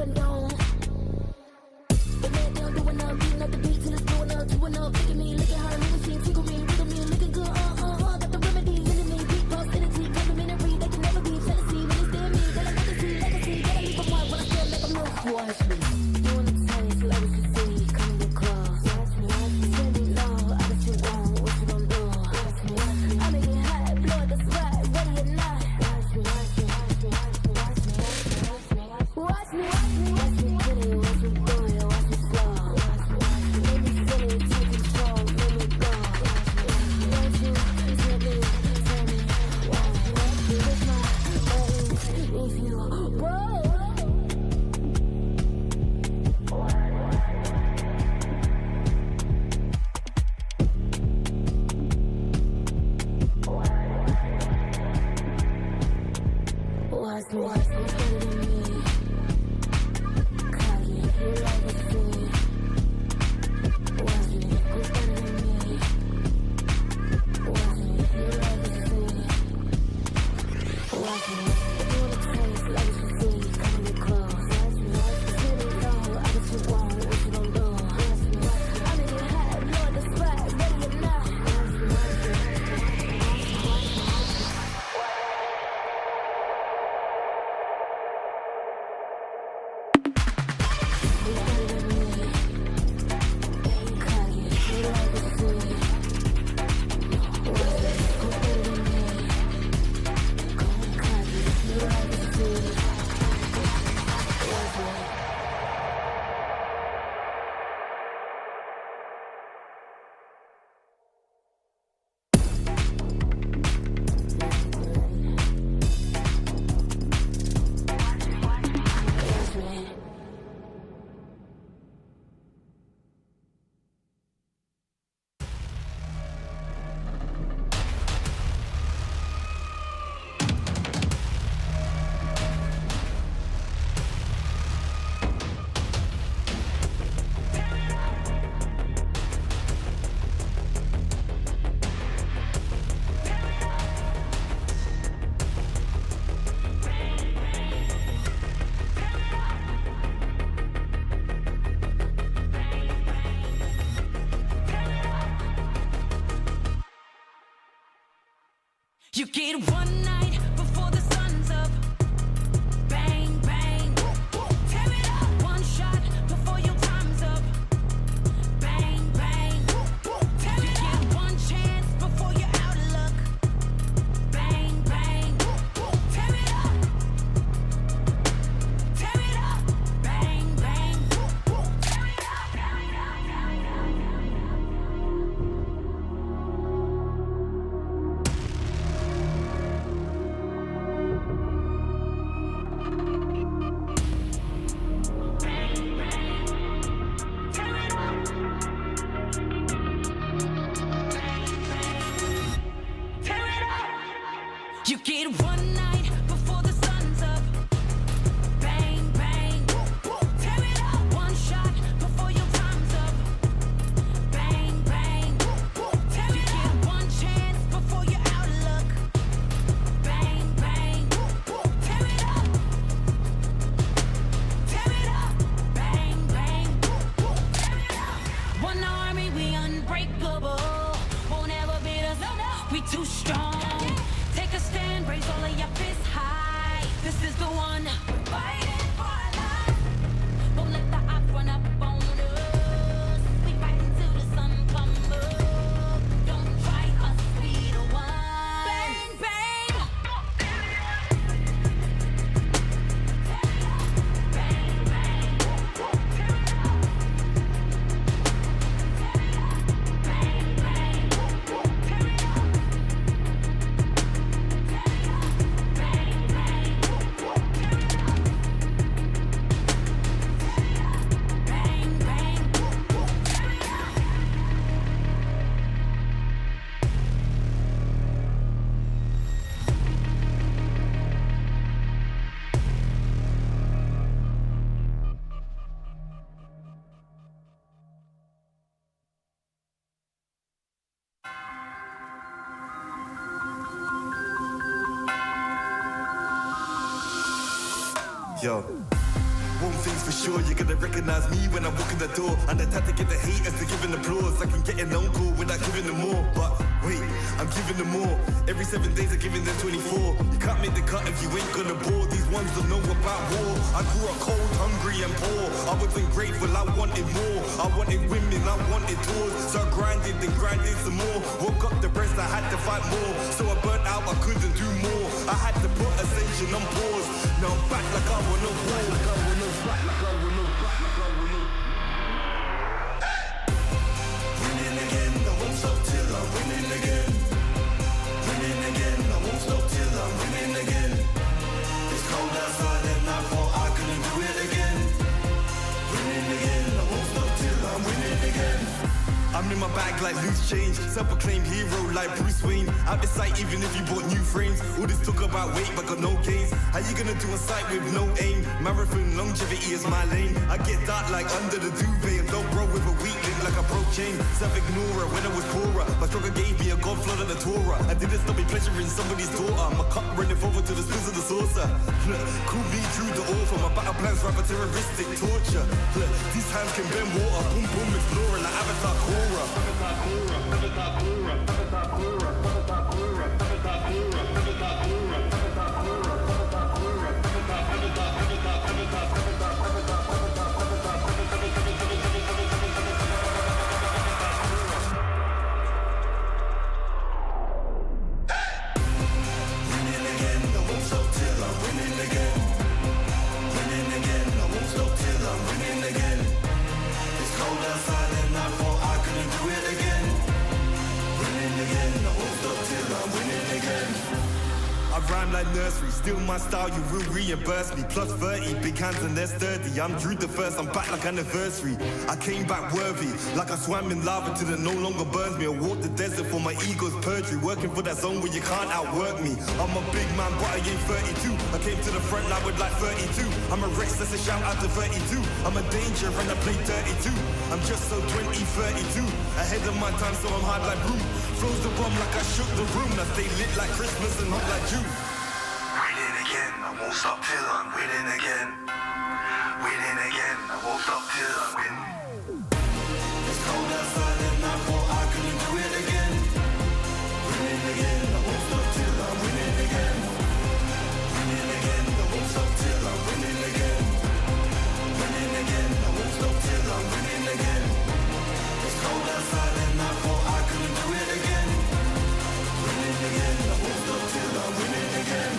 condone. The man down doing up, beating up the beat till it's blowing up, doing up. Look at me, look at how the machine tickle me, looking good. Got the remedy, in me, deep boss energy, complimentary. They can never be jealousy when they stare at me. They like legacy, gotta leave them one when I still make them look. Watch me, doing the taste, like what you see, coming to close. Send me low, I bet you won't, what you gon' do? I make it hot, blow the spot, ready or not. Watch me, watch me, watch me, watch me, watch me, watch me, watch me, watch me, get it, watch me do it, watch me slow. Make me feel it, take control, let me go. Won't you tell me, watch me with my buttons, if you whoa. Watch me, watch me, better than me. Cocky, you like a fool. Watch me, who's better than me? Watch me, you like a fool. Watch me, doing the taste, like what you see, coming to close. Watch me, send it low, I bet you won't, what you gon' do? Watch me, I make it hot, blow the spot, ready or not. Watch me, watch me, watch me, watch me, watch me. You get one night before the sun's up. Bang, bang, tear it up. One shot before your time's up. Bang, bang, tear it up. You get one chance before you're out of luck. Bang, bang, tear it up. Tear it up. Bang, bang, tear it up. You get one night before the sun's up. Bang, bang, tear it up. One shot before your time's up. Bang, bang, tear it up. You get one chance before you're out of luck. Bang, bang, tear it up. Tear it up. Bang, bang, tear it up. One army, we unbreakable. Won't ever beat us, we too strong. Take a stand, raise all of your fists high. This is the one. We're fighting for our lives. Won't let the odds run up on us. We fight until the sun comes up. Don't try us, we the one. Bang, bang. Bang, bang. Bang, bang. Yo, won't things for sure. You're gonna recognize me when I walk in the door. And I had to get the haters to give an applause. I can get an uncle without giving them more. But wait, I'm giving them more. Every 7 days I'm giving them 24. You can't make the cut if you ain't gonna bore. These ones don't know about war. I grew up cold, hungry and poor. I wasn't grateful, I wanted more. I wanted women, I wanted tours. So I grinded and grinded some more. Woke up depressed, I had to fight more. So I burnt out, I couldn't do more. I had to put ascension on pause. Now I'm back like I want no war. Winning again, I won't stop till I'm winning again. Winning again, I won't stop till I'm winning again. It's cold outside and I thought I couldn't do it again. Winning again, I won't stop till I'm winning again. I'm in my bag like loose change. Self-proclaimed hero like Bruce Wayne. Out the sight even if you bought new frames. All this talk about weight but got no gains. How you gonna do a sight with no aim? Marathon longevity is my lane. I get dark like under the duvet. And don't grow with a weak link like a broke chain. Self-ignorer when I was poorer. My struggle gave me a God flood of the Torah. I didn't stop me pleasuring somebody's daughter. My cup running forward to the spills of the saucer. Call me true to author. My battle plans rather terroristic torture. These hands can bend water. Boom boom exploring like Avatar Core. Rhyme like nursery, still my style, you will reimburse me. Plus 30, big hands and they're sturdy. I'm Drew the first, I'm back like anniversary. I came back worthy, like I swam in lava till it no longer burns me. I walked the desert for my ego's perjury, working for that zone where you can't outwork me. I'm a big man, but I ain't 32. I came to the front line with like 32. I'm a Rex, that's a shout out to 32. I'm a danger and I play 32. I'm just so 2032. Ahead of my time, so I'm hard like Brew. Flows the bomb like I shook the room. I stay lit like Christmas and hot like June. Winning again, I won't stop till I'm winning again. Winning again, I won't stop till I win. It's cold outside and I thought I couldn't do it again. Winning again, I won't stop till I'm winning again. Winning again, I won't stop till I'm winning again. Winning again, I won't stop till I'm winning again. It's cold outside and I thought I couldn't do it again. Winning again, I won't stop till I'm winning again.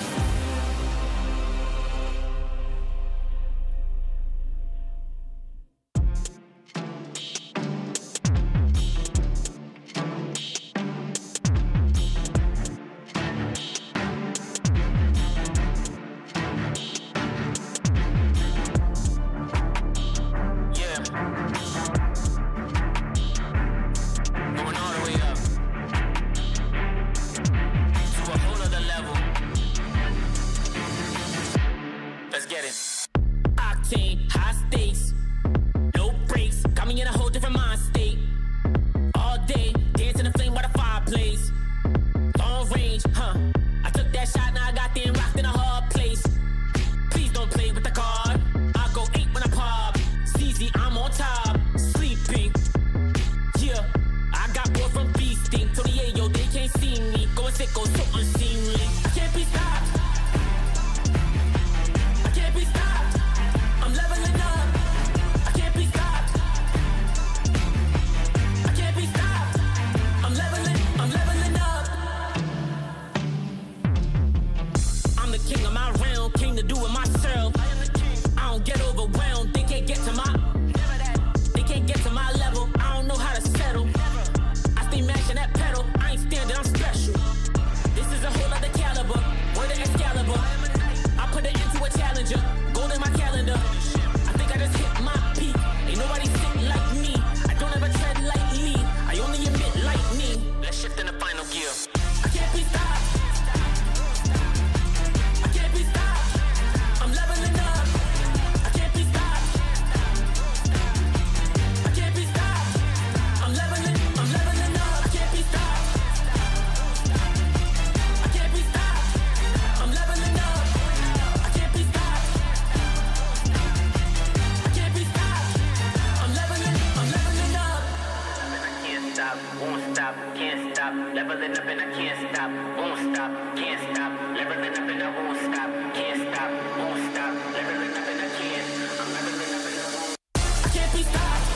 stop, won't stop, can't stop. Leveling up and I won't stop, can't stop, won't stop. Leveling up and I can't. I'm leveling up and I won't. I can't be stopped.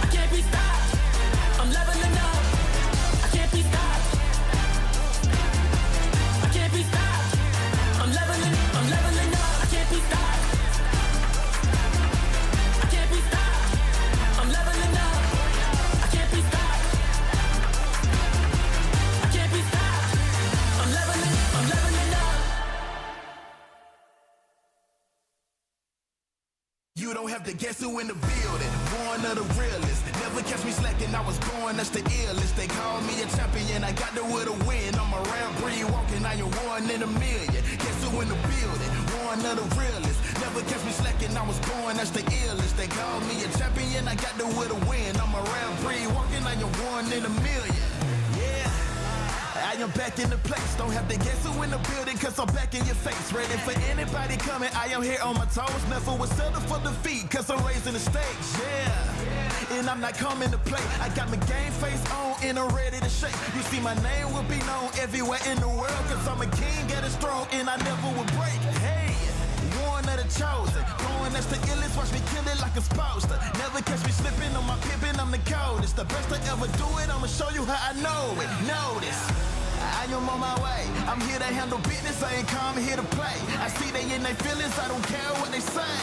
I can't be stopped. I'm leveling up. I can't be stopped. I can't be stopped. I'm leveling up. I can't be stopped. I can't be stopped. I'm leveling up. I can't be stopped. I can't be stopped. I'm leveling up. You don't have to guess who in the building. Born of the realest. Never catch me slacking. I was born, that's the illest. They call me a champion. I got the will to win. I'm around breed walking. I am one in a million. Guess who in the building? Born of the realest. Never catch me slacking. I was born, that's the illest. They call me a champion. I got the will to win. I'm around breed walking. I am one in a million. Yeah. I am back in the place, don't have to guess who in the building, cause I'm back in your face. Ready for anybody coming, I am here on my toes. Never was settled for defeat, cause I'm raising the stakes, yeah. And I'm not coming to play, I got my game face on and I'm ready to shake. You see my name will be known everywhere in the world, cause I'm a king at a throne and I never will break. Hey, one of the chosen, going that's the illest, watch me kill it like a sposter. Never catch me slipping on my pippin', I'm the coldest. The best I ever do it, I'ma show you how I know it. Notice, I am on my way. I'm here to handle business, I ain't come here to play. I see they in their feelings, I don't care what they say.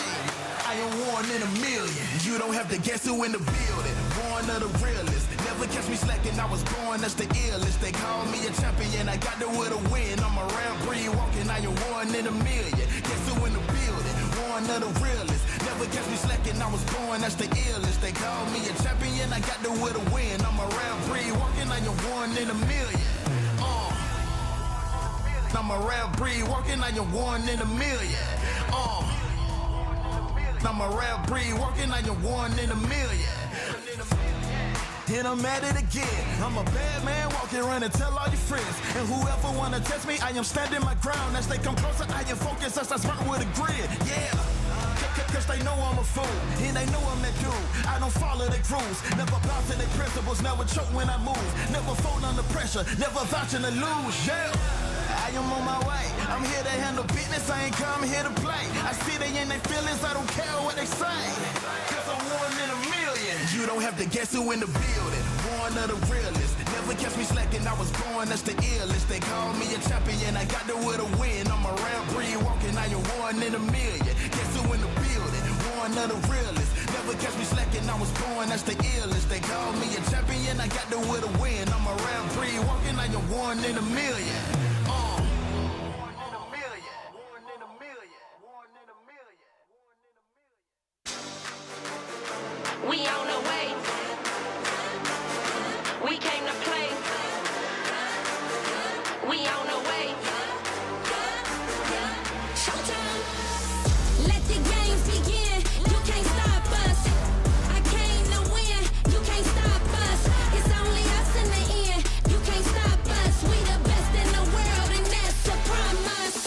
I am one in a million. You don't have to guess who in the building. Born of the realest. Never catch me slacking, I was born, that's the illest. They call me a champion, I got the will to win. I'm around breed walking, I am one in a million. Guess who in the building? Born of the realest. Never catch me slacking, I was born, that's the illest. They call me a champion, I got the will to win. I'm around breed walking, I am one in a million. I'm around breed walking, I am one in a million. I'm around breed walking, I am one in a million. And I'm at it again. I'm a bad man walking around and tell all your friends. And whoever wanna test me, I am standing my ground. As they come closer, I am focused as I smart with a grin. Yeah. Cause they know I'm a fool, and they know I'm that dude. I don't follow their rules, never bow to their principles, never choke when I move, never fold under pressure, never vouching to lose, yeah. I am on my way, I'm here to handle business, I ain't come here to play. I see they in their feelings, I don't care what they say. Cause I'm one in a million. You don't have to guess who in the building. Born of the realest. Never catch me slacking, I was born, that's the illest. They call me a champion, I got the will to win. I'm around breed walking, I am one in a million. Guess who in the building? Born of the realest. Never catch me slacking, I was born, that's the illest. They call me a champion, I got the will to win. I'm around breed walking, I am one in a million. We on the way. We came to play. We on the way. Showtime. Let the games begin. You can't stop us. I came to win. You can't stop us. It's only us in the end. You can't stop us. We the best in the world, and that's a promise.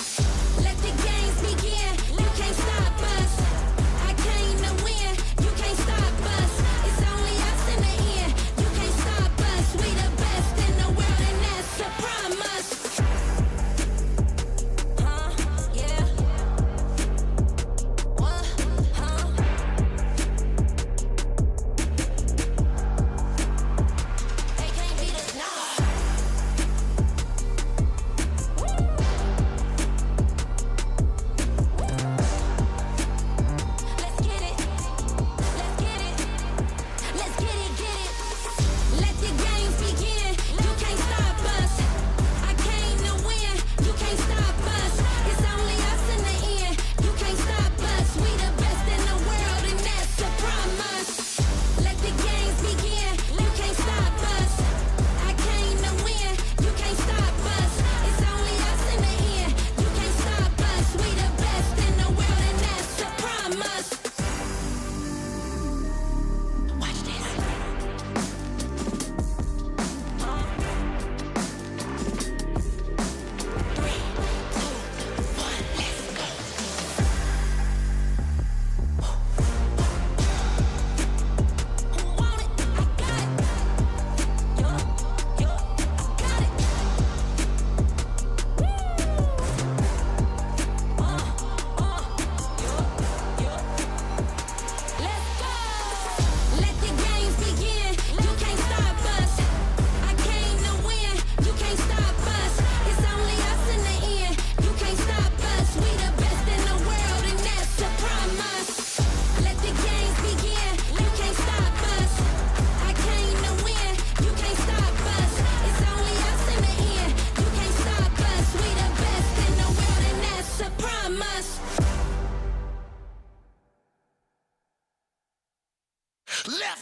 Let the games begin. You can't stop us. I came to win. You can't stop us.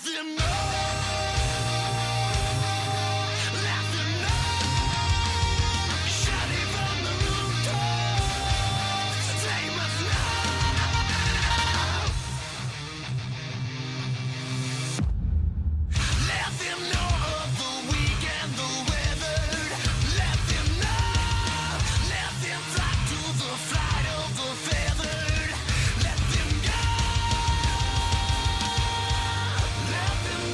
them know. Let them know. Shout it from the rooftops. They must know. Let them know of the weak and the weathered. Let them know. Let them flock to the flight of the feathered. Let them go. Let them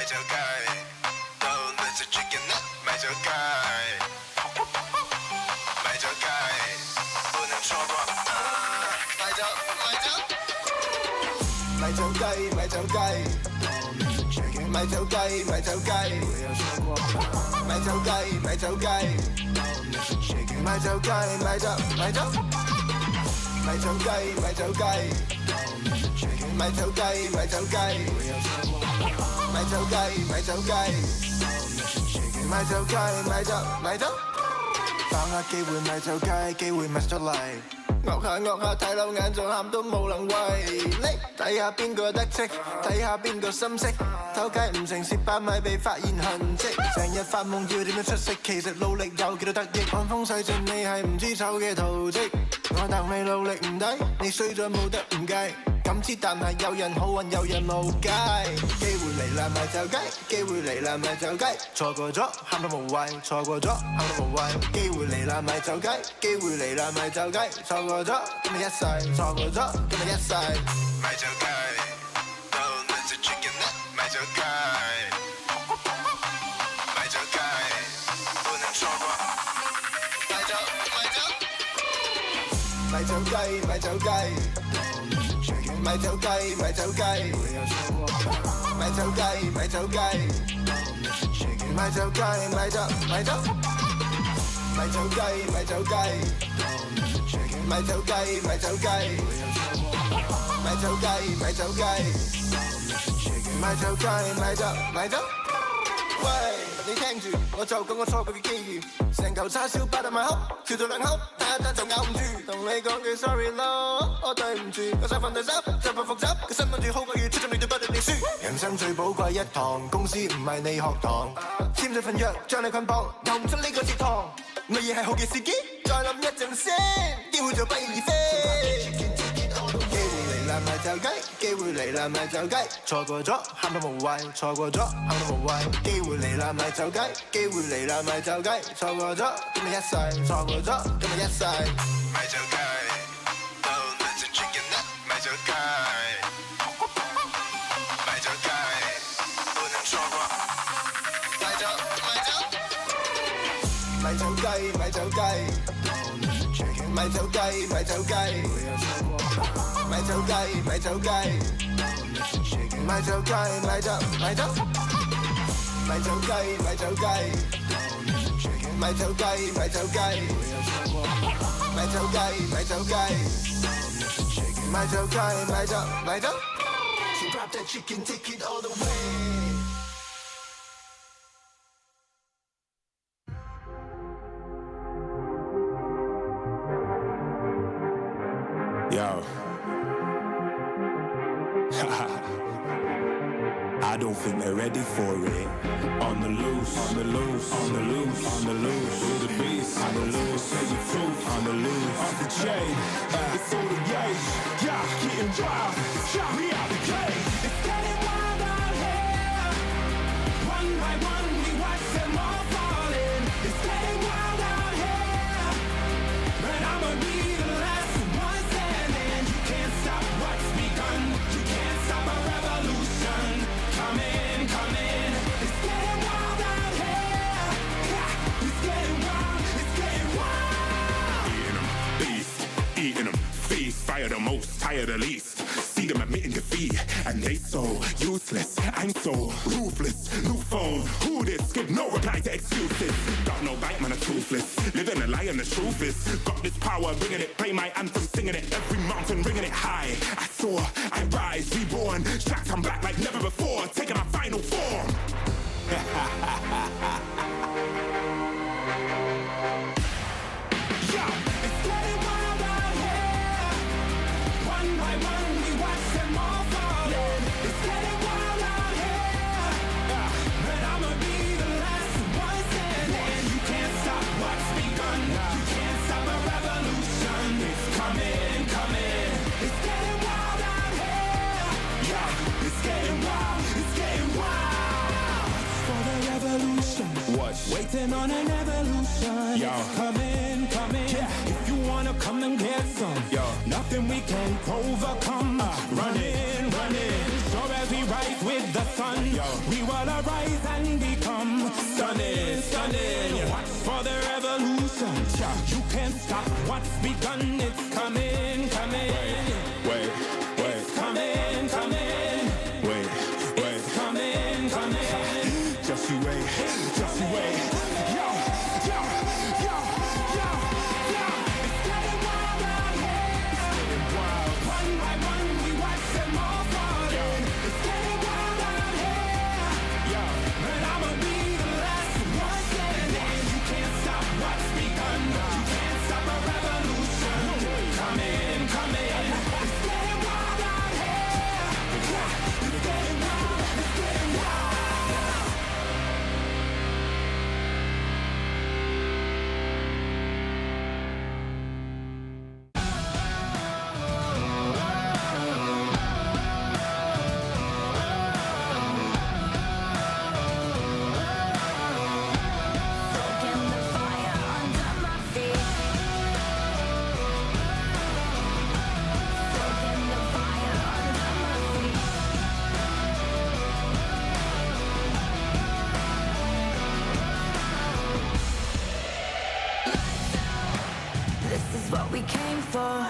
买就该，都能吃 chicken 买就该，买就该，不能错过，买就该，买就该，买就该，买就该，买就该，买就该，买就该，买就该，买就该，买就该，买就该，买就该，买就该，買就計，買就計，買就計，買就，把握機會買就計，機會咪出嚟，惡下睇漏眼仲喊都冇能為力，睇下邊個得戚，睇下邊個心息，偷雞唔成蝕把米被發現痕跡，成日發夢要點樣出色，其實努力有幾多得益，看風勢盡你係唔知醜嘅圖蹟，我當你努力唔抵，你衰咗冇得唔計。咁知，但係有人好運，有人無計。機會嚟啦，咪就雞；機會嚟啦，咪就雞。錯過咗，喊到無謂；錯過咗，喊到無謂。機會嚟啦，咪就雞；機會嚟啦，咪就雞。錯過咗，今日一世；錯過咗，今日一世。咪就雞，都能食 chicken 咪就雞，咪就雞，不能錯過。咪就雞，咪就雞。買就計，買就計，買就計，買就計，買就計，買就，買就，買就計，買就計，買就計，買就計，買就計，買就計，買就計，買就，買就。喂，你聽住，我就講個錯過嘅機遇，成嚿叉燒擺到埋口，跳到兩口，睇一睇就咬唔住，同你講句 sorry 咯，我對唔住，我想瞓第三，就份複習，個新聞住好過要出咗你對不對你輸，人生最寶貴一堂，公司唔係你學堂，簽咗份約將你捆綁，又唔出呢個節堂，乜嘢係好嘅時機？再諗一陣先，機會就不翼而飛。咪就雞，機會嚟啦咪就雞，錯過咗喊到無謂，錯過咗喊到無謂，機會嚟啦咪就雞，機會嚟啦咪就雞，錯過咗今日一世，錯過咗今日一世。咪就雞，都能食 chicken 咪就雞，咪就雞，不能錯過。咪就雞，咪就雞，咪就雞，咪就雞。買就計，買就計，買就計，買就，買就，買就計，買就計，買就計，買就計，買就計，買就計，買就計，買就，買就。She drop that chicken, take it all the way. Yo. I don't think they're ready for it. On the loose, on the loose, on the loose, on the loose. With the beast, on the loose, say the truth, on the loose. Off the chain, it's all the gauge. Yeah, getting wild, shot me out the gate. It's getting wild out here. One by one, we watch them all falling. It's getting wild out here. But I'ma be the last one standing. You can't stop what's begun. You can't stop a revolution. Come in, come in. It's getting wild out here. Yeah, it's getting wild, it's getting wild. Eating them, beast, eating them, feast. Fire the most, tire the least. See them admitting defeat, and they so useless. I'm so ruthless. New phone, who this? Give no reply to excuses. Got no bite, man, a toothless. Living a lie and the truth is, got this power, bringing it. Play my anthem, singing it. Every mountain, ringing it high. I soar, I rise, reborn. Strapped, I'm back like never before. Taking my final form. It's getting wild out here. One by one, we watch them all falling. It's getting wild out here. But I'ma be the last one standing. You can't stop what's begun. You can't stop a revolution. It's coming, coming. It's getting wild out here. Yeah, it's getting wild. It's getting wild. For the revolution. What? Waiting on an evolution. Yo. Coming, coming. Yeah. If you wanna come and get some, Yo. nothing we can't overcome. Running, running. Sure as we rise with the sun. We will arise and become stunning, stunning. Watch for the revolution. You can't stop what's begun. It's coming, coming. Wait. It's coming, coming. Wait. It's coming, coming. Just you wait. Just you wait. Yo. It's getting wild out here. It's getting wild. One by one, we watch them all falling. It's getting wild out here. And I'ma be the last one standing. You can't stop what's begun. You can't stop a revolution. Coming, coming. It's getting wild out here. It's getting wild. It's getting wild. Soaking the fire under my feet. Soaking the fire under my feet. This is what we came for.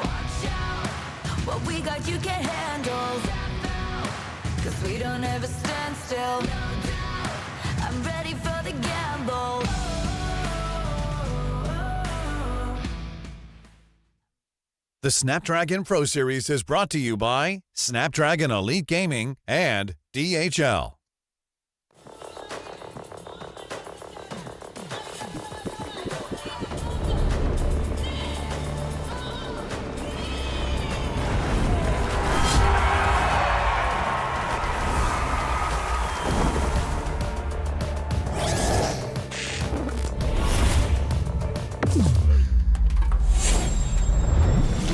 What we got you can't handle. 'Cause we don't ever stand still. I'm ready for the gamble. The Snapdragon Pro Series is brought to you by Snapdragon Elite Gaming and DHL.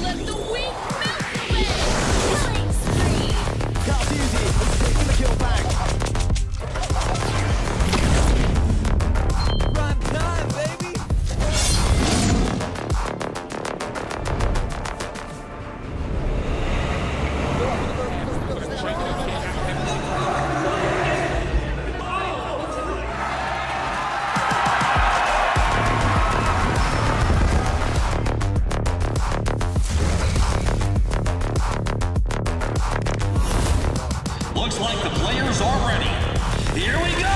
Let the weak melt away. Killing spree. Car's easy. Let's take the kill back. Run time, baby. Looks like the players are ready. Here we go!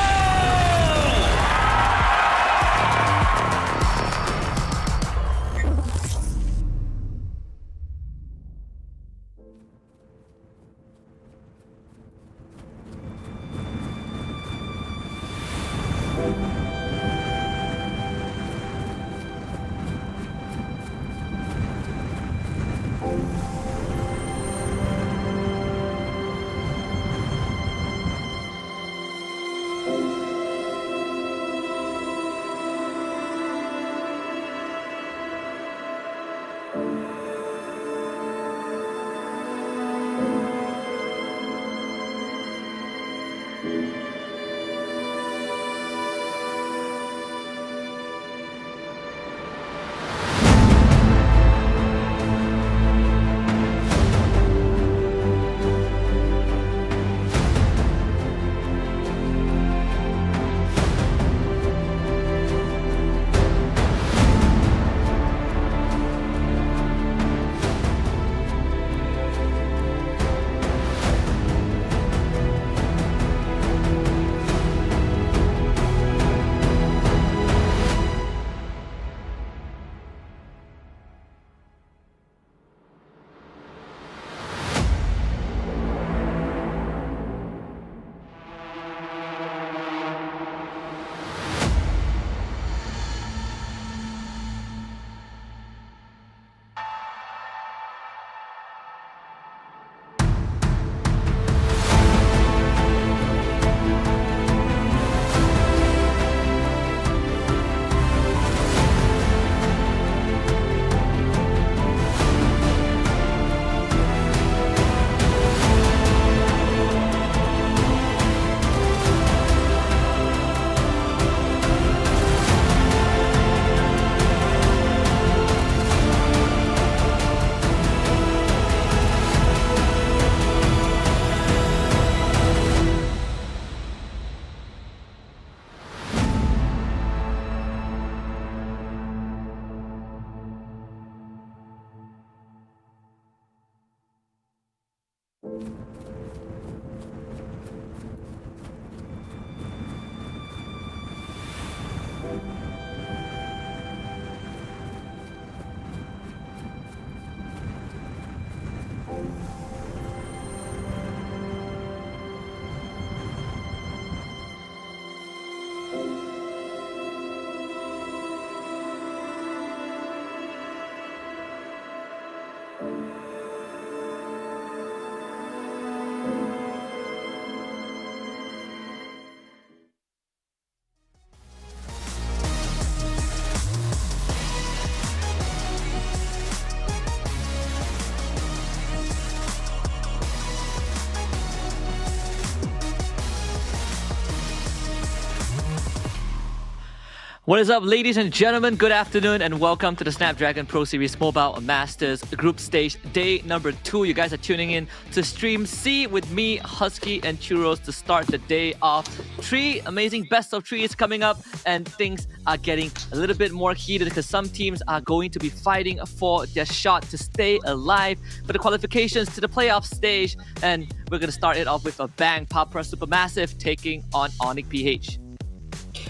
What is up, ladies and gentlemen? Good afternoon and welcome to the Snapdragon Pro Series Mobile Masters Group Stage Day number 2. You guys are tuning in to Stream C with me, Husky and Churros to start the day off. 3 amazing best of 3 is coming up and things are getting a little bit more heated because some teams are going to be fighting for their shot to stay alive for the qualifications to the playoff stage. And we're going to start it off with a bang. Papra SuperMassive taking on ONIC PH.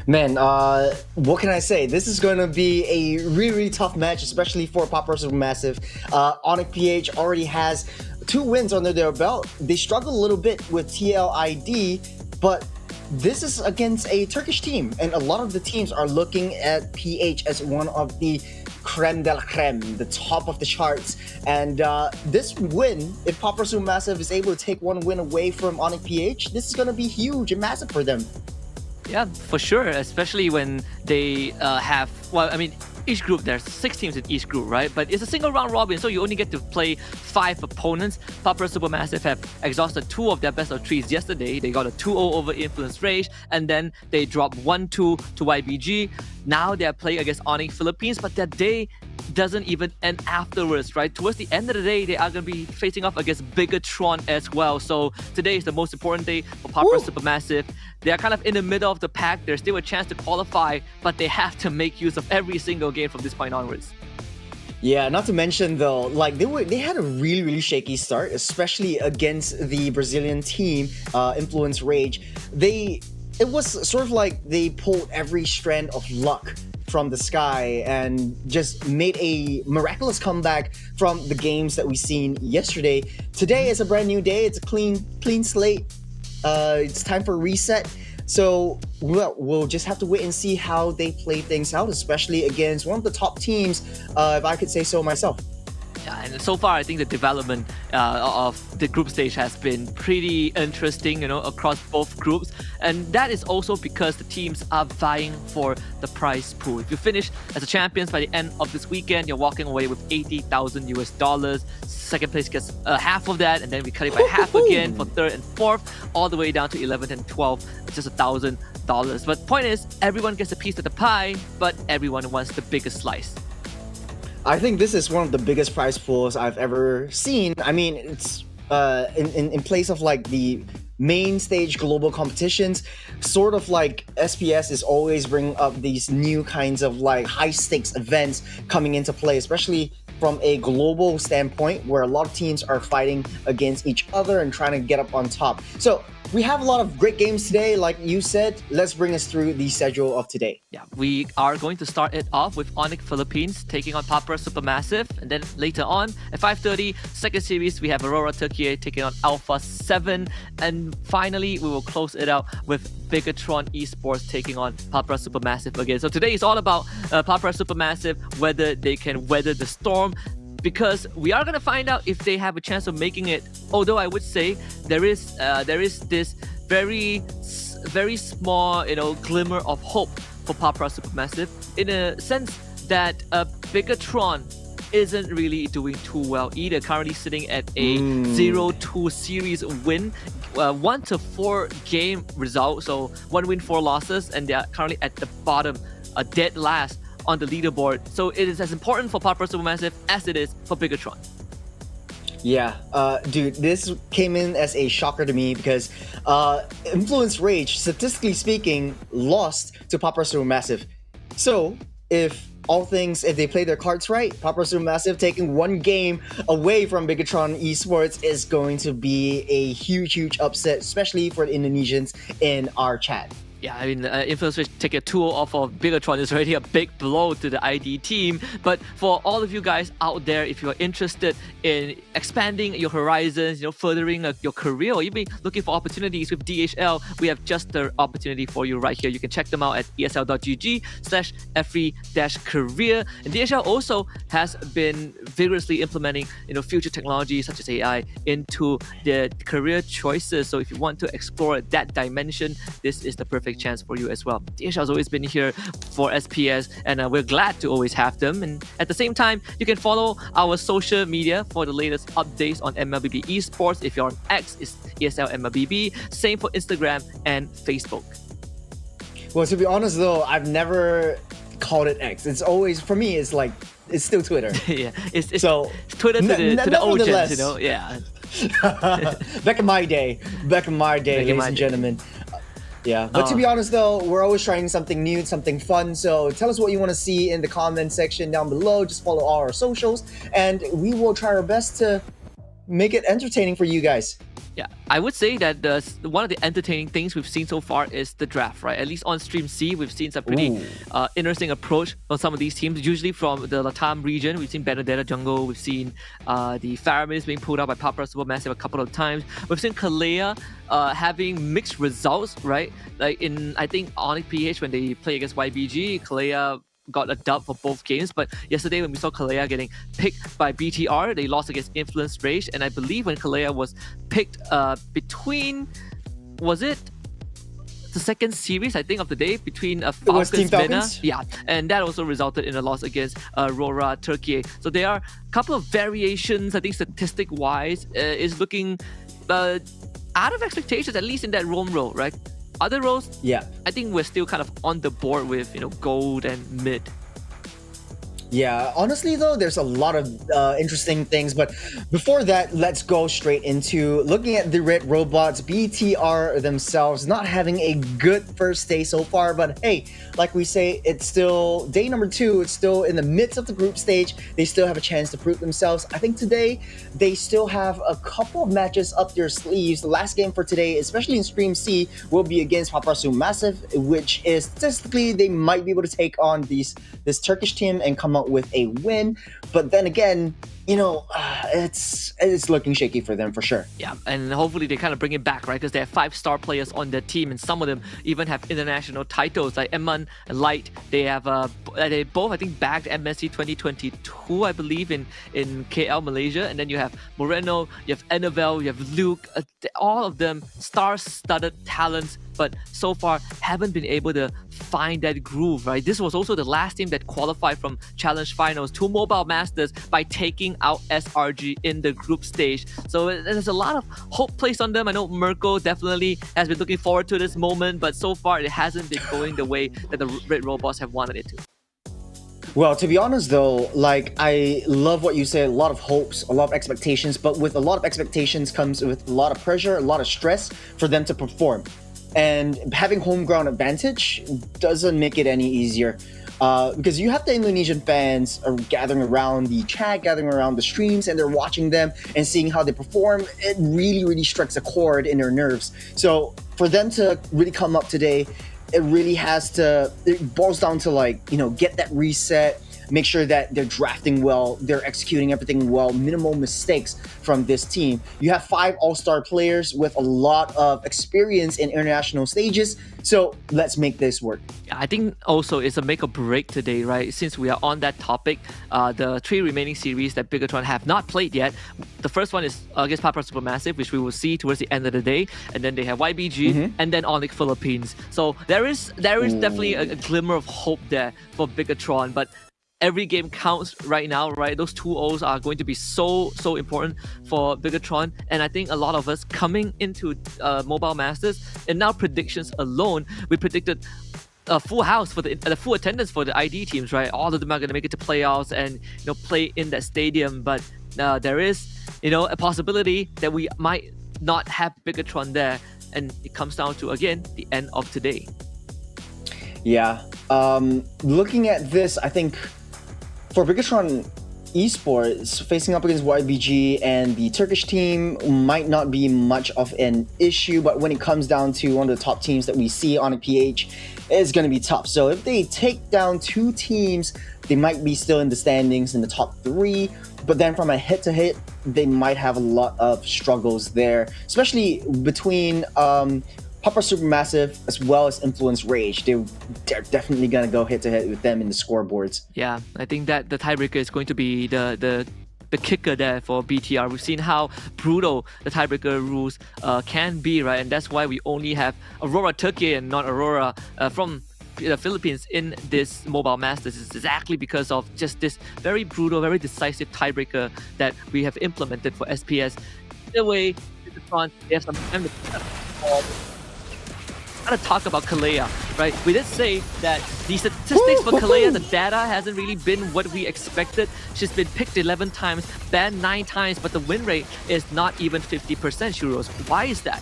Man, what can I say? This is going to be a really tough match, especially for Papra SuperMassive. ONIC PH already has 2 wins under their belt. They struggled a little bit with TLID, but this is against a Turkish team, and a lot of the teams are looking at PH as one of the creme de la creme, the top of the charts. And this win, if Papra SuperMassive is able to take 1 win away from ONIC PH, this is going to be huge and massive for them. Yeah, for sure, especially when they have, well, I mean, each group, there's 6 teams in each group, right? But it's a single round robin, so you only get to play 5 opponents. Papra SuperMassive have exhausted 2 of their best of 3s yesterday. They got a 2-0 over Influence Rage, and then they dropped 1-2 to YBG. Now they're playing against ONIC Philippines, but their day doesn't even end afterwards, right? Towards the end of the day, they are going to be facing off against Bigatron as well. So today is the most important day for Papra SuperMassive. They are kind of in the middle of the pack. There's still a chance to qualify, but they have to make use of every single game from this point onwards. Yeah, not to mention though, like they had a really shaky start, especially against the Brazilian team, Influence Rage. It was sort of like they pulled every strand of luck from the sky and just made a miraculous comeback from the games that we've seen yesterday. Today is a brand new day. It's a clean slate. It's time for a reset. So we'll just have to wait and see how they play things out, especially against one of the top teams, if I could say so myself. Yeah, and so far, I think the development of the group stage has been pretty interesting, across both groups. And that is also because the teams are vying for the prize pool. If you finish as a champions by the end of this weekend, you're walking away with $80,000. Second place gets half of that, and then we cut it by half again for third and fourth, all the way down to 11th and 12th. It's just $1,000. But point is, everyone gets a piece of the pie, but everyone wants the biggest slice. I think this is one of the biggest prize pools I've ever seen. I mean, it's in place of like the main stage global competitions, sort of like SPS is always bringing up these new kinds of like high stakes events coming into play, especially from a global standpoint where a lot of teams are fighting against each other and trying to get up on top. So we have a lot of great games today, like you said. Let's bring us through the schedule of today. Yeah, we are going to start it off with ONIC Philippines taking on Papra SuperMassive, and then later on at 5:30, second series, we have Aurora Turkey taking on Alpha 7, and finally we will close it out with Bigatron Esports taking on Papra SuperMassive again. So today is all about Papra SuperMassive, whether they can weather the storm, because we are going to find out if they have a chance of making it. Although I would say there is this very small glimmer of hope for Papra SuperMassive, in a sense that Bigatron isn't really doing too well either, currently sitting at a 0-2 series win, 1-4 game result, so 1 win 4 losses, and they are currently at the bottom, dead last on the leaderboard. So it is as important for Papra SuperMassive as it is for Bigatron. Yeah, dude, this came in as a shocker to me because Influence Rage, statistically speaking, lost to Papra SuperMassive. So if they play their cards right, Papra SuperMassive taking 1 game away from Bigatron Esports is going to be a huge upset, especially for the Indonesians in our chat. Yeah, I mean, Influence Rage taking a 2-0 off of Bigatron is already a big blow to the ID team. But for all of you guys out there, if you are interested in expanding your horizons, furthering your career, or even looking for opportunities with DHL, we have just the opportunity for you right here. You can check them out at esl.gg/fe-career. And DHL also has been vigorously implementing, future technologies such as AI into their career choices. So if you want to explore that dimension, this is the perfect chance for you as well. DHL has always been here for SPS, and we're glad to always have them. And at the same time, you can follow our social media for the latest updates on MLBB esports. If you're on X, it's ESL MLBB. Same for Instagram and Facebook. Well, to be honest though, I've never called it X. It's always, for me, it's like, it's still Twitter. Yeah, it's So, Twitter to the nevertheless- OGens, you know? Yeah. back in my day, ladies and gentlemen. Yeah, but to be honest though, we're always trying something new, something fun. So tell us what you want to see in the comment section down below. Just follow all our socials, and we will try our best to make it entertaining for you guys. Yeah, I would say that one of the entertaining things we've seen so far is the draft, right? At least on Stream C, we've seen some pretty interesting approach on some of these teams, usually from the Latam region. We've seen Benedetta Jungle, we've seen the Faramids being pulled out by Papra Supermassive a couple of times. We've seen Kalea having mixed results, right? Like in, I think, ONIC PH, when they play against YBG, Kalea got a dub for both games, but yesterday when we saw Kalea getting picked by BTR, they lost against Influence Rage, and I believe when Kalea was picked between, was it the second series, I think, of the day, between Falcons, Team Vena, Falcons? yeah, and that also resulted in a loss against Aurora, Turkey. So there are a couple of variations, I think, statistic-wise, is looking out of expectations, at least in that Rome role, right? Other roles, Yeah. I think we're still kind of on the board with, gold and mid. Yeah, honestly though, there's a lot of interesting things, but before that, let's go straight into looking at the Red Robots. BTR themselves not having a good first day so far, but hey, like we say, it's still day number 2. It's still in the midst of the group stage. They still have a chance to prove themselves. I think today they still have a couple of matches up their sleeves. The last game for today, especially in Stream C, will be against Papra Supermassive, which is statistically they might be able to take on this Turkish team and come up with a win. But then again, it's looking shaky for them for sure. Yeah, and hopefully they kind of bring it back, right? Because they have 5-star players on their team, and some of them even have international titles, like Eman and Light. They have they both, I think, bagged MSC 2022, I believe, in KL, Malaysia. And then you have Moreno, you have Annabelle, you have Luke, all of them star-studded talents, but so far haven't been able to find that groove, right? This was also the last team that qualified from Challenge Finals to Mobile Masters by taking out SRG in the group stage. So there's a lot of hope placed on them. I know Mirko definitely has been looking forward to this moment, but so far it hasn't been going the way that the Red Robots have wanted it to. Well, to be honest though, like, I love what you said, a lot of hopes, a lot of expectations, but with a lot of expectations comes with a lot of pressure, a lot of stress for them to perform. And having home ground advantage doesn't make it any easier. Because you have the Indonesian fans are gathering around the chat, gathering around the streams, and they're watching them and seeing how they perform. It really, really strikes a chord in their nerves. So for them to really come up today, it boils down to, like, get that reset, make sure that they're drafting well, they're executing everything well, minimal mistakes from this team. You have 5 all-star players with a lot of experience in international stages, so let's make this work. I think also it's a make or break today, right? Since we are on that topic, the 3 remaining series that Bigatron have not played yet. The first one is against Papra Supermassive, which we will see towards the end of the day, and then they have YBG and then ONIC Philippines. So there is definitely a glimmer of hope there for Bigatron, but every game counts right now, right? Those 2-0s are going to be so important for Bigatron, and I think a lot of us coming into Mobile Masters, and now predictions alone, we predicted a full house for the full attendance for the ID teams, right? All of them are going to make it to playoffs and play in that stadium, but there is a possibility that we might not have Bigatron there, and it comes down to, again, the end of today. Yeah, looking at this, I think for Bigatron esports, facing up against YBG and the Turkish team might not be much of an issue, but when it comes down to one of the top teams that we see on a PH, it's going to be tough. So if they take down 2 teams, they might be still in the standings in the top 3, but then from a head-to-head, they might have a lot of struggles there, especially between Papra Supermassive as well as Influence Rage. They're definitely gonna go head-to-head with them in the scoreboards. Yeah, I think that the tiebreaker is going to be the kicker there for BTR. We've seen how brutal the tiebreaker rules can be, right? And that's why we only have Aurora Turkey and not Aurora from the Philippines in this Mobile Masters. It's exactly because of just this very brutal, very decisive tiebreaker that we have implemented for SPS. Either way, they have some time to gotta talk about Kalea, right? We did say that the statistics for Kalea, the data hasn't really been what we expected. She's been picked 11 times, banned 9 times, but the win rate is not even 50%, Shuros. Why is that?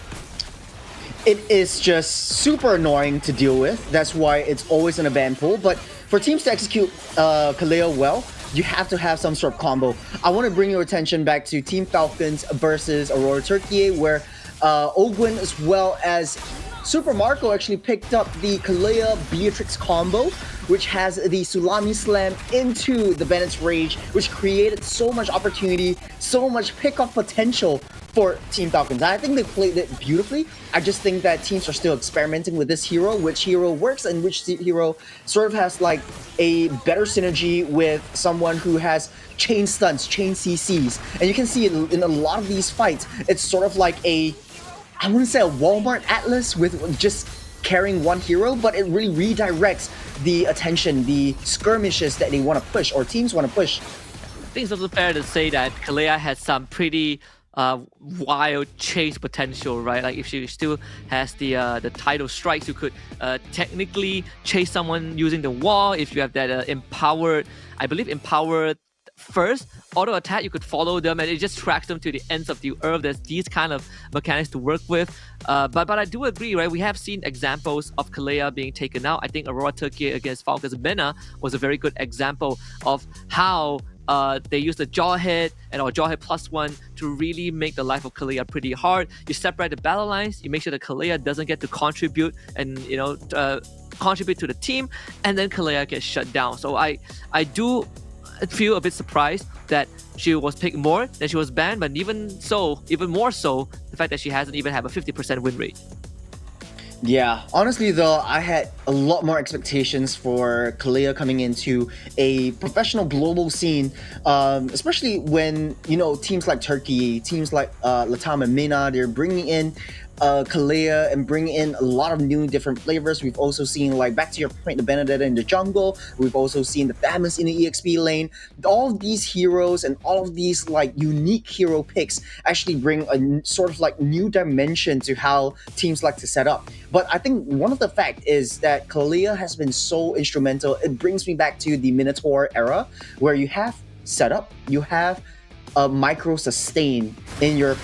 It is just super annoying to deal with. That's why it's always in a ban pool. But for teams to execute Kalea well, you have to have some sort of combo. I want to bring your attention back to Team Falcons versus Aurora Turkey, where Ogwin as well as Super Marco actually picked up the Kalea Beatrix combo, which has the Sulami Slam into the Bennett's Rage, which created so much opportunity, so much pickoff potential for Team Falcons. I think they played it beautifully. I just think that teams are still experimenting with this hero, which hero works and which hero sort of has like a better synergy with someone who has chain stunts, chain CCs. And you can see in a lot of these fights, it's sort of like I wouldn't say a Walmart Atlas with just carrying one hero, but it really redirects the attention, the skirmishes that they want to push or teams want to push. I think it's also fair to say that Kalea has some pretty wild chase potential, right? Like if she still has the tidal strikes, you could technically chase someone using the wall. If you have that empowered first auto attack, you could follow them and it just tracks them to the ends of the earth. There's these kind of mechanics to work with, but I do agree, right? We have seen examples of Kalea being taken out. I think Aurora Turkey against Falcons Mena was a very good example of how they use the jaw hit or jaw hit +1 to really make the life of Kalea pretty hard. You separate the battle lines, you make sure that Kalea doesn't get to contribute and contribute to the team, and then Kalea gets shut down. So I do feel a bit surprised that she was picked more than she was banned, but even more so, the fact that she hasn't even have a 50% win rate. Yeah, honestly though, I had a lot more expectations for Kalea coming into a professional global scene, especially when, teams like Turkey, teams like Latam and MENA, they're bringing in Kalea and bring in a lot of new different flavors. We've also seen, like, back to your point, the Benedetta in the jungle. We've also seen the Famous in the EXP lane. All of these heroes and all of these like unique hero picks actually bring a sort of like new dimension to how teams like to set up. But I think one of the fact is that Kalea has been so instrumental. It brings me back to the Minotaur era, where you have setup, you have a micro sustain in your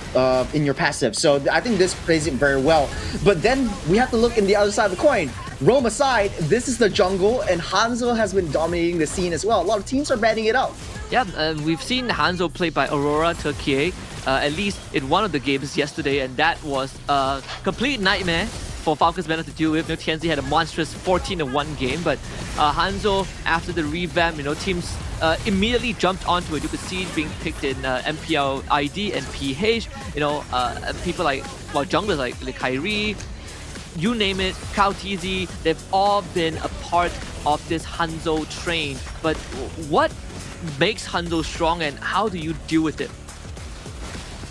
passive. So I think this plays it very well. But then we have to look in the other side of the coin. Roam aside, this is the jungle, and Hanzo has been dominating the scene as well. A lot of teams are batting it out. Yeah, we've seen Hanzo played by Aurora Turkey, at least in one of the games yesterday, and that was a complete nightmare for Falcons Banner to deal with. Tianzi had a monstrous 14-1 game, but Hanzo, after the revamp, teams immediately jumped onto it. You could see it being picked in MPL ID and PH. People like, junglers like Kyrie, you name it, Kao TZ, they've all been a part of this Hanzo train. But what makes Hanzo strong, and how do you deal with it?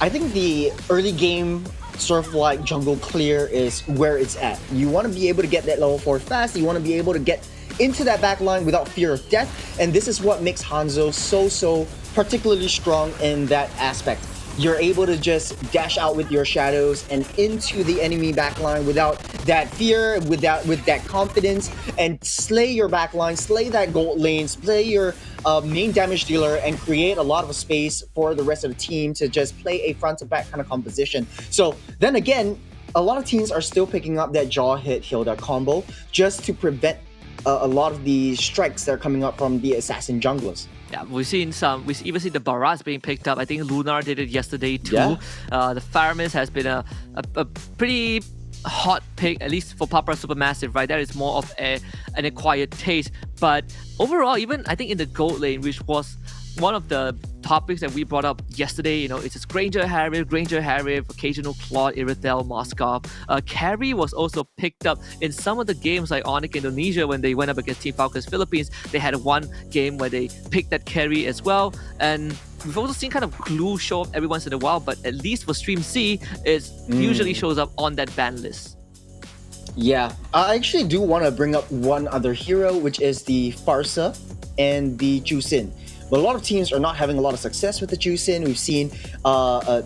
I think the early game sort of like jungle clear is where it's at. You want to be able to get that level 4 fast. You want to be able to get into that backline without fear of death, and this is what makes Hanzo so particularly strong in that aspect. You're able to just dash out with your shadows and into the enemy backline without that fear, with that confidence, and slay your backline, slay that gold lane, slay your main damage dealer, and create a lot of space for the rest of the team to just play a front to back kind of composition. So then again, a lot of teams are still picking up that jaw hit Hilda combo just to prevent a lot of the strikes that are coming up from the assassin junglers. Yeah, we've even seen the Barats being picked up. I think Lunar did it yesterday too. Yeah. The Faramis has been a pretty hot pick, at least for Papra Supermassive, right? That is more of an acquired taste. But overall, even I think in the gold lane, which was one of the topics that we brought up yesterday, it's just Granger Harif, occasional Claude, Irithel, Moskov. Carry was also picked up in some of the games like ONIC Indonesia when they went up against Team Falcons Philippines. They had one game where they picked that carry as well. And we've also seen kind of Glue show up every once in a while, but at least for Stream C, it usually shows up on that ban list. Yeah, I actually do want to bring up one other hero, which is the Farsa and the Jusin. But a lot of teams are not having a lot of success with the Jusin. We've seen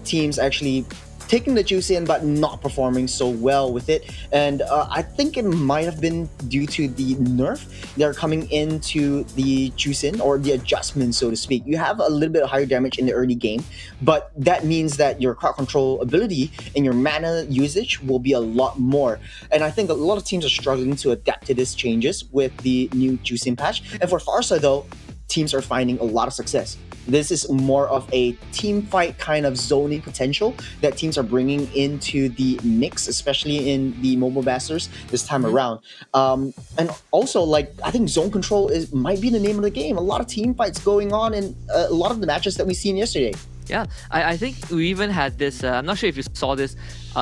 teams actually taking the juice in but not performing so well with it. And I think it might have been due to the nerf they're coming into the juice in, or the adjustment, so to speak. You have a little bit of higher damage in the early game, but that means that your crowd control ability and your mana usage will be a lot more. And I think a lot of teams are struggling to adapt to these changes with the new juicing patch. And for Farsa though, teams are finding a lot of success. This is more of a team fight kind of zoning potential that teams are bringing into the mix, especially in the Mobile Masters this time around. And also, like, I think zone control might be the name of the game. A lot of team fights going on in a lot of the matches that we seen yesterday. Yeah, I think we even had this, I'm not sure if you saw this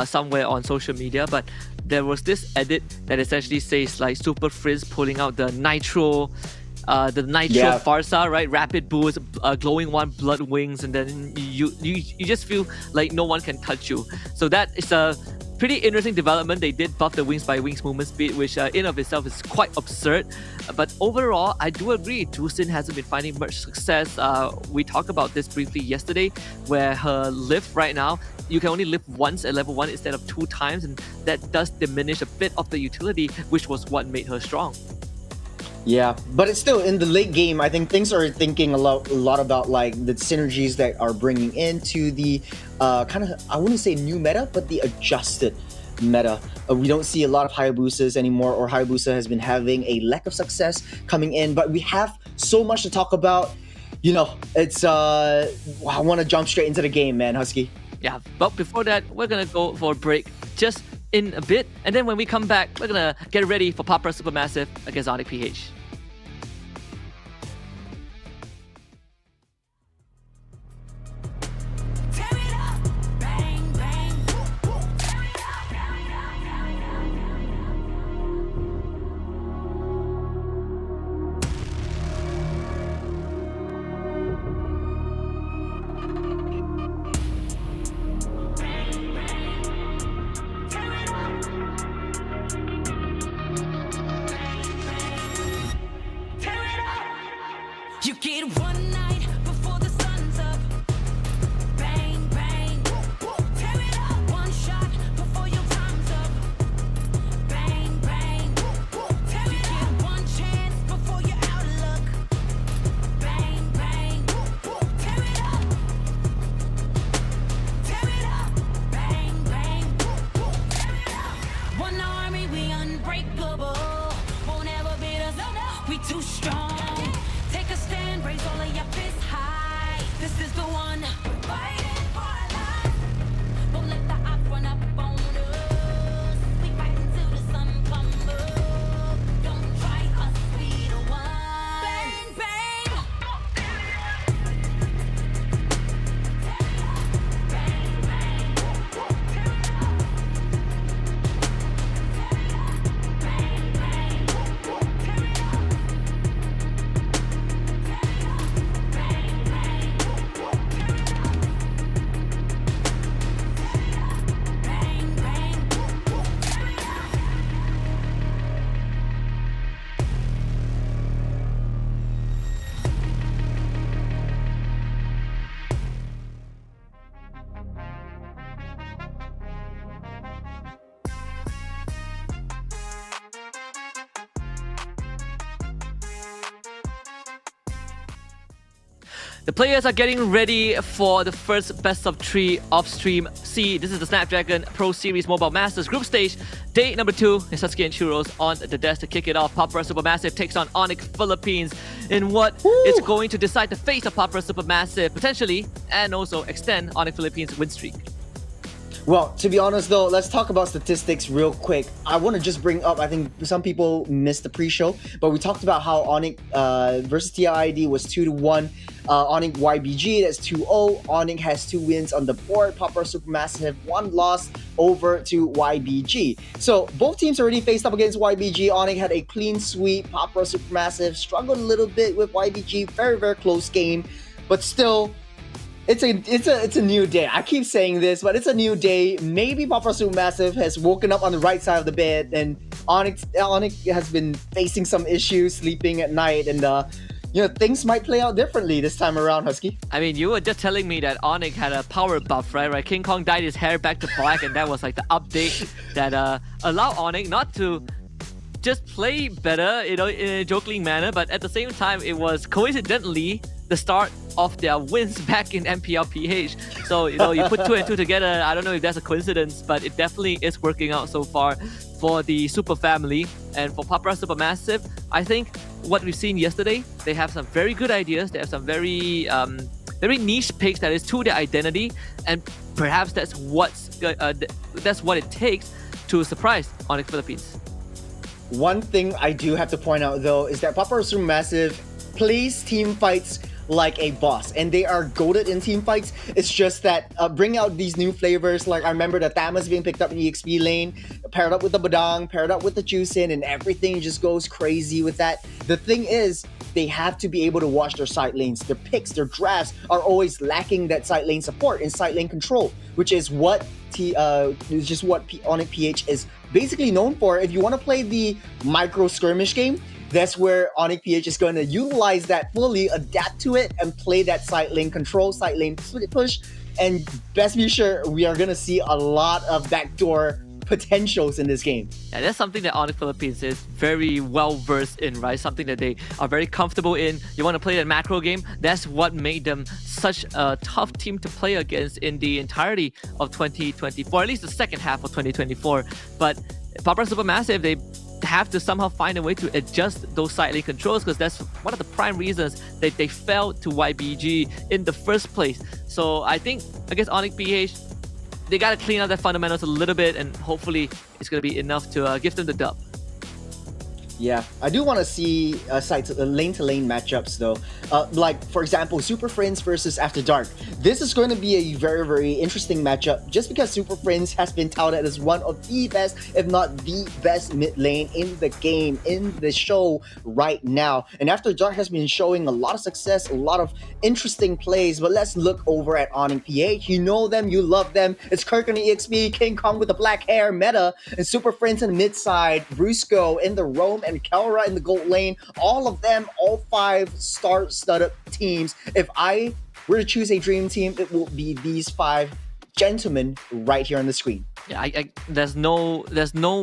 somewhere on social media, but there was this edit that essentially says like Super Frizz pulling out the Nitro Farsa, right? Rapid boost, glowing one, blood wings, and then you just feel like no one can touch you. So that is a pretty interesting development. They did buff the wings by wings movement speed, which in of itself is quite absurd. But overall, I do agree, Juicin hasn't been finding much success. We talked about this briefly yesterday, where her lift right now, you can only lift once at level 1 instead of 2 times, and that does diminish a bit of the utility, which was what made her strong. Yeah, but it's still in the late game. I think things are thinking a lot about like the synergies that are bringing into the kind of, I wouldn't say new meta, but the adjusted meta. We don't see a lot of Hayabusas anymore, or Hayabusa has been having a lack of success coming in. But we have so much to talk about. You know, it's I want to jump straight into the game, man, Husky. Yeah, but before that, we're gonna go for a break just in a bit, and then when we come back, we're gonna get ready for Papra Supermassive against ONIC PH. You get one night before the sun's up. Bang, bang, tear it up. One shot before your time's up. Bang, bang, tear it up. You get one chance before you're out of luck. Bang, bang, tear it up. Tear it up. Bang, bang, tear it up. One army, we unbreakable. Won't ever beat us, we too strong. Take a stand, raise all of your fists high. This is the one. Fighting for our lives. Won't let the odds run up on us. We fight until the sun comes up. Don't try us, we the one. Bang, bang. Bang, bang. Bang, bang. The players are getting ready for the first best of 3 off-stream C. This is the Snapdragon Pro Series Mobile Masters group stage. Day number 2 is Sasuke and Churros on the desk to kick it off. Papra Supermassive takes on ONIC Philippines in what is going to decide the fate of Papra Supermassive, potentially, and also extend ONIC Philippines' win streak. Well, to be honest though, let's talk about statistics real quick. I want to just bring up, I think some people missed the pre-show, but we talked about how ONIC versus TIID was 2-1. ONIC YBG, that's 2-0. ONIC has 2 wins on the board. Papra Supermassive 1 loss over to YBG. So both teams already faced up against YBG. ONIC had a clean sweep. Papra Supermassive struggled a little bit with YBG. Very, very close game, but still, it's a new day. I keep saying this, but it's a new day. Maybe Papra Supermassive has woken up on the right side of the bed, and ONIC has been facing some issues sleeping at night, and things might play out differently this time around, Husky. I mean, you were just telling me that ONIC had a power buff, right? King Kong dyed his hair back to black, and that was like the update that allowed ONIC not to just play better, in a joking manner, but at the same time, it was coincidentally the start of their wins back in MPLPH. So, you put 2 and 2 together. I don't know if that's a coincidence, but it definitely is working out so far for the Super family. And for Papara SuperMassive, I think what we've seen yesterday, they have some very good ideas. They have some very niche picks that is to their identity, and perhaps that's what it takes to surprise ONIC Philippines. One thing I do have to point out though is that Papara SuperMassive plays team fights like a boss, and they are goated in team fights. It's just that bring out these new flavors. Like I remember the Thamas being picked up in the EXP lane, paired up with the Badang, paired up with the Juicin, and everything just goes crazy with that. The thing is, they have to be able to watch their side lanes. Their picks, their drafts are always lacking that side lane support and side lane control, which is what ONIC PH is basically known for. If you want to play the micro skirmish game, that's where ONIC PH is going to utilize that fully, adapt to it, and play that side lane control, side lane push. And best be sure, we are going to see a lot of backdoor potentials in this game. Yeah, that's something that ONIC Philippines is very well versed in, right? Something that they are very comfortable in. You want to play that macro game, that's what made them such a tough team to play against in the entirety of 2024, at least the second half of 2024. But Papara SuperMassive, they have to somehow find a way to adjust those side lane controls, because that's one of the prime reasons that they fell to YBG in the first place. So I think against ONIC PH, they got to clean up their fundamentals a little bit, and hopefully it's going to be enough to give them the dub. Yeah, I do want to see lane-to-lane matchups though. Like, for example, Super Friends versus After Dark. This is going to be a very, very interesting matchup just because Super Friends has been touted as one of the best, if not the best mid lane in the game, in the show right now. And After Dark has been showing a lot of success, a lot of interesting plays. But let's look over at ONIC PH. You know them, you love them. It's Kirk on the EXP, King Kong with the black hair, Meta, and Super Friends in the mid side, Brusco in the roam, and Kelra in the gold lane. All of them, all 5 star-studded teams. If I were to choose a dream team, it will be these 5 gentlemen right here on the screen. Yeah, there's no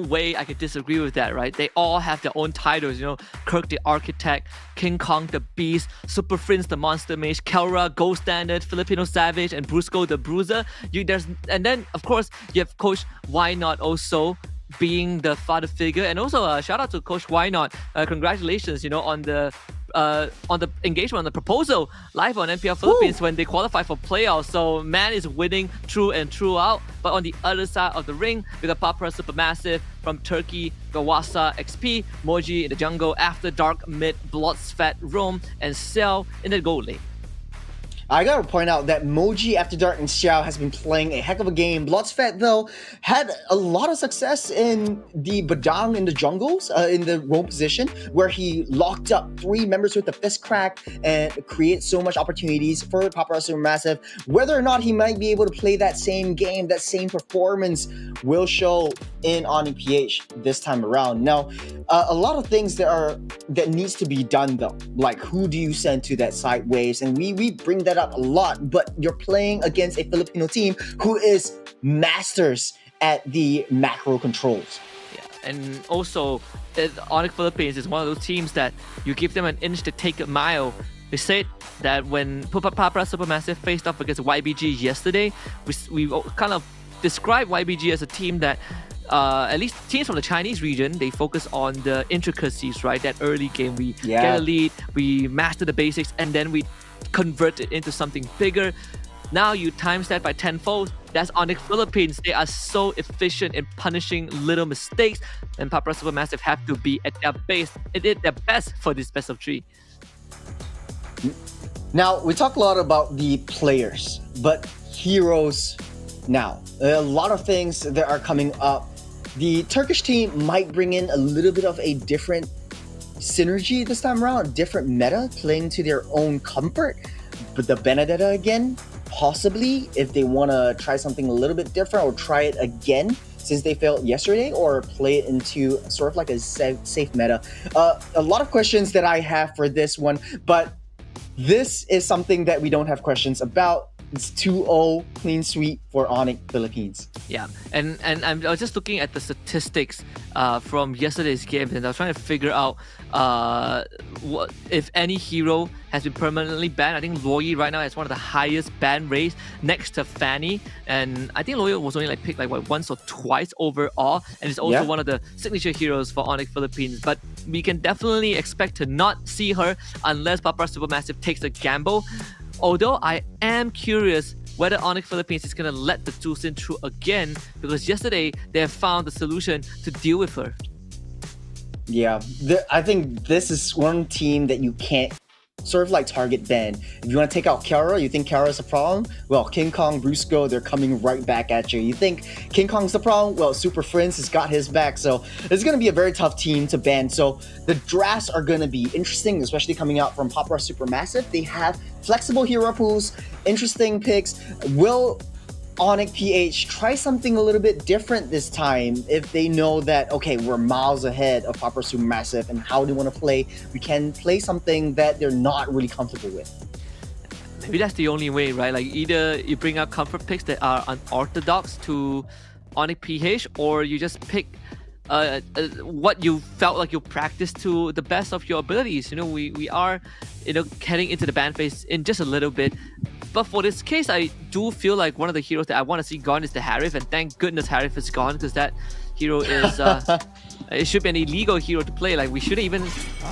way I could disagree with that, right? They all have their own titles, Kirk the Architect, King Kong the Beast, Super Friends the Monster Mage, Kelra Gold Standard, Filipino Savage, and Brusco the Bruiser. And then of course you have Coach Why Not also being the father figure, and also shout out to Coach Why Not. Congratulations, on the engagement, on the proposal live on MPL Philippines when they qualify for playoffs. So man is winning true and true out. But on the other side of the ring, we got Papara SuperMassive from Turkey, Gawasa XP, Moji in the jungle, After Dark mid, Bloodsphat roam, and Cell in the gold lane. I gotta point out that Moji, After Dark, and Xiao has been playing a heck of a game. Bloodsphat, though, had a lot of success in the Badang in the jungles, in the roam position, where he locked up 3 members with the fist crack and created so much opportunities for Papara SuperMassive. Whether or not he might be able to play that same game, that same performance, will show in ONIC PH this time around. Now, a lot of things that needs to be done, though. Like, who do you send to that side waves? And we bring that up a lot, but you're playing against a Filipino team who is masters at the macro controls. Yeah, and also ONIC Philippines is one of those teams that you give them an inch to take a mile. They said that when Papara SuperMassive faced off against YBG yesterday, we kind of described YBG as a team that at least teams from the Chinese region, they focus on the intricacies, right? That early game, we get a lead, we master the basics, and then we convert it into something bigger. Now you times that by tenfold. That's ONIC Philippines. They are so efficient in punishing little mistakes, and Papara SuperMassive have to be at their best for this best of 3. Now, we talk a lot about the players, but heroes now. A lot of things that are coming up. The Turkish team might bring in a little bit of a different synergy this time around, different meta, playing to their own comfort. But the Benedetta again, possibly, if they want to try something a little bit different or try it again since they failed yesterday, or play it into sort of like a safe meta? A lot of questions that I have for this one, but this is something that we don't have questions about. It's 2-0 clean sweep for ONIC Philippines. Yeah, and I was just looking at the statistics from yesterday's game, and I was trying to figure out what if any hero has been permanently banned. I think Loyi right now has one of the highest ban rates next to Fanny, and I think Loyi was only like picked like once or twice overall, and it's also one of the signature heroes for ONIC Philippines. But we can definitely expect to not see her unless Papa Supermassive takes a gamble. Although I am curious whether ONIC Philippines is going to let the Tusin through again, because yesterday they have found the solution to deal with her. Yeah, I think this is one team that you can't sort of like target ban. If you want to take out Kiara, you think Kiara is a problem? Well, King Kong, Brusco, they're coming right back at you. You think King Kong's the problem? Well, Super Friends has got his back. So it's going to be a very tough team to ban. So the drafts are going to be interesting, especially coming out from Papa Supermassive. They have flexible hero pools, interesting picks. Will ONIC PH try something a little bit different this time if they know that, okay, we're miles ahead of Papa Supermassive and how they want to play? We can play something that they're not really comfortable with. Maybe that's the only way, right? Like either you bring out comfort picks that are unorthodox to ONIC PH, or you just pick what you felt like you practiced to the best of your abilities. You know, we are, heading into the ban phase in just a little bit. But for this case, I do feel like one of the heroes that I want to see gone is the Harif, and thank goodness Harif is gone, because that hero is it should be an illegal hero to play. Like we shouldn't even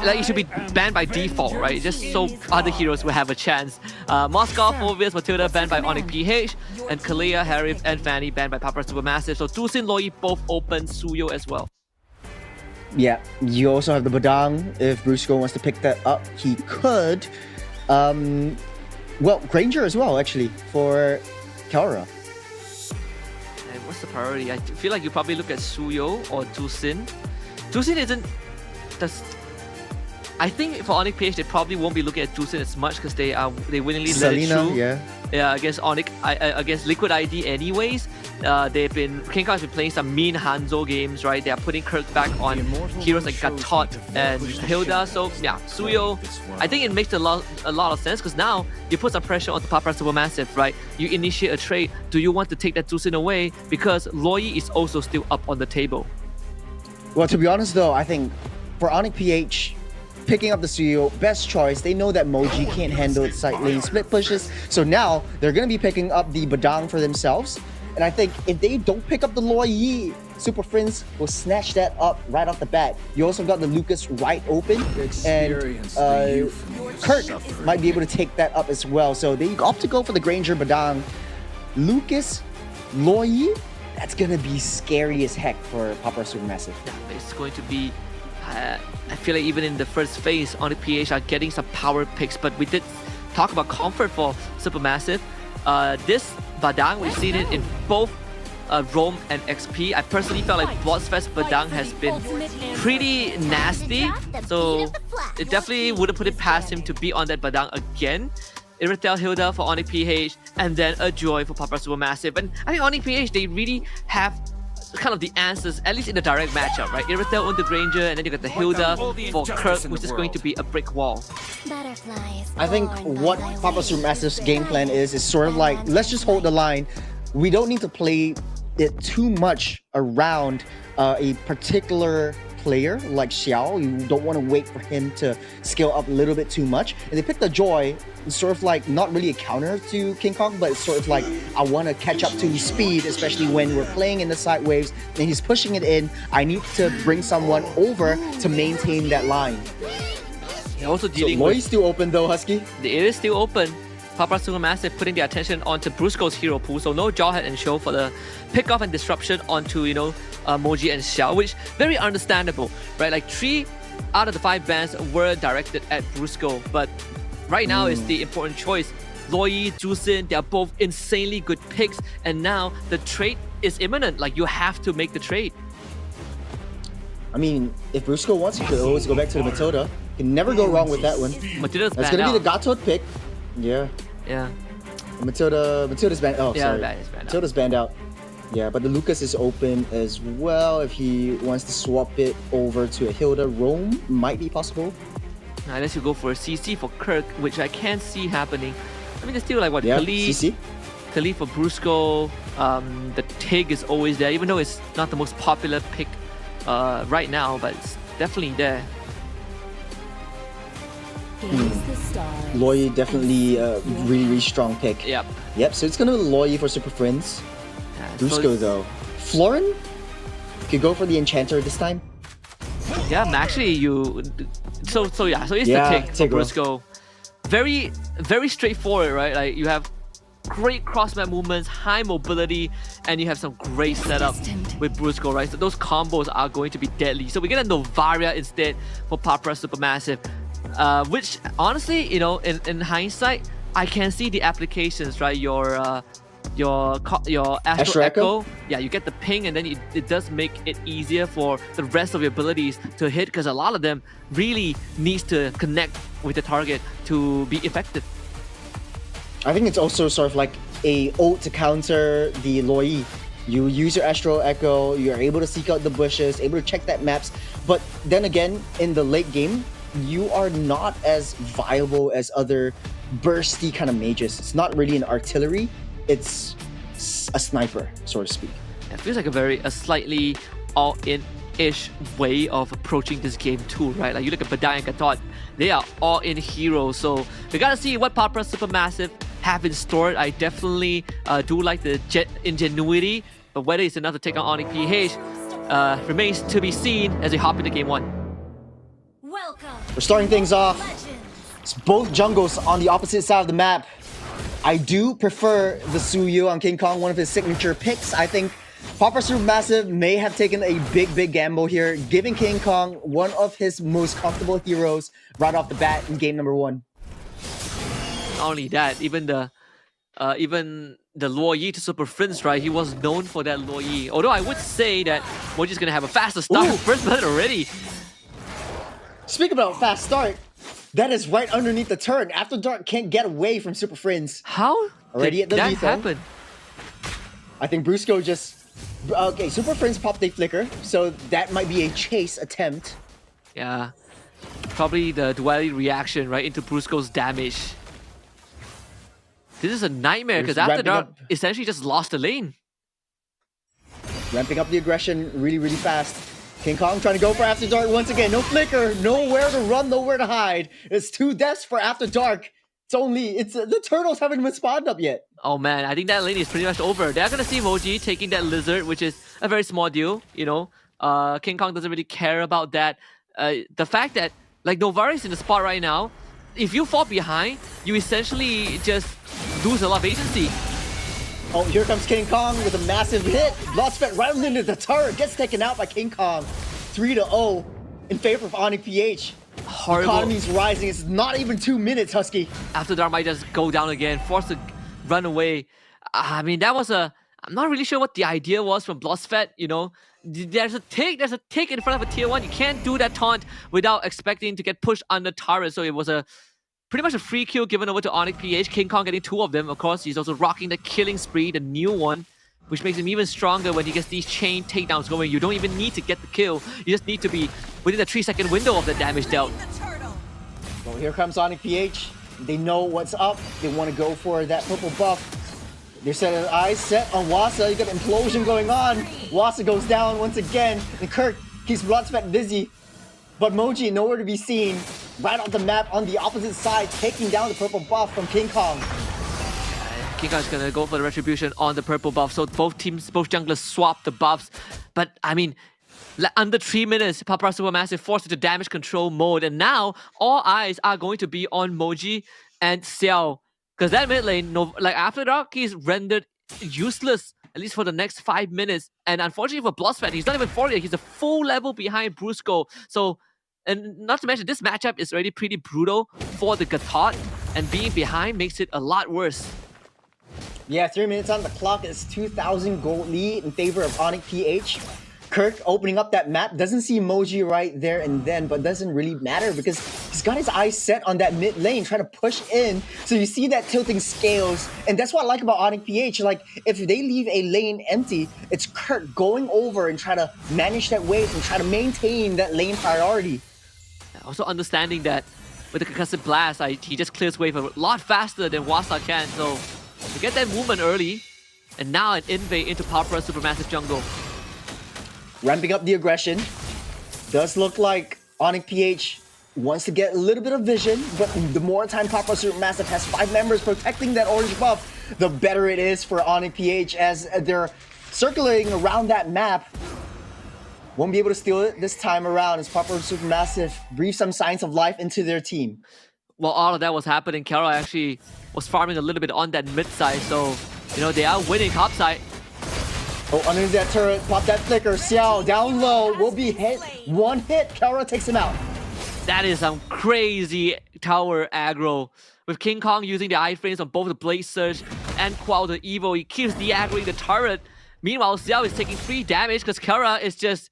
it should be banned by default, right? Just so other heroes will have a chance. Moskov, Phobius, Matilda banned by ONIC PH, and Kalia, Harif, and Fanny banned by Papa Supermassive. So Tusin, Loyi both open, Suyo as well. Yeah, you also have the Badang. If Brusco wants to pick that up, he could. Well, Granger as well, actually, for Kiara. And what's the priority? I feel like you probably look at Suyo or Tusin. Tusin isn't... I think for ONIC PH, they probably won't be looking at Tusin as much because they willingly let it through. Yeah, against ONIC, against Liquid ID anyways. King Kong has been playing some mean Hanzo games, right? They are putting Kirk back on heroes like Gatot and Hilda. So yeah, Suyo, I think it makes a lot of sense, because now you put some pressure on the Papa Supermassive, right? You initiate a trade. Do you want to take that Tusin away? Because Loyi is also still up on the table. Well, to be honest though, I think for ONIC PH, picking up the Suyo, best choice. They know that Moji can't handle side lane split pushes, so now they're going to be picking up the Badang for themselves. And I think if they don't pick up the Loyi, Super Friends will snatch that up right off the bat. You also got the Lucas right open, and Kurt might be able to take that up as well. So they opt to go for the Granger Badang. Lucas, Loyi, that's going to be scary as heck for Papa Supermassive. Yeah, it's going to be... I feel like even in the first phase, ONIC PH are getting some power picks, but we did talk about comfort for Supermassive. This Badang, we've seen it in both Rome and XP. I personally felt like Bloodfest Badang has been pretty nasty, so it definitely wouldn't put it past him to be on that Badang again. Iratel Hilda for ONIC PH, and then a Joy for Papa Supermassive. And I think ONIC PH, they really have kind of the answers, at least in the direct matchup, right? Iratel on the Granger, and then you got the Hilda for Kirk, which is going to be a brick wall. I think what Papa Supermassive's game plan is sort of like, let's just hold the line. We don't need to play it too much around a particular player like Xiao. You don't want to wait for him to scale up a little bit too much. And they picked the Joy, it's sort of like not really a counter to King Kong, but it's sort of like, I want to catch up to his speed, especially when we're playing in the side waves and he's pushing it in. I need to bring someone over to maintain that line. They're also dealing so with... Loyi's still open though, Husky. It is still open. Papa Supermassive putting their attention onto Brusco's hero pool, so no Jawhead and Show for the pick-off and disruption onto, Moji and Xiao, which very understandable, right? Like 3 out of the 5 bans were directed at Brusco, but right now is the important choice. Loyi, Jusin, they are both insanely good picks, and now the trade is imminent. Like, you have to make the trade. I mean, if Brusco wants, he could always go back to the Matilda. You can never go wrong with that one. Matilda's That's gonna be the Gatot pick. Yeah. Yeah. Matilda's banned. Oh, yeah, sorry. It's banned Matilda's banned out. Yeah, but the Lucas is open as well. If he wants to swap it over to a Hilda Roam, might be possible. Unless you go for a CC for Kirk, which I can't see happening. I mean, there's still like what, Yeah, Khalid, CC. Khalid for Brusco. The Tig is always there, even though it's not the most popular pick right now, but it's definitely there. Loy definitely a really, really strong pick. Yep. Yep, so it's gonna be Loy for Super Friends. Yeah, Brusco though. Florin could go for the Enchanter this time. Yeah, actually you. So it's Yeah, the Tig for Tigro. Brusco. Very, very straightforward, right? Like you have great cross-map movements, high mobility, and you have some great setup with Brusco, right? So those combos are going to be deadly. So we get a Novaria instead for Papra Supermassive, which honestly, you know, in hindsight, I can see the applications, right? Your Astro Echo, yeah, you get the ping, and then it does make it easier for the rest of your abilities to hit, because a lot of them really needs to connect with the target to be effective. I think it's also sort of like a ult to counter the Loi. You use your Astro Echo, you're able to seek out the bushes, able to check that maps, but then again, in the late game, you are not as viable as other bursty kind of mages. It's not really an artillery, it's a sniper, so to speak. It feels like a slightly all-in-ish way of approaching this game too, right? Like you look at Badai and Gatot, they are all-in heroes, so we gotta see what Papra Supermassive have in store. I definitely do like the ingenuity, but whether it's enough to take on ONIC PH remains to be seen as we hop into game one. We're starting things off. It's both jungles on the opposite side of the map. I do prefer the Suyu on King Kong, one of his signature picks. I think Papra Supermassive may have taken a big gamble here, giving King Kong one of his most comfortable heroes right off the bat in game number one. Not only that, even the Luo Yi to Super Friends, right? He was known for that Luo Yi. Although I would say that Moji's gonna have a faster start. Ooh. First blood already. Speak about fast start. That is right underneath the turret. After Dark can't get away from Super Friends. How already did at the that lethal. happen? I think Brusco just... Okay, Super Friends popped a flicker, so that might be a chase attempt. Yeah. Probably the duality reaction right into Brusco's damage. This is a nightmare because After Dark essentially just lost the lane. Ramping up the aggression really fast. King Kong trying to go for After Dark once again. No flicker, nowhere to run, nowhere to hide. It's 2 deaths for After Dark. The turtles haven't even spawned up yet. Oh man, I think that lane is pretty much over. They're gonna see Moji taking that lizard, which is a very small deal, you know. King Kong doesn't really care about that. The fact that like Novaria is in the spot right now, if you fall behind, you essentially just lose a lot of agency. Oh, here comes King Kong with a massive hit. Bloodspet right into the turret, gets taken out by King Kong. 3-0 in favor of ONIC PH. Horrible. Economy's rising. It's not even 2 minutes, Husky. After Dark might just go down again, forced to run away. I mean, that was I'm not really sure what the idea was from Bloodspet, you know. There's a tick in front of a tier 1. You can't do that taunt without expecting to get pushed under turret. So it was pretty much a free kill given over to ONIC PH. King Kong getting 2 of them. Of course, he's also rocking the killing spree, the new one, which makes him even stronger when he gets these chain takedowns going. You don't even need to get the kill. You just need to be within the 3-second window of the damage dealt. Well, here comes ONIC PH. They know what's up. They want to go for that purple buff. They're set of eyes set on Wasa. You got an implosion going on. Wasa goes down once again. And Kirk keeps Bloodspet busy. But Moji nowhere to be seen. Right off the map on the opposite side, taking down the purple buff from King Kong. King Kong's gonna go for the retribution on the purple buff. So both junglers swap the buffs. But I mean, under 3 minutes, Papra Supermassive forced into damage control mode. And now all eyes are going to be on Moji and Xiao. Because that mid lane, like After Dark, he's rendered useless, at least for the next 5 minutes. And unfortunately for Bloodspet, he's not even 40 yet. He's a full level behind Brusco. So, and not to mention, this matchup is already pretty brutal for the Gatot. And being behind makes it a lot worse. Yeah, 3 minutes on the clock. It's 2,000 gold lead in favor of ONIC PH. Kirk opening up that map, doesn't see Moji right there and then, but doesn't really matter because he's got his eyes set on that mid lane, trying to push in. So you see that tilting scales, and that's what I like about ONIC PH. Like, if they leave a lane empty, it's Kirk going over and try to manage that wave and try to maintain that lane priority. Also understanding that with the concussive blast, he just clears wave a lot faster than Wasa can. So to get that movement early, and now an invade into Papra Supermassive jungle. Ramping up the aggression. Does look like ONIC PH wants to get a little bit of vision, but the more time Papra Supermassive has 5 members protecting that orange buff, the better it is for ONIC PH as they're circulating around that map. Won't be able to steal it this time around as Papra Supermassive breathe some signs of life into their team. While all of that was happening, Kara actually was farming a little bit on that mid side, so you know they are winning top side. Oh, underneath that turret, pop that flicker. Xiao down low, will be hit. 1 hit, Kara takes him out. That is some crazy tower aggro. With King Kong using the iframes on both the Blade Surge and Qual the Evo, he keeps de-aggroing the turret. Meanwhile, Xiao is taking 3 damage because Kara is just,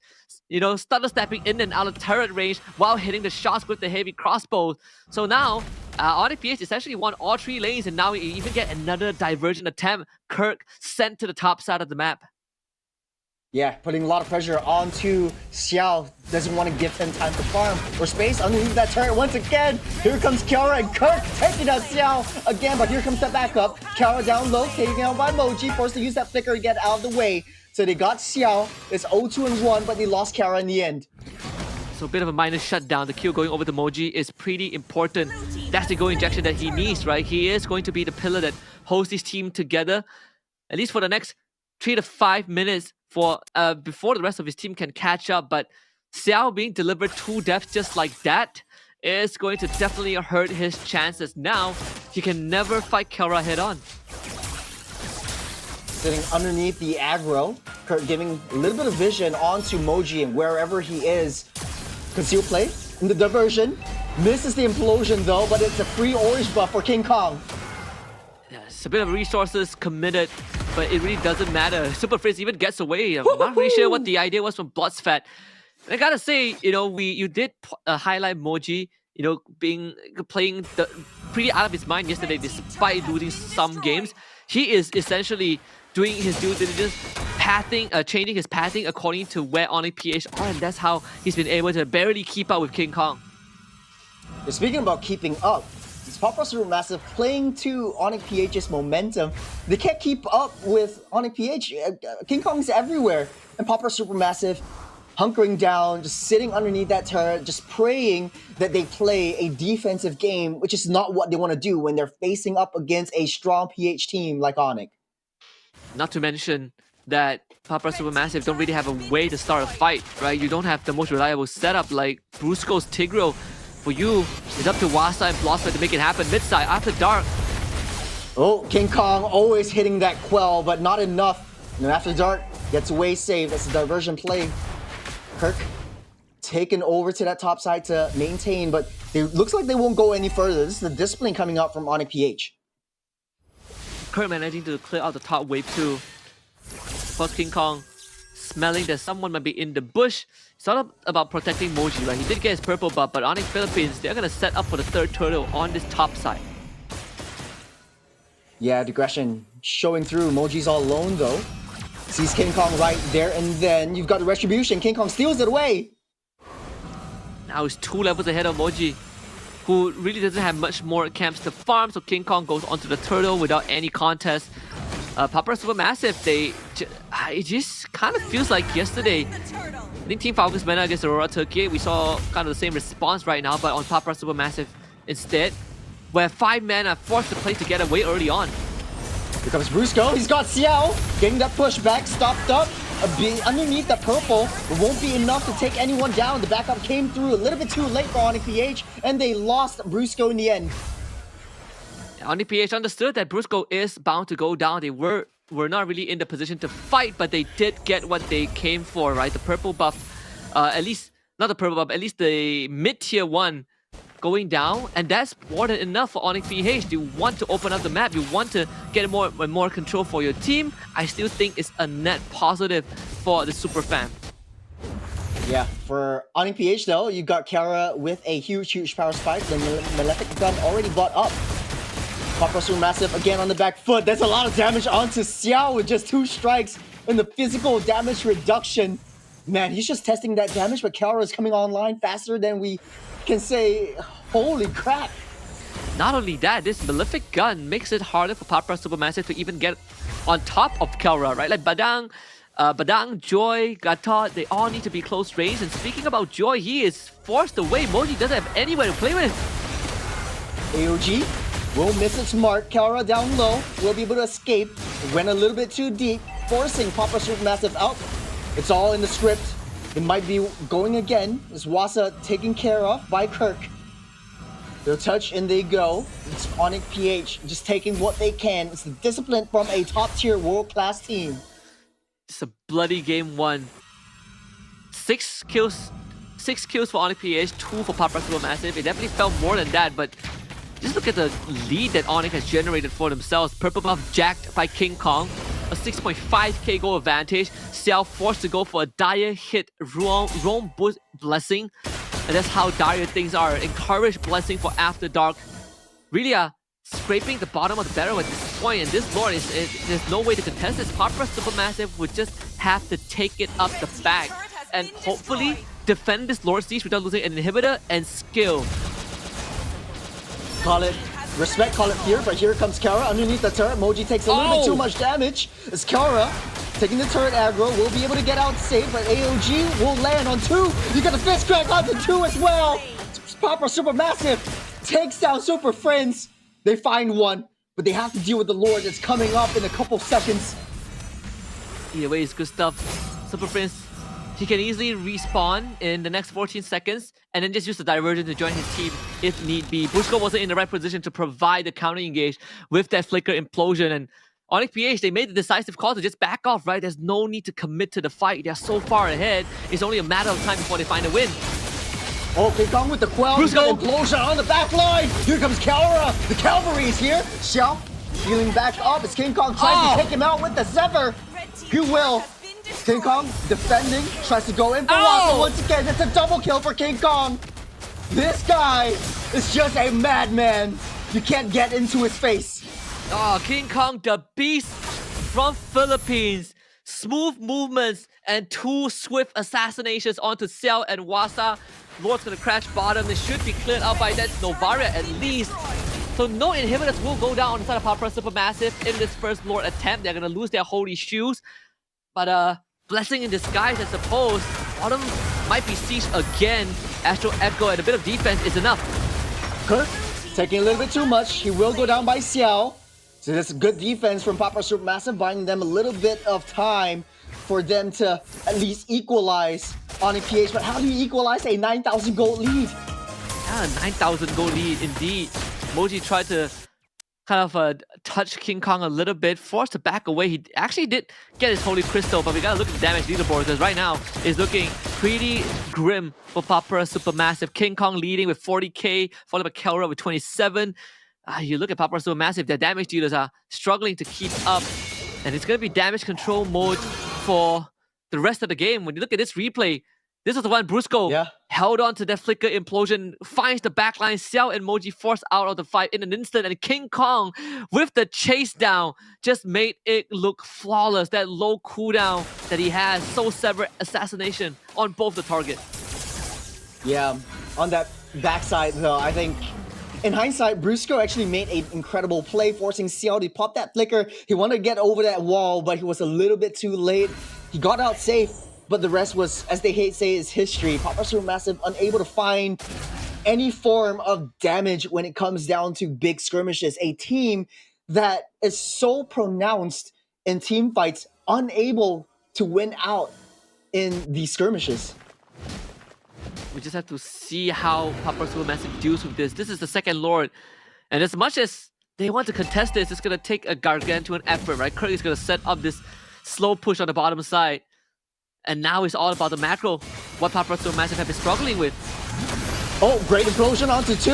you know, stutter stepping in and out of turret range while hitting the shots with the heavy crossbow. So now, ONIC PH essentially won all 3 lanes, and now we even get another divergent attempt. Kirk sent to the top side of the map. Yeah, putting a lot of pressure onto Xiao. Doesn't want to give him time to farm or space underneath that turret once again. Here comes Kiara and Kirk taking out Xiao again, but here comes the backup. Kiara down low, taken out by Moji, forced to use that flicker to get out of the way. So they got Xiao. It's 0-2-1, but they lost Kiara in the end. So a bit of a minor shutdown. The kill going over to Moji is pretty important. That's the goal injection that he needs, right? He is going to be the pillar that holds his team together, at least for the next 3 to 5 minutes for before the rest of his team can catch up. But Xiao being delivered 2 deaths just like that is going to definitely hurt his chances. Now he can never fight Kara head on. Sitting underneath the aggro, Kirk giving a little bit of vision onto Moji and wherever he is. Conceal play in the diversion. Misses the implosion though, but it's a free orange buff for King Kong. Yes, a bit of resources committed, but it really doesn't matter. Super Frizz even gets away. I'm not really sure what the idea was from Bloodsfat. And I gotta say, you know, you did highlight Moji, you know, playing pretty out of his mind yesterday despite losing some games. He is essentially doing his due diligence, changing his pathing according to where ONIC PH are, and that's how he's been able to barely keep up with King Kong. Speaking about keeping up, it's Papra Supermassive playing to ONIC PH's momentum. They can't keep up with ONIC PH. King Kong's everywhere, and Papra Supermassive hunkering down, just sitting underneath that turret, just praying that they play a defensive game, which is not what they want to do when they're facing up against a strong PH team like ONIC. Not to mention that Papra Supermassive don't really have a way to start a fight, right? You don't have the most reliable setup like Brusco's Tigreal. For you, it's up to Wasa and Blossom to make it happen. Mid-side, after dark. Oh, King Kong always hitting that quell, but not enough. And after dark, gets away safe. That's a diversion play. Kirk taken over to that top side to maintain, but it looks like they won't go any further. This is the discipline coming out from ONIC PH. Kirk managing to clear out the top wave too. Of course, King Kong smelling that someone might be in the bush. It's all about protecting Moji, right? He did get his purple buff, but ONIC Philippines, they're going to set up for the 3rd turtle on this top side. Yeah, aggression showing through. Moji's all alone though. Sees King Kong right there, and then you've got the retribution. King Kong steals it away. Now he's 2 levels ahead of Moji, who really doesn't have much more camps to farm, so King Kong goes onto the turtle without any contest. Papra Supermassive, it just kind of feels like yesterday. I think Team Falcons went against Aurora Turkey. We saw kind of the same response right now, but on Papra Supermassive instead, where 5 men are forced to play together way early on. Here comes Brusco. He's got Xiao getting that pushback, stopped up. Underneath the purple, it won't be enough to take anyone down. The backup came through a little bit too late for ONIC PH, and they lost Brusco in the end. ONIC PH understood that Brusco is bound to go down. They were not really in the position to fight, but they did get what they came for, right? The purple buff, at least, not the purple buff, at least the mid-tier 1 going down, and that's more than enough for ONIC PH. You want to open up the map, you want to get more control for your team. I still think it's a net positive for the Super Fam. Yeah, for ONIC PH though, you got Kara with a huge power spike. The Malefic gun already bought up. Pop Supermassive again on the back foot. There's a lot of damage onto Xiao with just 2 strikes and the physical damage reduction. Man, he's just testing that damage, but Kara is coming online faster than we can say. Holy crap. Not only that, this Malefic gun makes it harder for Pop Supermassive to even get on top of Kara, right? Like Badang, Joy, Gatot, they all need to be close range. And speaking about Joy, he is forced away. Moji doesn't have anywhere to play with. AOG will miss its mark. Kara down low will be able to escape. Went a little bit too deep, forcing Papa Supermassive out. It's all in the script. It might be going again. Is Wasa taken care of by Kirk? They'll touch and they go. It's ONIC PH just taking what they can. It's the discipline from a top-tier world-class team. It's a bloody game 1. 6 kills for ONIC PH, 2 for Papa Supermassive. It definitely felt more than that, but just look at the lead that ONIC has generated for themselves. Purple Buff jacked by King Kong. A 6.5k goal advantage. Xiao forced to go for a dire hit Roam Blessing. And that's how dire things are. Encourage Blessing for After Dark. Really scraping the bottom of the barrel at this point. And this Lord, there's no way to contest this. Papa Supermassive would just have to take it up the back. And hopefully defend this Lord Siege without losing an inhibitor and skill. Call it respect, call it fear, but here comes Kara underneath the turret. Moji takes a little bit too much damage. As Kara taking the turret aggro, will be able to get out safe, but AOG will land on 2. You got the fist crack onto 2 as well. Papa Supermassive takes down Super Friends. They find 1, but they have to deal with the Lord that's coming up in a couple seconds. Either way, it's good stuff. Super Friends, he can easily respawn in the next 14 seconds and then just use the diversion to join his team if need be. Bushko wasn't in the right position to provide the counter engage with that Flicker Implosion, and ONIC PH, they made the decisive call to just back off, right? There's no need to commit to the fight. They're so far ahead. It's only a matter of time before they find a win. Okay, Kong with the Quell. Implosion on the back line. Here comes Kara. The cavalry is here. Xiao healing back up as King Kong tries to take him out with the Zephyr. He will. King Kong defending, tries to go in for Wasa once again. It's a double kill for King Kong. This guy is just a madman. You can't get into his face. King Kong, the beast from Philippines. Smooth movements and 2 swift assassinations onto Xiao and Wasa. Lord's gonna crash bottom. It should be cleared out by that Novaria at least. So no inhibitors will go down on the side of Papa Supermassive in this first Lord attempt. They're gonna lose their holy shoes. But blessing in disguise, I suppose. Bottom might be sieged again. Astro Echo and a bit of defense is enough. Kirk taking a little bit too much. He will go down by Xiao. So that's good defense from Papa Supermassive, buying them a little bit of time for them to at least equalize ONIC PH. But how do you equalize a 9,000 gold lead? Yeah, 9,000 gold lead indeed. Moji tried to kind of touch King Kong a little bit, forced to back away. He actually did get his Holy Crystal, but we gotta look at the damage leaderboard because right now it's looking pretty grim for Papa Supermassive. King Kong leading with 40k, followed by Kelra with 27. You look at Papa Supermassive, their damage dealers are struggling to keep up, and it's gonna be damage control mode for the rest of the game. When you look at this replay, this is the one Brusco held on to that Flicker Implosion, finds the backline, Xiao and Moji forced out of the fight in an instant, and King Kong with the chase down just made it look flawless. That low cooldown that he has, Soul Sever assassination on both the targets. Yeah, on that backside though, I think in hindsight, Brusco actually made an incredible play, forcing Xiao to pop that flicker. He wanted to get over that wall, but he was a little bit too late. He got out safe, but the rest was, as they say, is history. Papa Supermassive unable to find any form of damage when it comes down to big skirmishes. A team that is so pronounced in team fights, unable to win out in these skirmishes. We just have to see how Papa Supermassive deals with this. This is the second Lord, and as much as they want to contest this, it's going to take a gargantuan effort, right? Kirk is going to set up this slow push on the bottom side, and now it's all about the macro, what Papa Supermassive have been struggling with. Oh, great implosion onto 2,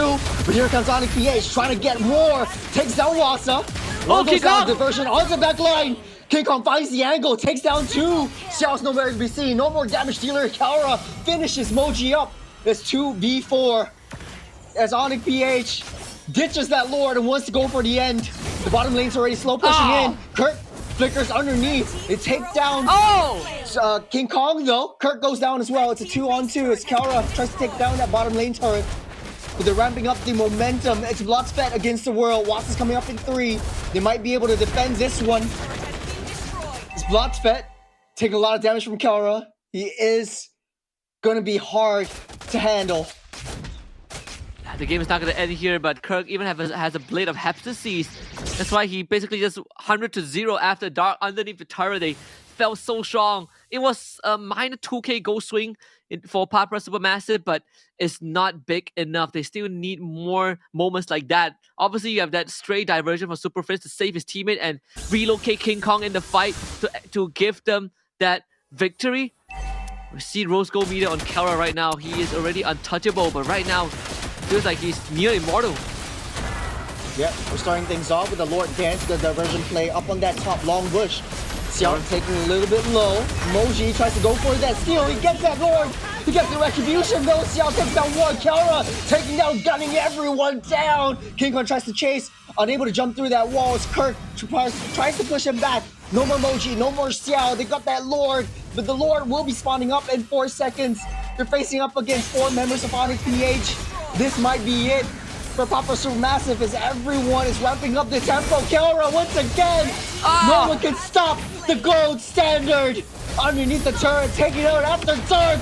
but here comes ONIC PH trying to get more, takes down Wasa. Oh, King Kong! Diversion onto the back line. King Kong finds the angle, takes down 2. Xiao's nowhere to be seen. No more damage dealer. Kaora finishes Moji up. It's 2v4. As ONIC PH ditches that Lord and wants to go for the end. The bottom lane's already slow pushing in. Kirk flickers underneath. They take down King Kong though. Kirk goes down as well. It's a 2-on-2 as Kaora tries to take down that bottom lane turret. But they're ramping up the momentum. It's Bloodspet against the world. Watts is coming up in 3. They might be able to defend this one. It's Bloodspet taking a lot of damage from Kaora. He is gonna be hard to handle. The game is not going to end here, but Kirk even has a blade of Heptases. That's why he basically just 100-0 after Dark underneath the turret. They felt so strong. It was a minor 2k gold swing for Papra Supermassive, but it's not big enough. They still need more moments like that. Obviously, you have that stray diversion for Super Frizz to save his teammate and relocate King Kong in the fight to give them that victory. We see Rose Gold meter on Kaora right now. He is already untouchable, but right now, feels like he's near immortal. Yep, we're starting things off with the Lord Dance, the diversion play up on that top long bush. Xiao taking a little bit low. Moji tries to go for that steal. He gets that Lord. He gets the retribution though. Xiao takes down one. Kaora taking down, gunning everyone down. King Kong tries to chase, unable to jump through that wall as Kirk tries to push him back. No more Moji, no more Xiao. They got that Lord, but the Lord will be spawning up in 4 seconds. They're facing up against 4 members of ONIC PH. This might be it for Papa Supermassive as everyone is ramping up the tempo. Kaora once again. No one can stop the gold standard. Underneath the turret, taking out after dark.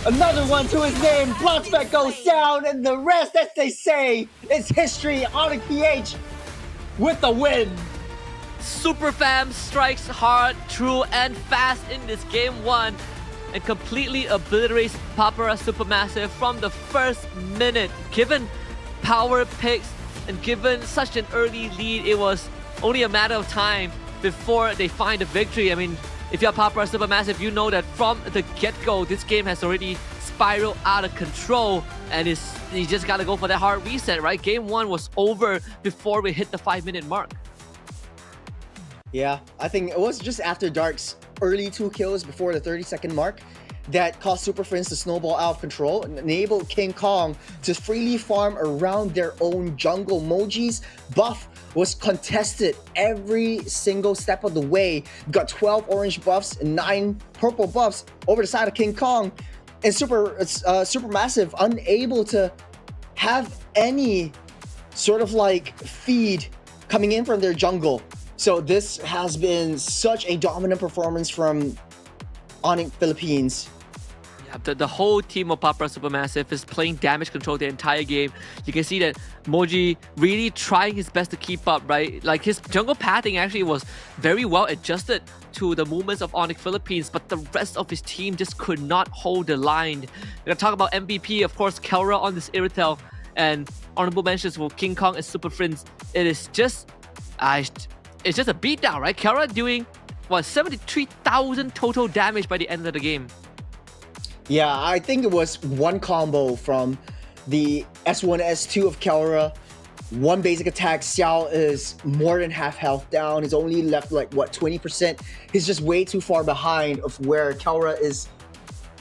Another one to his name. Bloodspec goes down, and the rest, as they say, is history. ONIC PH with the win. Super Fam strikes hard, true, and fast in this game 1. And completely obliterates Papara Supermassive from the first minute. Given power picks and given such an early lead, it was only a matter of time before they find a victory. I mean, if you're Papara Supermassive, you know that from the get-go, this game has already spiraled out of control, and you just gotta go for that hard reset, right? Game 1 was over before we hit the 5-minute mark. Yeah, I think it was just after Dark's early 2 kills before the 30-second mark that caused Super Friends to snowball out of control and enabled King Kong to freely farm around their own jungle. Moji's buff was contested every single step of the way. You got 12 orange buffs and 9 purple buffs over the side of King Kong, and Supermassive unable to have any sort of like feed coming in from their jungle. So this has been such a dominant performance from ONIC Philippines. Yeah, the whole team of Papara Supermassive is playing damage control the entire game. You can see that Moji really trying his best to keep up, right? Like his jungle pathing actually was very well adjusted to the movements of ONIC Philippines, but the rest of his team just could not hold the line. We're gonna talk about MVP, of course, Kaora on this Iritel, and honorable mentions for King Kong and Super Friends. It is just it's just a beatdown, right? Kaora doing, what, 73,000 total damage by the end of the game. Yeah, I think it was one combo from the S1, S2 of Kaora. One basic attack, Xiao is more than half health down. He's only left like, what, 20%? He's just way too far behind of where Kaora is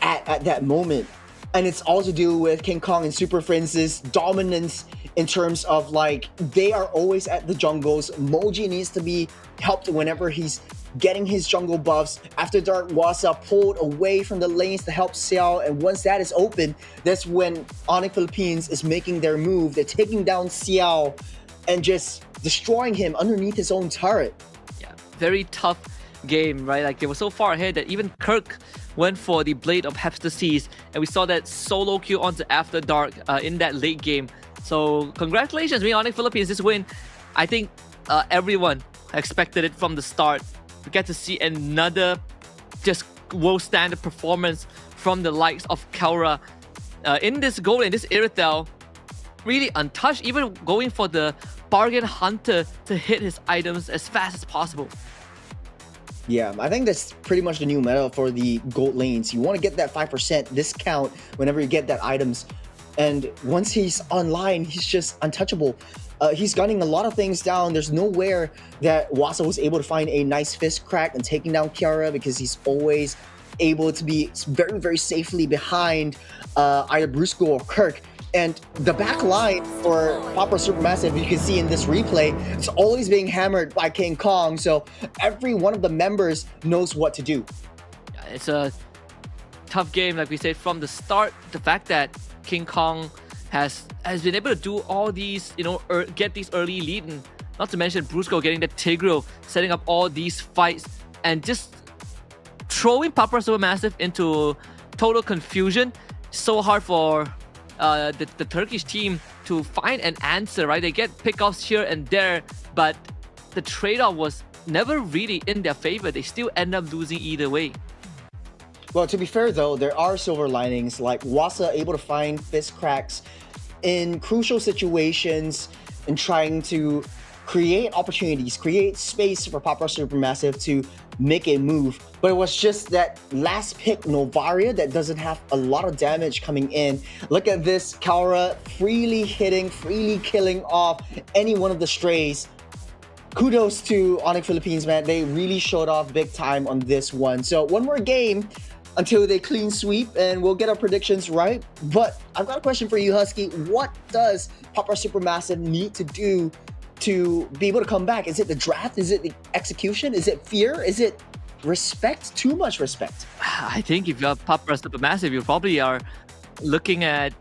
at that moment. And it's all to do with King Kong and Super Friends' dominance in terms of like, they are always at the jungles. Moji needs to be helped whenever he's getting his jungle buffs. After Dark Wasa pulled away from the lanes to help Xiao, and once that is open, that's when ONIC Philippines is making their move. They're taking down Xiao and just destroying him underneath his own turret. Yeah, very tough game, right? Like, they were so far ahead that even Kirk went for the Blade of Heptases, and we saw that solo queue onto After Dark in that late game. So congratulations, ONIC Philippines, this win. I think everyone expected it from the start. We get to see another just world standard performance from the likes of Kaora in this goal, in this Iritel. Really untouched, even going for the bargain hunter to hit his items as fast as possible. Yeah, I think that's pretty much the new meta for the gold lanes. You want to get that 5% discount whenever you get that items. And once he's online, he's just untouchable. He's gunning a lot of things down. There's nowhere that Wasa was able to find a nice fist crack and taking down Kiara, because he's always able to be very, very safely behind either Brusco or Kirk. And the back line for Popper Supermassive, you can see in this replay, it's always being hammered by King Kong. So every one of the members knows what to do. It's a tough game, like we said from the start. The fact that King Kong has been able to do all these, get these early lead, and not to mention Brusco getting the Tigreal, setting up all these fights, and just throwing Popper Supermassive into total confusion. So hard for the Turkish team to find an answer, right? They get pickoffs here and there, but the trade-off was never really in their favor. They still end up losing either way. Well, to be fair though, there are silver linings, like Wasa able to find fist cracks in crucial situations and trying to create opportunities, create space for Popper Supermassive to make a move. But it was just that last pick, Novaria, that doesn't have a lot of damage coming in. Look at this, Kaura freely hitting, freely killing off any one of the strays. Kudos to ONIC Philippines, man. They really showed off big time on this one. So one more game until they clean sweep and we'll get our predictions right. But I've got a question for you, Husky. What does Popper Supermassive need to do to be able to come back? Is it the draft? Is it the execution? Is it fear? Is it respect? Too much respect? I think if you're Popper Supermassive, you probably are looking at,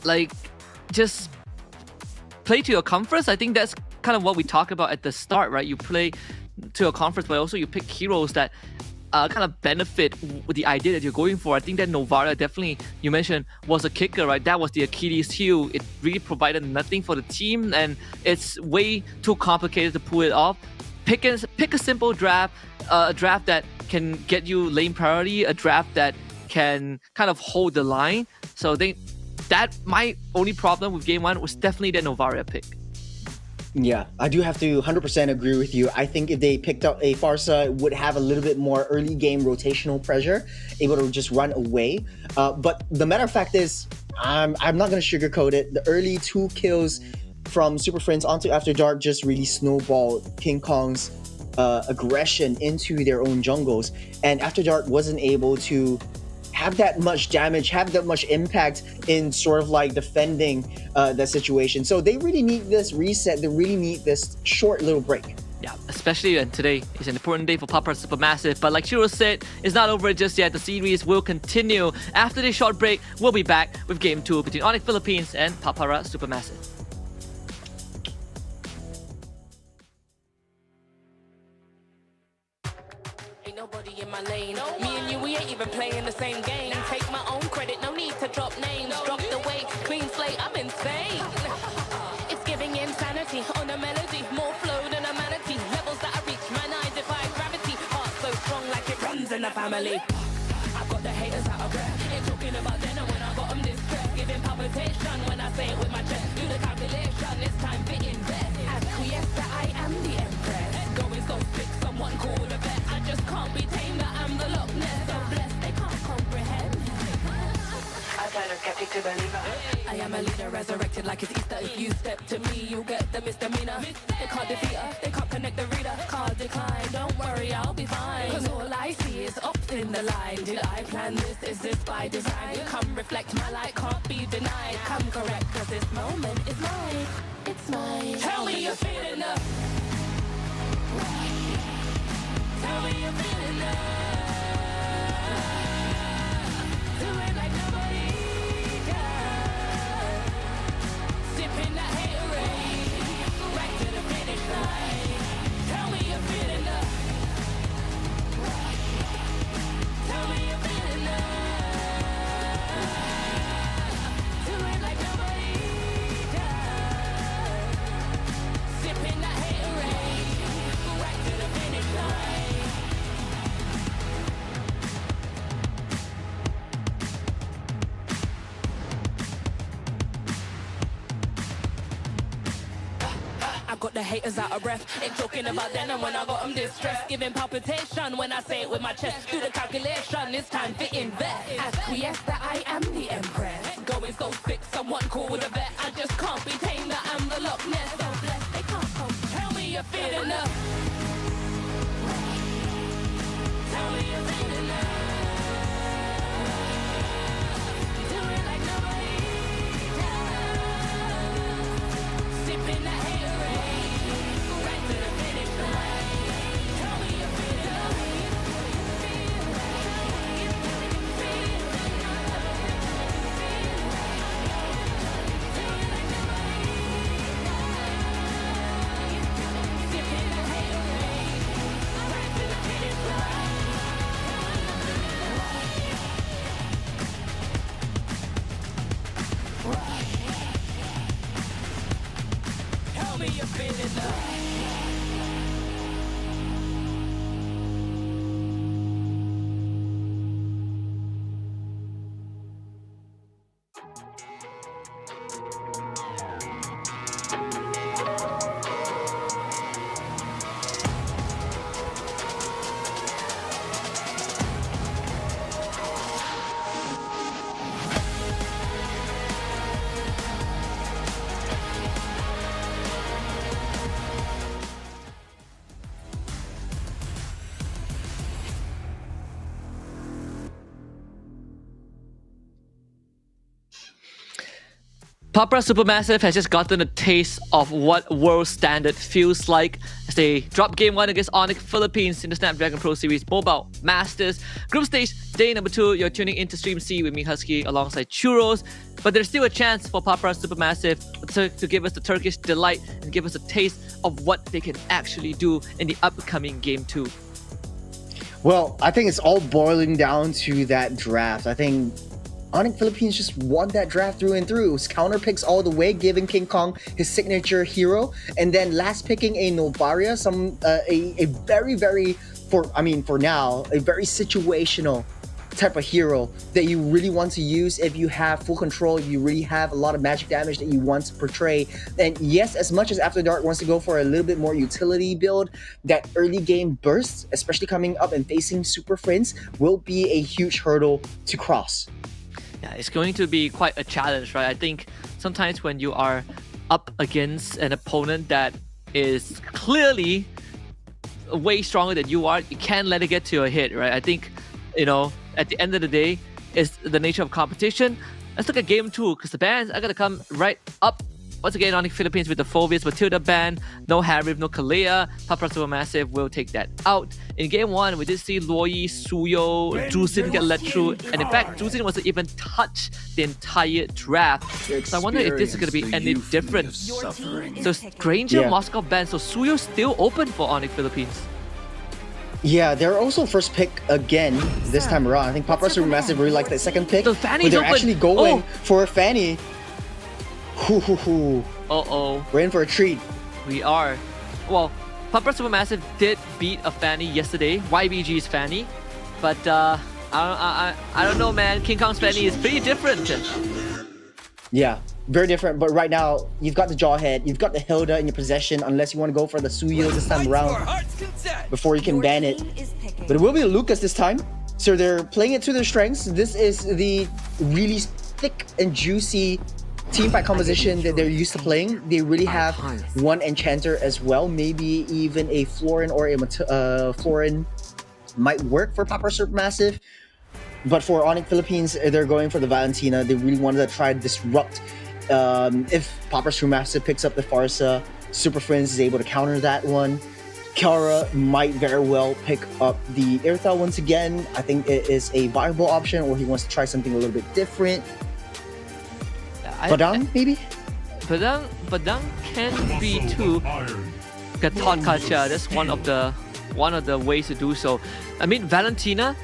like, just play to your comforts. I think that's kind of what we talked about at the start, right? You play to your comforts, but also you pick heroes that kind of benefit with the idea that you're going for. I think that Novaria definitely, you mentioned, was a kicker, right? That was the Achilles heel. It really provided nothing for the team, and it's way too complicated to pull it off. Pick a simple draft, a draft that can get you lane priority, a draft that can kind of hold the line. So I think that my only problem with game one was definitely the Novaria pick. Yeah, I do have to 100% agree with you. I think if they picked up a Farsa, it would have a little bit more early game rotational pressure, able to just run away. But the matter of fact is, I'm not going to sugarcoat it. The early 2 kills from Super Friends onto After Dark just really snowballed King Kong's aggression into their own jungles. And After Dark wasn't able to have that much damage, have that much impact in sort of like defending that situation. So they really need this reset. They really need this short little break. Yeah, especially when today is an important day for Popper Supermassive. But like Shiro said, it's not over just yet. The series will continue. After this short break, we'll be back with Game 2 between ONIC Philippines and Popper Supermassive. Ain't nobody in my lane. Me and you, we ain't even playing the same game. Take my own credit, no need to drop names. Drop the weight, clean slate, I'm insane. It's giving insanity on a melody. More flow than a manatee. Levels that I reach, man, I defy gravity. Heart so strong like it runs in the family. I've got the haters out of breath. Ain't talking about then and when I got them distressed. Giving palpitation when I say it with my chest. Do the calculation, it's time to invest. Acquiesce that I am the empress. Going so sick, someone call the vet. I just can't be tamed, that I'm the Loch Ness. So blessed, they can't comprehend. I turn a skeptic to believer. I am a leader, resurrected like it's Easter. If you step to me, you'll get the misdemeanor. They can't defeat her, they can't connect the reader. Can't decline, don't worry, I'll be fine. Cause all I see is ups in the line. Did I plan this? Is this by design? Come reflect, my light can't be denied. Come correct, cause this moment is mine. It's mine. Tell me you're feeling up. Tell me you're feeling up. Do it like nobody does. Sipping that haterade, right to the finish line. Tell me you're feeling up. Tell me you're feeling up. Do it like nobody does. Sipping that haterade, right to the finish line. I got the haters out of breath. Ain't talking about then and when I got them distressed. Giving palpitation when I say it with my chest. Do the calculation, it's time to invest. Acquiesce that I am the empress. Going so sick, someone call Papra Supermassive has just gotten a taste of what world standard feels like as they drop game 1 against ONIC Philippines in the Snapdragon Pro Series Mobile Masters. Group stage, day number 2, you're tuning into Stream C with me, Husky, alongside Churros. But there's still a chance for Papra Supermassive to give us the Turkish delight and give us a taste of what they can actually do in the upcoming game 2. Well, I think it's all boiling down to that draft. I think ONIC Philippines just won that draft through and through. It was counter picks all the way, giving King Kong his signature hero, and then last picking a Novaria, a very for now, a very situational type of hero that you really want to use if you have full control, you really have a lot of magic damage that you want to portray. And yes, as much as After Dark wants to go for a little bit more utility build, that early game burst, especially coming up and facing Super Friends, will be a huge hurdle to cross. Yeah, it's going to be quite a challenge, right? I think sometimes when you are up against an opponent that is clearly way stronger than you are, you can't let it get to your head, right? I think, at the end of the day, it's the nature of competition. Let's look at game 2, because the bans are going to come right up. Once again, ONIC Philippines with the Phobias, Matilda ban, no Harif, no Kalea. Papra Supermassive will take that out. In game 1, we did see Luoyi, Suyo, Jusin get let through, and in fact, Jusin wasn't even touch the entire draft. So I wonder if this is going to be any different. So Granger, Moscow ban, so Suyo still open for ONIC Philippines. Yeah, they're also first pick again this time around. I think Papra Supermassive really liked that second pick, but they're actually going for a Fanny. Uh-oh. We're in for a treat. We are. Well, Papra Supermassive did beat a Fanny yesterday, YBG's Fanny. But I don't know, man. King Kong's Fanny is pretty different. Yeah, very different. But right now, you've got the Jawhead, you've got the Hilda in your possession, unless you want to go for the Suyo this time around before you can ban it. But it will be Lucas this time. So they're playing it to their strengths. This is the really thick and juicy team fight composition that they're used to playing. They really have one enchanter as well. Maybe even a Florin or a Florin might work for Papra Supermassive. But for ONIC Philippines, they're going for the Valentina. They really wanted to try to disrupt. If Papra Supermassive picks up the Farsa, Super Friends is able to counter that one. Kiara might very well pick up the Irthal once again. I think it is a viable option, or he wants to try something a little bit different. Badang, maybe? Badang can be too. Gatot Kacha, that's one of the ways to do so. I mean, Valentina,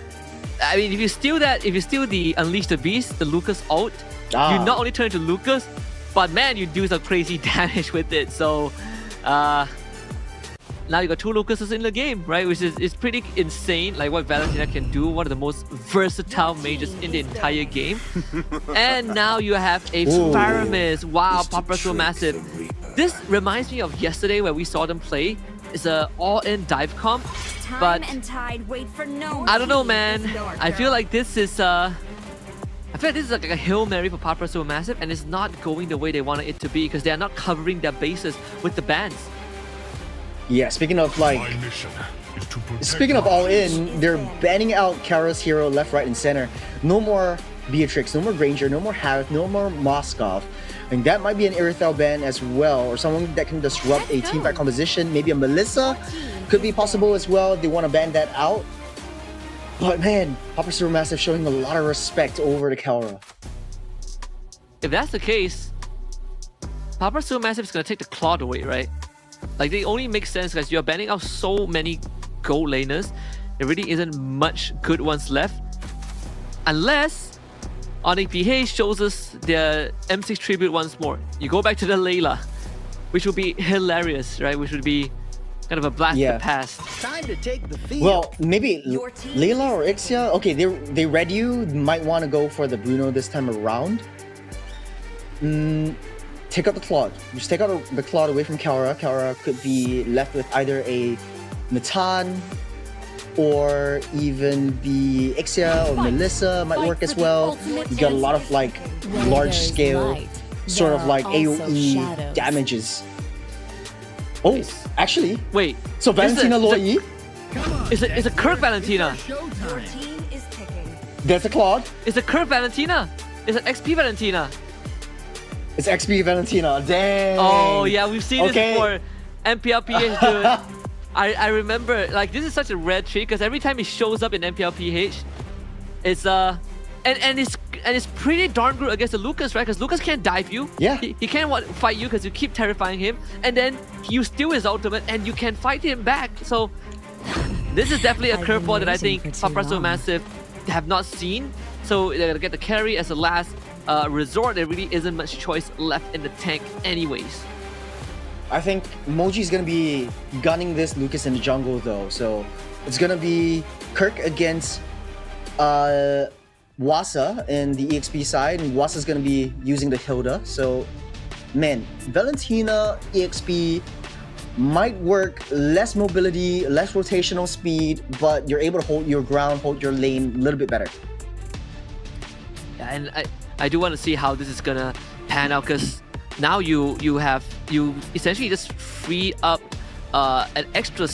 if you steal the Unleash the Beast, the Lucas ult, you not only turn into Lucas, but man, you do some crazy damage with it. So now you got 2 Lucases in the game, right? Which is pretty insane, like what Valentina can do, one of the most versatile mages in the entire game. And now you have a Faramis. Wow, Papra Supermassive. This reminds me of yesterday where we saw them play. It's a all-in dive comp, but I don't know, man. I feel like this is like a Hail Mary for Papra Supermassive, and it's not going the way they wanted it to be because they are not covering their bases with the bans. Yeah, speaking of all in, they're banning out Kara's hero left, right, and center. No more Beatrix, no more Granger, no more Harith, no more Moskov. And that might be an Irithel ban as well, or someone that can disrupt a teamfight composition. Maybe a Melissa could be possible as well. They want to ban that out. But man, Papra Supermassive showing a lot of respect over to Kara. If that's the case, Papra Supermassive is going to take the Claude away, right? Like, they only make sense because you're banning out so many gold laners. There really isn't much good ones left. Unless ONIC PH shows us their M6 tribute once more. You go back to the Layla, which would be hilarious, right? Which would be kind of a blast from the past. Time to take the field. Well, maybe Layla or Ixia. Okay, they read you. Might want to go for the Bruno this time around. Take out the Claude. Just take out the Claude away from Kara. Kara could be left with either a Natan or even the Ixia or Melissa might work as well. You got a lot of like large scale sort of like AoE damages. Oh, actually. Wait. So Valentina Loi. It's a Kirk Valentina. There's a Claude. It's a Kirk Valentina. It's an XP Valentina. It's XP Valentina. Dang. Oh yeah, we've seen this Okay. before. MPLPH, dude. I remember, like, this is such a rare trick because every time it shows up in MPLPH, it's and it's pretty darn good against the Lucas, right? Because Lucas can't dive you. Yeah. He can't fight you because you keep terrifying him, and then you steal his ultimate and you can fight him back. So this is definitely a I've been curveball that I losing think for too long. SuperMassive have not seen. So they're gonna get the carry as a last resort. There really isn't much choice left in the tank anyways. I think Moji's gonna be gunning this Lucas in the jungle though. So it's gonna be Kirk against Wasa in the EXP side, and Wasa's gonna be using the Hilda. So man, Valentina EXP might work, less mobility, less rotational speed, but you're able to hold your ground, hold your lane a little bit better. Yeah, and I do want to see how this is gonna pan out, because now you essentially just free up an extra.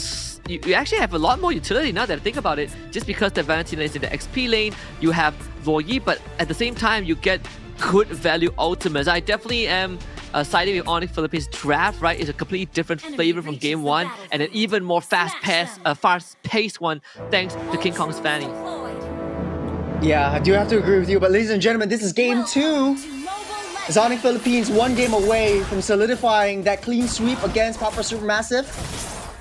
You actually have a lot more utility now that I think about it. Just because the Valentina is in the XP lane, you have Voyi, but at the same time you get good value ultimates. I definitely am siding with ONIC Philippines draft, right? It's a completely different flavor from game one, and an even more fast-paced one thanks to King Kong's Fanny. Yeah, I do have to agree with you, but ladies and gentlemen, this is game 2. ONIC Philippines 1 game away from solidifying that clean sweep against Pop SuperMassive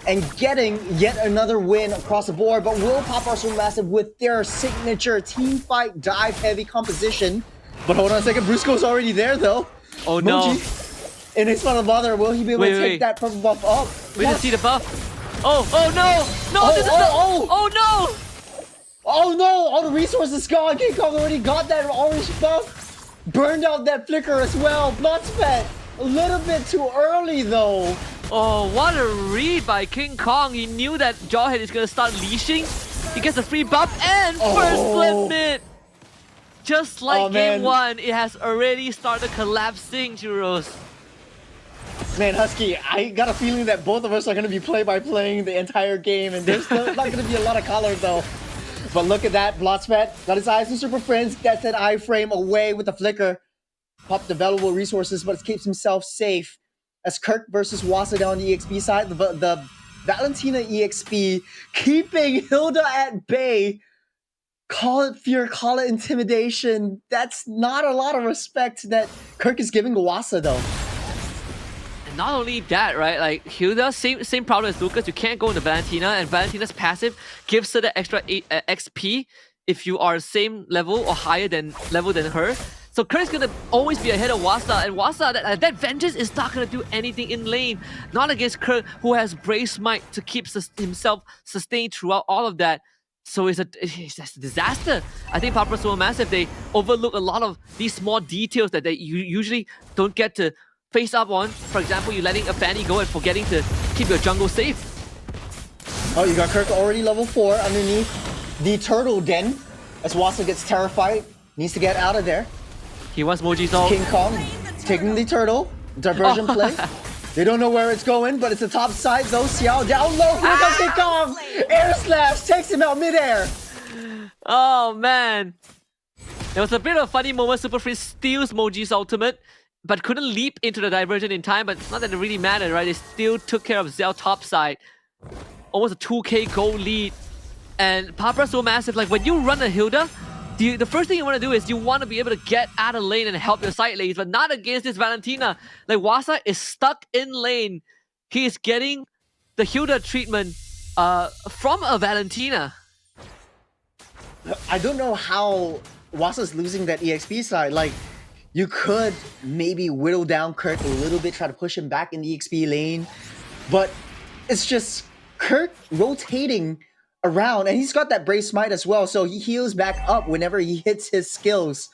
and getting yet another win across the board. But will Pop SuperMassive, with their signature team fight dive heavy composition, but hold on a second, Brusco's already there though. Oh no. Moji, in his final mother, will he be able to take that purple buff up? We didn't see the buff. Oh no! No, this is oh no! Oh no! All the resources gone. King Kong already got that orange buff. Burned out that flicker as well. Bloodspet. A little bit too early though. Oh, what a read by King Kong. He knew that Jawhead is going to start leashing. He gets a free buff and first blood mid. Just like game 1, it has already started collapsing, Churros. Man, Husky, I got a feeling that both of us are going to be play-by-playing the entire game, and there's still not going to be a lot of color though. But look at that, Bloodspet got his eyes on Super Prince, gets that iframe away with the flicker. Popped available resources, but keeps himself safe. As Kirk versus Wasa down the EXP side, the Valentina EXP keeping Hilda at bay. Call it fear, call it intimidation. That's not a lot of respect that Kirk is giving Wasa though. And not only that, right? Like Hilda, same problem as Lucas. You can't go into Valentina, and Valentina's passive gives her the extra XP if you are same level or higher than her. So Kirk's gonna always be ahead of Wasa, and Wasa, that Vengeance is not gonna do anything in lane. Not against Kirk, who has Brave Smite to keep himself sustained throughout all of that. So it's a disaster. I think Pop SuperMassive, they overlook a lot of these small details that they usually don't get to face up on. For example, you letting a Fanny go and forgetting to keep your jungle safe. Oh, you got Kirk already level 4 underneath the turtle den. As Wasa gets terrified, needs to get out of there. He wants Moji's ult. King Kong taking the turtle. Diversion play. They don't know where it's going, but it's the top side though. Xiao down low. Here comes King Kong. Air slash takes him out midair. Oh man. There was a bit of a funny moment. Super Freeze steals Moji's ultimate, but couldn't leap into the diversion in time. But it's not that it really mattered, right? They still took care of Zell top side. Almost a 2k gold lead. And Pop SuperMassive, like when you run a Hilda, the first thing you want to do is you want to be able to get out of lane and help your side lanes, but not against this Valentina. Like Wasa is stuck in lane. He is getting the Hilda treatment from a Valentina. I don't know how Wasa's losing that EXP side. Like, you could maybe whittle down Kirk a little bit, try to push him back in the EXP lane, but it's just Kirk rotating around, and he's got that Brave Smite as well, so he heals back up whenever he hits his skills.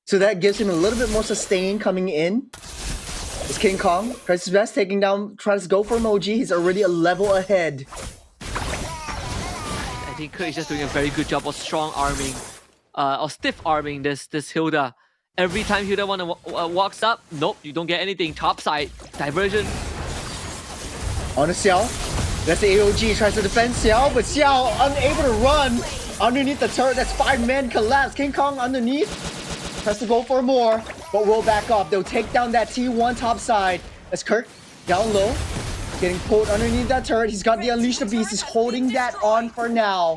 So that gives him a little bit more sustain coming in. It's King Kong, tries his best, taking down, tries to go for Moji. He's already a level ahead. I think Kirk is just doing a very good job of strong arming, or stiff arming this Hilda. Every time Hilda walks up, nope, you don't get anything. Top side, diversion. On a Xiao. That's the AOG, tries to defend Xiao, but Xiao unable to run underneath the turret. That's 5-man collapse. King Kong underneath. Tries to go for more. but will back off. They'll take down that T1 top side as Kirk down low, getting pulled underneath that turret. He's got the Unleash the Beast. He's holding that on for now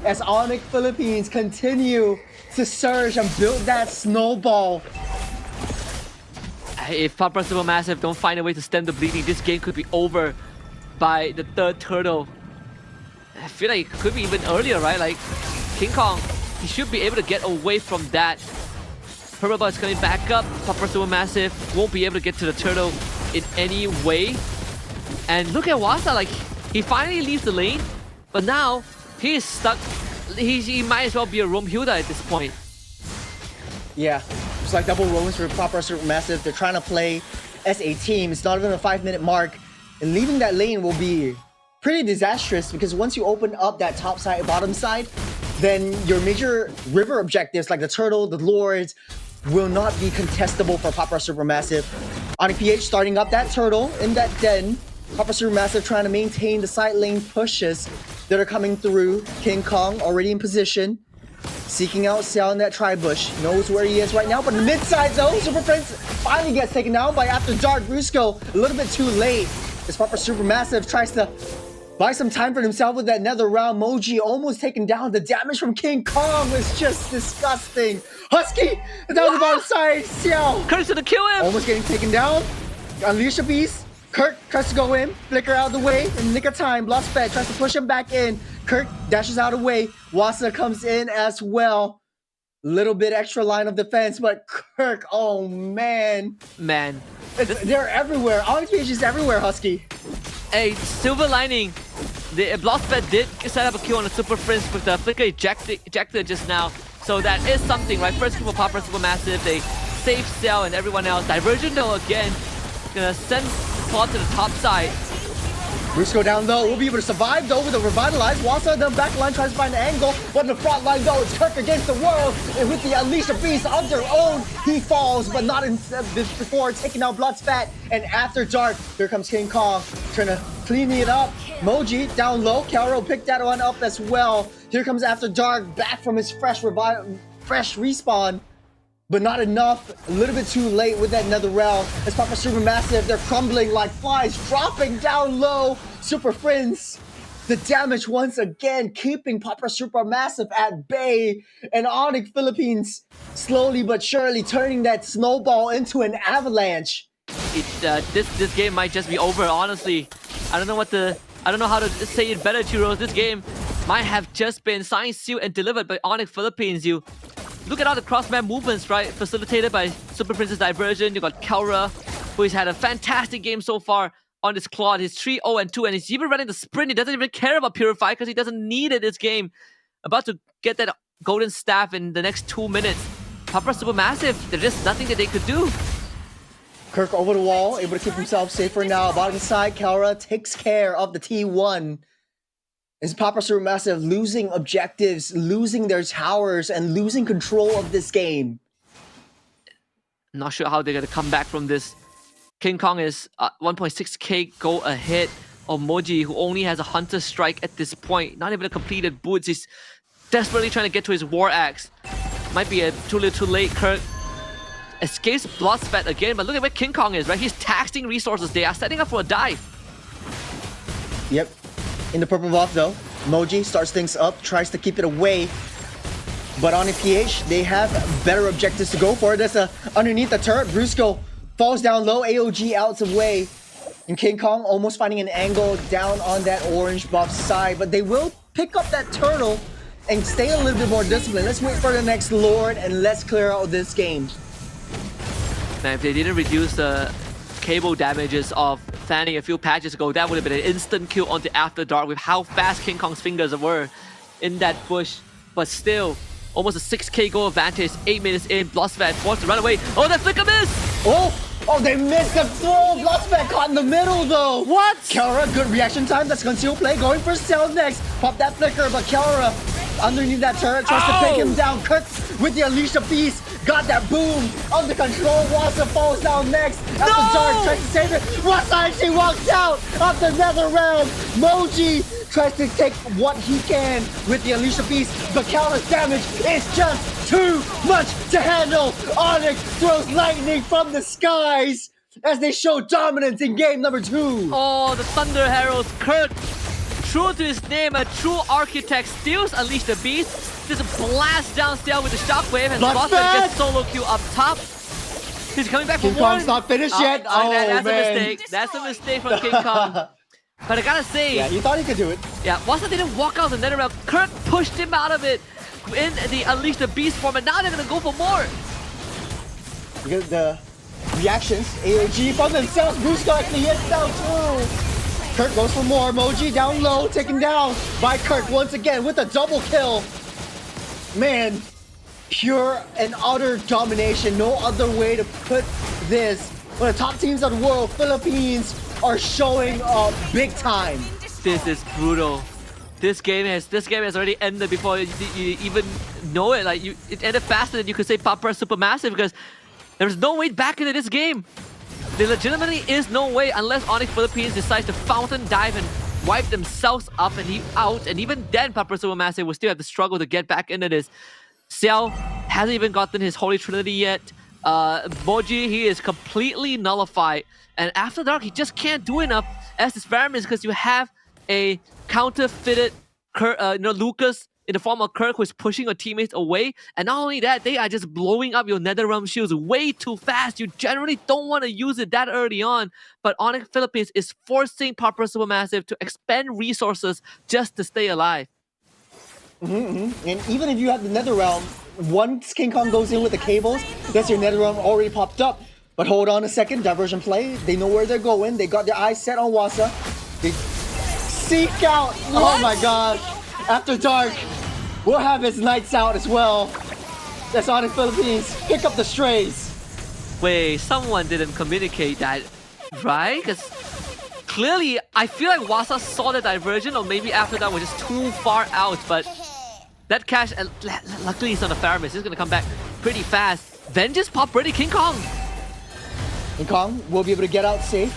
as ONIC Philippines continue to surge and build that snowball. If Papa SuperMassive don't find a way to stem the bleeding, this game could be over by the third turtle. I feel like it could be even earlier, right? Like, King Kong, he should be able to get away from that. Purple is coming back up. Papa SuperMassive won't be able to get to the turtle in any way. And look at Wasa, like, he finally leaves the lane, but now he is stuck. He might as well be a roam Hilda at this point. Yeah, it's like double roams for Papa SuperMassive. They're trying to play as a team. It's not even a 5-minute mark. And leaving that lane will be pretty disastrous because once you open up that top side, bottom side, then your major river objectives like the turtle, the lords, will not be contestable for Papa SuperMassive. ONIC PH starting up that turtle in that den. Papa SuperMassive trying to maintain the side lane pushes that are coming through. King Kong already in position, seeking out Xiao in that tri-bush. Knows where he is right now, but in the mid-side zone, Super Prince finally gets taken down by After Dark. Brusco a little bit too late as Papa SuperMassive tries to buy some time for himself with that nether round. Moji almost taken down. The damage from King Kong was just disgusting. Husky down the bottom side. Xiao Kurt's gonna kill him. almost getting taken down. Unleash the Beast. Kurt tries to go in, flicker out of the way in the nick of time. Lost Fed tries to push him back in. Kurt dashes out of the way. Wasa comes in as well. Little bit extra line of defense, but Kirk, oh man. Man. They're everywhere. ONIC PH is everywhere, Husky. A silver lining. The Blossfed did set up a kill on the Super Prince with the flicker ejected just now. So that is something, right? First kill for Papa SuperMassive. They save Cell and everyone else. Diversion though again. Gonna send Claw to the top side. Brusco down low. We'll be able to survive though with a revitalized. Wasa the back line tries to find an angle, but in the front line though, it's Kirk against the world. And with the Unleash the Beast on their own, he falls, but not before taking out Bloodspat. And After Dark, here comes King Kong trying to clean it up. Moji down low. Kaoro picked that one up as well. Here comes After Dark back from his fresh respawn. But not enough, a little bit too late with that nether realm. As Papa SuperMassive, they're crumbling like flies, dropping down low. Super Friends, the damage once again, keeping Papa SuperMassive at bay. And ONIC Philippines, slowly but surely turning that snowball into an avalanche. This game might just be over, honestly. I don't know how to say it better, Churros. This game might have just been signed, sealed, and delivered by ONIC Philippines. You look at all the cross-map movements, right? Facilitated by Super Prince's Diversion. You got Kaura, who has had a fantastic game so far on this Claude. He's 3-0-2, and he's even running the sprint. He doesn't even care about Purify because he doesn't need it this game. About to get that golden staff in the next 2 minutes. Papa SuperMassive, there's just nothing that they could do. Kirk over the wall, able to keep himself safe for now. Bottom side, Kaura takes care of the T1. Is Papa SuperMassive losing objectives, losing their towers, and losing control of this game? Not sure how they're going to come back from this. King Kong is 1.6k go ahead of Moji, who only has a Hunter Strike at this point. Not even a completed boots. He's desperately trying to get to his War Axe. Might be too little too late. Kirk escapes Bloodspat again, but look at where King Kong is, right? He's taxing resources. They are setting up for a dive. Yep. In the purple buff though, Moji starts things up, tries to keep it away. But ONIC PH, they have better objectives to go for. There's underneath the turret, Brusco falls down low, AOG out of the way. And King Kong almost finding an angle down on that orange buff side. But they will pick up that turtle and stay a little bit more disciplined. Let's wait for the next Lord and let's clear out this game. Man, if they didn't reduce the cable damages of fanning a few patches ago, that would have been an instant kill onto After Dark with how fast King Kong's fingers were in that bush. But still, almost a 6k goal advantage, 8 minutes in. Bloodspat forced to run away. Oh, that flicker miss! Oh, they missed the throw! Bloodspat caught in the middle though! What? Kaura, good reaction time. That's conceal play. Going for Cell next. Pop that flicker, but Kaura underneath that turret tries to take him down. Kurt with the Unleash the Beast. Got that boom under control. Wasa falls down next. After Dark tries to save it. Wasa actually walks out of the nether realm. Moji tries to take what he can with the Unleash the Beast, but Kaura's damage is just too much to handle. ONIC throws lightning from the skies as they show dominance in game number 2. Oh, the Thunder Heralds. Kirk, true to his name, a true architect, steals Unleash the Beast. Just blast down Xiao with the shockwave, and Boston gets solo queue up top. He's coming back for King one. Kong's not finished yet. That's man. a mistake. That's a mistake from King Kong. But I gotta say, Yeah, he thought he could do it. yeah, Wasa didn't walk out the nether realm. Kirk pushed him out of it in the Unleash the Beast form, and now they're gonna go for more. Because the reactions, AOG from themselves. Bruce actually hits down too. Kirk goes for more. Moji down low, taken down by Kirk once again with a double kill. Man, pure and utter domination. No other way to put this. One of the top teams of the world, Philippines, are showing up big time. This is brutal. This game has already ended before you even know it. Like it ended faster than you could say Papra Supermassive, because there's no way back into this game. There legitimately is no way unless ONIC Philippines decides to fountain dive and wipe themselves up and out, and even then Papra Supermassive will still have to struggle to get back into this. Xiao hasn't even gotten his Holy Trinity yet. Moji, he is completely nullified, and after dark he just can't do enough as this Faramir, because you have a counterfeited Lucas in the form of Kirk, who is pushing your teammates away, and not only that, they are just blowing up your Netherrealm shields way too fast. You generally don't want to use it that early on, but ONIC Philippines is forcing Papra Supermassive to expend resources just to stay alive. And even if you have the Netherrealm, once King Kong goes in with the cables, that's your Netherrealm already popped up. But hold on a second, diversion play. They know where they're going. They got their eyes set on Wasa. They seek out. Oh my gosh. After dark, we'll have his nights out as well. That's ONIC Philippines. Pick up the strays. Wait, someone didn't communicate that, right? Because clearly, I feel like Wasa saw the diversion, or maybe after that was just too far out, but that cash, luckily it's on the Faramir. He's gonna come back pretty fast. Vengeance pop ready, King Kong. King Kong will be able to get out safe.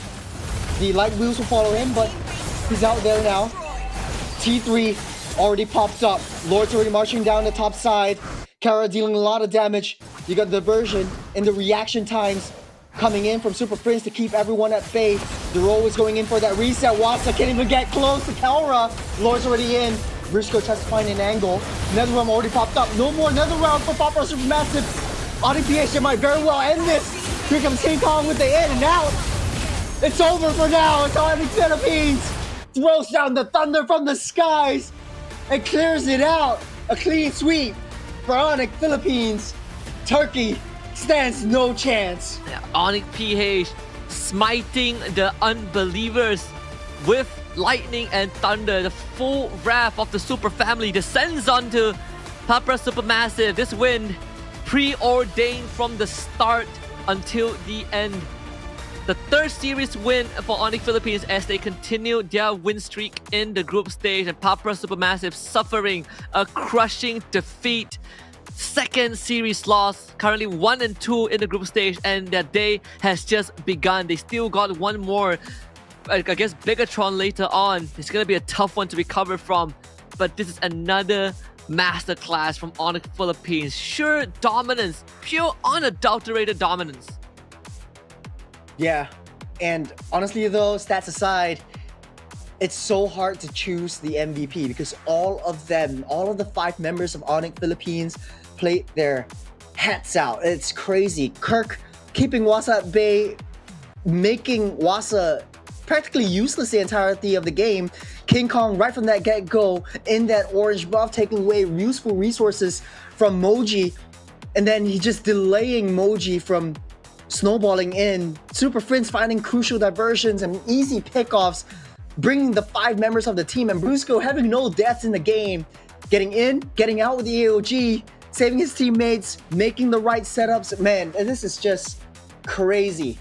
The light wheels will follow him, but he's out there now. T3 already popped up. Lord's already marching down the top side. Kara dealing a lot of damage. You got diversion and the reaction times coming in from Super Prince to keep everyone at bay. The roll is going in for that reset. Wasa can't even get close to Kara. Lord's already in. Briscoe tries to find an angle. Netherrealm already popped up. No more Netherrealm for Papra Supermassive. ONIC PH might very well end this. Here comes King Kong with the in and out. It's over for now. It's ONIC Philippines. Throws down the thunder from the skies and clears it out. A clean sweep for ONIC Philippines. Turkey stands no chance. ONIC PH smiting the unbelievers with lightning and thunder. The full wrath of the Super family descends onto Papra Supermassive. This win preordained from the start until the end. The third series win for ONIC Philippines as they continue their win streak in the group stage, and Papra Supermassive suffering a crushing defeat. Second series loss, currently 1-2 in the group stage, and their day has just begun. They still got one more against Bigatron later on. It's going to be a tough one to recover from, but this is another masterclass from ONIC Philippines. Sure dominance, pure unadulterated dominance. Yeah, and honestly though, stats aside, it's so hard to choose the MVP because all of the 5 members of ONIC Philippines played their hats out. It's crazy. Kirk keeping Wasa at bay, making Wasa practically useless the entirety of the game. King Kong right from that get-go in that orange buff, taking away useful resources from Moji, and then he just delaying Moji from snowballing in. Super Prince finding crucial diversions and easy pickoffs, bringing the 5 members of the team, and Brusco having no deaths in the game, getting in, getting out with the AOG, saving his teammates, making the right setups. Man, this is just crazy.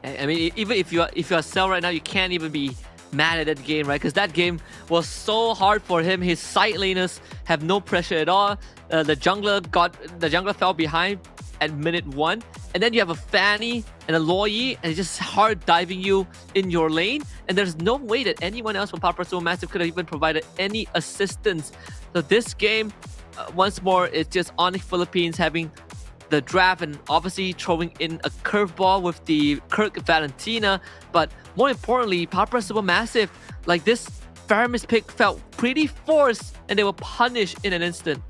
I mean, even if you're Cell right now, you can't even be mad at that game, right? Because that game was so hard for him. His side laners have no pressure at all. The jungler fell behind at minute 1, and then you have a Fanny and a Loyi, and it's just hard diving you in your lane, and there's no way that anyone else from Papra Supermassive could have even provided any assistance. So this game once more, it's just ONIC Philippines having the draft and obviously throwing in a curveball with the Kirk Valentina. But more importantly, Papra Supermassive, like this Faramis pick felt pretty forced and they were punished in an instant.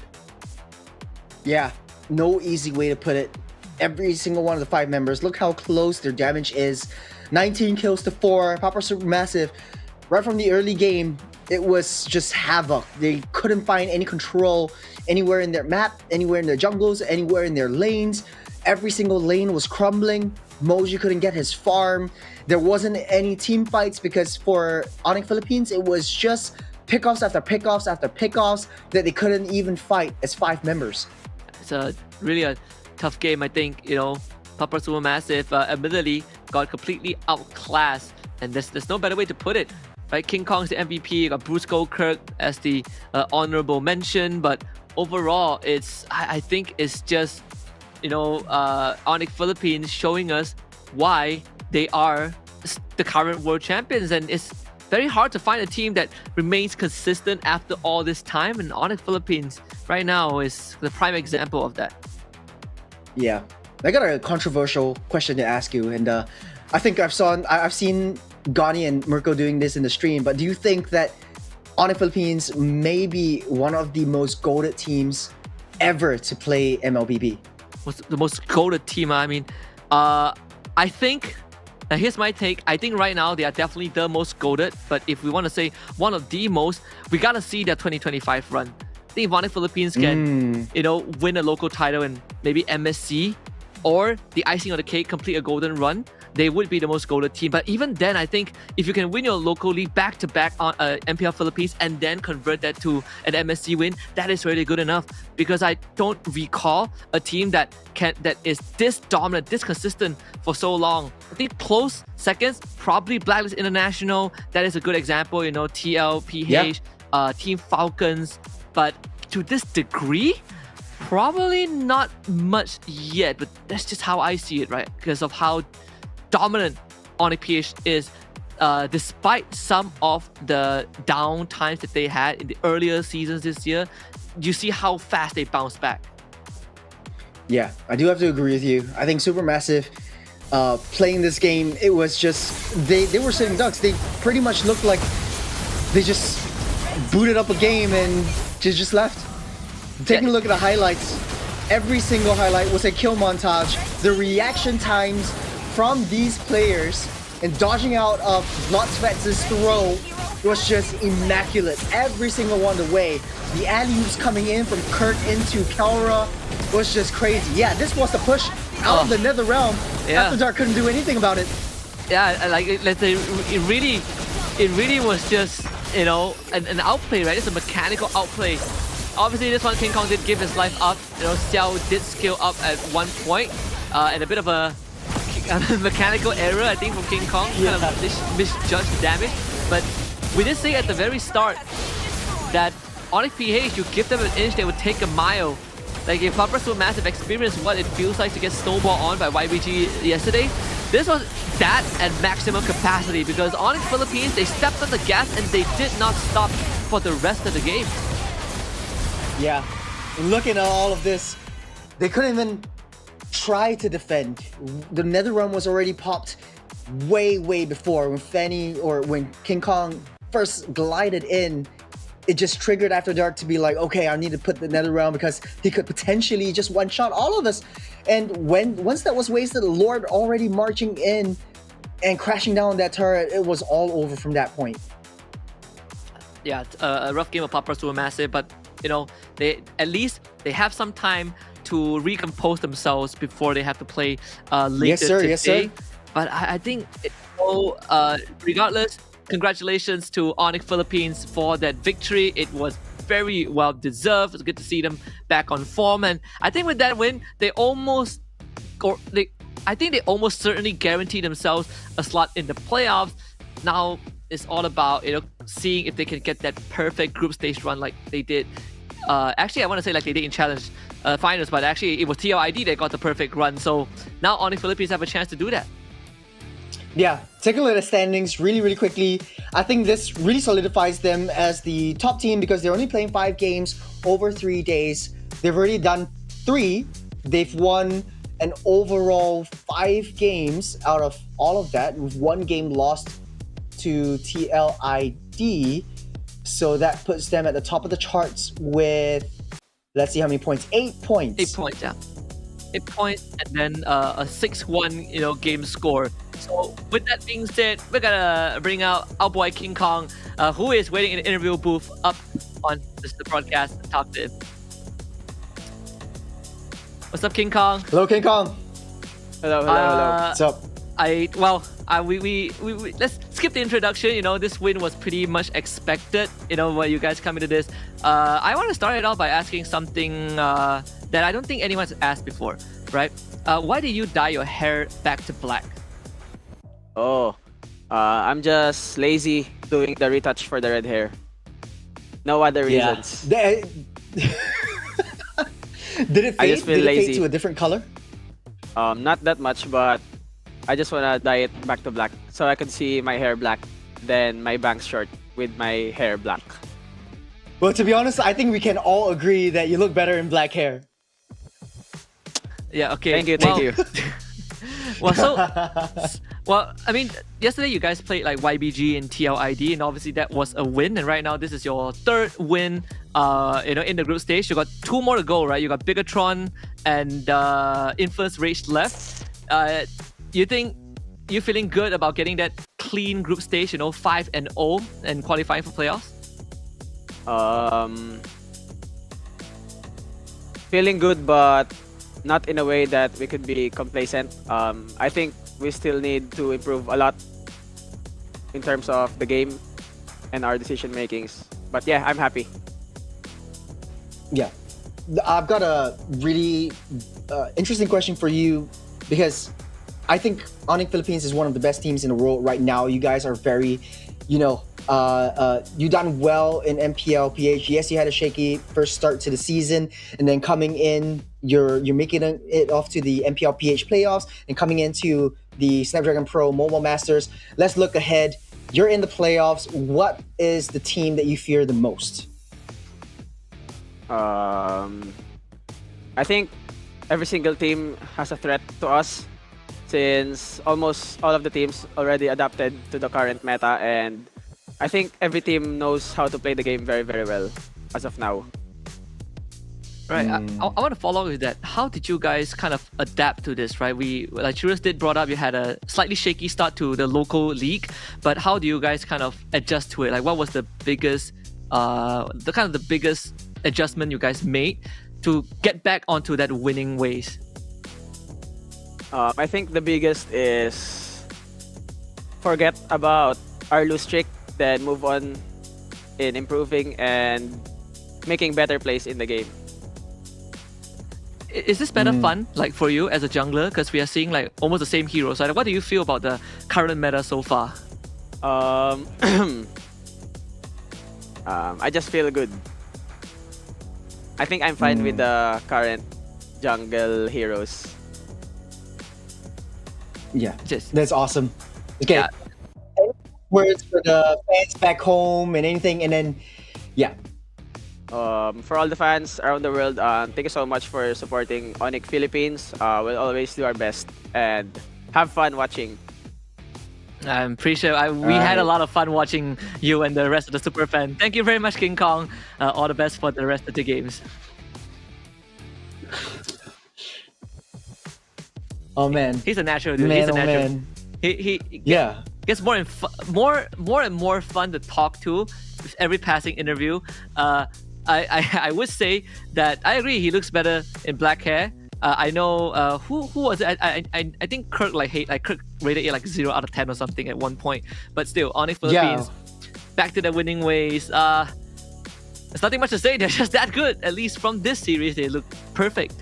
Yeah, no easy way to put it. Every single one of the 5 members, look how close their damage is. 19 kills to 4. Papra Supermassive, right from the early game, it was just havoc. They couldn't find any control anywhere in their map, anywhere in their jungles, anywhere in their lanes. Every single lane was crumbling. Moji couldn't get his farm. There wasn't any team fights because for ONIC Philippines, it was just pickoffs after pickoffs after pickoffs that they couldn't even fight as 5 members. It's really a tough game, I think. You know, Papra Supermassive admittedly got completely outclassed, and there's no better way to put it. Right, King Kong's the MVP. You got Bruce Goldkirk as the honorable mention, but overall, I think it's just, you know, ONIC Philippines showing us why they are the current world champions, and it's very hard to find a team that remains consistent after all this time, and ONIC Philippines right now is the prime example of that. Yeah, I got a controversial question to ask you, and I think I've seen Gani and Mirko doing this in the stream, but do you think that ONIC Philippines may be one of the most goated teams ever to play MLBB? What's the most goated team? I mean, I think, here's my take. I think right now they are definitely the most goated, but if we want to say one of the most, we gotta see their 2025 run. I think if ONIC Philippines can, you know, win a local title and maybe MSC, or the icing on the cake, complete a golden run, they would be the most goated team. But even then, I think if you can win your local league back-to-back on MPL Philippines and then convert that to an MSC win, that is really good enough. Because I don't recall a team that is this dominant, this consistent for so long. I think close seconds, probably Blacklist International. That is a good example, you know, TLPH, Team Falcons. But to this degree, probably not much yet. But that's just how I see it, right? Because of how dominant ONIC PH is, despite some of the down times that they had in the earlier seasons this year. You see how fast they bounce back. Yeah, I do have to agree with you. I think Supermassive playing this game, it was just they were sitting ducks. They pretty much looked like they just booted up a game and just left. Taking a look at the highlights, every single highlight was a kill montage. The reaction times from these players and dodging out of Lotsvets' throw was just immaculate. Every single one of the way. The alley-oops coming in from Kirk into Kelra was just crazy. Yeah, this was the push out of the Nether Realm. After Dark couldn't do anything about it. Yeah, like, let's say it really was just, you know, an outplay, right? It's a mechanical outplay. Obviously, this one King Kong did give his life up. You know, Xiao did scale up at one point, and a bit of a mechanical error, I think, from King Kong. Kind of misjudged the damage. But we did say at the very start that ONIC PH, you give them an inch, they would take a mile. Like, if Papra Supermassive experienced what it feels like to get snowballed on by YBG yesterday, this was that at maximum capacity, because ONIC Philippines, they stepped on the gas and they did not stop for the rest of the game. Yeah, and looking at all of this, they couldn't even try to defend. The Nether Realm was already popped way before when Fanny or when King Kong first glided in. It just triggered After Dark to be like, okay, I need to put the Nether Realm because he could potentially just one-shot all of us. And once that was wasted, the Lord already marching in and crashing down that turret, it was all over from that point. Yeah, a rough game of Papra Supermassive, but you know, they at least they have some time to recompose themselves before they have to play later today. Yes, sir. But I think, regardless, congratulations to ONIC Philippines for that victory. It was very well deserved. It's good to see them back on form, and I think with that win, they almost certainly guaranteed themselves a slot in the playoffs. Now it's all about, you know, seeing if they can get that perfect group stage run like they did. Actually, I want to say like they did in Challenge Finals, but actually it was TLID that got the perfect run. So now ONIC Philippines have a chance to do that. Yeah, take a look at the standings really quickly. I think this really solidifies them as the top team because they're only playing 5 games over 3 days. They've already done 3. They've won an overall 5 games out of all of that, with 1 game lost to TLID. So that puts them at the top of the charts with, let's see how many points. 8 points. 8 points, yeah. 8 points and then a 6-1 game score. So with that being said, we're gonna bring out our boy King Kong, who is waiting in the interview booth up on the broadcast to talk to him. What's up, King Kong? Hello, King Kong. Hello. What's up? We let's skip the introduction. This win was pretty much expected. When you guys come into this, I want to start it off by asking something that I don't think anyone's asked before, right? Why did you dye your hair back to black? I'm just lazy doing the retouch for the red hair. No other reasons. Did it fade? I just feel Did it lazy. fade to a different color? Not that much, but I just wanna dye it back to black so I can see my hair black, then my bangs short with my hair black. Well, to be honest, I think we can all agree that you look better in black hair. Yeah. Okay. Thank you. I mean, yesterday you guys played like YBG and TLID, and obviously that was a win. And right now, this is your 3rd win. In the group stage, you got 2 more to go, right? You got Bigatron and Infamous Rage left. You think you're feeling good about getting that clean group stage? 5-0 and qualifying for playoffs. Feeling good, but not in a way that we could be complacent. I think we still need to improve a lot in terms of the game and our decision makings. But yeah, I'm happy. Yeah. I've got a really interesting question for you because I think ONIC Philippines is one of the best teams in the world right now. You guys are very, you done well in MPL PH. Yes, you had a shaky first start to the season, and then coming in, you're making it off to the MPL PH playoffs and coming into the Snapdragon Pro Mobile Masters. Let's look ahead. You're in the playoffs. What is the team that you fear the most? I think every single team has a threat to us since almost all of the teams already adapted to the current meta, and I think every team knows how to play the game very well as of now. Right, I want to follow with that. How did you guys kind of adapt to this, right? Like Churus did brought up, you had a slightly shaky start to the local league, but how do you guys kind of adjust to it? Like, what was the biggest adjustment you guys made to get back onto that winning ways? I think the biggest is forget about our lose streak, then move on in improving and making better plays in the game. Is this better fun, like for you as a jungler? Because we are seeing like almost the same heroes. Right? What do you feel about the current meta so far? I just feel good. I think I'm fine with the current jungle heroes. Yeah, Just that's awesome. Okay, yeah. Any words for the fans back home and anything, and then For all the fans around the world, thank you so much for supporting ONIC Philippines. We'll always do our best and have fun watching. I'm pretty sure we had a lot of fun watching you and the rest of the super fan. Thank you very much, King Kong. All the best for the rest of the games. Oh man, He's a natural dude. man, He's a oh natural. man, He yeah. gets more and more fun to talk to with every passing interview. I would say that I agree. He looks better in black hair. I know who was it? I think Kirk Kirk rated it like 0 out of 10 or something at one point. But still, ONIC Philippines back to their winning ways. There's nothing much to say. They're just that good. At least from this series, they look perfect.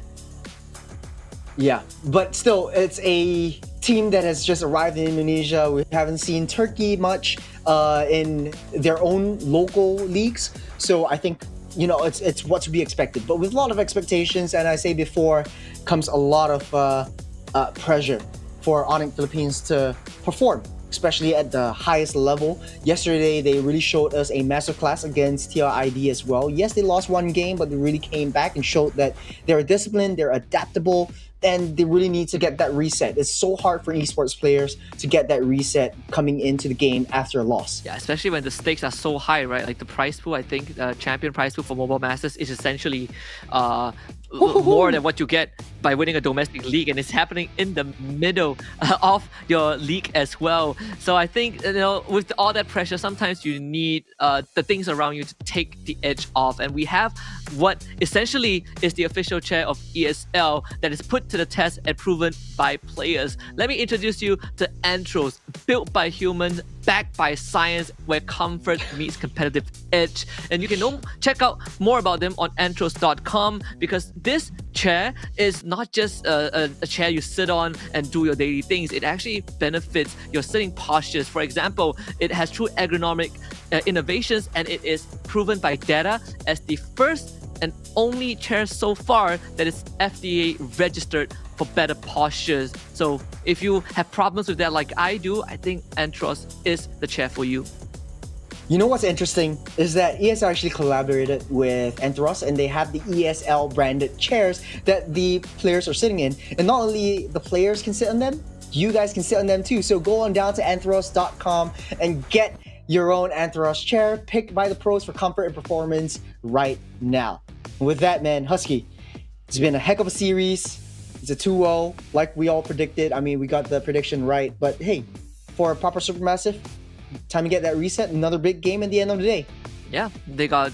Yeah, but still, it's a team that has just arrived in Indonesia. We haven't seen Turkey much in their own local leagues. So I think, it's what to be expected. But with a lot of expectations, and I say before, comes a lot of pressure. for ONIC Philippines to perform, especially at the highest level. Yesterday, they really showed us a masterclass against TRID as well. Yes, they lost one game, but they really came back and showed that they're disciplined, they're adaptable, and they really need to get that reset. It's so hard for esports players to get that reset coming into the game after a loss. Yeah, especially when the stakes are so high, right? Like the prize pool, I think champion prize pool for Mobile Masters is essentially more than what you get by winning a domestic league, and it's happening in the middle of your league as well. So I think, you know, with all that pressure, sometimes you need the things around you to take the edge off, and we have what essentially is the official chair of ESL that is put to the test and proven by players. Let me introduce you to Antros, built by humans, backed by science, where comfort meets competitive edge. And you can check out more about them on antros.com, because this chair is not just a chair you sit on and do your daily things. It actually benefits your sitting postures. For example, it has true ergonomic innovations, and it is proven by data as the first and only chair so far that is FDA registered for better postures. So if you have problems with that like I do, I think Antros is the chair for you. You know what's interesting is that ESL actually collaborated with Antros, and they have the ESL branded chairs that the players are sitting in. And not only the players can sit on them, you guys can sit on them too. So go on down to antros.com and get your own Antros chair picked by the pros for comfort and performance right now. With that, man, Husky, it's been a heck of a series. It's a 2-0, like we all predicted. I mean, we got the prediction right. But hey, for a proper Supermassive, time to get that reset. Another big game at the end of the day. Yeah, they got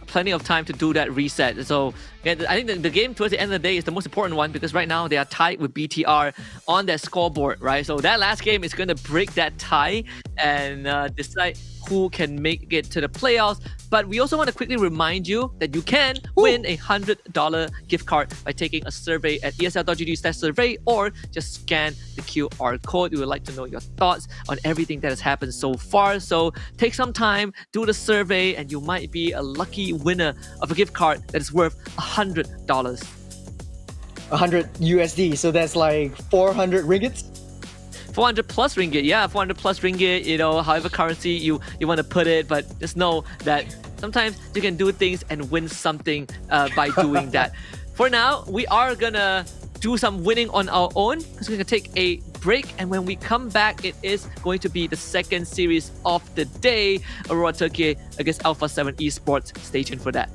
plenty of time to do that reset. So yeah, I think the game towards the end of the day is the most important one, because right now they are tied with BTR on their scoreboard, right? So that last game is going to break that tie and decide who can make it to the playoffs. But we also want to quickly remind you that you can win a $100 gift card by taking a survey at esl.gg/survey, or just scan the QR code. We would like to know your thoughts on everything that has happened so far. So take some time, do the survey, and you might be a lucky winner of a gift card that is worth $100. 100 USD, so that's like 400 ringgits? 400 plus ringgit, yeah, 400 plus ringgit, you know, however currency you want to put it, but just know that sometimes you can do things and win something by doing that. For now, we are gonna do some winning on our own, because we're gonna take a break, and when we come back, it is going to be the second series of the day, Aurora Turkey against Alpha 7 Esports. Stay tuned for that.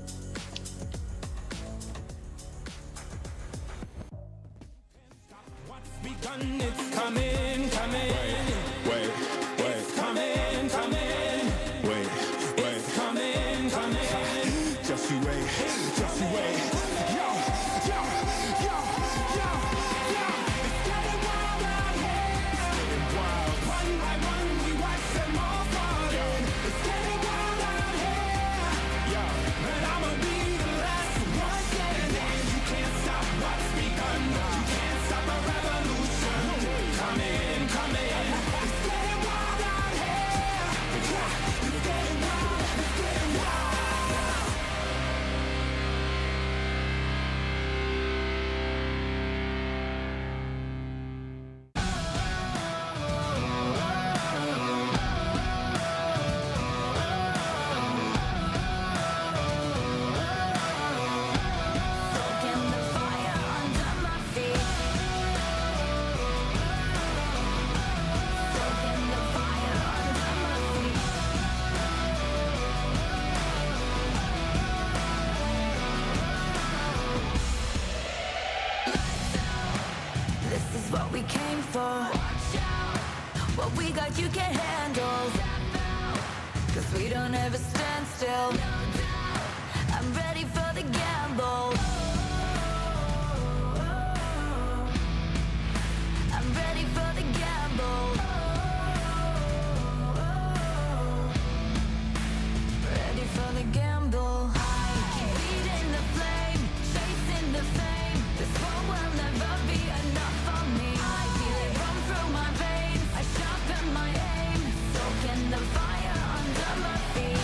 What we got you can't handle, 'cause we don't ever stand still. I'm ready for the gamble. I'm ready for the gamble. Ready for the gamble. Keep feeding the flame, chasing the fame. This world will never be enough for me. I feel it run through my veins. I sharpen my aim, soaking the fire under my feet.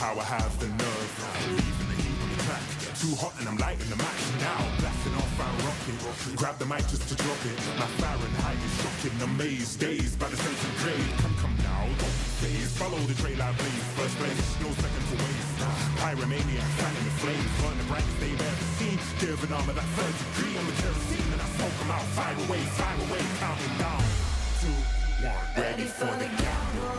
how I have the nerve. Leaving the heat on the track, too hot and I'm lighting the match now. Blasting off our rocket, grab the mic just to drop it. My Fahrenheit is shocking, amazed, dazed by the sense of grade. Come now, don't be phased, follow the trail I blaze. First place, no second to waste. Pyromaniac, fanning the flames, burn the brightest they've ever seen. Give an arm of that third degree on the kerosene, and I smoke them out. Fire away, counting down. 2, 1, ready for the gamble.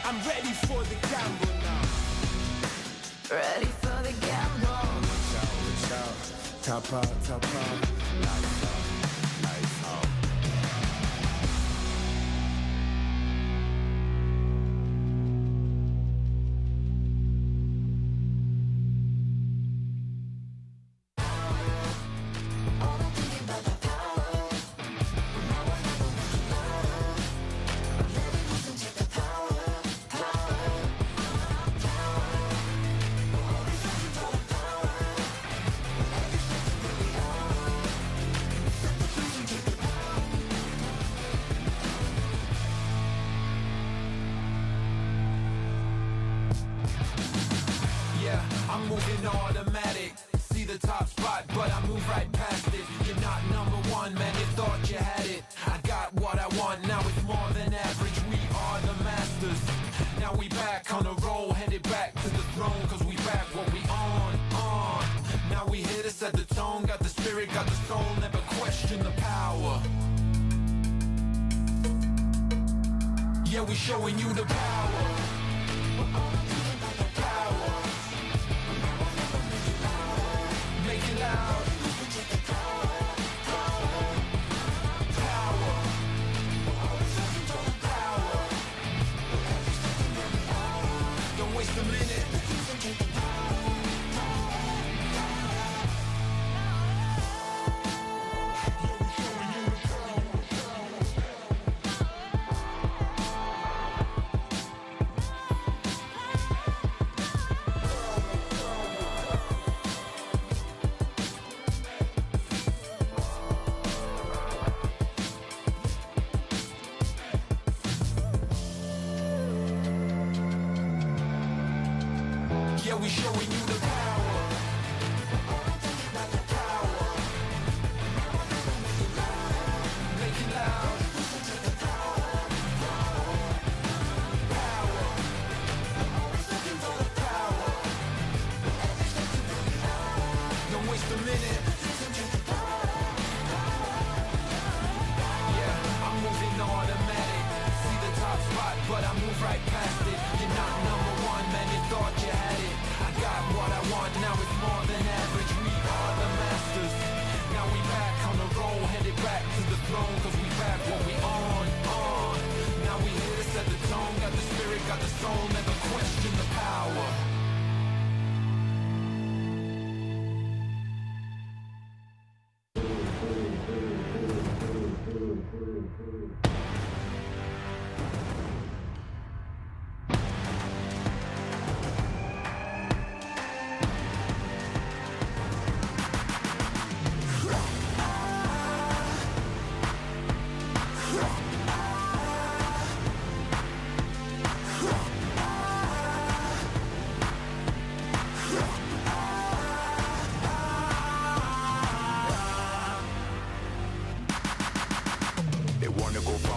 I'm ready for the gamble now. Ready for the gamble. Reach out, top out, lights out, lights out. I'm moving automatic. See the top spot, but I move right past it. You're not number one, man, you thought you had it. I got what I want, now it's more than average. We are the masters. Now we back on the roll, headed back to the throne, cause we back what we on. Now we here to set the tone, got the spirit, got the soul, never question the power. Yeah, we showing you the power. Make it loud. Power. Don't waste a minute. Yeah, we showing you the power. Make it loud. Power. Don't waste a minute. Yeah, I'm moving automatic. See the top spot, but I move right past it. You're not number one, man, you thought you had it. I got what I want, now it's more than average. We are the masters. Now we back on the roll, headed back to the throne, cause we back what we on. Now we here to set the tone, got the spirit, got the soul, never question the power.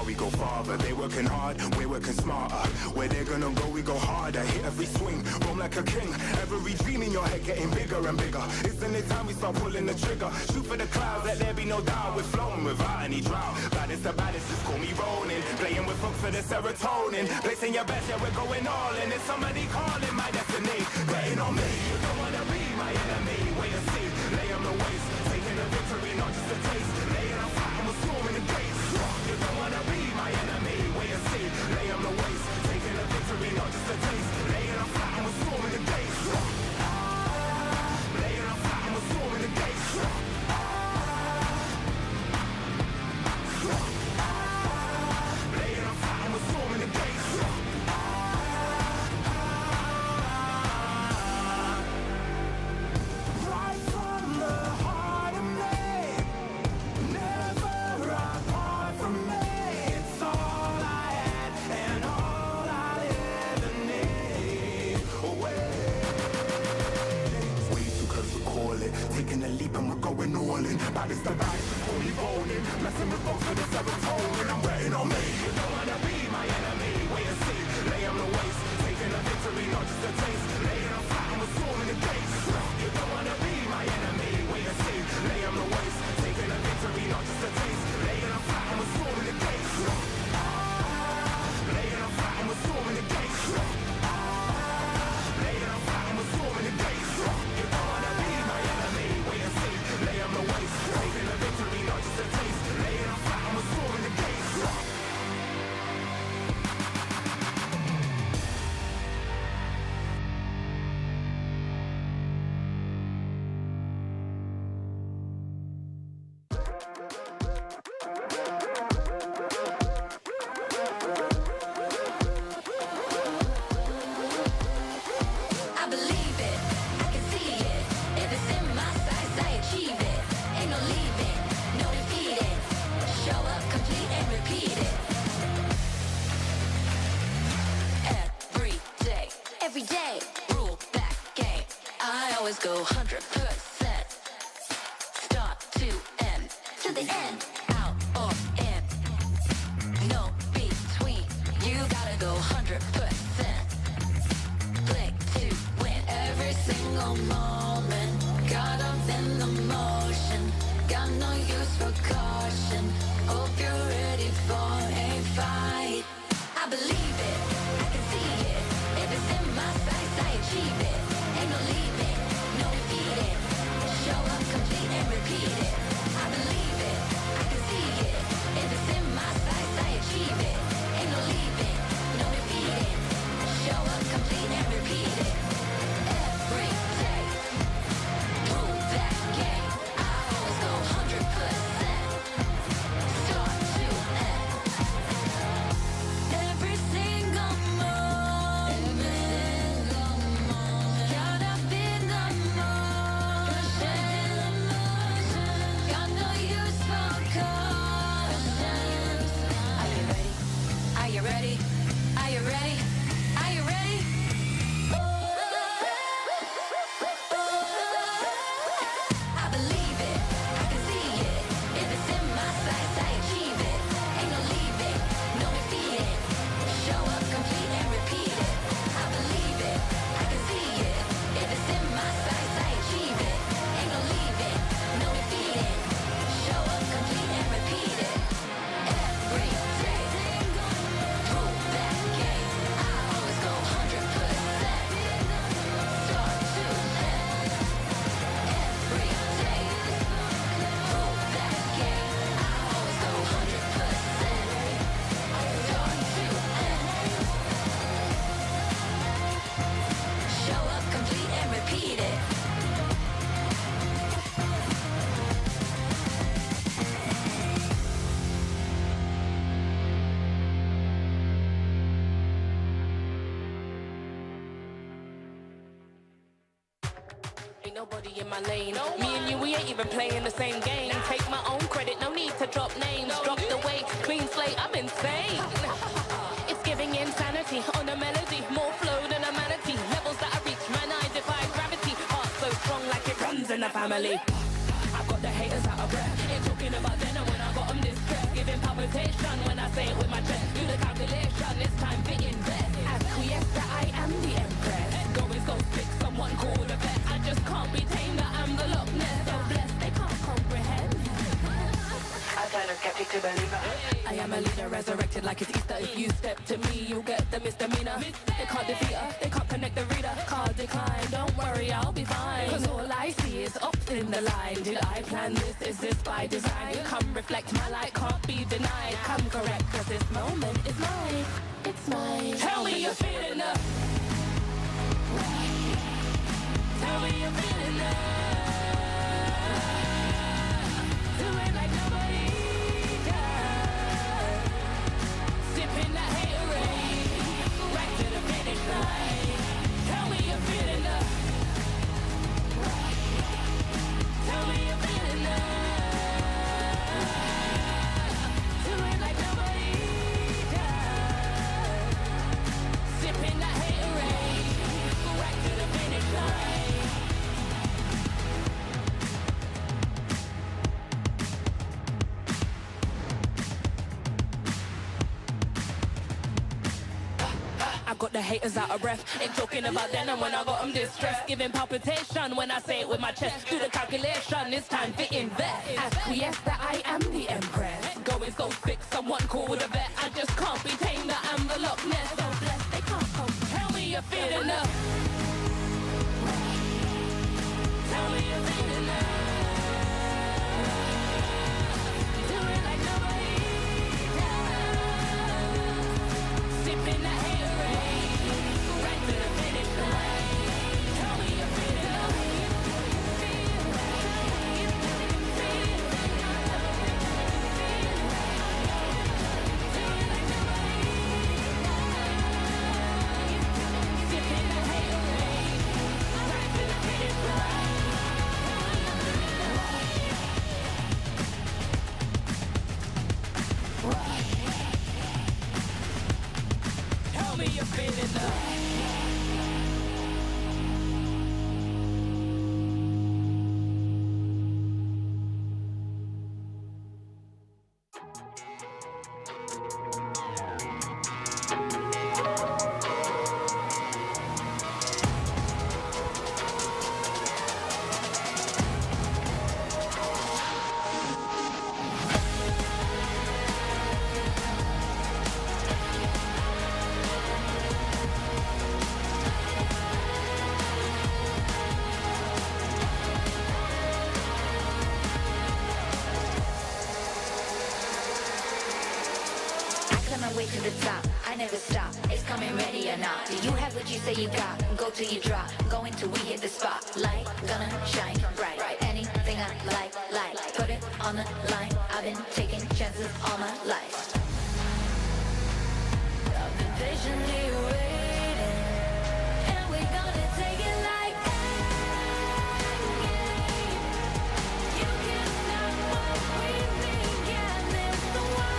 We go farther, they working hard, we're working smarter. Where they're gonna go, we go harder. Hit every swing, roam like a king. Every dream in your head getting bigger and bigger. Isn't it time we start pulling the trigger? Shoot for the clouds, let there be no doubt. We're flowing without any drought. Baddest the baddest, just call me rolling. Playing with folks for the serotonin. Placing your bets, yeah, we're going all in. It's somebody calling my destiny. Betting on me, you don't wanna be my enemy. Wait and see, lay on the waist. Taking the victory, not just a taste. Laying on fire, we're storming the gates. You don't wanna be my enemy, wait and see, lay on the waist, taking a victory, not just a taste, laying on flat and we're storming the gates, laying on flat and we're storming rocking with both of the serotonin, and I'm betting on me. You don't wanna be my enemy, wait and see. Lay on the waist, taking a victory, not just a taste. Laying on flat and we're storming the gates. You don't wanna be my enemy, wait and see. Lay on the waist, taking a victory, not just a taste. Laying on flat and we're storming the gates. Laying on flat and we're storming the gates. Laying on flat and we're storming the gates. You don't wanna be my enemy, wait and see. Lay on the waist, taking a victory, not just a taste. Laying on flat and we're storming the gates. I believe it, I can see it. If it's in my sights, I achieve it. Ain't no leaving, no defeating. Show up, complete and repeat it. Every day, rule that game. I always go 100%. Start to end, to the end, out or in. No between, you gotta go 100%. Blink to win every single moment. Caught up in the motion, got no use for caution. Hope you're ready for a fight. I believe it, I can see it. If it's in my sights, I achieve it. Ain't no leaving, no defeating. Show up, complete and repeat it. I believe it, I can see it. If it's in my sights, I achieve it. Ain't no leaving, no defeating. Show up, complete and repeat it. Every day, rule that game. I always go 100%. Start to end. Every single moment, caught up in the motion, got no use for caution. Are you ready? Are you ready? Are you ready? Are you ready? I believe it, I can see it. If it's in my sights, I achieve it. Ain't no leaving, no defeating. Show up, complete and repeat it. I believe it, I can see it. If it's in my sights, I achieve it. Ain't no leaving, no defeating. Show up, complete and repeat it. Every day, rule that game. I always go 100%. Start to end. Every day, rule that game. I always go 100%. Start to end. Show up, complete and repeat it. Ain't nobody in my lane. Me and you, we ain't even playing the same game. Take my own credit, no need to drop names. Drop the weight, clean slate, I'm insane. It's giving insanity on a melody. More flow than a manatee. Levels that I reach, man, I defy gravity. Heart so strong like it runs in the family. I've got the haters out of breath. Ain't talking about then and when I got them distressed. Giving palpitation when I say it with my chest. Do the calculation, it's time to invest. Acquiesce that I am the empress. Go is go pick someone called a vet. I just can't be tamed, that I'm the Loch Ness. So blessed they can't comprehend. I turn a skeptic to believer. I am a leader resurrected like it's Easter. If you step to me, you'll get the misdemeanor. They can't defeat her, they can't connect the reader. Card decline, don't worry, I'll be fine. Cause all I see is up in the line. Did I plan this? Is this by design? Come reflect, my light can't be denied. Come correct, cause this moment is mine. It's mine. Tell me you're feeling the. Tell me you're feeling the. Do it like nobody does. Sipping that haterade, right to the finish line. Tell me you're feeling the. Tell me you're feeling the. Do it like nobody does. Sipping that haterade, right to the finish line. got the haters out of breath. Ain't talking about then and when I got them distressed. Giving palpitation when I say it with my chest. Do the calculation, it's time to invest. Acquiesce that I am the empress. Going so sick, someone call with a vet. I just can't be tamed, that I'm the Loch Ness. So blessed, they can't come. Tell me you're feeling enough. Tell me you're feeling enough. Do it like nobody does. Sipping that haterade, right to the finish line. Tell me you're feeling enough. Tell me you're feeling love. Way to the top, I never stop. It's coming ready or not. Do you have what you say you got? Go till you drop. Going till we hit the spotlight. Gonna shine bright. Anything I like. Put it on the line. I've been taking chances all my life. I've been patiently waiting, and we're gonna take it like that. You can't stop what we began. It's the one.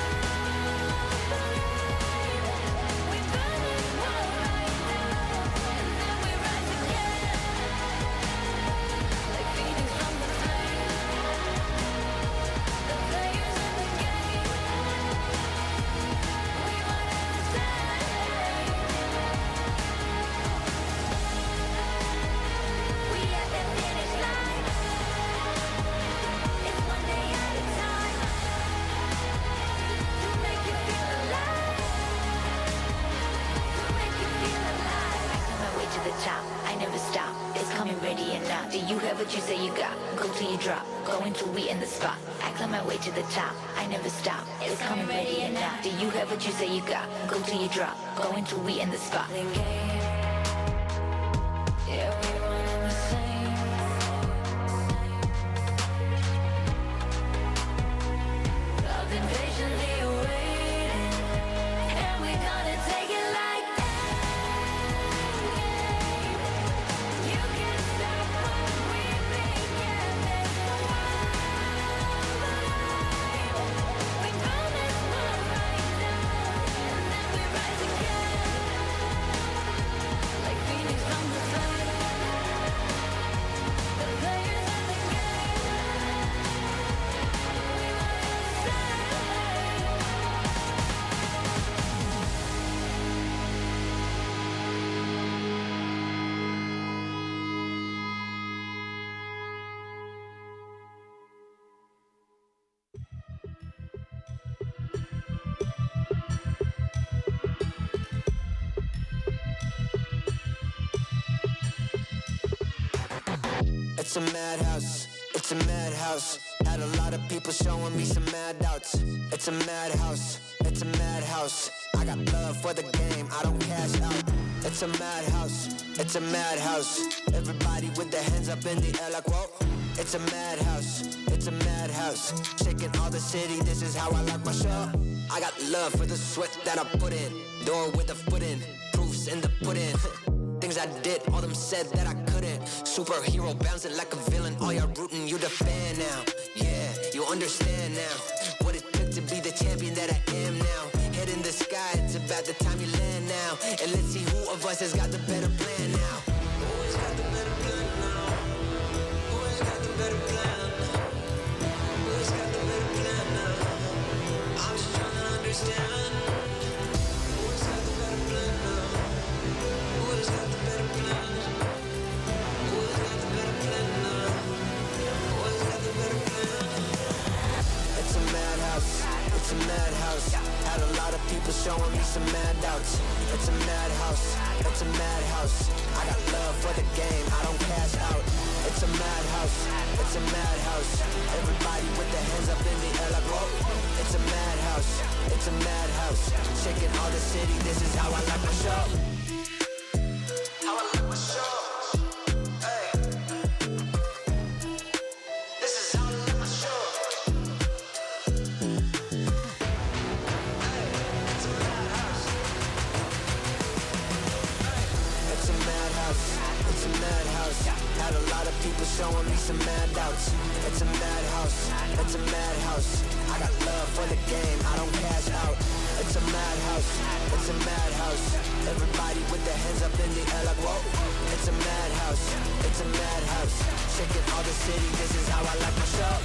Do you have what you say you got? Go till you drop. Go until we in the spot. I climb my way to the top. I never stop. It's coming ready and now. Do you have what you say you got? Go till you drop. Go until we in the spot. Yeah, we running the same. I've been patiently waiting, and we're gonna take it like that. You can't stop what we began. There's no one alive. We promise we'll rise down, and then we rise again, like phoenix from the sun. The players in the game, we want to say. It's a madhouse, it's a madhouse. Had a lot of people showing me some mad doubts. It's a madhouse, it's a madhouse. I got love for the game, I don't cash out. It's a madhouse, it's a madhouse. Everybody with their hands up in the air like whoa. It's a madhouse, it's a madhouse. Shaking all the city, this is how I like my show. I got love for the sweat that I put in. Door with a foot in, proofs in the pudding. Things I did, all them said that I couldn't. Superhero bouncing like a villain. All y'all rooting, you the fan now. Yeah, you understand now what it took to be the champion that I am now. Head in the sky, it's about the time you land now. And let's see who of us has got the better plan now. Who has got the better plan now? Who has got the better plan? Who has got the better plan now? I'm just trying to understand. Who has got the better plan now? madhouse. Had a lot of people showing me some mad doubts. It's a madhouse, it's a madhouse. I got love for the game, I don't cash out. It's a madhouse, it's a madhouse. Everybody with their hands up in the air like whoa. It's a madhouse, it's a madhouse. Shaking all the city, this is how I like my show. How I like my show. Hey. This is how I like my show. Hey. It's a madhouse. Hey. It's a madhouse, it's a madhouse. Had a lot of people showing me some mad doubts. It's a madhouse, it's a madhouse. I got love for the game, I don't cash out. It's a madhouse, it's a madhouse. Everybody with their hands up in the air like whoa. It's a madhouse, it's a madhouse. Shaking all the city, this is how I like my show.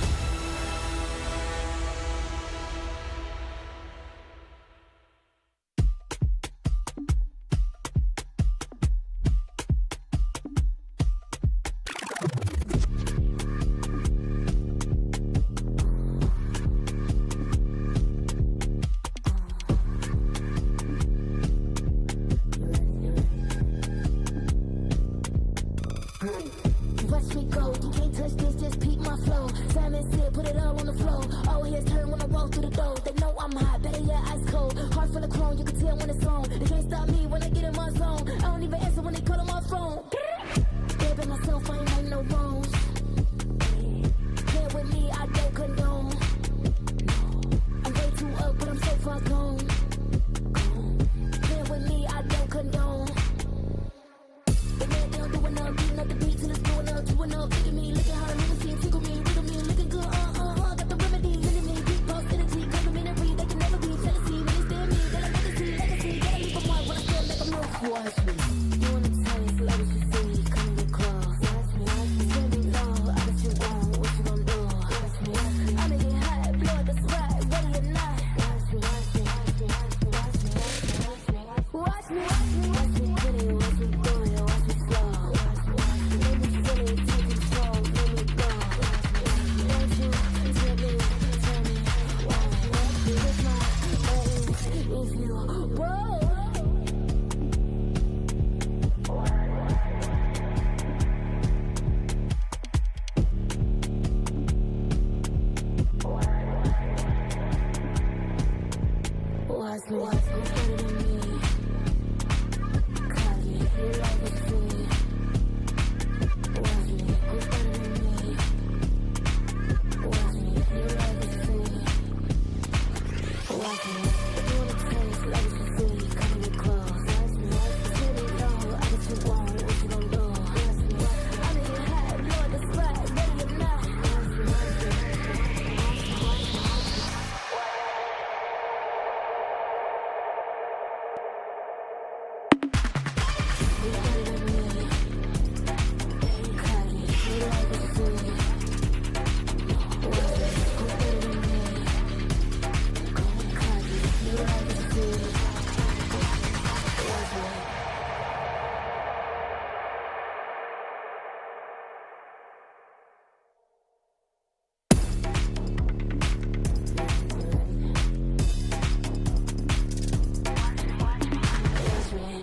Watch me go, you can't touch this, just peep my flow. Simon said, put it all on the floor. All heads turn when I walk through the door. They know I'm hot, better yet ice cold. Heart full of chrome, you can tell when it's on. They can't stop me when I get in my zone. I don't even answer when they call on my phone. Baby, myself, I ain't make no wrongs. Play with me, I don't condone. I'm way too up, but I'm so far gone. Play with me, I don't condone. The man down doing up, beating up the beat till it's going up, doing up. Look at me, look at how I'm moving, tickle me, wiggle me, looking good, got the remedy, in me, deep pulse energy, complimentary, they can never be jealousy, when they stare at me, they like legacy, gotta leave a mark when I feel like I'm no watch me. You wanna tell me, love what you see, come get close, watch me, tell me low, I bet you won't, what you gon' do, watch me, I make it hot, blow up the spot, ready or not, watch me, watch me, watch me, watch me, watch me, watch me, watch me, watch me, pretty, watch me do it, watch me slow, watch me, let me feel it, take control, let me go, won't you tell me, watch me, with my buttons, if you roll. Watch me, better than me. Cocky, you like it free. Watch me, better than me. Watch me, you like it free. Watch me, you wanna taste like what you see. Come get close. Watch me, tell me low, I bet you won't, what you gon' do. Watch me, I make it hot, blow up the spot, ready or not. Watch me, watch me, watch me.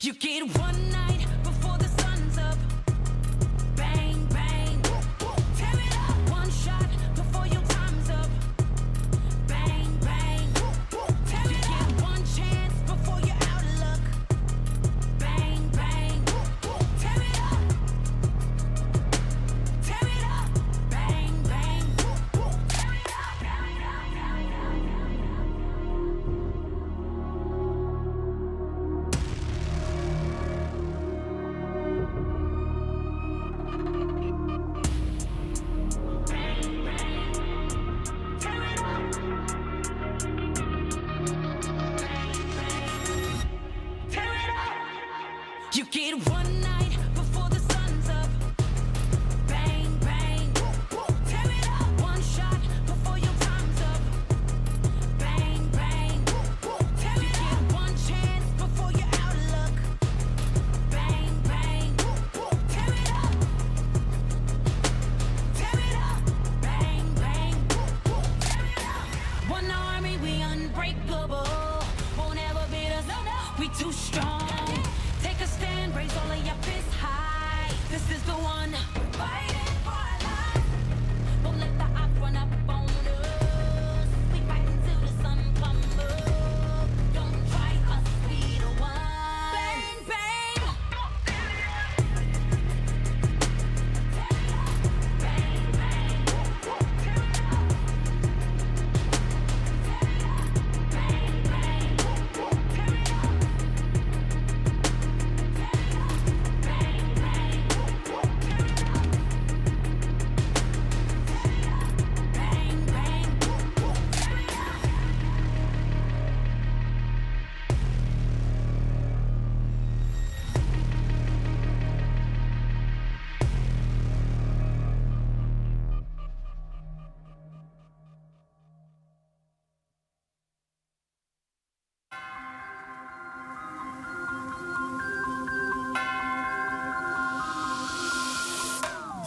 You get one night before the sun's up. Bang, bang. Tear it up. One shot before your time's up. Bang, bang. Tear it up. You get one chance before you're out of luck. Bang, bang. Tear it up. Tear it up. Bang, bang. Tear it up.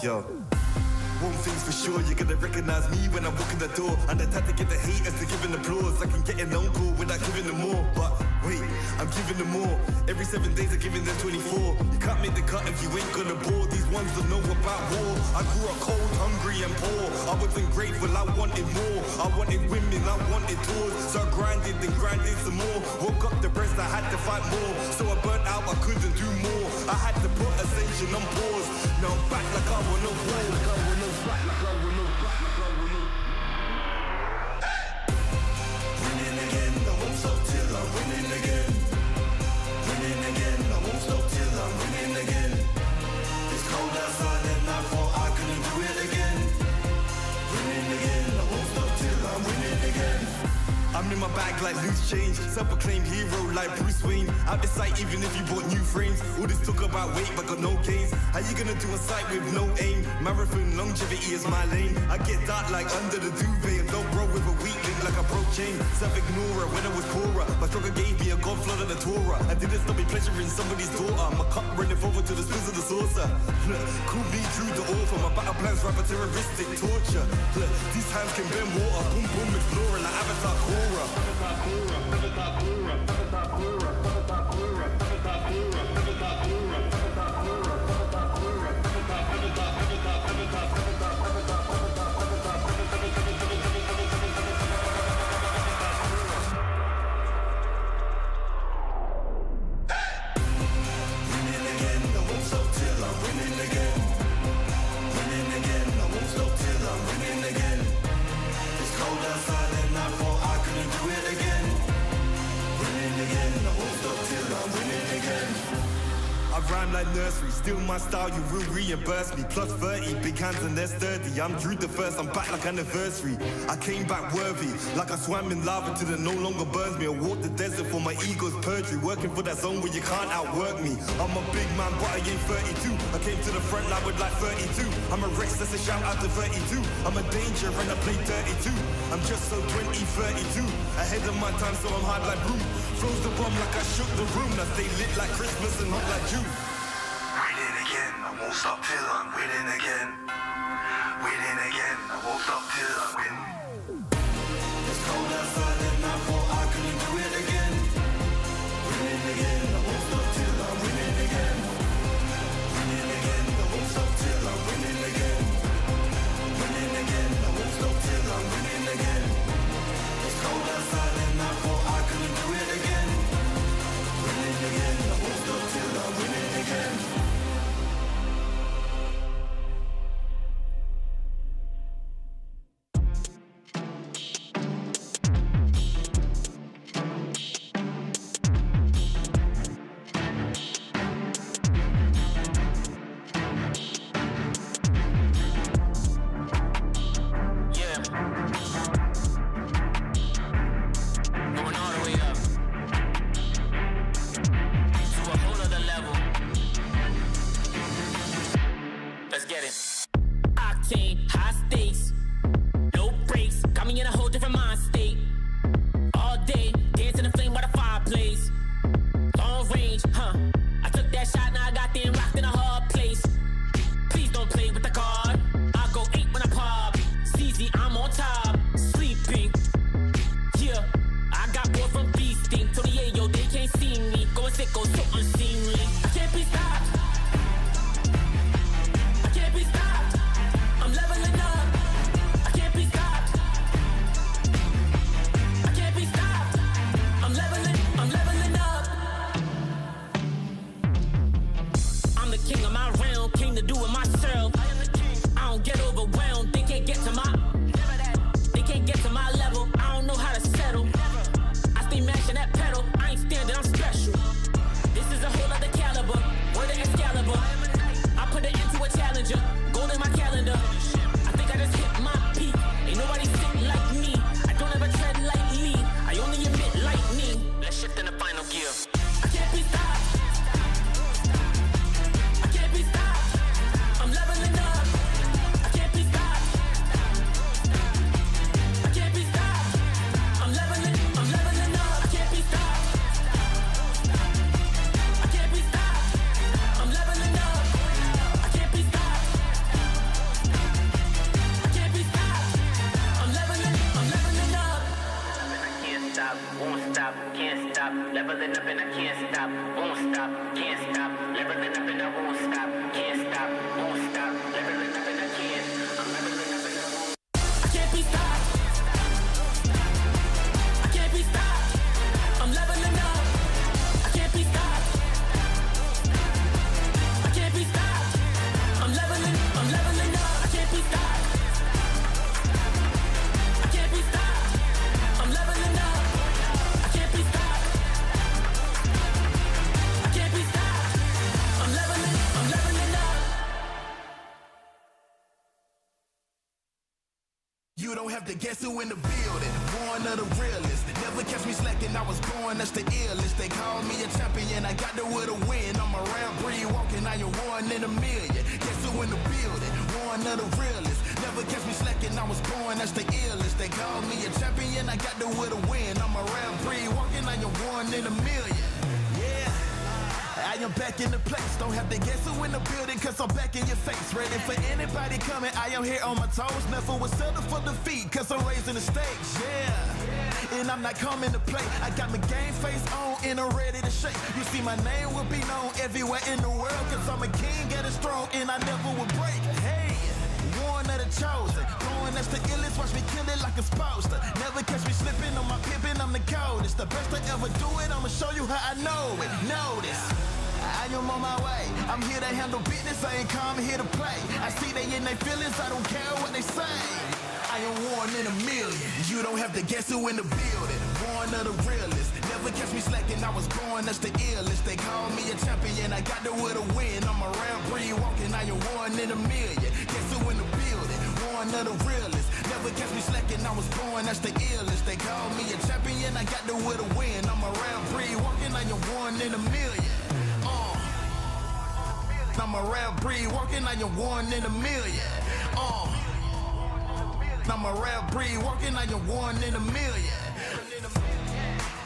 Yo. One thing's for sure, you're gonna recognize me when I walk in the door. And I had to get the haters to give an applause. I can get an encore without giving them more. But wait, I'm giving them more. Every 7 days I'm giving them 24. You can't make the cut if you ain't gonna bore. These ones don't know about war. I grew up cold, hungry and poor. I wasn't grateful, I wanted more. I wanted women, I wanted tours. So I grinded and grinded some more. Woke up depressed, I had to fight more. So I burnt out, I couldn't do more. I had to put Ascension on pause. Now I'm back like I want no war. Winning again, I won't stop till I'm winning again. Winning again, I won't stop till I'm winning again. It's cold outside and I thought I couldn't do it again. Winning again, I won't stop till I'm winning again. I'm in my bag like loose change, self-proclaimed hero like Bruce Wayne. Out the sight even if you bought new frames. All this talk about weight but got no gains. How you gonna do a sight with no aim? Marathon longevity is my lane. I get dark like under the duvet and don't roll with a weak link like a broke chain. Self-ignorer when I was poorer. My struggle gave me a god flood of the Torah. I didn't stop me pleasuring somebody's daughter. My cup running forward to the spills of the saucer. Call me true to author. My battle plans rapper terroristic torture. These hands can bend water. Boom boom exploring like Avatar Korra. Rhyme like nursery, still my style, you will reimburse me. Plus 30, big hands and they're sturdy. I'm Drew the first, I'm back like anniversary. I came back worthy, like I swam in lava till it no longer burns me. I walked the desert for my ego's perjury, working for that zone where you can't outwork me. I'm a big man, but I ain't 32. I came to the front line with like 32. I'm a Rex, that's a shout out to 32. I'm a danger and I play 32. I'm just so 20, 32. Ahead of my time, so I'm hard like Brew. Flows the bomb like I shook the room. I stay lit like Christmas and hot like June. Winning again, I won't stop till I'm winning again. Winning again, I won't stop till I win. It's cold outside and I thought I couldn't do it again. Winning again, I won't stop till I'm winning again. Winning again, I won't stop till I'm winning again. Winning again, I won't stop till I'm winning again. It's cold outside and I thought I couldn't do it again. Winning again, I won't stop till I'm winning again. Can't be stopped. have to guess who in the building. Born of the realest. Never catch me slacking, I was born, that's the illest. They call me a champion, I got the will to win. I'm a rare breed walking, I am one in a million. Guess who in the building? Born of the realest. Never catch me slacking, I was born, that's the illest. They call me a champion, I got the will to win. I'm a rare breed walking, I am one in a million. Yeah. I am back in the place, don't have to guess who in the building, cause I'm back in your face. Ready for anybody coming, I am here on my toes. Never was settled for defeat, cause I'm raising the stakes, yeah. And I'm not coming to play, I got my game face on and I'm ready to shake. You see my name will be known everywhere in the world, cause I'm a king, get it strong and I never will break. Hey, one of the chosen, going that's the illest, watch me kill it like a supposed to. Never catch me slipping on my pippin', I'm the coldest. The best to ever do it, I'ma show you how I know it. Notice, I am on my way, I'm here to handle business, I ain't come here to play. I see they in their feelings, I don't care what they say. I am one in a million, you don't have to guess who in the building. Born of the realest, never catch me slacking, I was born, that's the illest. They call me a champion, I got the will to win. I'm a rare breed walking, I am one in a million. Guess who in the building? Born of the realest, never catch me slacking, I was born, that's the illest. They call me a champion, I got the will to win. I'm a rare breed walking, I am one in a million. I'm a rare breed walking, I am one in a million. I'm a rare breed walking, I am one in a million.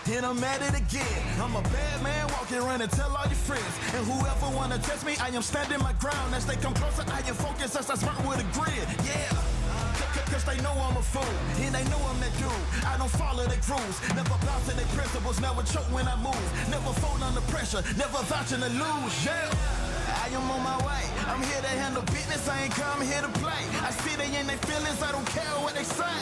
And I'm at it again. I'm a bad man walking around and tell all your friends. And whoever wanna test me, I am standing my ground. As they come closer, I am focused as I smart with a grin. Yeah. Cause they know I'm a fool, and they know I'm that dude. I don't follow their rules, never bow to their principles, never choke when I move, never fold under pressure, never vouching to lose, yeah. I am on my way, I'm here to handle business, I ain't come here to play. I see they in their feelings, I don't care what they say.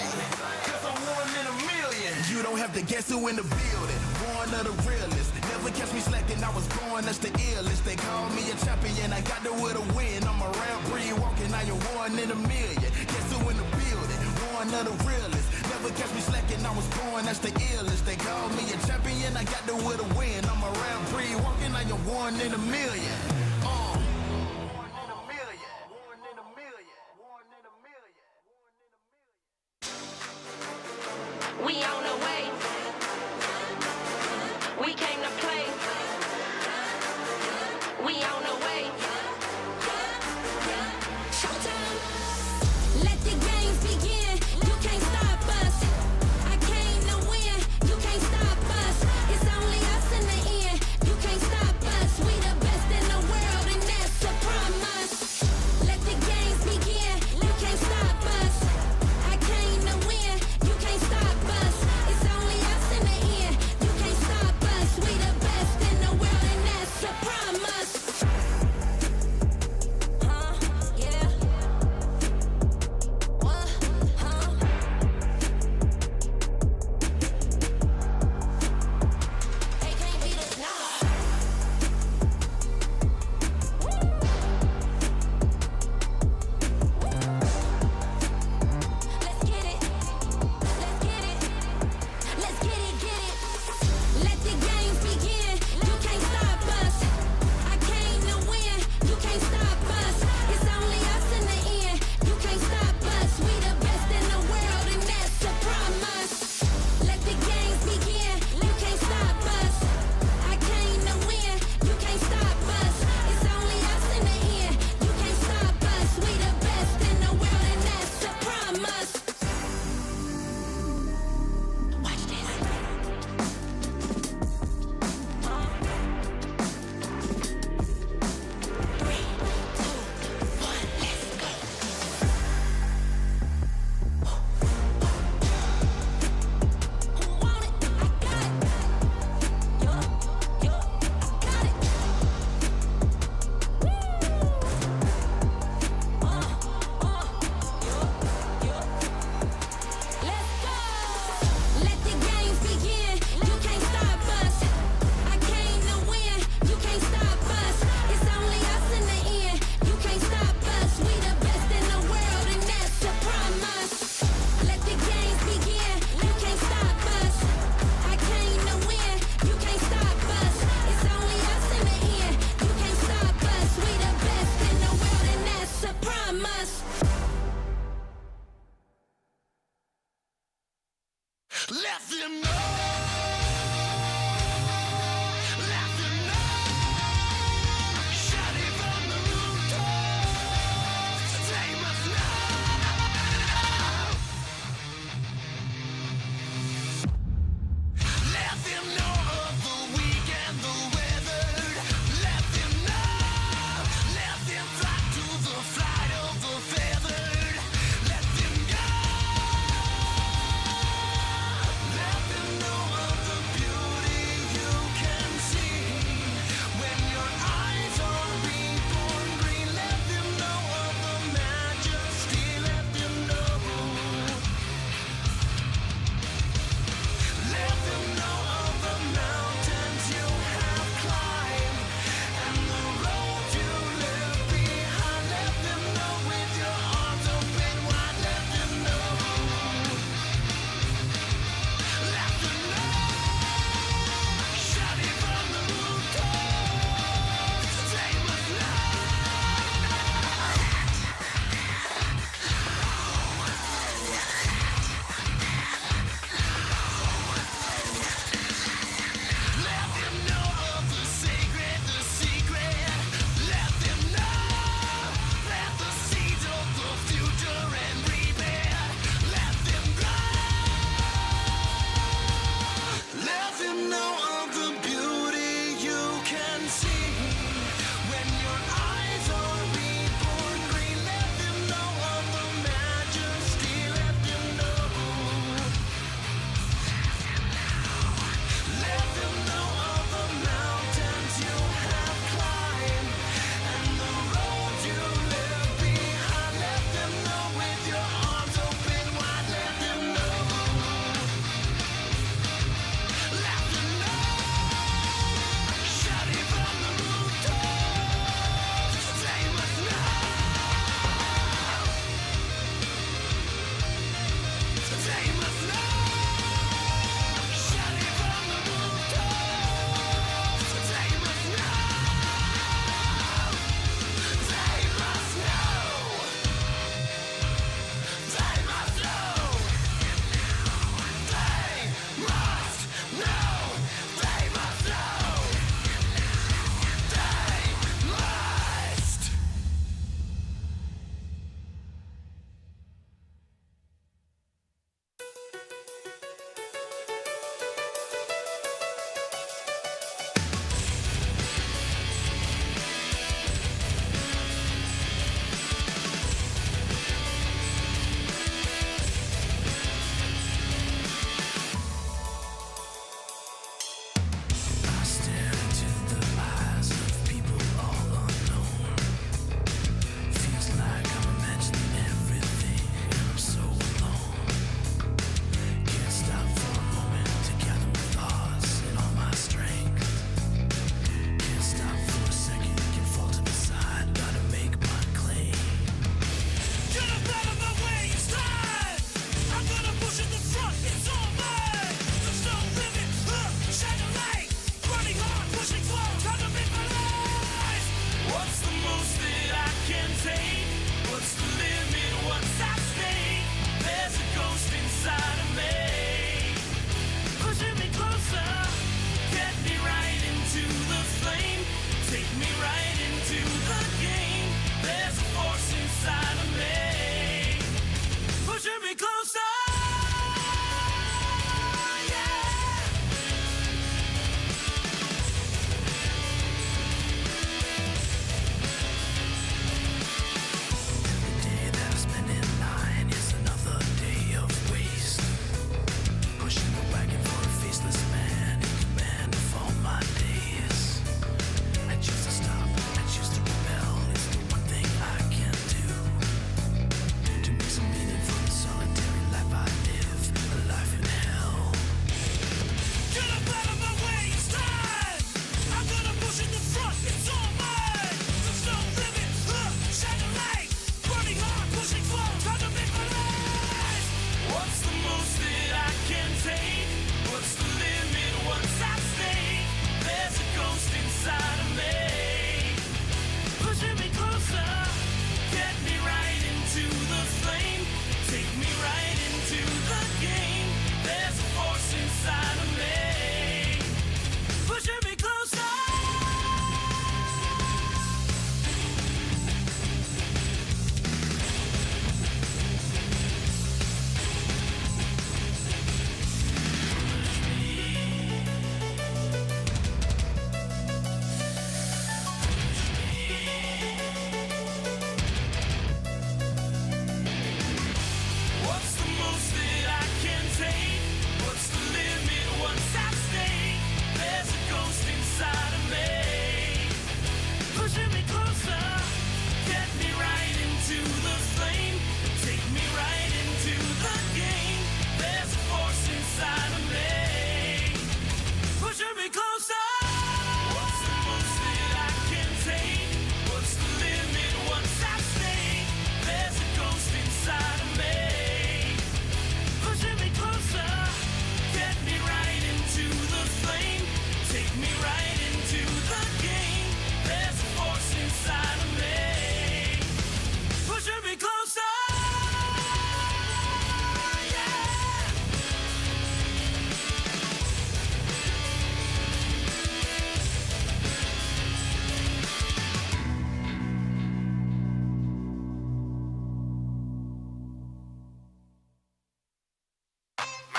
Cause I'm one in a million. You don't have to guess who in the building. Born of the realest, never catch me slacking, I was born, that's the illest. They call me a champion, I got the will to win. I'm a rare breed walking, I am one in a million. Guess who in the building? Born of the realest, never catch me slacking, I was born, that's the illest. They call me a champion, I got the will to win. I'm a rare breed walking, I am one in a million. We on the way. We came to play. We on the way. Showtime. Let the games begin. You can't stop us. I came to win. You can't stop us. It's only us in the end. You can't stop us. We the best in the world.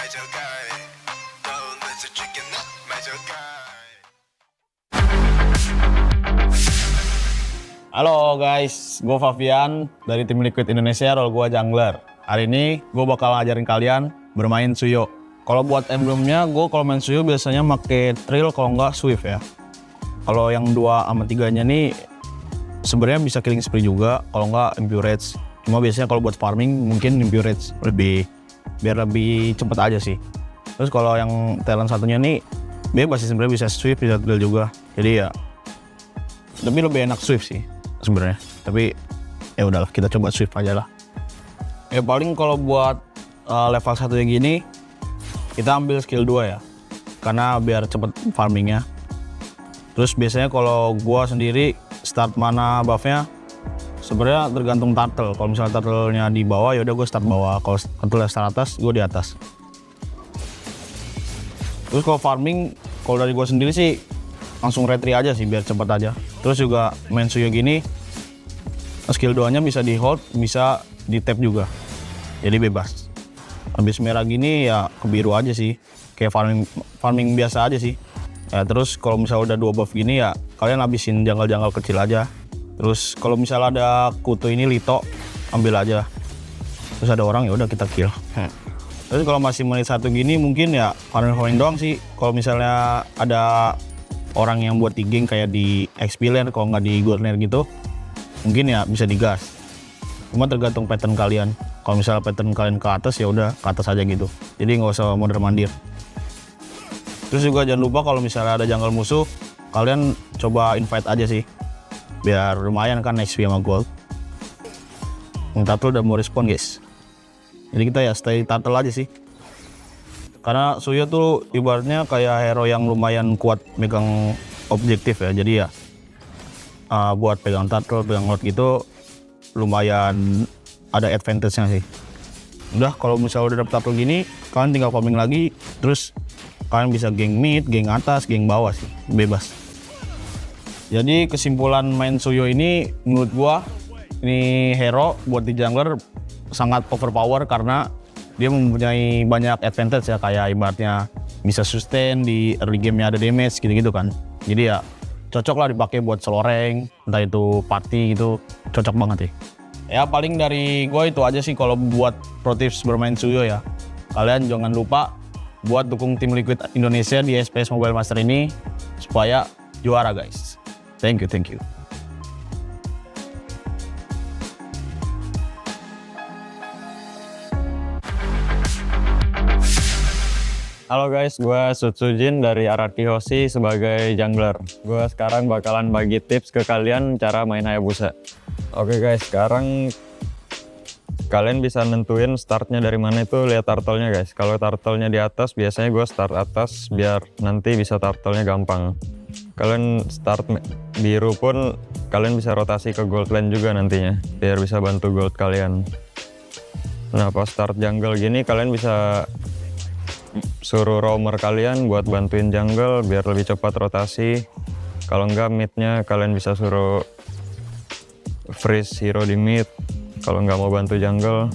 Halo guys, gue Fabian dari tim Liquid Indonesia, role gue jungler. Hari ini gue bakal ngajarin kalian bermain Suyo. Kalau buat emblemnya, gue kalau main Suyo biasanya pakai Trill kalau nggak Swift ya. Kalau yang 2 sama 3-nya nih sebenarnya bisa killing spree juga, kalau nggak Impurage. Cuma biasanya kalau buat farming mungkin Impurage biar lebih cepet aja sih. Terus kalau yang talent satunya nih bebas sih sebenarnya, bisa Swift bisa Trill juga. Jadi ya lebih enak Swift sih sebenarnya, tapi ya udahlah kita coba Swift aja lah. Ya paling kalau buat level 1 yang gini kita ambil skill 2 ya, karena biar cepet farmingnya. Terus biasanya kalau gua sendiri start mana buffnya sebenarnya tergantung turtle. Kalau misalnya turtle-nya di bawah ya udah gue start bawah, kalau turtle start atas gue di atas. Terus kalau farming, kalau dari gue sendiri sih langsung retry aja sih biar cepet aja. Terus juga main Suyo gini skill 2-nya bisa di hold, bisa di tap juga, jadi bebas. Habis merah gini ya ke biru aja sih, kayak farming biasa aja sih ya. Terus kalau misalnya udah 2 buff gini ya kalian habisin jungle kecil aja. Terus kalau misalnya ada kutu ini Lito, ambil aja. Terus ada orang ya udah kita kill. Terus kalau masih menit 1 gini mungkin ya farming doang sih. Kalau misalnya ada orang yang buat di geng kayak di XP lane, kalau nggak di gold lane gitu, mungkin ya bisa digas. Cuma tergantung pattern kalian. Kalau misalnya pattern kalian ke atas ya udah ke atas aja gitu. Jadi nggak usah mondar-mandir. Terus juga jangan lupa kalau misalnya ada jungle musuh, kalian coba invite aja sih, biar lumayan kan XP sama gold. Yang turtle udah mau respon guys. Jadi kita ya stay turtle aja sih. Karena Suyo tuh ibaratnya kayak hero yang lumayan kuat megang objektif ya. Jadi ya buat pegang turtle, pegang lord gitu lumayan ada advantage-nya sih. Udah kalau misalnya udah dapet turtle gini, kalian tinggal farming lagi. Terus kalian bisa geng mid, geng atas, geng bawah sih, bebas. Jadi kesimpulan main Suyo ini menurut gua, ini hero buat di jungler sangat overpower karena dia mempunyai banyak advantage ya, kayak ibaratnya bisa sustain di early game-nya, ada damage gitu-gitu kan. Jadi ya cocok lah dipakai buat solo rank, entah itu party gitu, cocok banget sih. Ya paling dari gue itu aja sih kalau buat pro tips bermain Suyo ya. Kalian jangan lupa buat dukung tim Liquid Indonesia di SPS Mobile Master ini supaya juara guys. Thank you. Halo guys, gue Sutsujin dari Araki Hoshi sebagai jungler. Gue sekarang bakalan bagi tips ke kalian cara main Hayabusa. Oke guys, sekarang kalian bisa nentuin startnya dari mana, itu lihat turtle-nya guys. Kalau turtle-nya di atas, biasanya gue start atas biar nanti bisa turtle-nya gampang. Kalian start biru pun kalian bisa rotasi ke gold lane juga nantinya, biar bisa bantu gold kalian. Nah pas start jungle gini kalian bisa suruh roamer kalian buat bantuin jungle biar lebih cepat rotasi. Kalau enggak midnya kalian bisa suruh freeze hero di mid kalau nggak mau bantu jungle.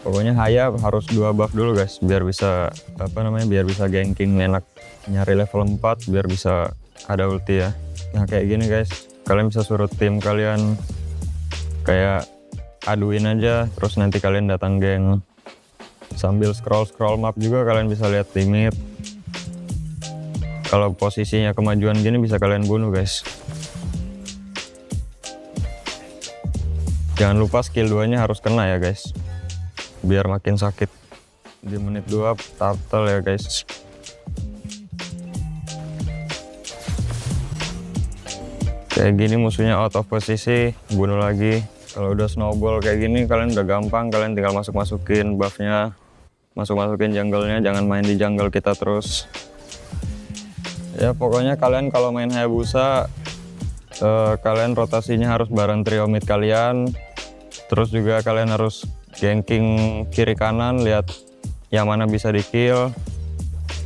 Pokoknya Haya harus 2 buff dulu guys biar bisa biar bisa ganking enak, nyari level 4 biar bisa ada ulti ya. Nah kayak gini guys, kalian bisa suruh tim kalian kayak aduin aja, terus nanti kalian datang geng. Sambil scroll map juga kalian bisa lihat limit. Kalau posisinya kemajuan gini bisa kalian bunuh guys. Jangan lupa skill 2 nya harus kena ya guys, biar makin sakit. Di menit 2 turtle ya guys. Kayak gini musuhnya out of posisi, bunuh lagi. Kalau udah snowball kayak gini kalian udah gampang, kalian tinggal masukin buffnya, masukin jungle-nya, jangan main di jungle kita terus. Ya pokoknya kalian kalau main Hayabusa kalian rotasinya harus bareng trio mid kalian. Terus juga kalian harus ganking kiri kanan, lihat yang mana bisa di kill.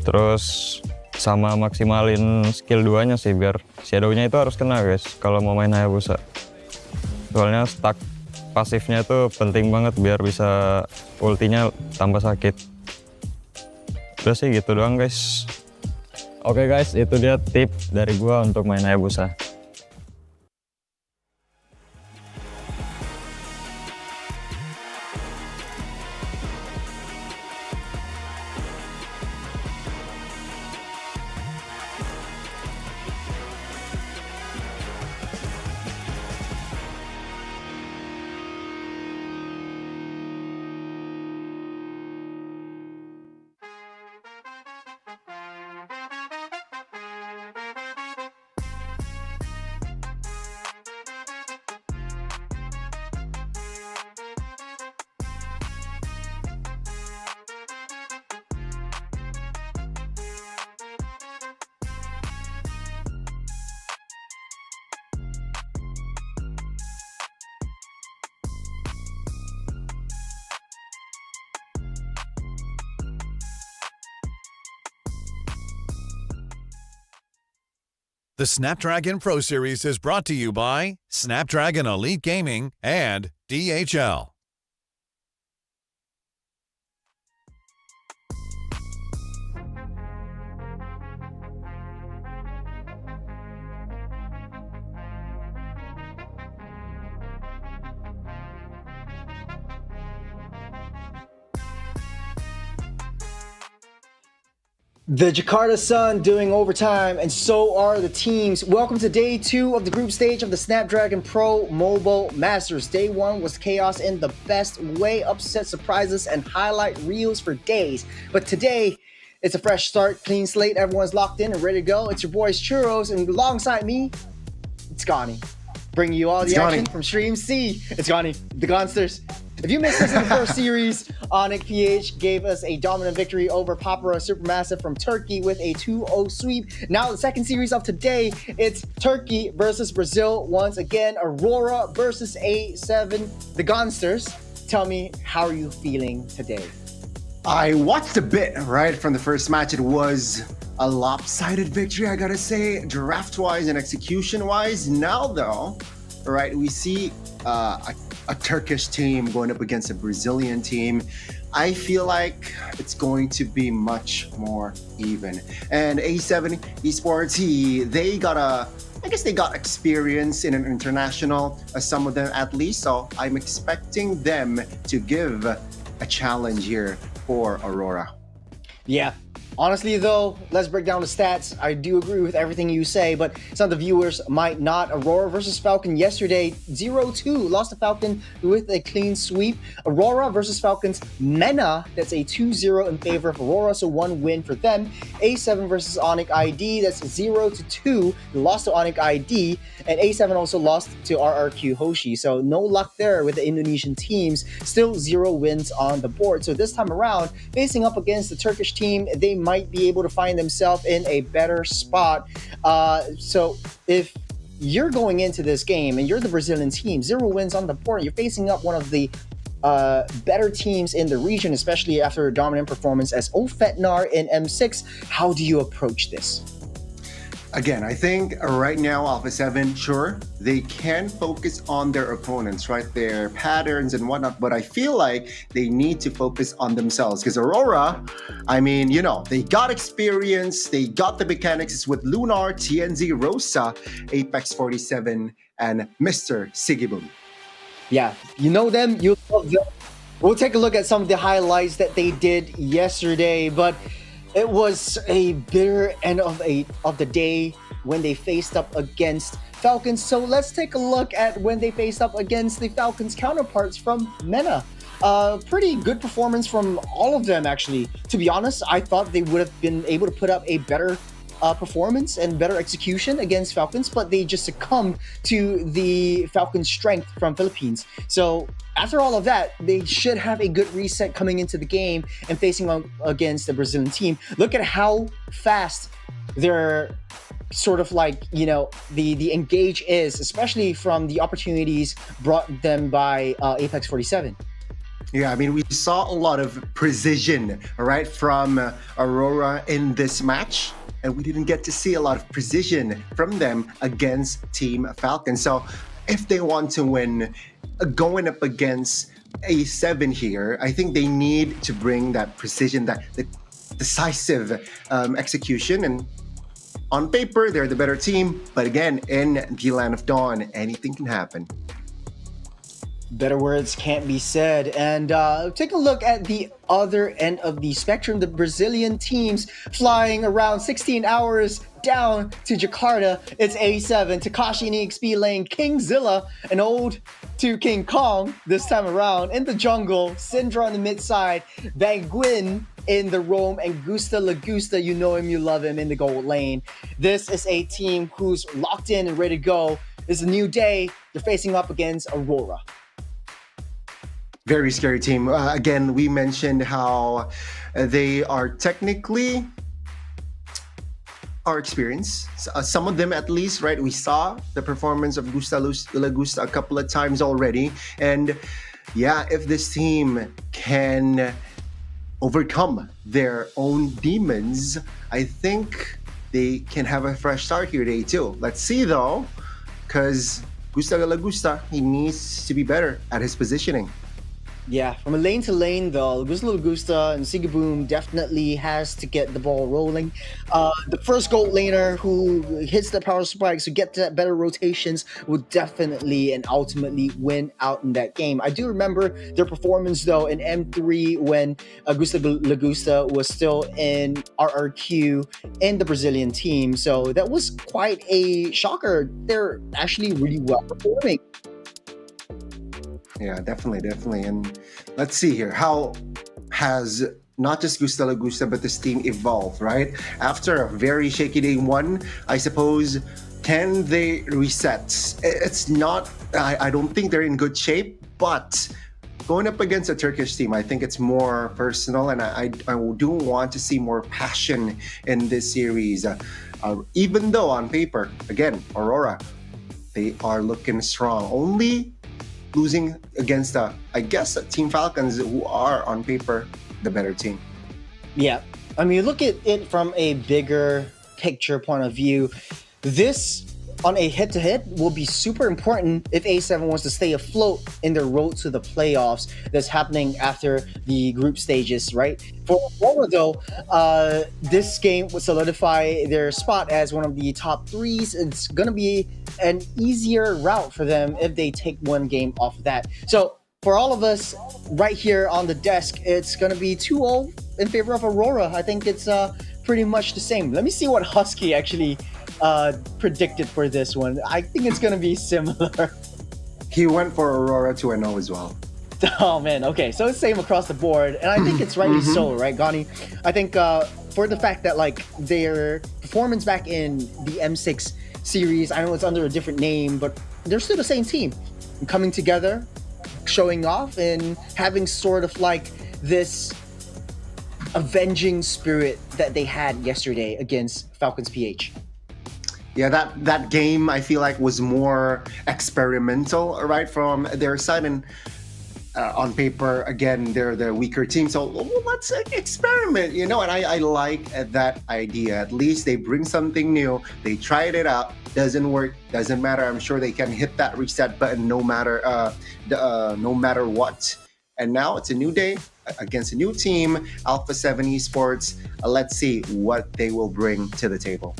Terus sama maksimalin skill 2-nya sih biar shadow-nya itu harus kena guys kalau mau main Hayabusa. Soalnya stack pasifnya itu penting banget biar bisa ultinya tambah sakit. Udah sih gitu doang guys. Oke guys, itu dia tip dari gua untuk main Hayabusa. The Snapdragon Pro Series is brought to you by Snapdragon Elite Gaming and DHL. The Jakarta Sun doing overtime, and so are the teams. Welcome to day 2 of the group stage of the Snapdragon Pro Mobile Masters. Day 1 was chaos in the best way, upset surprises and highlight reels for days. But today, it's a fresh start, clean slate, everyone's locked in and ready to go. It's your boys Churros, and alongside me, it's Gani. Bringing you all the action from Stream C. It's Gani, the Gonsters. If you missed this in the first series, ONIC PH gave us a dominant victory over Aurora SuperMassive from Turkey with a 2-0 sweep. Now the second series of today, it's Turkey versus Brazil once again. Aurora versus A7. The Gonsters, tell me, how are you feeling today? I watched a bit, right, from the first match. It was a lopsided victory, I gotta say, draft-wise and execution-wise. Now, though, right, we see a Turkish team going up against a Brazilian team. I feel like it's going to be much more even. And A7 Esports, they got experience in an international, some of them at least. So I'm expecting them to give a challenge here for Aurora. Yeah. Honestly, though, let's break down the stats. I do agree with everything you say, but some of the viewers might not. Aurora versus Falcon yesterday, 0-2. Lost to Falcon with a clean sweep. Aurora versus Falcons, MENA, that's a 2-0 in favor of Aurora, so 1 win for them. A7 versus ONIC ID, that's 0-2. Lost to ONIC ID, and A7 also lost to RRQ Hoshi, so no luck there with the Indonesian teams. Still 0 wins on the board. So this time around, facing up against the Turkish team, they might be able to find themselves in a better spot. So if you're going into this game and you're the Brazilian team, 0 wins on the board, you're facing up one of the better teams in the region, especially after a dominant performance as Ofetnar in M6. How do you approach this? Again, I think right now, Alpha 7, sure, they can focus on their opponents, right? Their patterns and whatnot, but I feel like they need to focus on themselves because Aurora, I mean, you know, they got experience, they got the mechanics with Lunar, TNZ, Rosa, Apex 47, and Mr. Sigiboom. Yeah, you know them, you love them. We'll take a look at some of the highlights that they did yesterday, but it was a bitter end of the day when they faced up against Falcons. So let's take a look at when they faced up against the Falcons counterparts from MENA. Pretty good performance from all of them, actually. To be honest, I thought they would have been able to put up a better performance and better execution against Falcons, but they just succumbed to the Falcons' strength from Philippines. So after all of that, they should have a good reset coming into the game and facing against the Brazilian team. Look at how fast their sort of like, you know, the engage is, especially from the opportunities brought them by Apex 47. Yeah, I mean, we saw a lot of precision, right, from Aurora in this match. And we didn't get to see a lot of precision from them against Team Falcon. So if they want to win going up against A7 here, I think they need to bring that precision, that decisive execution. And on paper, they're the better team. But again, in the land of dawn, anything can happen. Better words can't be said. And take a look at the other end of the spectrum. The Brazilian teams flying around 16 hours down to Jakarta. It's A7, Takashi and EXP laying Kingzilla, an ode to King Kong this time around. In the jungle, Syndra on the mid side, Banguin in the roam, and Gusta Lagusta, you know him, you love him, in the gold lane. This is a team who's locked in and ready to go. It's a new day. They're facing up against Aurora. Very scary team. Again, we mentioned how they are technically our experience. Some of them at least, right? We saw the performance of Gusta Lagusta a couple of times already. And yeah, if this team can overcome their own demons, I think they can have a fresh start here day 2. Let's see though, because Gusta Lagusta, he needs to be better at his positioning. Yeah, from a lane to lane though, Gusta and Sigaboom definitely has to get the ball rolling. The first gold laner who hits the power spikes, who get that better rotations, will definitely and ultimately win out in that game. I do remember their performance though in M3 when Gusta Lagusta was still in RRQ in the Brazilian team. So that was quite a shocker. They're actually really well performing. Yeah, definitely. And let's see here. How has not just Gusta Lagusta, but this team evolved, right? After a very shaky day 1, I suppose, can they reset? It's not, I don't think they're in good shape, but going up against a Turkish team, I think it's more personal, and I do want to see more passion in this series. Even though on paper, again, Aurora, they are looking strong. Only losing against, I guess, Team Falcons, who are on paper the better team. Yeah, I mean, look at it from a bigger picture point of view. This, on a head-to-head, will be super important if A7 wants to stay afloat in their road to the playoffs that's happening after the group stages, right? For Aurora, though, this game would solidify their spot as one of the top 3s. It's going to be an easier route for them if they take one game off of that. So for all of us right here on the desk, it's going to be 2-0 in favor of Aurora. I think it's pretty much the same. Let me see what Husky actually predicted for this one. I think it's going to be similar. He went for Aurora 2-0 as well. Oh man, okay, so it's same across the board, and I think it's rightly so, right, Gani? I think for the fact that like their performance back in the M6 series, I know it's under a different name, but they're still the same team, coming together, showing off, and having sort of like this avenging spirit that they had yesterday against Falcons PH. Yeah, that game I feel like was more experimental, right, from their side, and on paper, again, they're the weaker team, so let's experiment, you know, and I like that idea. At least they bring something new, they tried it out, doesn't work, doesn't matter. I'm sure they can hit that reset button no matter what. And now it's a new day against a new team, Alpha 7 Esports. Let's see what they will bring to the table.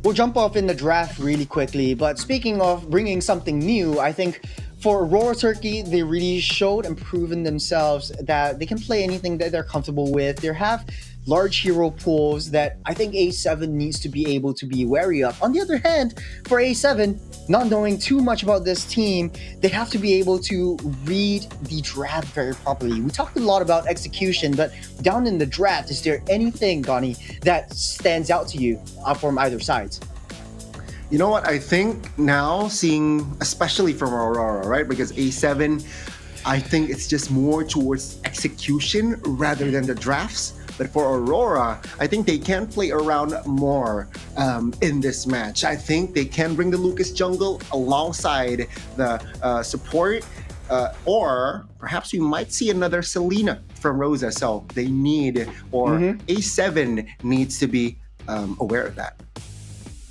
We'll jump off in the draft really quickly, but speaking of bringing something new, I think for Aurora Turkey, they really showed and proven themselves that they can play anything that they're comfortable with. They have large hero pools that I think A7 needs to be able to be wary of. On the other hand, for A7, not knowing too much about this team, they have to be able to read the draft very properly. We talked a lot about execution, but down in the draft, is there anything, Gani, that stands out to you from either side? You know what? I think now seeing, especially from Aurora, right? Because A7, I think it's just more towards execution rather than the drafts. But for Aurora, I think they can play around more in this match. I think they can bring the Lucas jungle alongside the support, or perhaps we might see another Selena from Rosa. So they need, or A7 needs to be aware of that.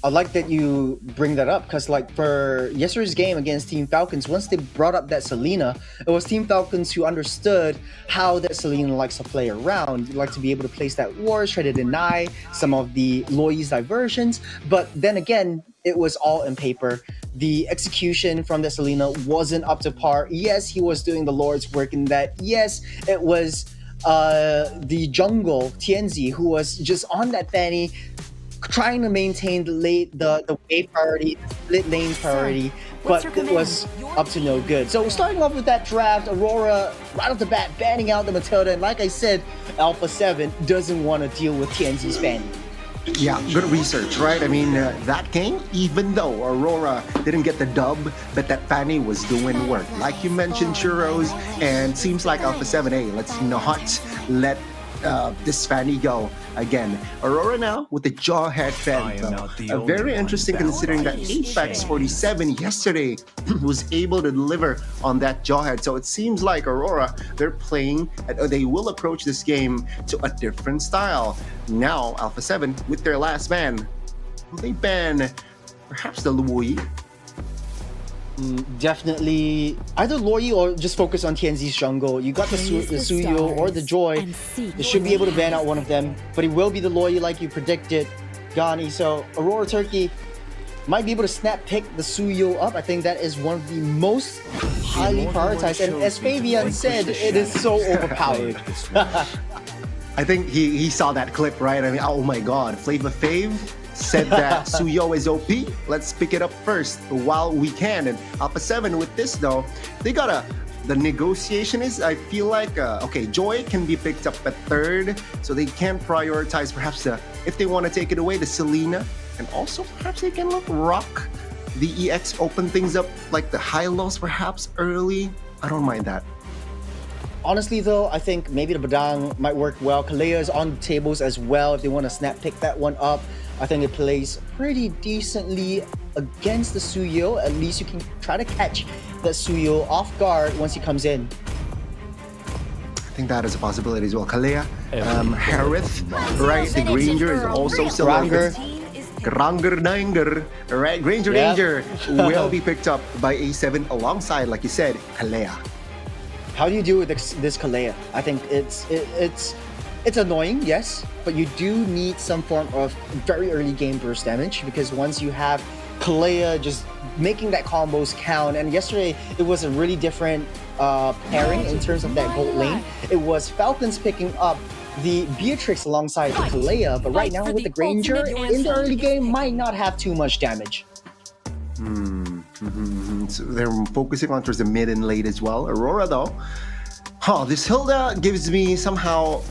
I like that you bring that up because, like, for yesterday's game against Team Falcons, once they brought up that Selena, it was Team Falcons who understood how that Selena likes to play around. You like to be able to place that ward, try to deny some of the Loi's diversions. But then again, it was all in paper. The execution from the Selena wasn't up to par. Yes, he was doing the Lord's work in that. Yes, it was the jungle, TNZ, who was just on that Fanny, trying to maintain the wave priority, split lane priority, but it was up to no good. So starting off with that draft, Aurora right off the bat banning out the Matilda, and like I said, Alpha 7 doesn't want to deal with TNZ's Fanny. Yeah, good research, right? I mean, that game, even though Aurora didn't get the dub, but that Fanny was doing work. Like you mentioned, Churros, and seems like Alpha 7A, let's not let this Fanny go again. Aurora now with the Jawhead Fan. Very interesting considering that Apex 47 yesterday was able to deliver on that Jawhead. So it seems like Aurora, they will approach this game to a different style. Now Alpha 7 with their last ban. Will they ban perhaps the Lui? Definitely either Loi or just focus on TNZ's jungle. You got the Suyo or the Joy. They should be able to ban out one of them, but it will be the Loi like you predicted, Ghani. So Aurora Turkey might be able to snap pick the Suyo up. I think that is one of the most highly prioritized. And as Fabian said, it is so overpowered. I think he saw that clip, right? I mean, oh my god, Flava Fave said that Suyo is OP. Let's pick it up first while we can. And Alpha 7 with this though, they got the negotiation is, I feel like, okay, Joy can be picked up at third, so they can prioritize perhaps if they want to take it away, the Selena, and also perhaps they can rock the EX, open things up like the high-lows perhaps early. I don't mind that. Honestly though, I think maybe the Badang might work well. Kalea is on the tables as well if they want to snap pick that one up. I think it plays pretty decently against the Suyo. At least you can try to catch that Suyo off guard once he comes in. I think that is a possibility as well. Kalea, Harith, right? The Granger is also still Granger. Granger, right? Granger Danger will be picked up by A7 alongside, like you said, Kalea. How do you deal with this Kalea? I think it's annoying, yes, but you do need some form of very early game burst damage, because once you have Kalea just making that combos count, and yesterday it was a really different pairing in terms of that gold lane. It was Falcons picking up the Beatrix alongside the Kalea, but right now with the Granger in the early game might not have too much damage. So they're focusing on towards the mid and late as well. Aurora though, this Hilda gives me somehow,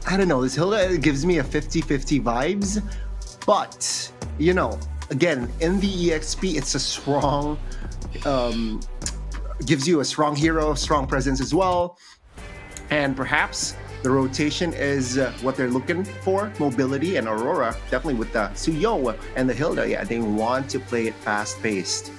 I don't know, this Hilda gives me a 50-50 vibes, but you know, again, in the EXP, it's a strong, gives you a strong hero, strong presence as well, and perhaps the rotation is what they're looking for, mobility, and Aurora, definitely with the Suyo and the Hilda, yeah, they want to play it fast-paced.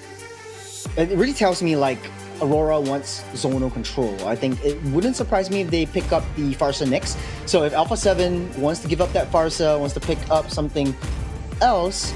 It really tells me like Aurora wants zonal control. I think it wouldn't surprise me if they pick up the Farsa next. So if Alpha 7 wants to give up that Farsa, wants to pick up something else,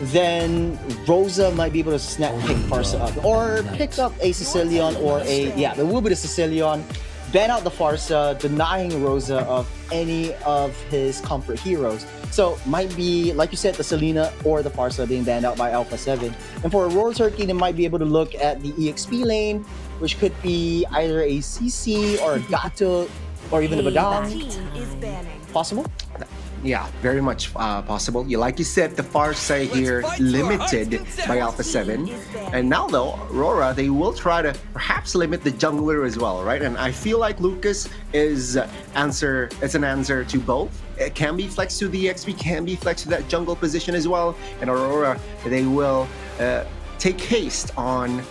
then Rosa might be able to snap pick Farsa up. Or pick up a Sicilian or a, yeah, there will be the Sicilian, ban out the Farsa, denying Rosa of any of his comfort heroes. So might be, like you said, the Selena or the Farsa being banned out by Alpha 7. And for Aurora Turkey, they might be able to look at the EXP lane, which could be either a CC or a Gato or even the Badang. Possible? Yeah, very much possible. Like you said, the Farsa here limited by Alpha 7. And now though, Aurora, they will try to perhaps limit the jungler as well, right? And I feel like Lucas is an answer to both. It can be flexed to the XP, can be flexed to that jungle position as well. And Aurora, they will take haste on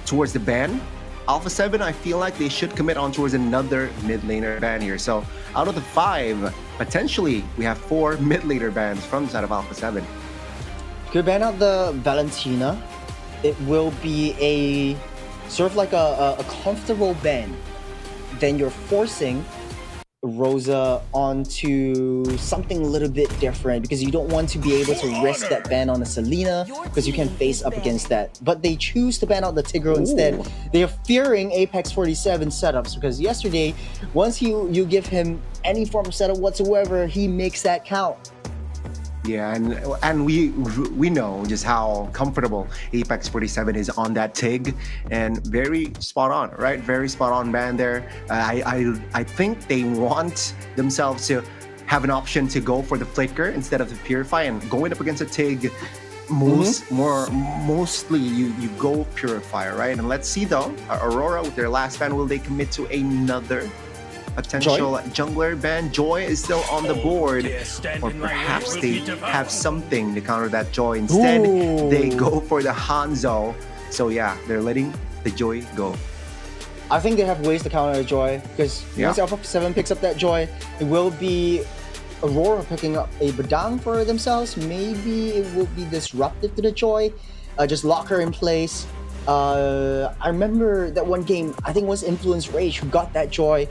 towards the ban. Alpha 7, I feel like they should commit on towards another mid laner ban here. So out of the 5, potentially we have 4 mid laner bans from the side of Alpha 7. Could ban out the Valentina. It will be a sort of like a comfortable ban. Then you're forcing Rosa onto something a little bit different because you don't want to be able to risk that ban on a Selena because you can face up against that. But they choose to ban out the Tigro instead. They are fearing Apex 47 setups because yesterday, once you give him any form of setup whatsoever, he makes that count. Yeah, and we know just how comfortable Apex 47 is on that TIG, and very spot on, right? Very spot on ban there. I think they want themselves to have an option to go for the flicker instead of the purify, and going up against a TIG, mostly you go purify, right? And let's see though, Aurora with their last ban, will they commit to another potential jungler ban? Joy is still on the board, or perhaps they have something to counter that Joy. Instead, they go for the Hanzo. So yeah, they're letting the Joy go. I think they have ways to counter the Joy because once Alpha 7 picks up that Joy, it will be Aurora picking up a Badang for themselves. Maybe it will be disruptive to the Joy. Just lock her in place. I remember that one game, I think it was Influence Rage who got that Joy,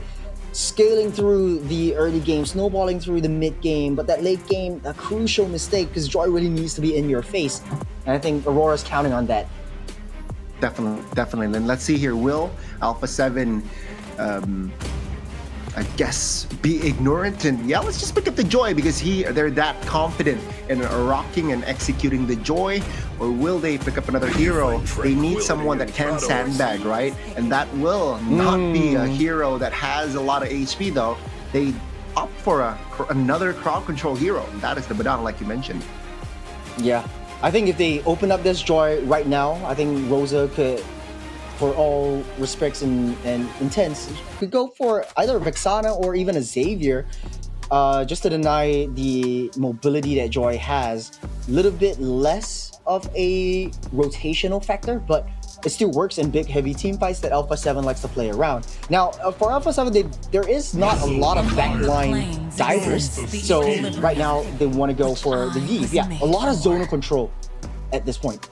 scaling through the early game, snowballing through the mid game, but that late game, a crucial mistake because Joy really needs to be in your face. And I think Aurora's counting on that. Definitely. Then let's see here. Will Alpha 7, I guess, be ignorant? And yeah, let's just pick up the Joy because they're that confident in rocking and executing the Joy. Or will they pick up another hero? They need someone that can sandbag, right? And that will not be a hero that has a lot of HP though. They opt for another crowd control hero. That is the Badang, like you mentioned. Yeah, I think if they open up this Joy right now, I think Rosa could, for all respects and intents, could go for either a Vexana or even a Xavier, just to deny the mobility that Joy has. A little bit less of a rotational factor, but it still works in big heavy team fights that Alpha 7 likes to play around. Now, for Alpha 7, there is not a lot of backline divers, so right now they want to go for the Eve. Yeah, a lot of zonal control at this point.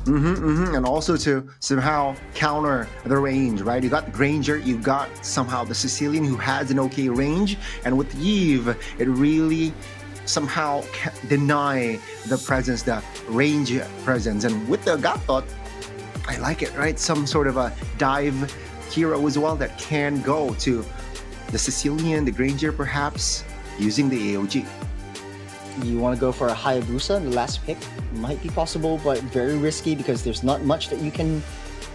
And also to somehow counter the range, right? You got the Granger, you got somehow the Sicilian who has an okay range, and with Eve, it really somehow deny the presence, the range presence. And with the Gatot, I like it, right? Some sort of a dive hero as well that can go to the Sicilian, the Granger perhaps, using the AOG. You want to go for a Hayabusa in the last pick? Might be possible, but very risky because there's not much that you can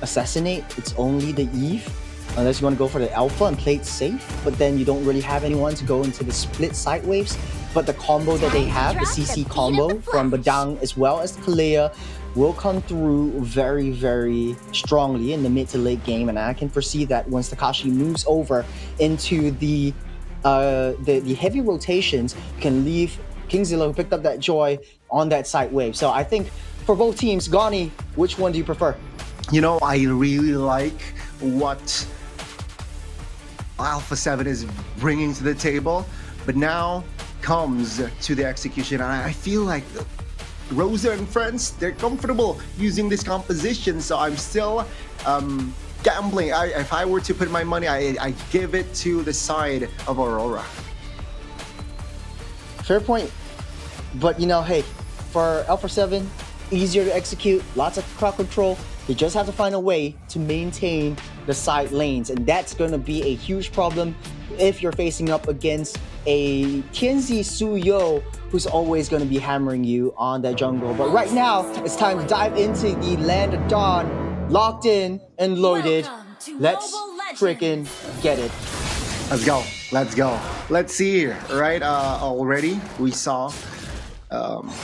assassinate. It's only the Eve, unless you want to go for the Alpha and play it safe, but then you don't really have anyone to go into the split side waves. But the combo that they have, the CC combo from Badang as well as the Kalea, will come through very, very strongly in the mid to late game, and I can foresee that once Takashi moves over into the heavy rotations, you can leave Kingzilla, who picked up that Joy, on that side wave. So I think for both teams, Gani, which one do you prefer? You know, I really like what Alpha 7 is bringing to the table, but now comes to the execution, and I feel like Rosa and friends, they're comfortable using this composition, so I'm still gambling. If I were to put my money, I give it to the side of Aurora. Fair point. But you know, hey, for Alpha 7, easier to execute, lots of crowd control. You just have to find a way to maintain the side lanes, and that's going to be a huge problem if you're facing up against a Tianzi Suyo who's always going to be hammering you on that jungle. But right now, it's time to dive into the Land of Dawn, locked in and loaded. Let's freaking get it. Let's go. Let's go. Let's see here, right? Already we saw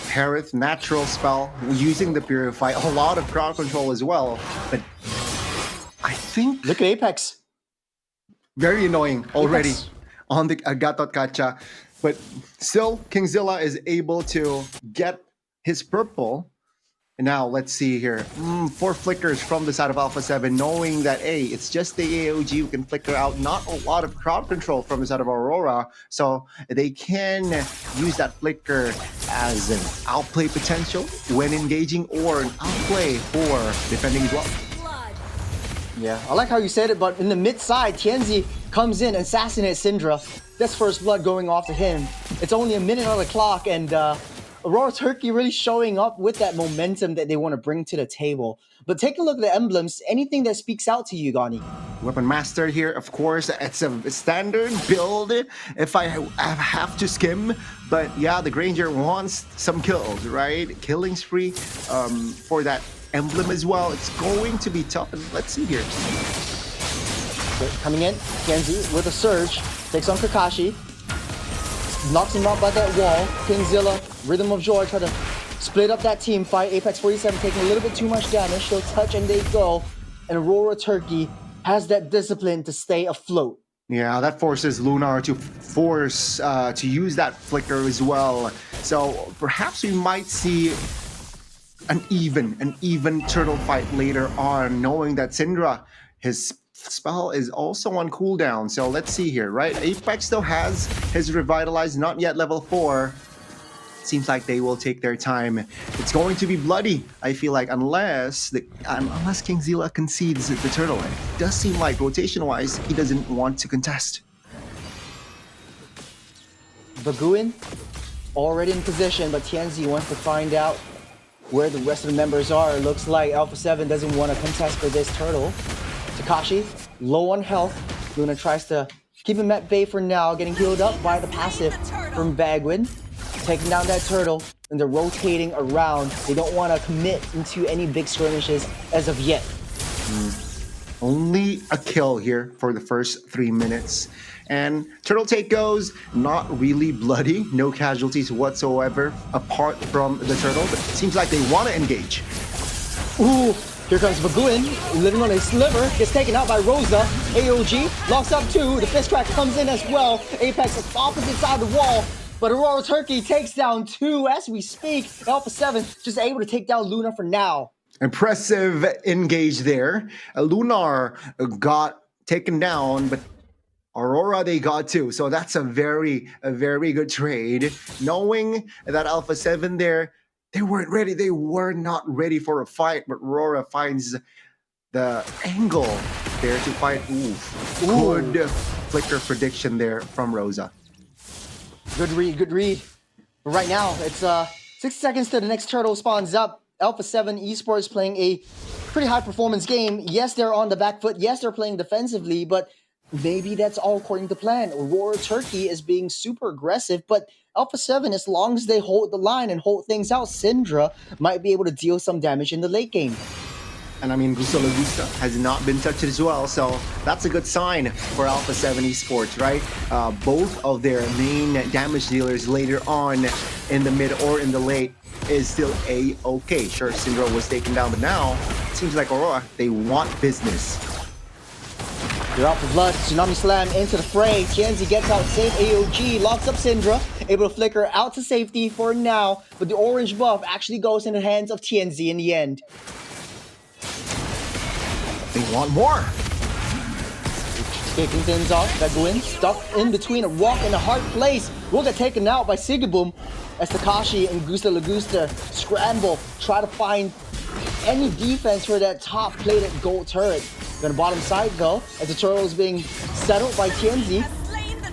Harith natural spell using the Purify, a lot of crowd control as well, but I think look at Apex, very annoying already on the Gatot Kacha, but still Kingzilla is able to get his purple. And now let's see here, 4 flickers from the side of Alpha 7, knowing that, hey, it's just the AOG who can flicker out, not a lot of crowd control from the side of Aurora, so they can use that flicker as an outplay potential when engaging or an outplay for defending as well. Yeah, I like how you said it, but in the mid side, Tianzi comes in and assassinates Syndra. That's first blood going off to him. It's only a minute on the clock, and Aurora Turkey really showing up with that momentum that they want to bring to the table. But take a look at the emblems. Anything that speaks out to you, Gani? Weapon Master here, of course. It's a standard build if I have to skim. But yeah, the Granger wants some kills, right? Killing spree for that emblem as well. It's going to be tough. And let's see here. Coming in, Kenzie with a surge. Takes on Kakashi. Knocks him out by that wall. Kingzilla, Rhythm of Joy, try to split up that team fight. Apex 47 taking a little bit too much damage. They'll touch and they go. And Aurora Turkey has that discipline to stay afloat. Yeah, that forces Lunar to force to use that flicker as well. So perhaps we might see an even turtle fight later on, knowing that Syndra, his spell is also on cooldown. So let's see here, right? Apex still has his revitalized, not yet level 4. Seems like they will take their time. It's going to be bloody, I feel like, unless Kingzilla concedes the turtle. It does seem like rotation-wise, he doesn't want to contest. Baguin already in position, but Tianzi wants to find out where the rest of the members are. It looks like Alpha 7 doesn't want to contest for this turtle. Takashi, low on health. Luna tries to keep him at bay for now, getting healed up by the passive from Bagwin. Taking down that turtle, and they're rotating around. They don't want to commit into any big skirmishes as of yet. Only a kill here for the first 3 minutes. And turtle take goes, not really bloody, no casualties whatsoever apart from the turtle, but it seems like they want to engage. Ooh, here comes Baguin, living on a sliver, gets taken out by Rosa. AOG locks up 2, the fist crack comes in as well. Apex is opposite side of the wall. But Aurora Turkey takes down 2 as we speak. Alpha 7 just able to take down Luna for now. Impressive engage there. Lunar got taken down, but Aurora they got 2. So that's a very good trade. Knowing that Alpha 7 there, they weren't ready. They were not ready for a fight, but Aurora finds the angle there to fight. Ooh. Good flicker prediction there from Rosa. Good read. But right now, it's 6 seconds to the next turtle spawns up. Alpha 7 esports playing a pretty high performance game. Yes, they're on the back foot. Yes, they're playing defensively, but maybe that's all according to plan. Aurora Turkey is being super aggressive, but Alpha 7, as long as they hold the line and hold things out, Syndra might be able to deal some damage in the late game. And I mean, Gusto Lagusta has not been touched as well, so that's a good sign for Alpha 7 Esports, right? Both of their main damage dealers later on in the mid or in the late is still A-okay. Sure, Syndra was taken down, but now it seems like Aurora, they want business. They're out for blood. Tsunami Slam into the fray. Tianzi gets out safe. AOG locks up Syndra, able to flicker out to safety for now, but the orange buff actually goes in the hands of Tianzi in the end. They want more. Kicking things off. Baguin stuck in between a rock and a hard place. Will get taken out by Sigaboom as Takashi and Gusta Lagusta scramble, try to find any defense for that top plated gold turret. On the bottom side though, as the turtle is being settled by Tianzi.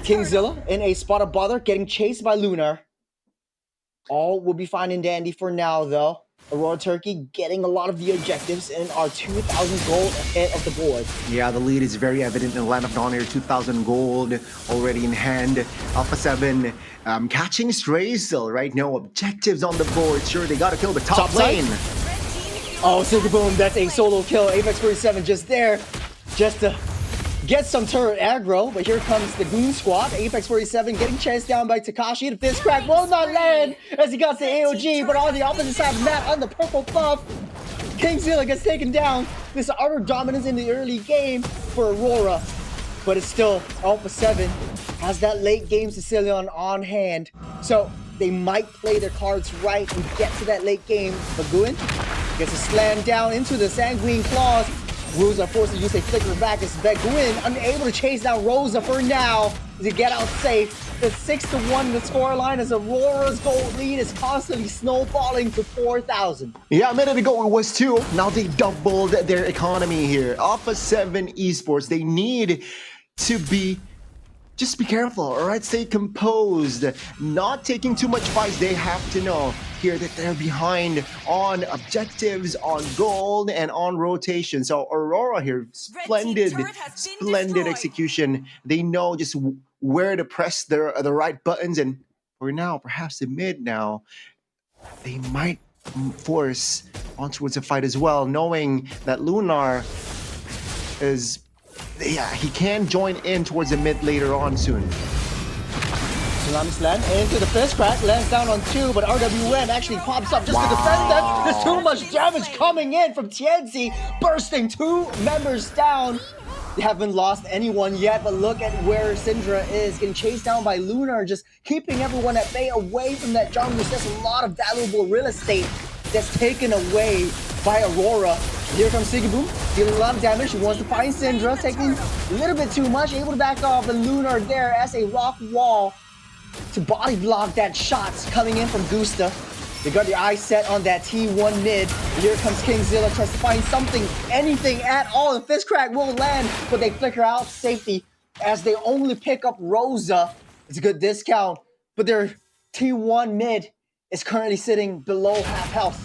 Kingzilla in a spot of bother, getting chased by Lunar. All will be fine and dandy for now though. Aurora Turkey getting a lot of the objectives and are 2,000 gold ahead of the board. Yeah, the lead is very evident in the Land of Dawn here. 2,000 gold already in hand. Alpha 7 catching strays still, right? No objectives on the board. Sure, they got to kill the top lane. Oh, Sigaboom, that's a solo kill. Apex 47 just there, just to get some turret aggro, but here comes the Goon Squad. Apex 47 getting chased down by Takashi. The fist crack will not land as he got the AOG, but on the opposite side of the map, on the purple buff, Kingzilla gets taken down. This utter dominance in the early game for Aurora, but it's still Alpha 7 has that late game Sicilian on hand, so they might play their cards right and get to that late game. Baguin gets a slam down into the Sanguine Claws. Wolves are forced to use a flicker back as Baguin unable to chase down Rosa for now. to get out safe. The 6-1 in the scoreline as Aurora's gold lead is constantly snowballing to 4,000. Yeah, a minute ago it was 2. Now they doubled their economy here. Alpha 7 Esports, they need to just be careful, all right? Stay composed, not taking too much fights. They have to know here that they're behind on objectives, on gold, and on rotation. So Aurora here, splendid execution. They know just where to press the right buttons, and for now, perhaps the mid now, they might force on towards a fight as well, knowing that Lunar is, yeah, he can join in towards the mid later on soon. Tsunami Slam into the fist crack, lands down on 2, but RWN actually pops up just to defend them. There's too much damage coming in from Tianzi, bursting 2 members down. They haven't lost anyone yet, but look at where Syndra is, getting chased down by Lunar, just keeping everyone at bay away from that jungle. There's a lot of valuable real estate that's taken away by Aurora. Here comes Sigiboom, dealing a lot of damage. He wants to find Syndra, taking a little bit too much, able to back off, and Lunar there as a rock wall to body block that shots coming in from Gusta. They got their eyes set on that T1 mid. Here comes Kingzilla, tries to find something, anything at all. The fist crack will land, but they flicker out safety as they only pick up Rosa. It's a good discount, but their T1 mid is currently sitting below half health.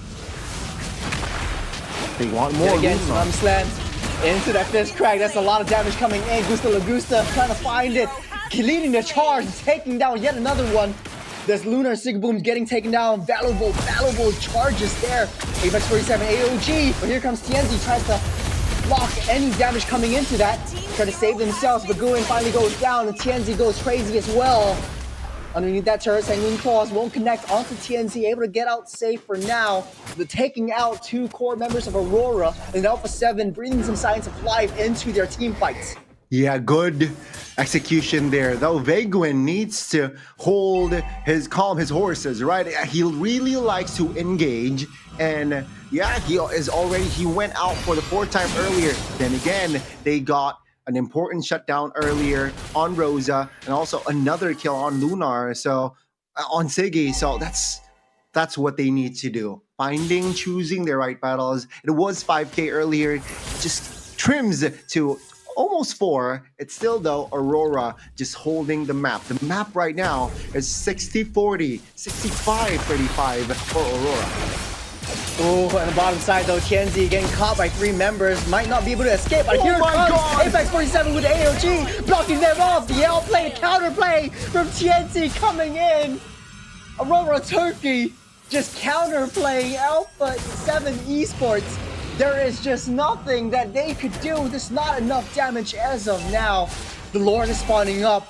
They want more. Again, Tsunami slams into that fist crack. That's a lot of damage coming in. Gusta Lagusta trying to find it, leading the charge, taking down yet another one. There's Lunar Sigboom getting taken down. Valuable charges there. Apex 47 AOG. But here comes Tianzi, tries to block any damage coming into that. Try to save themselves, but Guin finally goes down, and Tianzi goes crazy as well. Underneath that turret, Sanguine Claws won't connect onto Tianzi, able to get out safe for now. They're taking out 2 core members of Aurora, and Alpha 7 breathing some signs of life into their team fights. Yeah, good execution there. Though Veguin needs to hold his horses, right? He really likes to engage, and yeah, he went out for the 4th time earlier. Then again, they got an important shutdown earlier on Rosa, and also another kill on Lunar. So on Siggy, so that's what they need to do. Choosing the right battles. It was 5K earlier, just trims to almost 4. It's still, though, Aurora just holding the map. The map right now is 60-40, 65-35 for Aurora. Oh, on the bottom side, though, Tianzi getting caught by 3 members. Might not be able to escape, but here comes Apex 47 with the AOG, blocking them off. The L play, counterplay from Tianzi coming in. Aurora Turkey just counterplaying Alpha 7 Esports. There is just nothing that they could do. There's not enough damage as of now. The Lord is spawning up.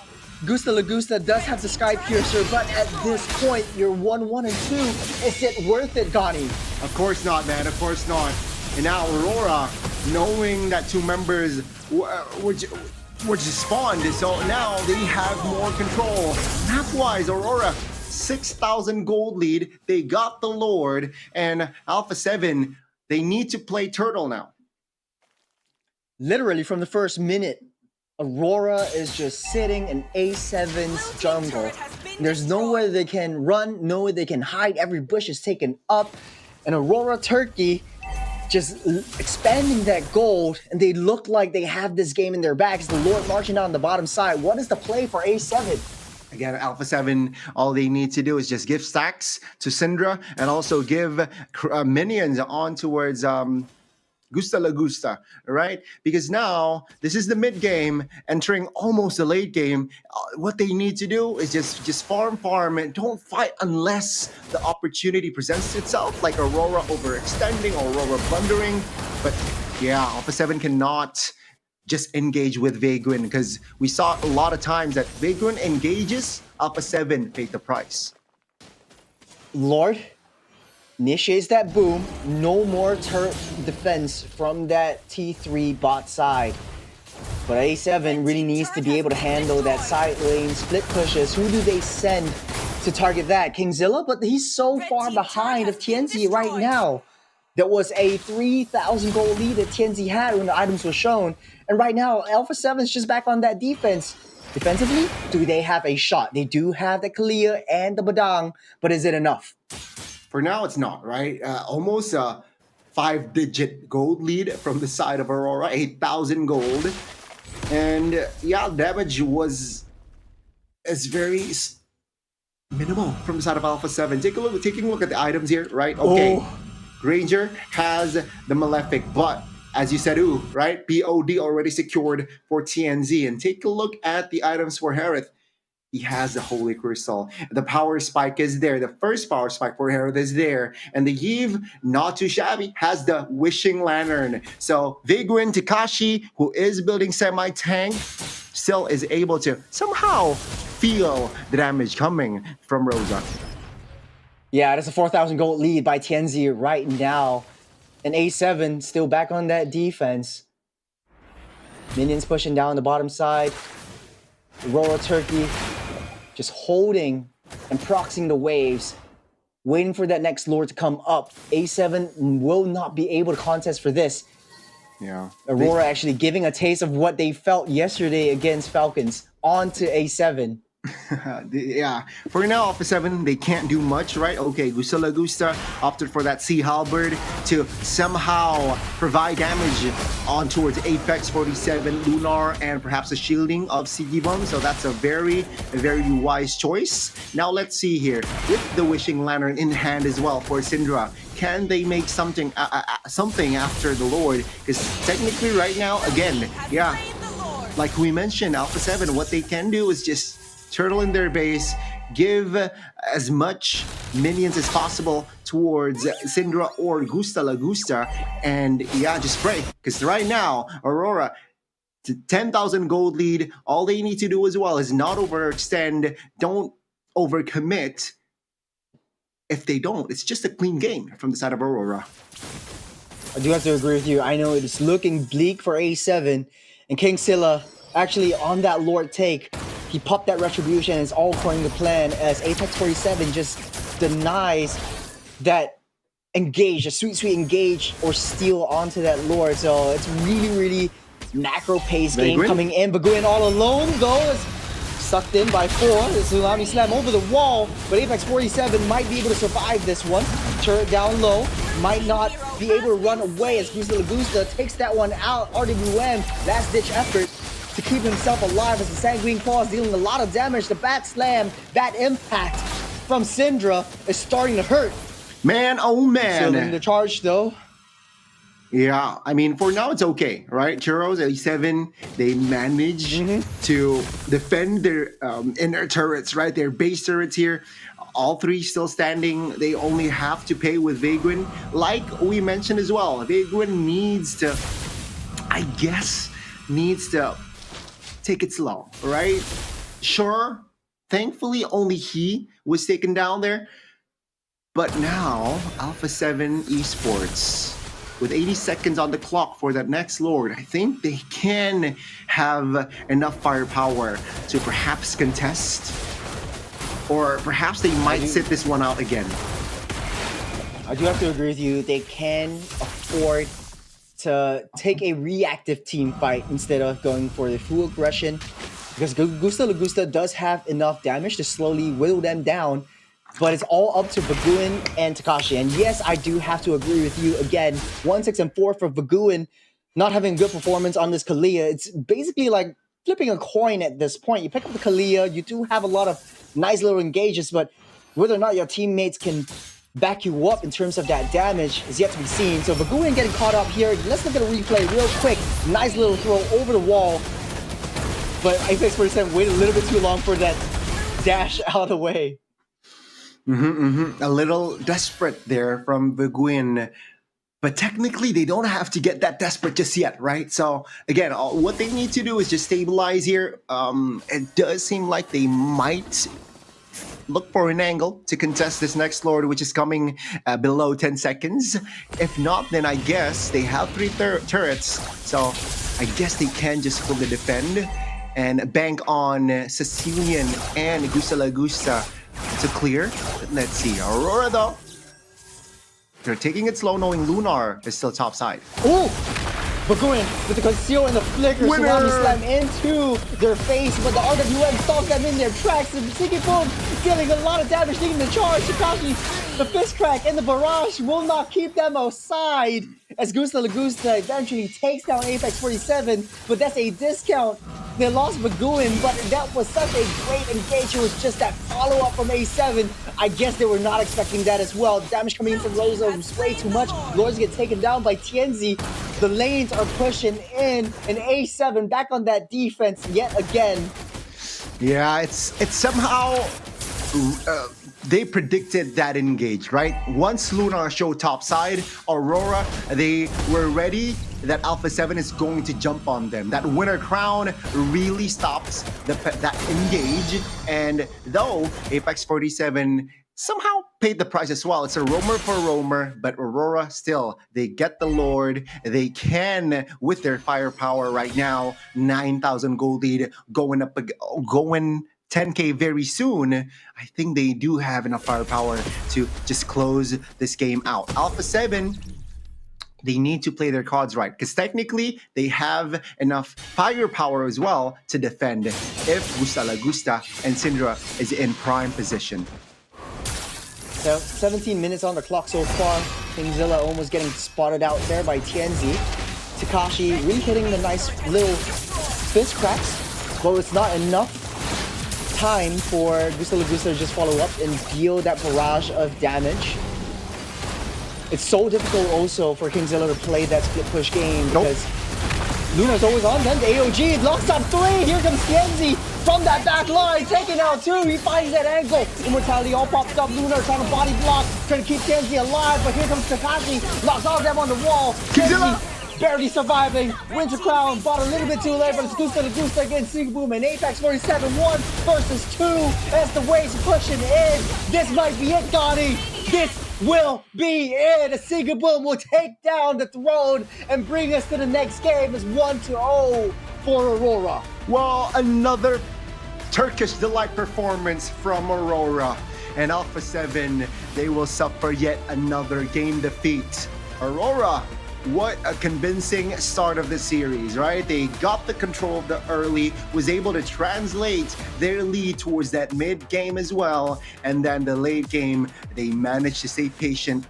Gusta Lagusta does have the Sky Piercer, but at this point, you're 1-1 and 2. Is it worth it, Gani? Of course not, man. Of course not. And now Aurora, knowing that 2 members were just spawned, so now they have more control. Map-wise, Aurora, 6,000 gold lead. They got the Lord, and Alpha 7, they need to play Turtle now. Literally from the first minute, Aurora is just sitting in A7's jungle. There's nowhere they can run, nowhere they can hide. Every bush is taken up. And Aurora Turkey just expanding that gold, and they look like they have this game in their backs. The Lord marching down the bottom side. What is the play for A7? Again, Alpha 7, all they need to do is just give stacks to Syndra and also give minions on towards Gusta Lagusta, right? Because now, this is the mid game, entering almost the late game. What they need to do is just farm, and don't fight unless the opportunity presents itself, like Aurora overextending, Aurora blundering. But yeah, Alpha 7 cannot just engage with Veguin, because we saw a lot of times that Veguin engages, Alpha 7 paid the price. Lord initiates that boom. No more turret defense from that T3 bot side. But A7 really needs to be able to handle that side lane split pushes. Who do they send to target that? Kingzilla? But he's so far behind of Tianzi right now. There was a 3,000 gold lead that Tianzi had when the items were shown. And right now, Alpha 7 is just back on that defense. defensively, do they have a shot? They do have the Kalia and the Badang, but is it enough? For now, it's not, right? Almost a 5-digit gold lead from the side of Aurora, 8,000 gold. And yeah, damage is very minimal from the side of Alpha 7. Taking a look at the items here, right? Okay. Oh. Ranger has the Malefic, but as you said, right? POD already secured for TNZ. And take a look at the items for Harith. He has the Holy Crystal. The Power Spike is there. The first Power Spike for Harith is there. And the Yves, not too shabby, has the Wishing Lantern. So Vigwin Takashi, who is building semi-tank, still is able to somehow feel the damage coming from Rosa. Yeah, that's a 4,000 gold lead by TNZ right now. And A7 still back on that defense. Minions pushing down the bottom side. Aurora Turkey just holding and proxying the waves, waiting for that next lord to come up. A7 will not be able to contest for this. Yeah. Aurora actually giving a taste of what they felt yesterday against Falcons onto A7. Yeah, for now, Alpha 7, they can't do much, right? Okay, Gusta Lagusta opted for that Sea Halberd to somehow provide damage on towards Apex 47, Lunar, and perhaps a shielding of Sigibum. So that's a very wise choice. Now let's see here, with the Wishing Lantern in hand as well for Syndra, can they make something after the Lord? Because technically right now, again, yeah, like we mentioned, Alpha 7, what they can do is just turtle in their base, give as much minions as possible towards Syndra or Gusta Lagusta, and yeah, just pray. Because right now, Aurora, 10,000 gold lead, all they need to do as well is not overextend, don't overcommit. If they don't, it's just a clean game from the side of Aurora. I do have to agree with you. I know it is looking bleak for A7, and King Scylla actually on that Lord take. He popped that Retribution, and it's all according to plan as Apex 47 just denies that engage, a sweet engage or steal onto that Lord. So it's really macro-paced game coming in. Baguin all alone though is sucked in by 4. The Tsunami Slam over the wall, but Apex 47 might be able to survive this one. Turret down low, might not be able to run away as Gusta Lagusta takes that one out. RWM, last ditch effort to keep himself alive as the Sanguine Claws dealing a lot of damage. The Bat Slam, that impact from Syndra is starting to hurt. Man, oh man. Still in the charge though. Yeah, I mean, for now it's okay, right? Churros, A7, they managed to defend their inner turrets, right? Their base turrets here. All 3 still standing. They only have to pay with Vaguin. Like we mentioned as well, Vaguin needs to, I guess, take it slow, right? Sure, thankfully only he was taken down there. But now, Alpha 7 Esports, with 80 seconds on the clock for that next Lord, I think they can have enough firepower to perhaps contest. Or perhaps they might sit this one out again. I do have to agree with you. They can afford to take a reactive team fight instead of going for the full aggression, because Gusta Lagusta does have enough damage to slowly whittle them down, but it's all up to Vaguin and Takashi. And yes, I do have to agree with you again. 1, 6, and 4 for Vaguin not having good performance on this Kalia. It's basically like flipping a coin at this point. You pick up the Kalia, you do have a lot of nice little engages, but whether or not your teammates can back you up in terms of that damage is yet to be seen. So Vaguin getting caught up here. Let's look at a replay real quick. Nice little throw over the wall. But Apex 47 waited a little bit too long for that dash out of the way. A little desperate there from Vaguin. But technically, they don't have to get that desperate just yet, right? So again, what they need to do is just stabilize here. It does seem like they might look for an angle to contest this next Lord, which is coming below 10 seconds. If not, then I guess they have 3 turrets. So I guess they can just fully defend and bank on Sicilian and Gusta Lagusta to clear. But let's see. Aurora, though, they're taking it slow, knowing Lunar is still topside. Ooh! Baguin with the conceal and the flicker, Winner! Tsunami Slam into their face, but the RWM stalks them in their tracks, and Sticky Boom dealing a lot of damage, taking the charge. Takashi, the fist crack and the barrage will not keep them outside, as Gusta Lagusta eventually takes down Apex 47, but that's a discount. They lost Baguin, but that was such a great engage. It was just that follow-up from A7. I guess they were not expecting that as well. Damage coming in from Rosa was way too much. Lords get taken down by Tienzi. The lanes are pushing in, and A7 back on that defense yet again. Yeah, it's somehow they predicted that engage, right? Once Luna showed topside, Aurora, they were ready that Alpha 7 is going to jump on them. That winner crown really stops that engage, and though Apex 47 somehow paid the price as well. It's a roamer for roamer, but Aurora still, they get the Lord. They can, with their firepower right now, 9,000 gold lead, going 10K very soon. I think they do have enough firepower to just close this game out. Alpha 7, they need to play their cards right, because technically they have enough firepower as well to defend if Gusta Lagusta and Syndra is in prime position. So 17 minutes on the clock so far. Kingzilla almost getting spotted out there by Tienzi. Takashi really hitting the nice little fist cracks, but it's not enough time for Gusta Lagusta to just follow up and deal that barrage of damage. It's so difficult also for Kingzilla to play that split push game because Luna's always on them. The AOG locks up 3. Here comes Tienzi from that back line, taking out 2. He finds that angle. Immortality all popped up. Luna trying to body block, trying to keep Tienzi alive, but here comes Takashi. Locks all of them on the wall. Tienzi barely surviving. Winter Crown bought a little bit too late, but it's Gusta Lagusta against Sigaboom and Apex 47. 1 versus 2 as the waves pushing in. This might be it, Gotti. This will be it. Sigaboom will take down the throne and bring us to the next game. It's 1-0 for Aurora. Well, another Turkish delight performance from Aurora. And Alpha 7, they will suffer yet another game defeat. Aurora, what a convincing start of the series, right? They got the control of the early, was able to translate their lead towards that mid game as well. And then the late game, they managed to stay patient,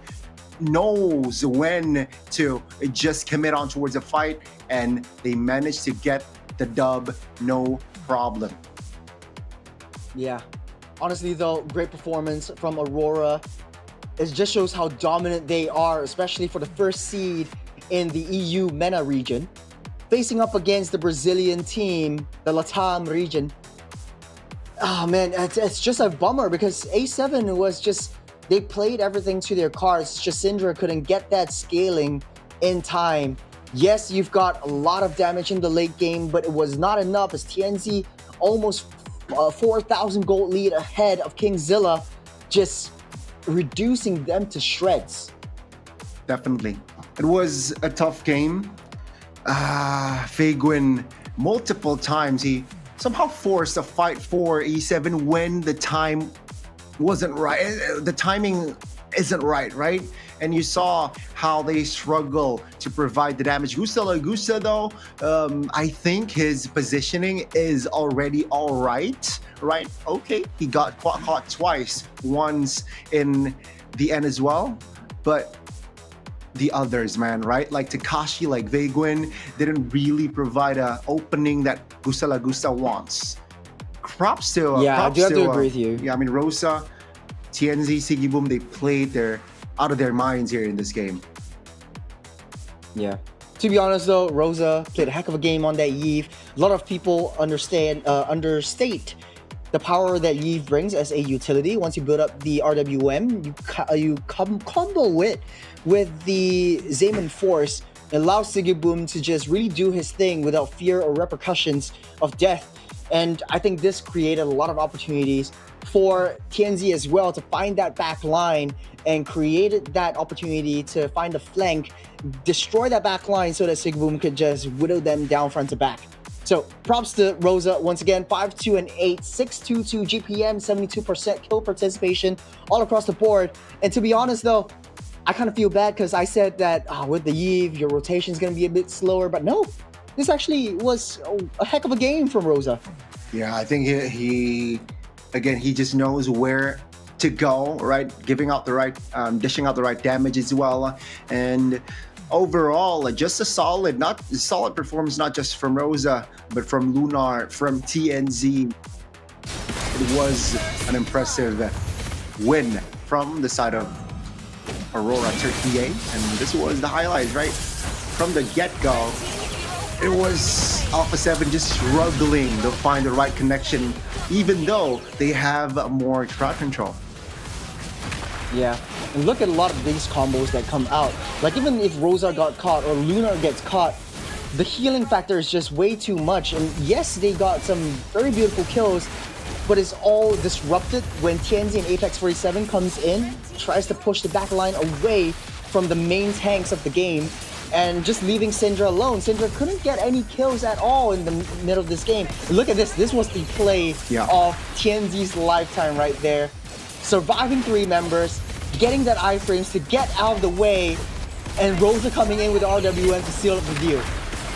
knows when to just commit on towards a fight, and they managed to get the dub, no problem. Yeah. Honestly though, great performance from Aurora. It just shows how dominant they are, especially for the first seed in the EU MENA region. Facing up against the Brazilian team, the LATAM region. Oh man, it's just a bummer because A7 was just, they played everything to their cards. Just Syndra couldn't get that scaling in time. Yes, you've got a lot of damage in the late game, but it was not enough as Tienzi almost 4,000 gold lead ahead of Kingzilla, just reducing them to shreds. Definitely. It was a tough game. Faguin, multiple times, he somehow forced a fight for E7 when the time wasn't right. The timing isn't right? And you saw how they struggle to provide the damage. Gusta Lagusta, though, I think his positioning is already all right? Okay, he got caught twice, once in the end as well, but the others, man, right? Like Takashi, like Faguin, didn't really provide an opening that Gusta Lagusta wants. Props to I do have to agree with you. Yeah, I mean, Rosa, Tienzi, Sigiboom, they played out of their minds here in this game. Yeah. To be honest though, Rosa played a heck of a game on that Yves. A lot of people understate the power that Yves brings as a utility. Once you build up the RWM, you combo it with the Zeman Force. It allows Sigiboom to just really do his thing without fear or repercussions of death. And I think this created a lot of opportunities for Tienzi as well to find that back line and created that opportunity to find the flank, destroy that back line so that Sigiboom could just whittle them down front to back. So props to Rosa once again, 5-2 and 8, 622 GPM, 72% kill participation all across the board. And to be honest though, I kind of feel bad because I said that with the Eve, your rotation is going to be a bit slower, but no, this actually was a heck of a game from Rosa. Yeah, I think he again, he just knows where to go, right? Giving out the right, dishing out the right damage as well. And overall, just a solid performance, not just from Rosa, but from Lunar, from TNZ. It was an impressive win from the side of Aurora Turkey, and this was the highlight, right? From the get-go, it was Alpha 7 just struggling to find the right connection, even though they have more crowd control. Yeah, and look at a lot of these combos that come out. Like even if Rosa got caught or Lunar gets caught, the healing factor is just way too much. And yes, they got some very beautiful kills, but it's all disrupted when TNZ and Apex 47 comes in, tries to push the back line away from the main tanks of the game, and just leaving Syndra alone. Syndra couldn't get any kills at all in the middle of this game. Look at this. This was the play of TNZ's lifetime right there. Surviving 3 members, getting that iframes to get out of the way, and Rosa coming in with RWM to seal up the deal.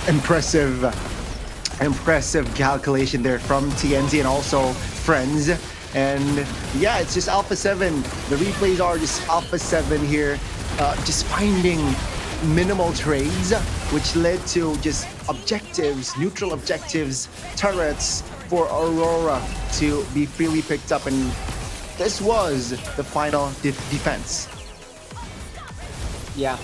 Impressive calculation there from TNZ and also friends. And yeah, it's just Alpha 7. The replays are just Alpha 7 here, just finding minimal trades, which led to just objectives, neutral objectives, turrets for Aurora to be freely picked up, and this was the final defense. Yeah,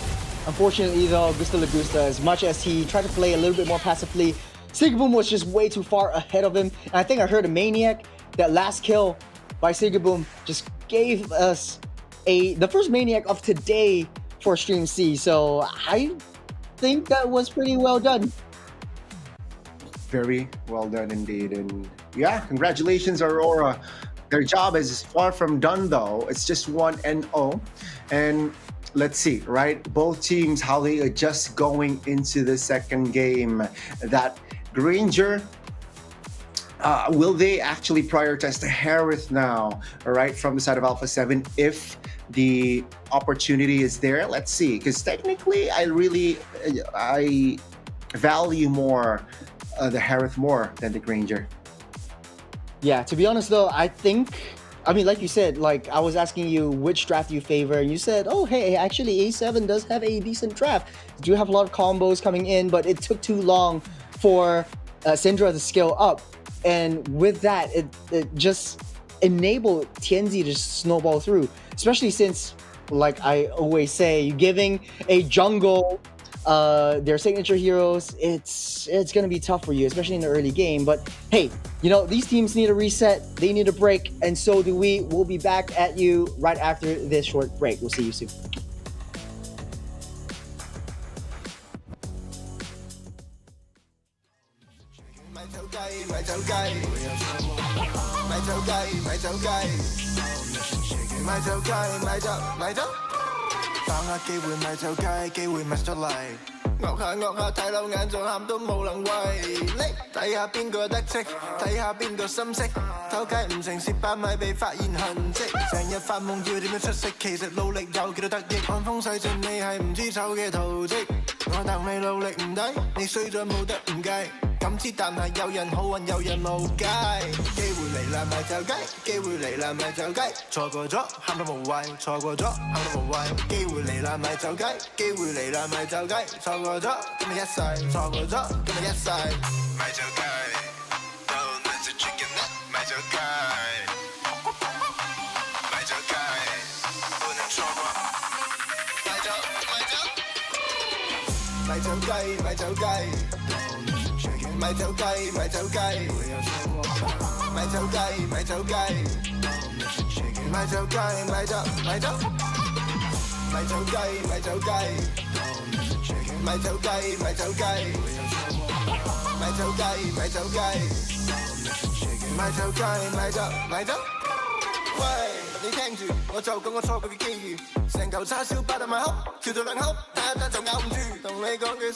unfortunately though, Gusta Lagusta, as much as he tried to play a little bit more passively, Sigaboom was just way too far ahead of him. And I think I heard a Maniac. That last kill by Sigaboom just gave us the first Maniac of today for Stream C. So I think that was pretty well done. Very well done indeed. And yeah, congratulations, Aurora. Their job is far from done though. It's just 1-0. And let's see, right? Both teams, how they adjust going into the second game. That Granger, will they actually prioritize the Harith now, all right, from the side of Alpha 7 if the opportunity is there? Let's see, because technically I value more the Harith more than the Granger. Yeah, to be honest though, I mean, like you said, like I was asking you which draft you favor, and you said, oh hey, actually A7 does have a decent draft. Do have a lot of combos coming in, but it took too long for Syndra to scale up. And with that, it just enabled TNZ to snowball through, especially since, like I always say, giving a jungle their signature heroes, it's gonna be tough for you, especially in the early game. But hey, you know, these teams need a reset, they need a break, and so do we. We'll be back at you right after this short break. We'll see you soon.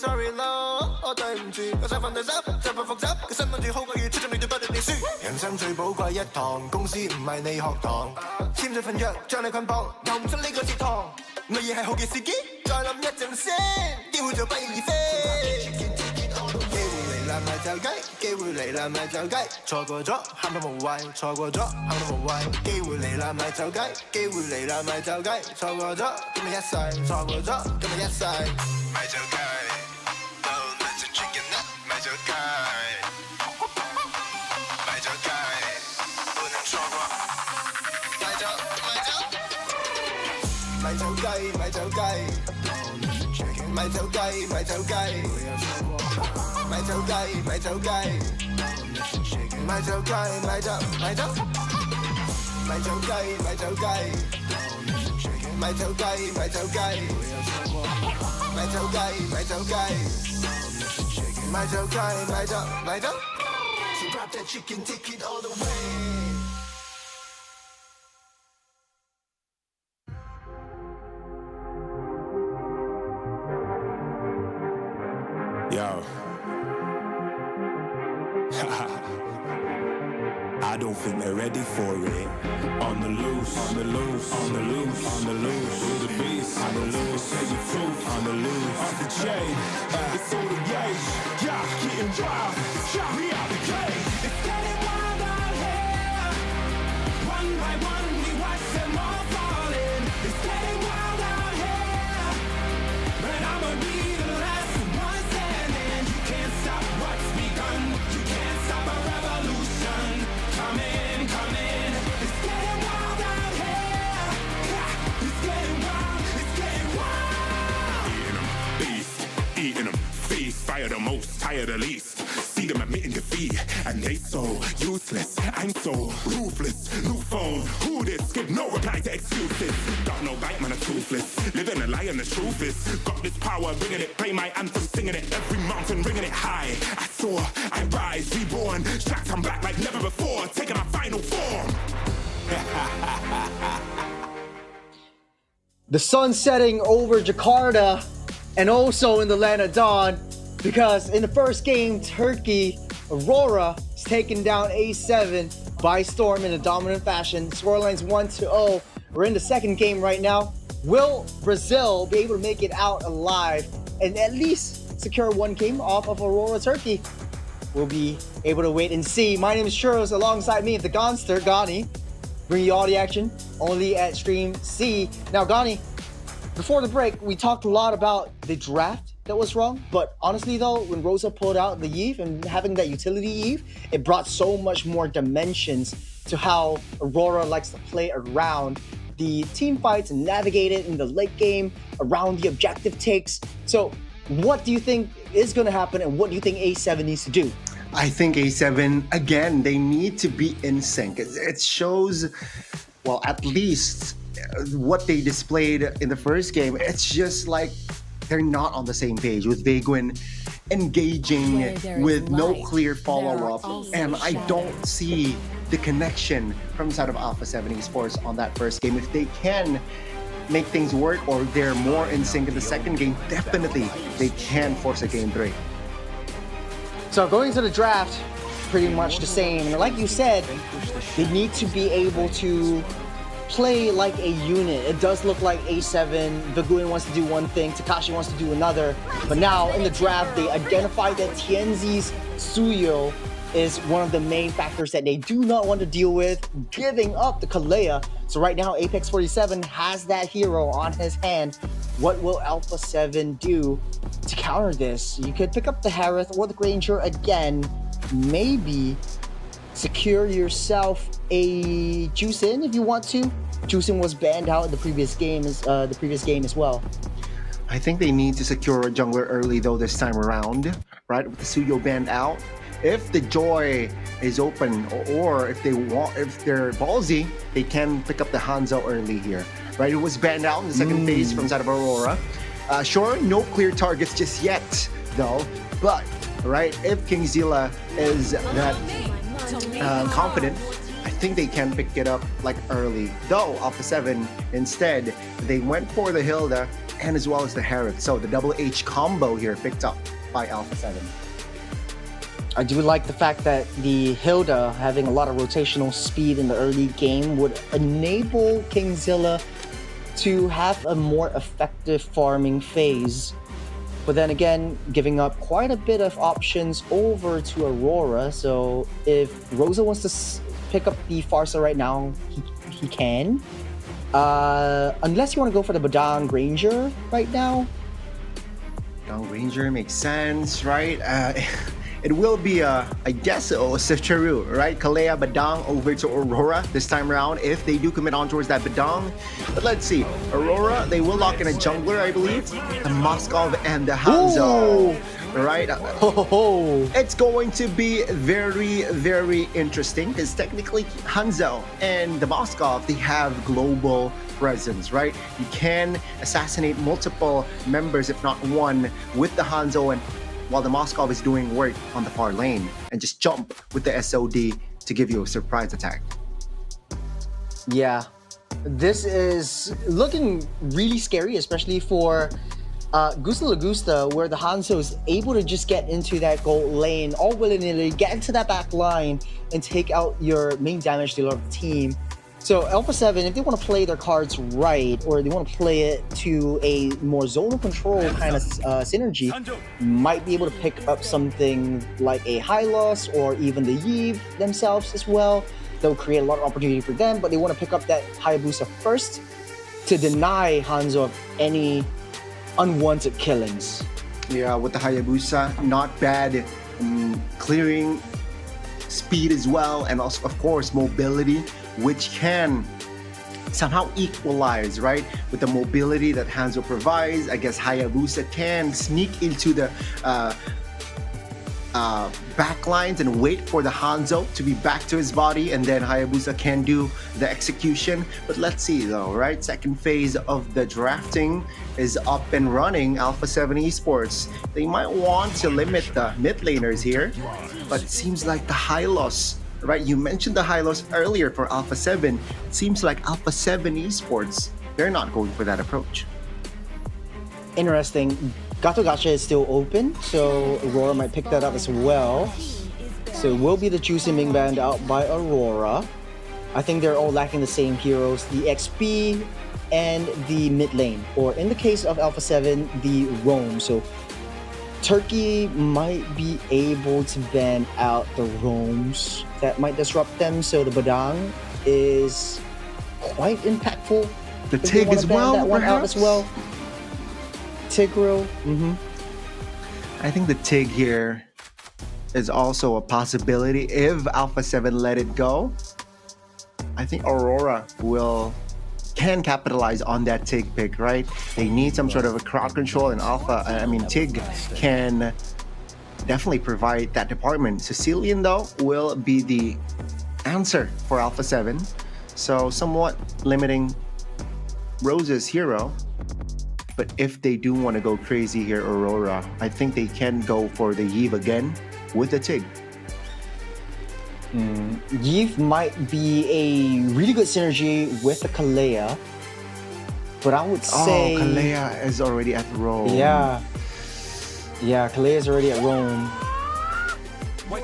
sorry 咯，我對唔住，我想瞓地濕，就份複雜，個身份住好過要出盡力就不斷地輸。人生最寶貴一堂，公司唔係你學堂，簽咗份約將你捆綁，又唔出呢個節堂。 너의 해혹의 시기 쩔럼 약점 센 깨우쳐 빨리 세 깨울래라 말자가이 깨울래라 말자가이 적어줘 한 번만 와요 적어줘 한 번만 와요 깨울래라 말자가이 깨울래라 말자가이 적어줘 Give me that sign 적어줘 Give me that sign 말자가이 Don't let the chicken nut 말자가이 말자가이 오늘 적어 말자가이 말자가이 말자가이 말자가이 말자가이 말자가이 말자가이 말자가이 말자가이 말자가이 말자가이 말자가이 She brought that chicken ticket all the way. Yo. I don't think they're ready for it. On the loose, on the loose, on the loose, on the loose. With the beast, on the loose, say the truth, on the loose. Off the chain, it's all the gauge. Yeah, getting wild, shot me out the cage. It's getting wild out here. One by one, we watch them all falling. It's getting wild out here. But I'ma be the last one standing. You can't stop what's begun. You can't stop a revolution. Coming, coming. It's getting wild out here. It's getting wild. It's getting wild. Eating them, beast. Eating them, feast. Fire the most, tire the least. See them admitting defeat, and they so useless. I'm so ruthless. New phone, who this? Give no reply to excuses. Got no bite, man, I'm toothless. Living a lie and the truth is, got this power, bringing it. Play my anthem, singing it. Every mountain, ringing it high. I soar, I rise, reborn. Strapped, I'm back like never before. Taking my final form. The sun setting over Jakarta and also in the land of dawn, because in the first game, Turkey, Aurora, is taking down A7 by storm in a dominant fashion. Scoreline's 1-0. We're in the second game right now. Will Brazil be able to make it out alive and at least secure one game off of Aurora, Turkey? We'll be able to wait and see. My name is Churros, alongside me, the Gonster, Gani. Bring you all the action only at Stream C. Now, Gani, before the break, we talked a lot about the draft that was wrong, but honestly though, when Rosa pulled out the Eve and having that utility Eve, it brought so much more dimensions to how Aurora likes to play around the team fights and navigate it in the late game around the objective takes. So what do you think is going to happen, and what do you think A7 needs to do? I think A7, again, they need to be in sync. It shows, well, at least what they displayed in the first game. It's just like they're not on the same page, with Vaguin engaging with no clear follow-up, and I don't see the connection from the side of Alpha 7 Esports on that first game. If they can make things work, or they're more in sync in the second game, definitely they can force a game 3. So going to the draft, pretty much the same. And like you said, they need to be able to play like a unit. It does look like A7, Vaguin wants to do one thing, Takashi wants to do another. But now in the draft, they identified that Tienzi's Suyo is one of the main factors that they do not want to deal with, giving up the Kalea. So right now, Apex 47 has that hero on his hand. What will Alpha 7 do to counter this? You could pick up the Harith or the Granger again, maybe secure yourself a Juicin if you want to. Juicin was banned out in the previous game as well. I think they need to secure a jungler early though this time around, right? With the Suyo banned out. If the Joy is open, or if they're ballsy, they can pick up the Hanzo early here, right? It was banned out in the second phase from side of Aurora. Sure, no clear targets just yet though, but right, if Kingzilla is that confident, I think they can pick it up like early. Though Alpha 7 instead, they went for the Hilda and as well as the Harith. So the double H combo here picked up by Alpha 7. I do like the fact that the Hilda having a lot of rotational speed in the early game would enable Kingzilla to have a more effective farming phase. But then again, giving up quite a bit of options over to Aurora. So if Rosa wants to pick up the Farsa right now, he can. Unless you want to go for the Badang Ranger right now. Badang Ranger makes sense, right? It will be, I guess, Sifcharu, right? Kalea, Badang over to Aurora this time around if they do commit on towards that Badang. But let's see. Aurora, they will lock in a jungler, I believe. The Moskov and the Hanzo. Right? It's going to be very, very interesting because technically Hanzo and the Moskov, they have global presence, right? You can assassinate multiple members, if not one, with the Hanzo and while the Moskov is doing work on the far lane and just jump with the SOD to give you a surprise attack. Yeah, this is looking really scary, especially for Gusta Lagusta, where the Hanzo is able to just get into that gold lane, all willy-nilly, get into that back line and take out your main damage dealer of the team. So Alpha 7, if they want to play their cards right, or they want to play it to a more zonal control kind of synergy, might be able to pick up something like a Hylos or even the Yves themselves as well. They'll create a lot of opportunity for them, but they want to pick up that Hayabusa first to deny Hanzo of any unwanted killings. Yeah, with the Hayabusa, not bad clearing speed as well, and also, of course, mobility, which can somehow equalize, right? With the mobility that Hanzo provides, I guess Hayabusa can sneak into the backlines and wait for the Hanzo to be back to his body, and then Hayabusa can do the execution. But let's see though, right? Second phase of the drafting is up and running. Alpha 7 Esports, they might want to limit the mid laners here, but it seems like the Hylos, right? You mentioned the Hylos earlier for Alpha 7. It seems like Alpha 7 Esports, they're not going for that approach. Interesting. Gato Gacha is still open, so Aurora might pick that up as well. So it will be the Juicy Ming Band out by Aurora. I think they're all lacking the same heroes, the XP and the mid lane, or in the case of Alpha 7, the roam. So Turkey might be able to ban out the roams that might disrupt them, so the Badang is quite impactful. The Tig as well, that one out as well. Tigro. I think the Tig here is also a possibility if Alpha 7 let it go. I think Aurora can capitalize on that Tig pick, right? They need some sort of a crowd control, and Tig can definitely provide that department. Sicilian though will be the answer for Alpha 7, so somewhat limiting Rose's hero. But if they do want to go crazy here, Aurora, I think they can go for the Yves again with the Tig. Yves might be a really good synergy with the Kalea, but I would say... Oh, Kalea is already at Rome. Yeah, Kalea is already at Rome.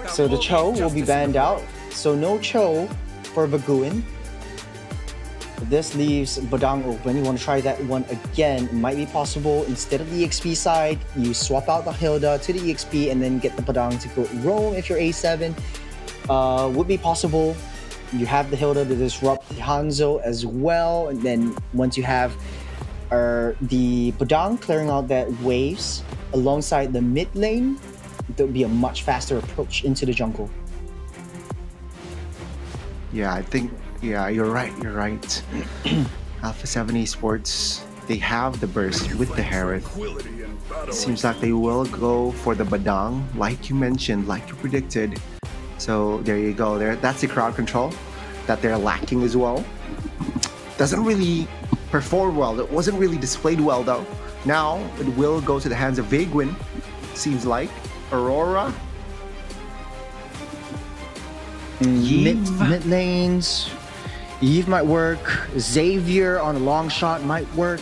So the Cho will be banned out. So no Cho for Baguin. This leaves Badang open. You want to try that one again. It might be possible. Instead of the EXP side, you swap out the Hilda to the EXP and then get the Badang to go roam if you're A7. Would be possible. You have the Hilda to disrupt the Hanzo as well. And then once you have the Badang clearing out that waves alongside the mid lane, there will be a much faster approach into the jungle. Yeah, I think... Yeah, you're right. Alpha 7 Esports, they have the burst with the Harith. It seems like they will go for the Badang, like you mentioned, like you predicted. So there you go. That's the crowd control that they're lacking as well. Doesn't really perform well. It wasn't really displayed well though. Now it will go to the hands of Vaguin, seems like. Aurora. Mid lanes. Yves might work. Xavier on a long shot might work.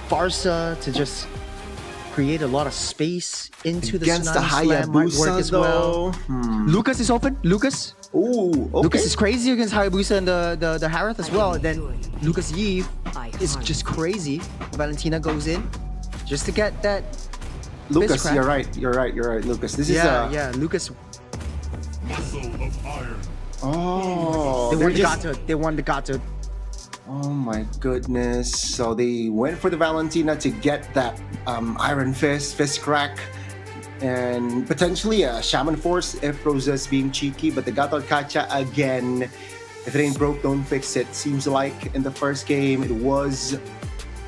Farsa to just create a lot of space into against the the Tsunami Slam might work Hayabusa as well. though. Lucas is open. Lucas. Ooh, okay. Lucas is crazy against Hayabusa and the Harith as well. And then Lucas Yi is just crazy. Valentina goes in just to get that. Lucas, you're right, Lucas. This is Lucas. Oh, they won the Gato. Oh my goodness. So they went for the Valentina to get that Iron Fist Crack, and potentially a Shaman Force if Rosa's being cheeky, but the Gato Kacha again. If it ain't broke, don't fix it. Seems like in the first game it was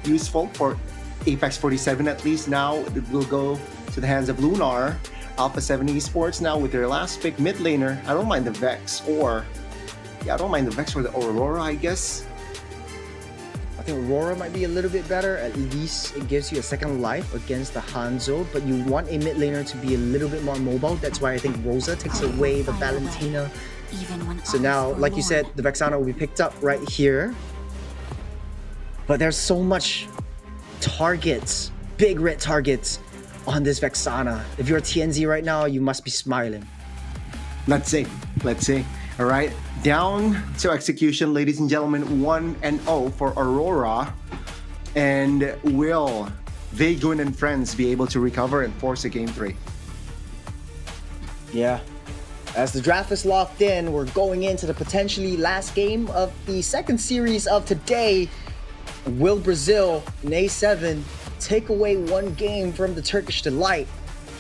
useful for Apex 47 at least. Now it will go to the hands of Lunar. Alpha 7 Esports now with their last pick mid laner. I don't mind the Vex or the Aurora, I guess. I think Aurora might be a little bit better. At least it gives you a second life against the Hanzo, but you want a mid laner to be a little bit more mobile. That's why I think Rosa takes away the Valentina. So now, like you said, the Vexana will be picked up right here. But there's so much targets, big red targets on this Vexana. If you're a TNZ right now, you must be smiling. Let's see. All right, down to execution, ladies and gentlemen. 1-0 for Aurora. And will Vagun and friends be able to recover and force a game 3? Yeah. As the draft is locked in, we're going into the potentially last game of the second series of today. Will Brazil in A7 take away one game from the Turkish Delight?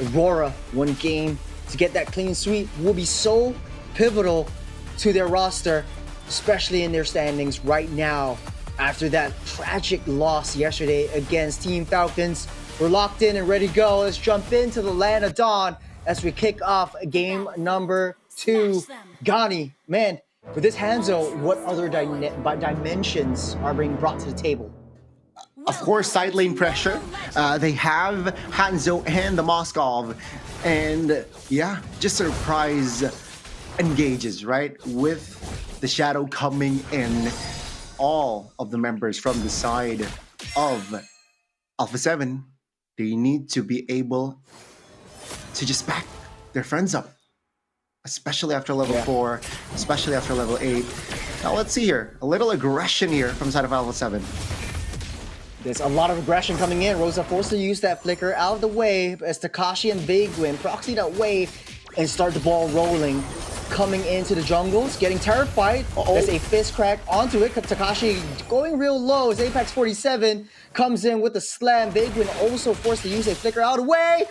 Aurora, one game to get that clean sweep will be so pivotal to their roster, especially in their standings right now. After that tragic loss yesterday against Team Falcons, we're locked in and ready to go. Let's jump into the Land of Dawn as we kick off game number 2. Gani, man, for this Hanzo, what other dimensions are being brought to the table? Of course, side lane pressure. They have Hanzo and the Moskov. And yeah, just surprise engages, right? With the Shadow coming in. All of the members from the side of Alpha 7, they need to be able to just back their friends up. Especially after level 4, especially after level 8. Now let's see here. A little aggression here from the side of Alpha 7. There's a lot of aggression coming in. Rosa forced to use that flicker out of the way as Takashi and Vaguin proxy that wave and start the ball rolling. Coming into the jungles, getting terrified. There's a fist crack onto it. Takashi going real low as Apex 47 comes in with the slam. Vaguin also forced to use a flicker out of the way,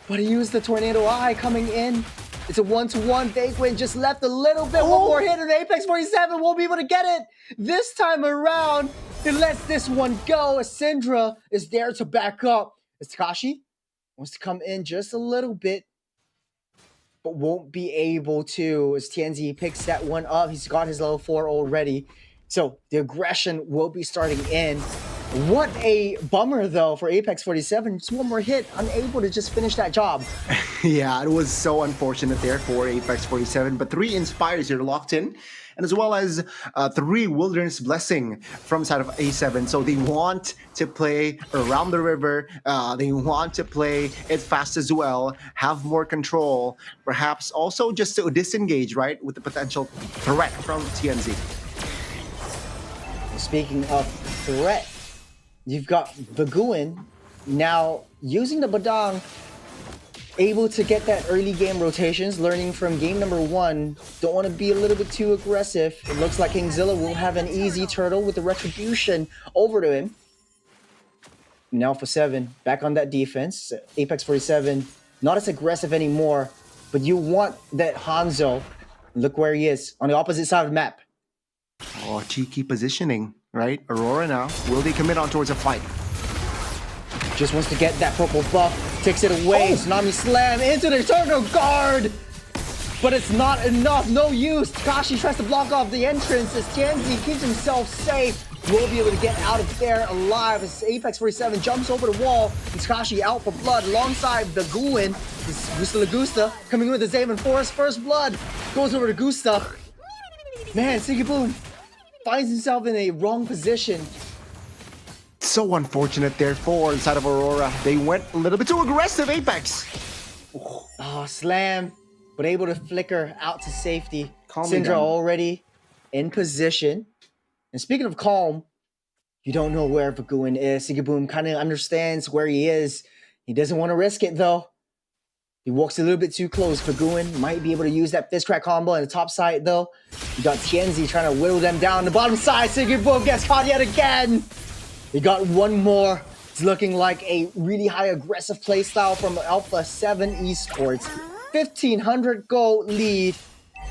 but he used the Tornado Eye coming in. It's a 1-to-1. Vaguin just left a little bit. One more hit and Apex 47 won't be able to get it. This time around, it lets this one go as Syndra is there to back up. As Takashi wants to come in just a little bit, but won't be able to as TNZ picks that one up. He's got his level 4 already. So the aggression will be starting in. What a bummer though for Apex 47. Just one more hit, unable to just finish that job. Yeah, it was so unfortunate there for Apex 47, but 3 Inspires are locked in, and as well as 3 Wilderness Blessing from the side of A7. So they want to play around the river, they want to play it fast as well, have more control, perhaps also just to disengage, right, with the potential threat from TNZ. Speaking of threat, you've got Vaguin now using the Badang, able to get that early game rotations, learning from game number 1. Don't want to be a little bit too aggressive. It looks like Kingzilla will have an easy turtle with the retribution over to him. Now for 7, back on that defense. Apex 47, not as aggressive anymore, but you want that Hanzo. Look where he is, on the opposite side of the map. Oh, cheeky positioning, right? Aurora now, will they commit on towards a fight? Just wants to get that purple buff, takes it away. Tsunami slam into the Eternal Guard, but it's not enough, no use. Takashi tries to block off the entrance as Tianzi keeps himself safe. Will be able to get out of there alive as Apex 47 jumps over the wall. And Takashi out for blood alongside the Guin. Gusta Lagusta coming in with the Zaman Force. First blood goes over to Gusta. Man, Sigiboon finds himself in a wrong position. So unfortunate there for the side of Aurora. They went a little bit too aggressive, Apex. Oh, slam. but able to flicker out to safety. Calm me Syndra down. already in position. And speaking of calm, you don't know where Vaguin is. Sigiboom kind of understands where he is. He doesn't want to risk it though. He walks a little bit too close. Vaguin might be able to use that fist crack combo on the top side though. You got Tianzi trying to whittle them down. The bottom side, Sigiboom gets caught yet again. He got one more. It's looking like a really high aggressive playstyle from Alpha 7 Esports. 1,500 gold lead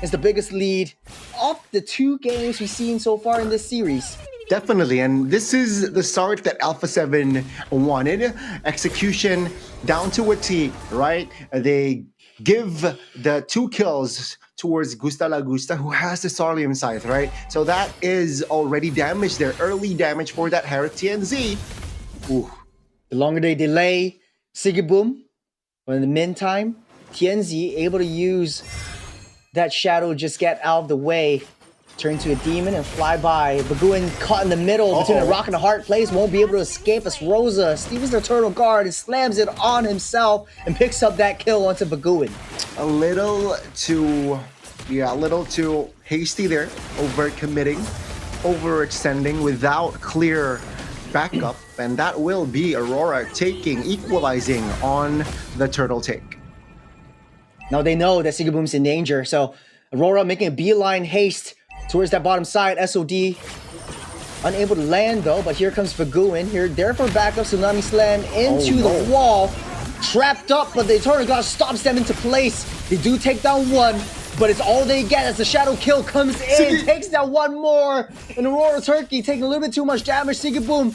is the biggest lead of the 2 games we've seen so far in this series. Definitely, and this is the start that Alpha 7 wanted. Execution down to a T, right? They give the 2 kills towards Gusta Lagusta, who has the Sarlium Scythe, right? So that is already damage there. Early damage for that Herrick TNZ. Ooh. The longer they delay Sigiboom, but in the meantime, Tianzi able to use that shadow, just get out of the way, turn to a demon and fly by. Vaguin caught in the middle between a rock and a hard place, won't be able to escape as Rosa steals their turtle guard and slams it on himself and picks up that kill onto Vaguin. A little too hasty there, over committing, overextending without clear backup, and that will be Aurora equalizing on the turtle take. Now they know that Sigiboom's in danger, so Aurora making a beeline haste towards that bottom side. SOD unable to land though, but here comes Vaguin. Here, there for backup, Tsunami Slam into the wall. Trapped up, but the Eternal God stops them into place. They do take down one, but it's all they get as the Shadow Kill comes in, takes down one more. And Aurora Turkey taking a little bit too much damage. Sigiboom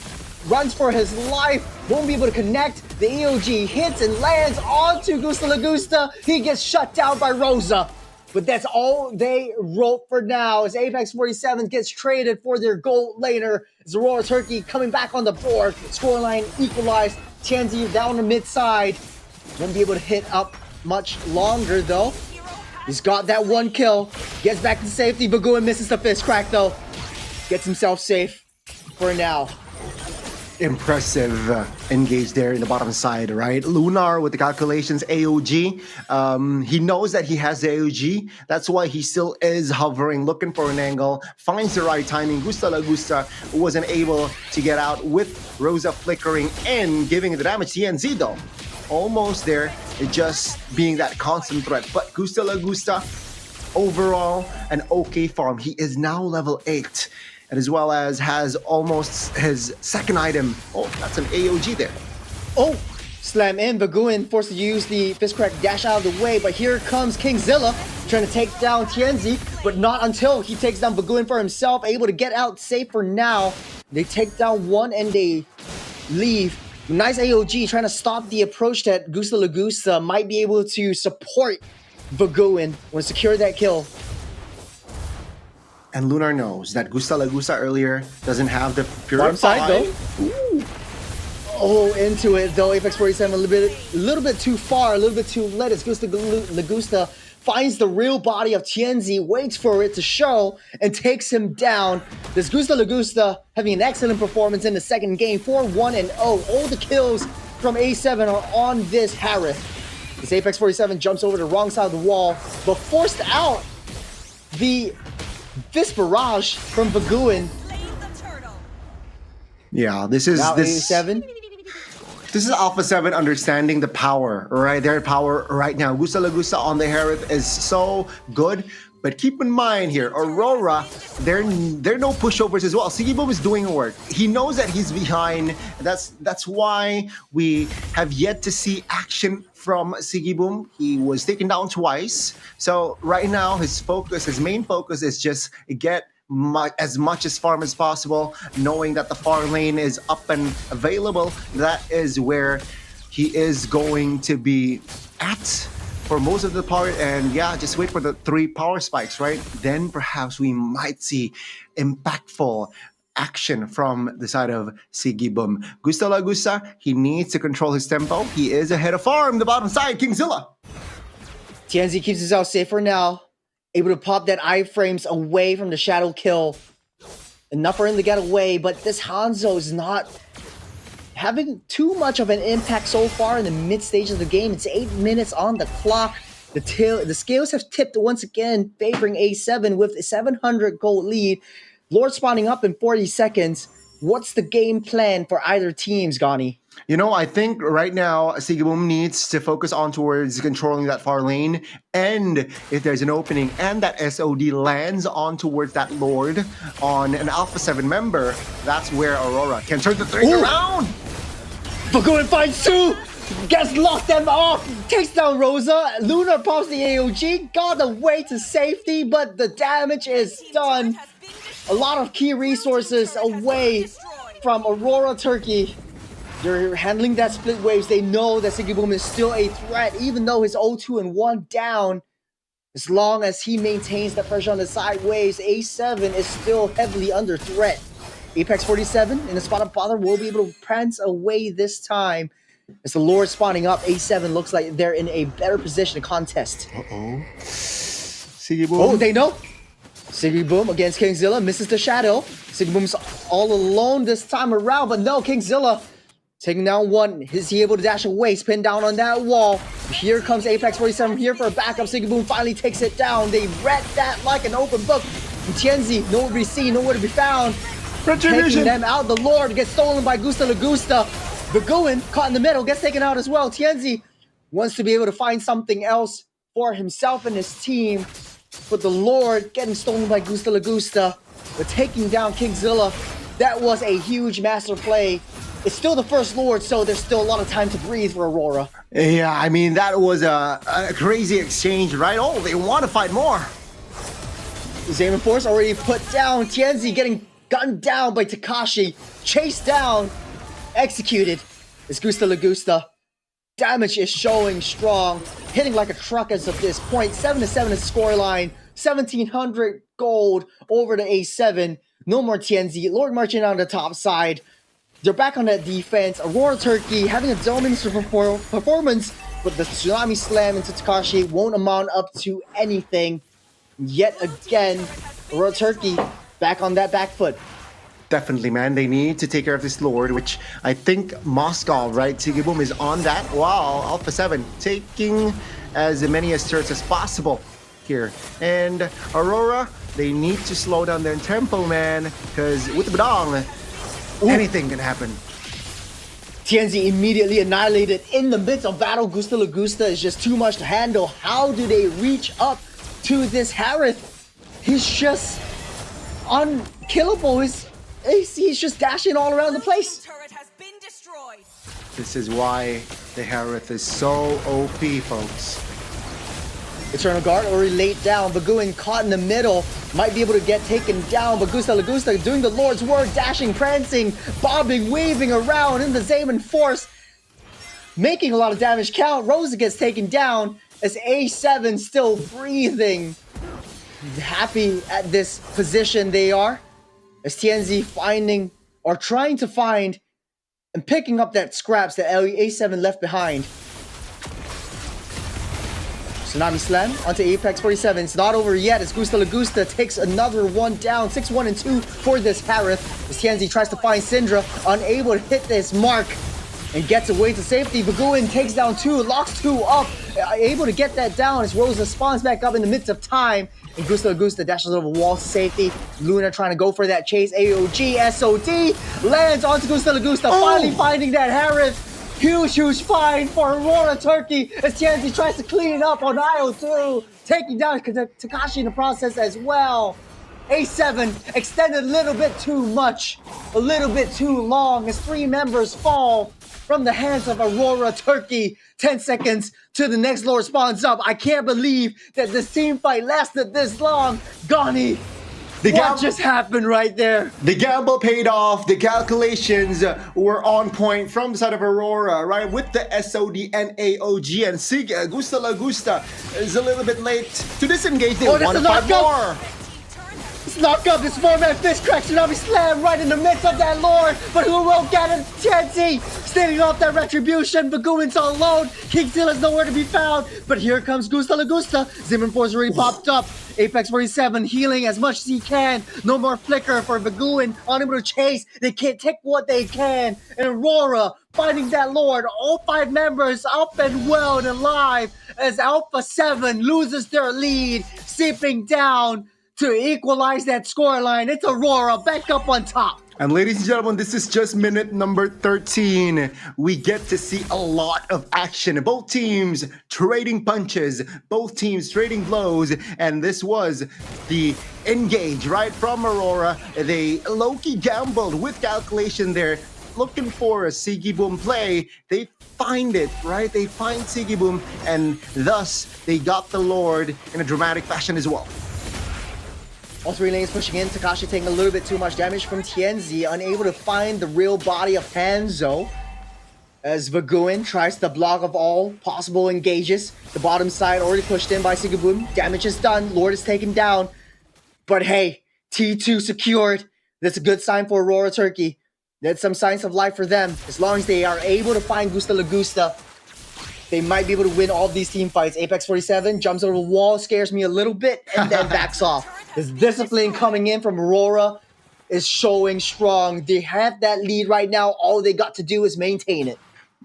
runs for his life, won't be able to connect. The EOG hits and lands onto Gusta Lagusta. He gets shut down by Rosa. But that's all they wrote for now as Apex 47 gets traded for their gold laner. As Aurora Turkey coming back on the board. Scoreline equalized. Tianzi down the mid side. Won't be able to hit up much longer though. He's got that one kill. Gets back to safety. Vaguin misses the fist crack though. Gets himself safe for now. Impressive engage there in the bottom side, right? Lunar with the calculations, AOG. He knows that he has the AOG. That's why he still is hovering, looking for an angle, finds the right timing. Gusta Lagusta wasn't able to get out with Rosa flickering and giving the damage. TNZ though, almost there, just being that constant threat. But Gusta Lagusta, overall, an okay farm. He is now level 8. And as well as has almost his second item. Oh, that's an AOG there. Oh, slam in. Vaguin forced to use the fist crack dash out of the way, but here comes Kingzilla trying to take down Tianzi, but not until he takes down Vaguin for himself, able to get out safe for now. They take down one and they leave. Nice AOG trying to stop the approach that Gusta Lagusta might be able to support Vaguin when secure that kill. And Lunar knows that Gusta Lagusta earlier doesn't have the Bottom side purify. though. Ooh. Oh, into it though. Apex 47 a little bit too far, a little bit too late as Gusta Lagusta finds the real body of Tianzi, waits for it to show, and takes him down. This Gusta Lagusta having an excellent performance in the second game, 4-1-0. All the kills from A7 are on this Harith. This Apex 47 jumps over the wrong side of the wall, but forced out the Fist Barrage from Vaguin. Yeah, this is Now this A7. This is Alpha 7 understanding the power, right? Their power right now. Gusta Lagusta on the Herith is so good. But keep in mind here, Aurora, they're no pushovers as well. Sigiboom is doing work. He knows that he's behind. That's why we have yet to see action from Sigiboom. He was taken down twice. So right now, his main focus is just get as much as farm as possible, knowing that the farm lane is up and available. That is where he is going to be at for most of the part. And yeah, just wait for the 3 power spikes, right? Then perhaps we might see impactful action from the side of Sigiboom. Gusta Lagusta, he needs to control his tempo. He is ahead of farm, the bottom side, Kingzilla. Tianzi keeps himself safe for now. Able to pop that iframes away from the shadow kill. Enough for him to get away, but this Hanzo is not having too much of an impact so far in the mid stage of the game. It's 8 minutes on the clock. The scales have tipped once again, favoring A7 with a 700 gold lead. Lord spawning up in 40 seconds. What's the game plan for either teams, Gani? You know, I think right now Sigiboom needs to focus on towards controlling that far lane, and if there's an opening and that SOD lands on towards that Lord on an Alpha 7 member, that's where Aurora can turn the thing around. Baguin finds two, gets locked them off, takes down Rosa. Lunar pops the AOG, got away to safety, but the damage is done. A lot of key resources away from Aurora Turkey. They're handling that split waves. They know that Sigiboom is still a threat, even though his 0-2 and 1 down. As long as he maintains the pressure on the side waves, A7 is still heavily under threat. Apex 47 in the spot of Father will be able to prance away this time. As the Lord spawning up, A7 looks like they're in a better position to contest. Sigiboom. Oh, they know. Sigiboom against Kingzilla misses the shadow. Sigiboom's all alone this time around, but no, Kingzilla taking down one. Is he able to dash away? Spin down on that wall. Here comes Apex 47 here for a backup. Sigiboom finally takes it down. They read that like an open book. Tienzi, nowhere to be seen, nowhere to be found. Taking them out. The Lord gets stolen by Gusta Lagusta. Baguin caught in the middle, gets taken out as well. Tienzi wants to be able to find something else for himself and his team. But the Lord getting stolen by Gusta Lagusta. But taking down Kingzilla. That was a huge master play. It's still the first Lord, so there's still a lot of time to breathe for Aurora. Yeah, I mean, that was a crazy exchange, right? Oh, they want to fight more. Zaman Force already put down. Tienzi getting gunned down by Takashi. Chased down. Executed. It's Gusta Lagusta. Damage is showing strong. Hitting like a truck as of this point. 7-7 is the scoreline. 1,700 gold over to A7. No more Tienzi. Lord marching on the top side. They're back on that defense. Aurora Turkey having a dominant performance, but the Tsunami Slam into Takashi won't amount up to anything. Yet again, Aurora Turkey back on that back foot. Definitely, man. They need to take care of this Lord, which I think Moscow, right? Sigiboom is on that. Wow, Alpha 7 taking as many as turrets as possible here. And Aurora, they need to slow down their tempo, man, because with the Badong, anything can happen. Tienzi immediately annihilated in the midst of battle. Gusta Lagusta is just too much to handle. How do they reach up to this Harith? He's just unkillable. He's just dashing all around the place. This is why the Harith is so OP, folks. Eternal Guard already laid down. Baguin caught in the middle. Might be able to get taken down. But Gusta Lagusta doing the Lord's work. Dashing, prancing, bobbing, waving around in the Zaman Force. Making a lot of damage count. Rosa gets taken down as A7 still breathing. Happy at this position they are. As Tienzi finding or trying to find and picking up that scraps that A7 left behind. Tsunami Slam onto Apex 47. It's not over yet as Gusta Lagusta takes another one down. 6-1 and 2 for this Harith. As Tienzi tries to find Syndra, unable to hit this mark and gets away to safety. Baguin takes down 2, locks 2 up, able to get that down as Rosa spawns back up in the midst of time. And Gusta Lagusta dashes over wall to safety. Luna trying to go for that chase. AOG, SOD lands onto Gusta Lagusta, finally finding that Harith. Huge find for Aurora Turkey as Tienzi tries to clean it up on IO2, taking down Takashi in the process as well. A7 extended a little bit too much, a little bit too long as 3 members fall from the hands of Aurora Turkey. 10 seconds to the next Lord spawns up. I can't believe that this team fight lasted this long. Gani, what just happened right there? The gamble paid off. The calculations were on point from the side of Aurora, right? With the SOD and AOG and Gusta Lagusta is a little bit late to disengage. They want to fight more. It's snuck up this 4-man fist crack. Tsunami slam right in the midst of that Lord. But who will get it? TNC standing off that retribution. Baguin's all alone. King still is nowhere to be found. But here comes Gusta Lagusta. Zimmerman Force already popped up. Apex 47 healing as much as he can. No more flicker for Baguin. Unable to chase. They can't take what they can. And Aurora finding that Lord. All 5 members up and well and alive as Alpha 7 loses their lead, seeping down to equalize that scoreline. It's Aurora back up on top. And ladies and gentlemen, this is just minute number 13. We get to see a lot of action. Both teams trading punches, both teams trading blows, and this was the engage right from Aurora. They low-key gambled with calculation there, looking for a Sigiboom play. They find it, right? They find Sigiboom, and thus they got the Lord in a dramatic fashion as well. All 3 lanes pushing in. Takashi taking a little bit too much damage from TNZ, unable to find the real body of Hanzo. As Baguin tries to block of all possible engages. The bottom side already pushed in by Sigiboom. Damage is done. Lord is taken down. But hey, T2 secured. That's a good sign for Aurora Turkey. That's some signs of life for them. As long as they are able to find Gusta Lagusta, they might be able to win all of these team fights. Apex 47 jumps over the wall, scares me a little bit, and then backs off. This discipline coming in from Aurora is showing strong. They have that lead right now. All they got to do is maintain it.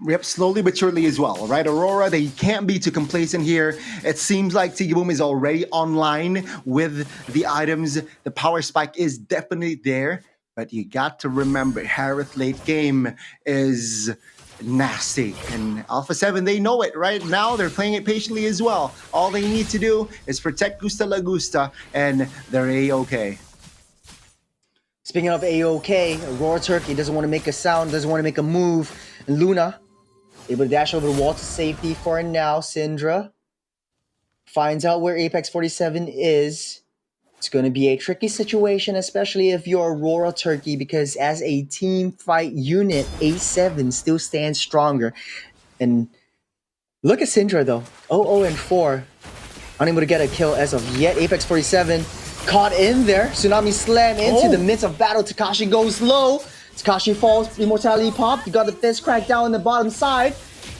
Yep, slowly but surely as well, right? Aurora, they can't be too complacent here. It seems like Sigiboom is already online with the items. The power spike is definitely there. But you got to remember, Harith late game is nasty. And Alpha 7, they know it right now. They're playing it patiently as well. All they need to do is protect Gusta Lagusta, and they're A-okay. Speaking of A-okay, Aurora Turkey doesn't want to make a sound, doesn't want to make a move. And Luna, able to dash over the wall to safety for now. Syndra finds out where Apex 47 is. It's going to be a tricky situation, especially if you're Aurora Turkey, because as a team fight unit, A7 still stands stronger. And look at Syndra though, 0-4, unable to get a kill as of yet. Apex 47 caught in there. Tsunami slam into the midst of battle. Takashi goes low. Takashi falls, immortality pop. You got the fist crack down on the bottom side.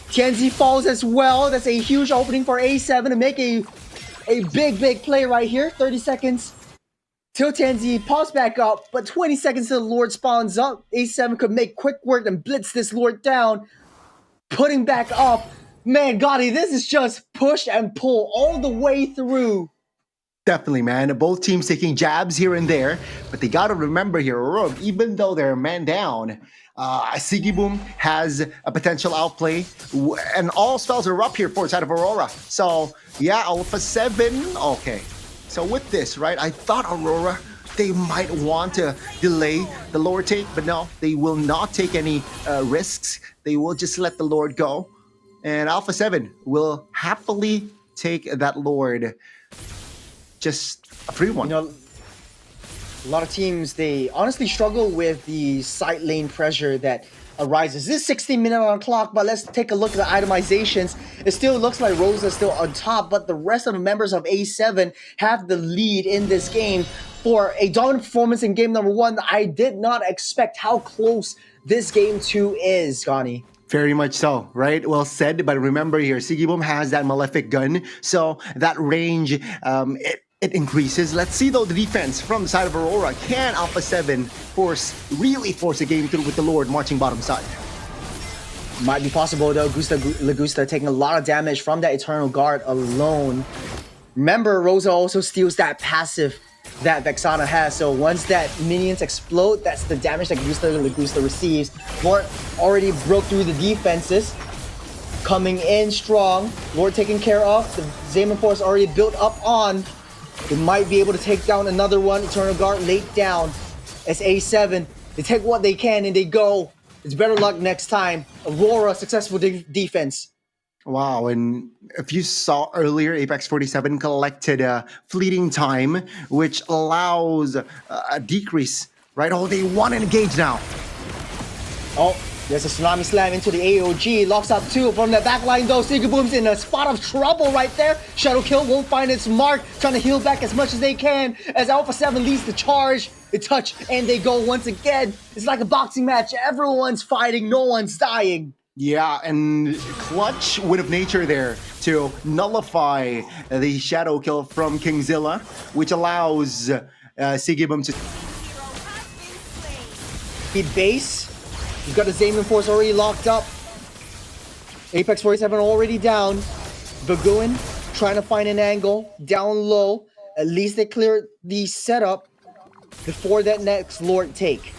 TNZ falls as well. That's a huge opening for A7 to make a big play right here. 30 seconds till TNZ pops back up, but 20 seconds till the Lord spawns up. A7 could make quick work and blitz this Lord down. Putting back up. Man, Gotti, this is just push and pull all the way through. Definitely, man. Both teams taking jabs here and there, but they got to remember here, Aurora, even though they're a man down, Sigiboom has a potential outplay, and all spells are up here for side of Aurora. So, yeah, Alpha 7, okay. So with this, right, I thought Aurora, they might want to delay the Lord take, but no, they will not take any risks. They will just let the Lord go. And Alpha 7 will happily take that Lord. Just a free one. You know, a lot of teams, they honestly struggle with the side lane pressure that arises. This is 16 minutes on the clock, but let's take a look at the itemizations. It still looks like Rosa is still on top, but the rest of the members of A7 have the lead in this game. For a dominant performance in game number 1, I did not expect how close this game 2 is, Gani. Very much so, right? Well said, but remember here, Sigiboom has that malefic gun, so that range, it increases. Let's see though the defense from the side of Aurora. Can Alpha 7 really force a game through with the Lord marching bottom side? Might be possible though. Gusta Lagusta taking a lot of damage from that Eternal Guard alone. Remember, Rosa also steals that passive that Vexana has, so once that minions explode, that's the damage that Gusta Lagusta receives. Lord already broke through the defenses. Coming in strong. Lord taken care of. The Zaman Force already built up on. They might be able to take down another one. Eternal Guard laid down as A7. They take what they can and they go. It's better luck next time. Aurora, successful defense. Wow, and if you saw earlier, Apex 47 collected a fleeting time, which allows a decrease, right? Oh, they want to engage now. Oh, There's a Tsunami Slam into the AOG, locks up 2 from the backline though. Sigaboom's in a spot of trouble right there. Shadow Kill won't find its mark, trying to heal back as much as they can as Alpha 7 leads the charge. They touch and they go once again. It's like a boxing match. Everyone's fighting, no one's dying. Yeah, and clutch wit of nature there to nullify the Shadow Kill from Kingzilla, which allows Sigiboom to beat base. He's got his Aiming Force already locked up. Apex 47 already down. Baguin trying to find an angle down low. At least they clear the setup before that next Lord take.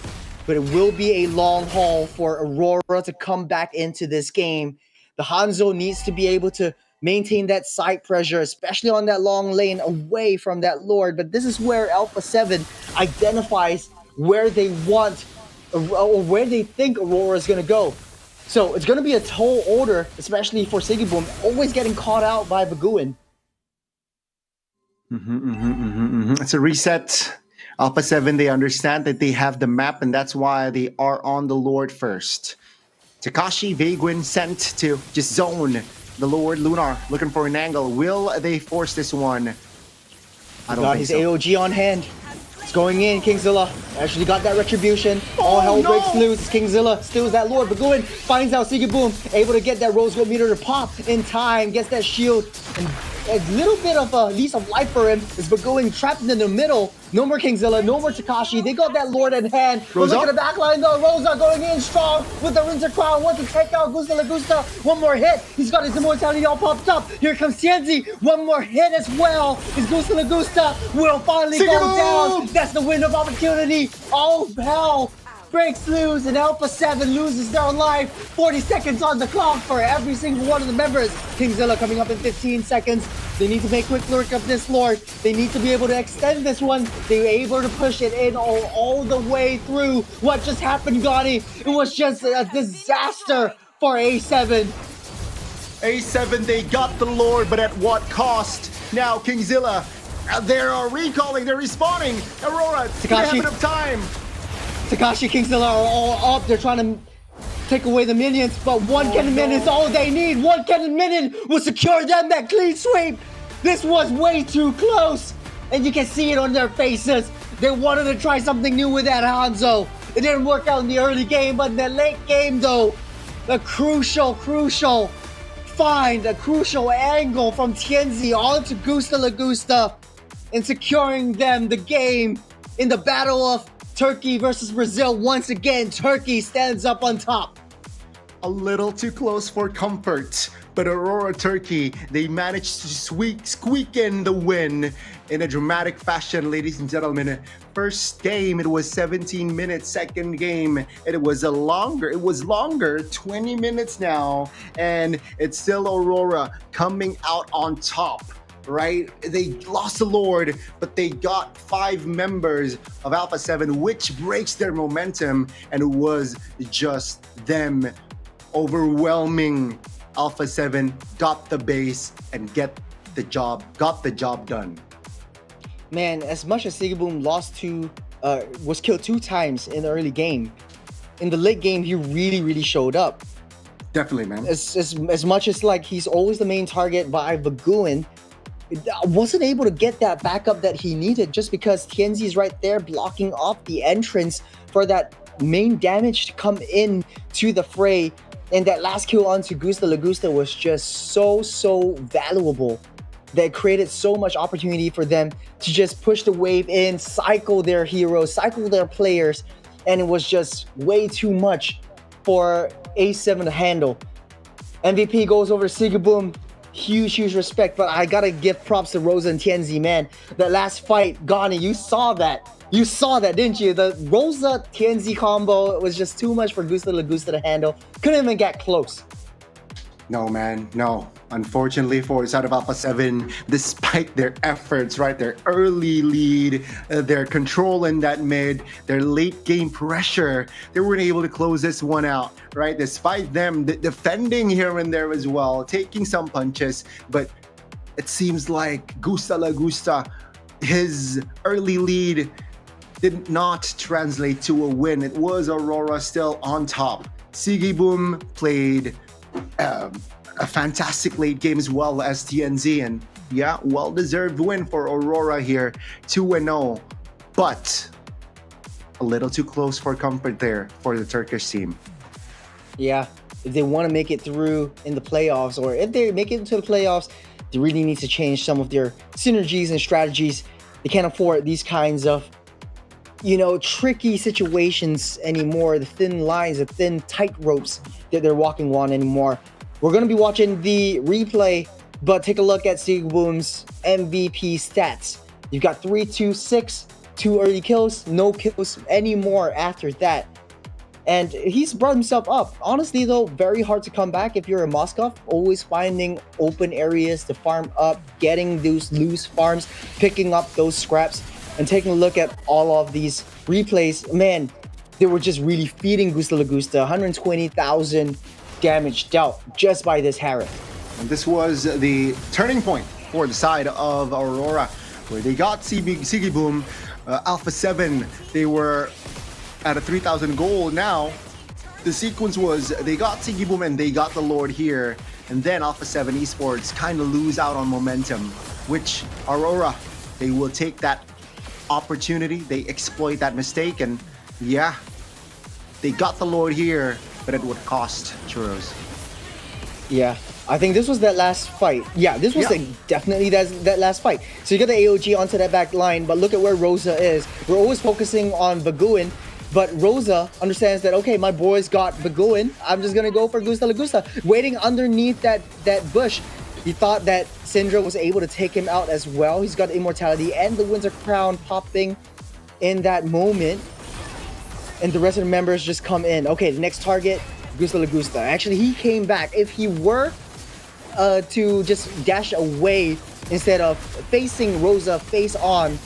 But it will be a long haul for Aurora to come back into this game. The Hanzo needs to be able to maintain that side pressure, especially on that long lane away from that Lord. But this is where Alpha 7 identifies where they want or where they think Aurora is going to go. So it's going to be a tall order, especially for Sigiboom, always getting caught out by Baguin. It's a reset. Alpha 7, they understand that they have the map, and that's why they are on the Lord first. Takashi, Vaguin sent to just zone the Lord. Lunar looking for an angle. Will they force this one? I don't got think his so. AOG on hand. It's going in. Kingzilla actually got that retribution. All hell breaks loose. Kingzilla steals that Lord. Baguin finds out Sigiboom, able to get that Rose Gold meter to pop in time. Gets that shield. And a little bit of a lease of life for him is Baguin trapped in the middle. No more Kingzilla, no more Takashi. They got that Lord in hand. But look at the backline though. Rosa going in strong with the Rinser Crown. Wants to take out Gusta Lagusta. One more hit. He's got his immortality all popped up. Here comes Tienzi. One more hit as well. His Gusta Lagusta will finally go down. That's the win of opportunity. All hell breaks loose and Alpha 7 loses their life. 40 seconds on the clock for every single one of the members. Kingzilla coming up in 15 seconds. They need to make quick work of this Lord. They need to be able to extend this one. They were able to push it in all the way through. What just happened, Gani? It was just a disaster for A7. A7, they got the Lord, but at what cost? Now Kingzilla, they are recalling, they're respawning. Aurora, they have enough time. Takashi, Kingzilla are all up. They're trying to take away the minions, but one cannon minion is all they need. One cannon minion will secure them that clean sweep. This was way too close, and you can see it on their faces. They wanted to try something new with that Hanzo. It didn't work out in the early game, but in the late game, though, the crucial find, a crucial angle from Tienzi onto Gusta Lagusta and securing them the game in the battle of Turkey versus Brazil. Once again, Turkey stands up on top. A little too close for comfort, but Aurora Turkey, they managed to squeak in the win in a dramatic fashion, ladies and gentlemen. First game, it was 17 minutes. Second game, it was longer, 20 minutes now, and it's still Aurora coming out on top. Right? They lost the Lord, but they got 5 members of Alpha 7, which breaks their momentum, and it was just them overwhelming Alpha 7, got the base, and got the job done. Man, as much as Sigiboom was killed 2 times in the early game, in the late game, he really showed up. Definitely, man. As much as like he's always the main target by Baguin, wasn't able to get that backup that he needed just because Tienzi is right there blocking off the entrance for that main damage to come in to the fray. And that last kill onto Gusta Lagusta was just so valuable. That created so much opportunity for them to just push the wave in, cycle their heroes, cycle their players, and it was just way too much for A7 to handle. MVP goes over to Sigiboom. Huge respect, but I gotta give props to Rosa and Tienzi, man. That last fight, Gani, you saw that, didn't you? The Rosa Tienzi combo was just too much for Gusta Lagusta to handle. Couldn't even get close. No, man, no. Unfortunately for side of Alpha 7, despite their efforts, right, their early lead, their control in that mid, their late game pressure, they weren't able to close this one out, right? Despite them defending here and there as well, taking some punches, but it seems like Gusta Lagusta, his early lead did not translate to a win. It was Aurora still on top. Boom played a fantastic late game as well as TNZ, and yeah, well-deserved win for Aurora here, 2-0, but a little too close for comfort there for the Turkish team. Yeah, if they want to make it through in the playoffs, or if they make it into the playoffs, they really need to change some of their synergies and strategies. They can't afford these kinds of, tricky situations anymore, the thin lines, the thin tight ropes that they're walking on anymore. We're going to be watching the replay, but take a look at Boom's MVP stats. You've got 3-2-6, 2 early kills, no kills anymore after that. And he's brought himself up. Honestly though, very hard to come back if you're a Moskov. Always finding open areas to farm up, getting those loose farms, picking up those scraps, and taking a look at all of these replays. Man, they were just really feeding Gusta Lagusta. 120,000 damage dealt just by this Harith. And this was the turning point for the side of Aurora, where they got Sigi Boom, Alpha 7. They were at a 3,000 goal now. The sequence was they got Sigi Boom and they got the Lord here, and then Alpha 7 Esports kind of lose out on momentum, which Aurora, they will take that opportunity, they exploit that mistake, and yeah, they got the Lord here, but it would cost Churros. Yeah, I think this was that last fight. Yeah, this was definitely that last fight. So you got the AOG onto that back line, but look at where Rosa is. We're always focusing on Baguin, but Rosa understands that, okay, my boys got Baguin. I'm just going to go for Gusta Lagusta. Waiting underneath that bush. He thought that Syndra was able to take him out as well. He's got immortality and the Winter Crown popping in that moment. And the rest of the members just come in. Okay, the next target, Gusta Lagusta. Actually, he came back. If he were to just dash away instead of facing Rosa face on,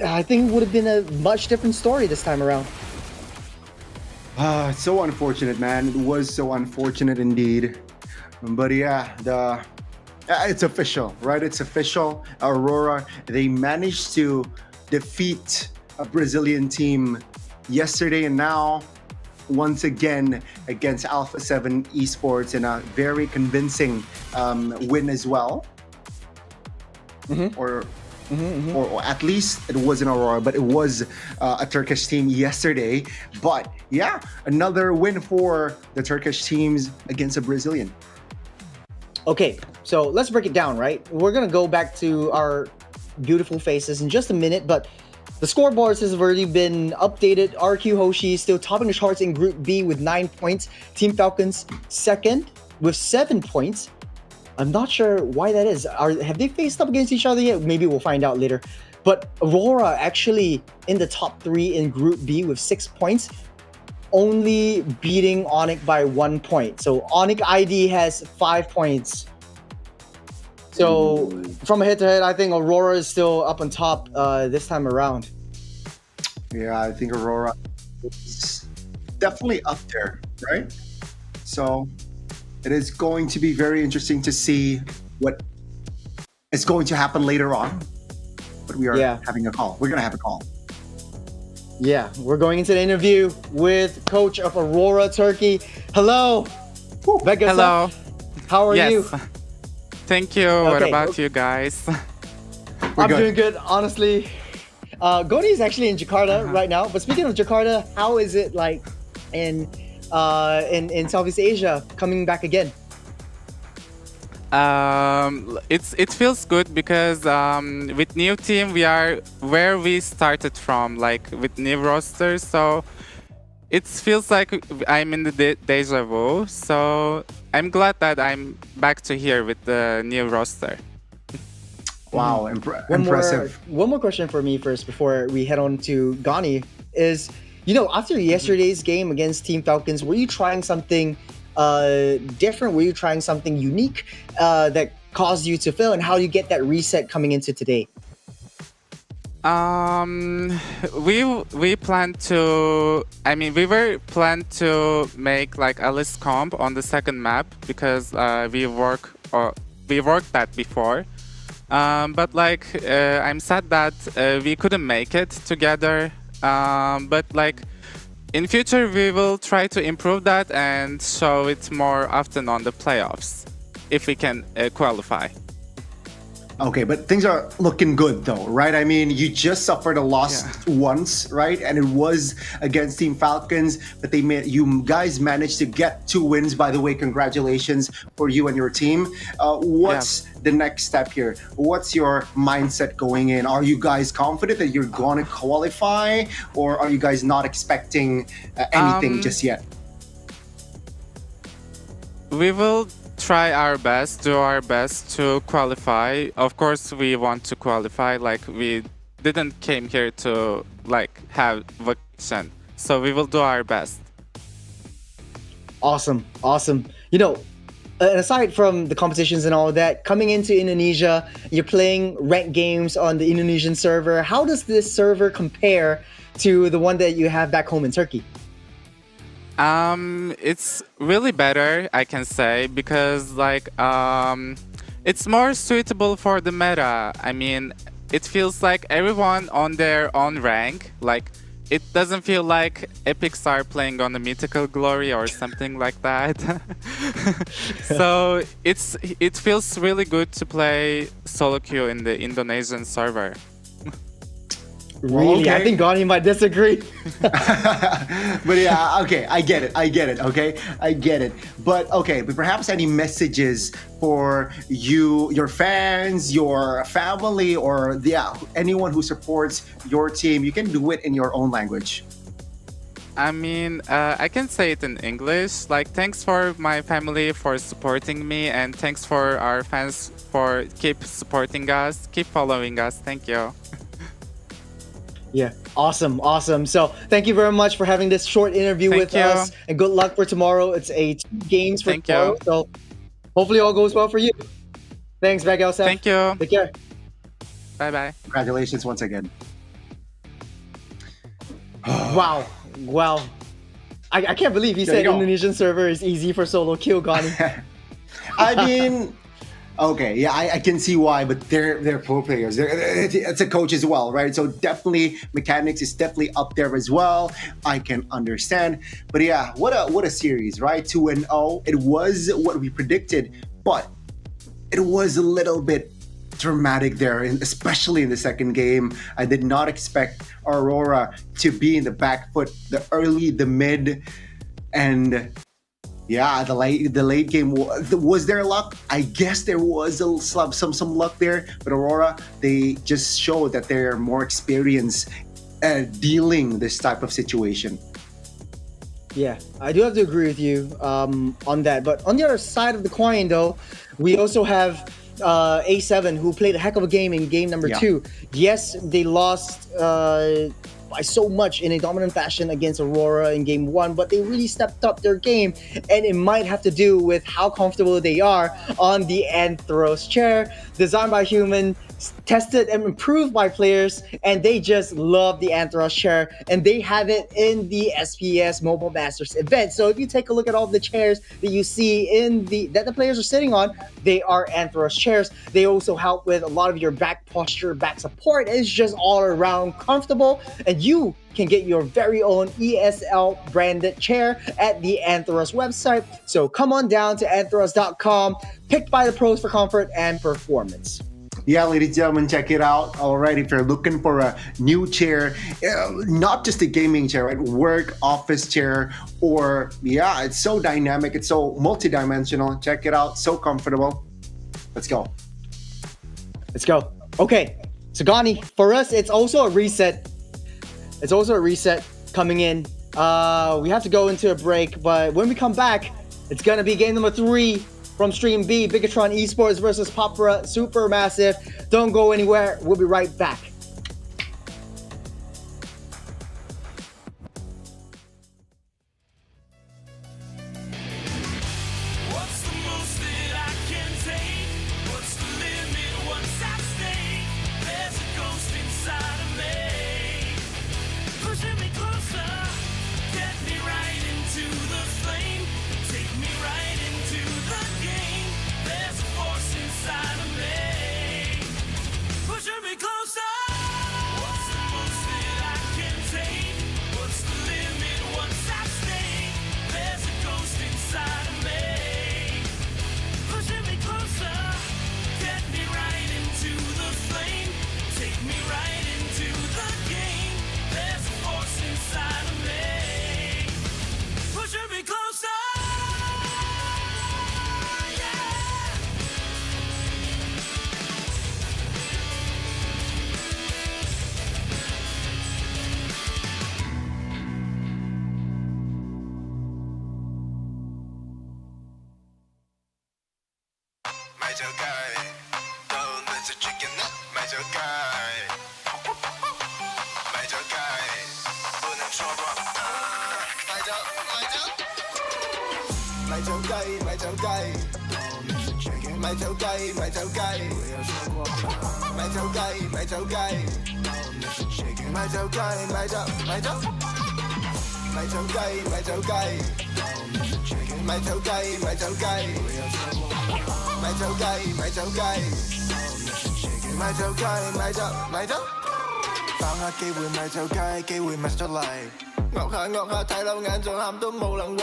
I think it would have been a much different story this time around. So unfortunate, man. It was so unfortunate indeed. But yeah, it's official, right? It's official. Aurora, they managed to defeat a Brazilian team yesterday, and now once again against Alpha 7 Esports in a very convincing win as well. Or at least it wasn't Aurora, but it was a Turkish team yesterday. But yeah, another win for the Turkish teams against a Brazilian. Okay, so let's break it down, right? We're gonna go back to our beautiful faces in just a minute, but the scoreboards has already been updated. RQ Hoshi still topping the charts in Group B with 9 points. Team Falcons second with 7 points. I'm not sure why that is. Have they faced up against each other yet? Maybe we'll find out later. But Aurora actually in the top 3 in Group B with 6 points, only beating ONIC by 1 point. So ONIC ID has 5 points. So from a head-to-head, I think Aurora is still up on top this time around. Yeah, I think Aurora is definitely up there, right? So it is going to be very interesting to see what is going to happen later on. But we are having a call. We're going to have a call. Yeah, we're going into the interview with coach of Aurora Turkey. Hello. Becca. Hello. How are you? Thank you. What about you guys? I'm doing good, honestly. Goni is actually in Jakarta right now. But speaking of Jakarta, how is it like in Southeast Asia coming back again? It feels good because with new team we are where we started from, like with new rosters. So it feels like I'm in the deja vu. So I'm glad that I'm back to here with the new roster. Wow, impressive. One more question for me first before we head on to Gani is, after yesterday's game against Team Falcons, were you trying something different? Were you trying something unique that caused you to fail? And how do you get that reset coming into today? We planned to. We were planned to make like a list comp on the second map because we worked that before. But I'm sad that we couldn't make it together. But in future we will try to improve that and show it more often on the playoffs if we can qualify. Okay, but things are looking good though, right? I mean, you just suffered a loss once, right? And it was against Team Falcons, but you guys managed to get 2 wins. By the way, congratulations for you and your team. What's the next step here? What's your mindset going in? Are you guys confident that you're going to qualify, or are you guys not expecting anything just yet? We will try our best, do our best to qualify. Of course, we want to qualify. Like, we didn't came here to like have vacation, so we will do our best. Awesome. You know, aside from the competitions and all that, coming into Indonesia, you're playing ranked games on the Indonesian server. How does this server compare to the one that you have back home in Turkey? It's really better, I can say, because like it's more suitable for the meta. I mean, it feels like everyone on their own rank. Like, it doesn't feel like epics are playing on the mythical glory or something like that. So it feels really good to play solo queue in the Indonesian server. Really? Okay. I think Gani might disagree. But yeah, okay, I get it, okay? I get it. But perhaps any messages for your fans, your family, or anyone who supports your team? You can do it in your own language. I mean, I can say it in English. Like, thanks for my family for supporting me, and thanks for our fans for keep supporting us, keep following us. Thank you. Yeah, awesome. So thank you very much for having this short interview with us, and good luck for tomorrow. It's 2 games for tomorrow, so hopefully all goes well for you. Thanks, Bagel. Thank you. Take care. Bye-bye. Congratulations once again. Wow. I can't believe he said Indonesian server is easy for solo kill, Gani. I mean, okay, yeah, I can see why, but they're pro players. It's a coach as well, right? So definitely mechanics is definitely up there as well. I can understand, but yeah, what a series, right? 2-0. It was what we predicted, but it was a little bit dramatic there, especially in the second game. I did not expect Aurora to be in the back foot, the early, the mid, and yeah, the late game. Was there luck? I guess there was some luck there, but Aurora, they just showed that they're more experienced at dealing this type of situation. Yeah, I do have to agree with you on that. But on the other side of the coin, though, we also have A7, who played a heck of a game in game number 2. Yes, they lost by so much in a dominant fashion against Aurora in game 1, but they really stepped up their game, and it might have to do with how comfortable they are on the Anthros chair, designed by human, tested and improved by players, and they just love the Anthros chair, and they have it in the SPS Mobile Masters event. So if you take a look at all the chairs that you see that the players are sitting on, they are Anthros chairs. They also help with a lot of your back posture, back support. It's just all around comfortable, and you can get your very own ESL branded chair at the Anthros website. So come on down to anthros.com, picked by the pros for comfort and performance. Yeah, ladies and gentlemen, check it out. All right, if you're looking for a new chair, not just a gaming chair, right? Work, office chair, or yeah, it's so dynamic, it's so multidimensional. Check it out, so comfortable. Let's go. Okay, so Gani, for us, it's also a reset. Coming in. We have to go into a break, but when we come back, it's gonna be game number 3 from Stream B, Bigatron Esports versus Papra SuperMassive. Don't go anywhere. We'll be right back. What's the most that I can take? What's the limit once I stay? There's a ghost inside of me, pushing me closer, get me right into the flame, take me right into the game. There's a force inside of me, pushing me closer. 저 guy 넌 대체 chicken nut my 저 guy my 저 guy 보는 trouble my 저 my 저 guy my 저 guy my 저 guy my 저 guy my 저 guy my 저 guy my 저 guy my 저 my 저 my 저 guy my 저 guy my 저 guy my 저 guy my 저 guy my 저 guy my 저 guy my 저 my 저把握機會咪就計，機會咪出嚟。惡下睇漏眼仲喊都冇能為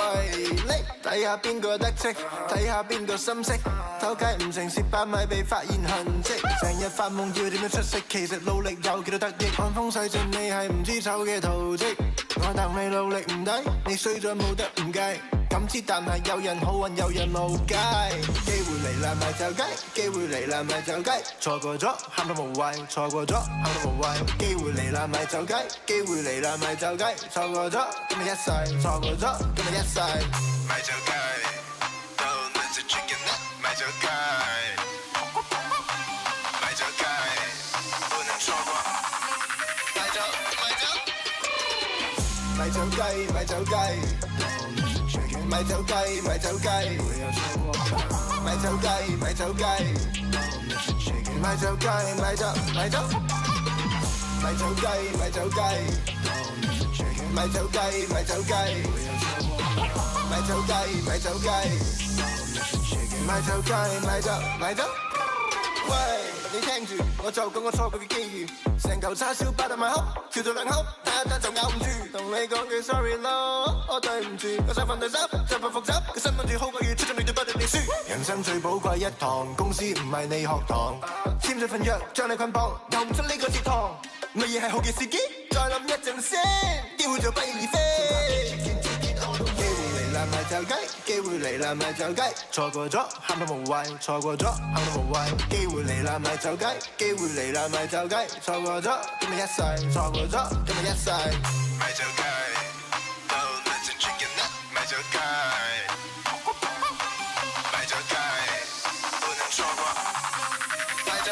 力，睇下邊個得戚，睇下邊個心息，偷雞唔成蝕把米被發現痕跡，成日發夢要點樣出色，其實努力有幾多得益，看風使盡你係唔知醜嘅圖蹟，我戥你努力唔抵，你衰咗冇得唔計。感知但係有人好運有人無計，機會嚟啦咪就雞，機會嚟啦咪就雞，錯過咗喊到無謂，錯過咗喊到無謂，機會嚟啦咪就雞，機會嚟啦咪就雞，錯過咗今日一世，錯過咗今日一世，咪就雞，都能食 chicken nut，咪就雞，咪就雞，不能錯過，咪就雞，咪就雞。咪走雞，咪走雞，咪走雞，咪走雞，咪走雞，咪走，咪走，咪走雞，咪走雞，咪走雞，咪走雞，咪走雞，咪走雞，咪走雞，咪走，咪走。喂，你聽住，我就講個錯過嘅機遇，成嚿叉燒包到埋口，跳到兩口，睇一單就咬唔住，同你講句 sorry 咯，我對唔住，我想瞓對手，就份複習，個新聞住好過要出盡力對不對你輸。人生最寶貴一堂，公司唔係你學堂，簽咗份約將你捆綁，遊唔出呢個節堂，乜嘢係好嘅時機？再諗一陣先，機會就不翼而飛。咪就雞，機會嚟啦咪就雞，錯過咗喊到無謂，錯過咗喊到無謂，機會嚟啦咪就雞，機會嚟啦咪就雞，錯過咗今日一世，錯過咗今日一世。咪就雞，都能食 chicken nut，咪就雞，咪就雞，不能錯過，咪就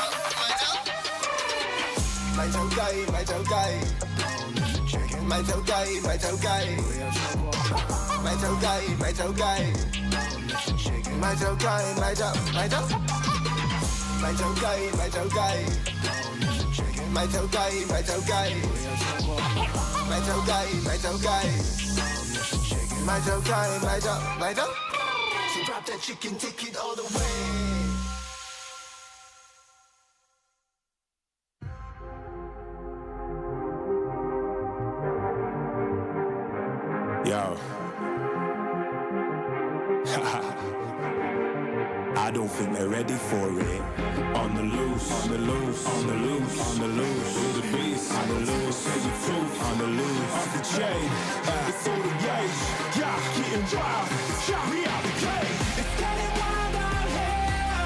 雞，咪就雞，咪就雞，咪就雞。咪走雞，咪走雞，咪走雞，咪走，咪走，咪走雞，咪走雞，咪走雞，咪走雞，咪走雞，咪走雞，咪走雞，咪走，咪走。So drop that chicken, take it all the way. Yo. I don't think they're ready for it. On the loose, on the loose, on the loose, on the loose. With the beast, on the loose, say the truth, on the loose. Off the chain, it's all the gauge. Yeah, getting wild, shot me out the cage. It's getting wild out here.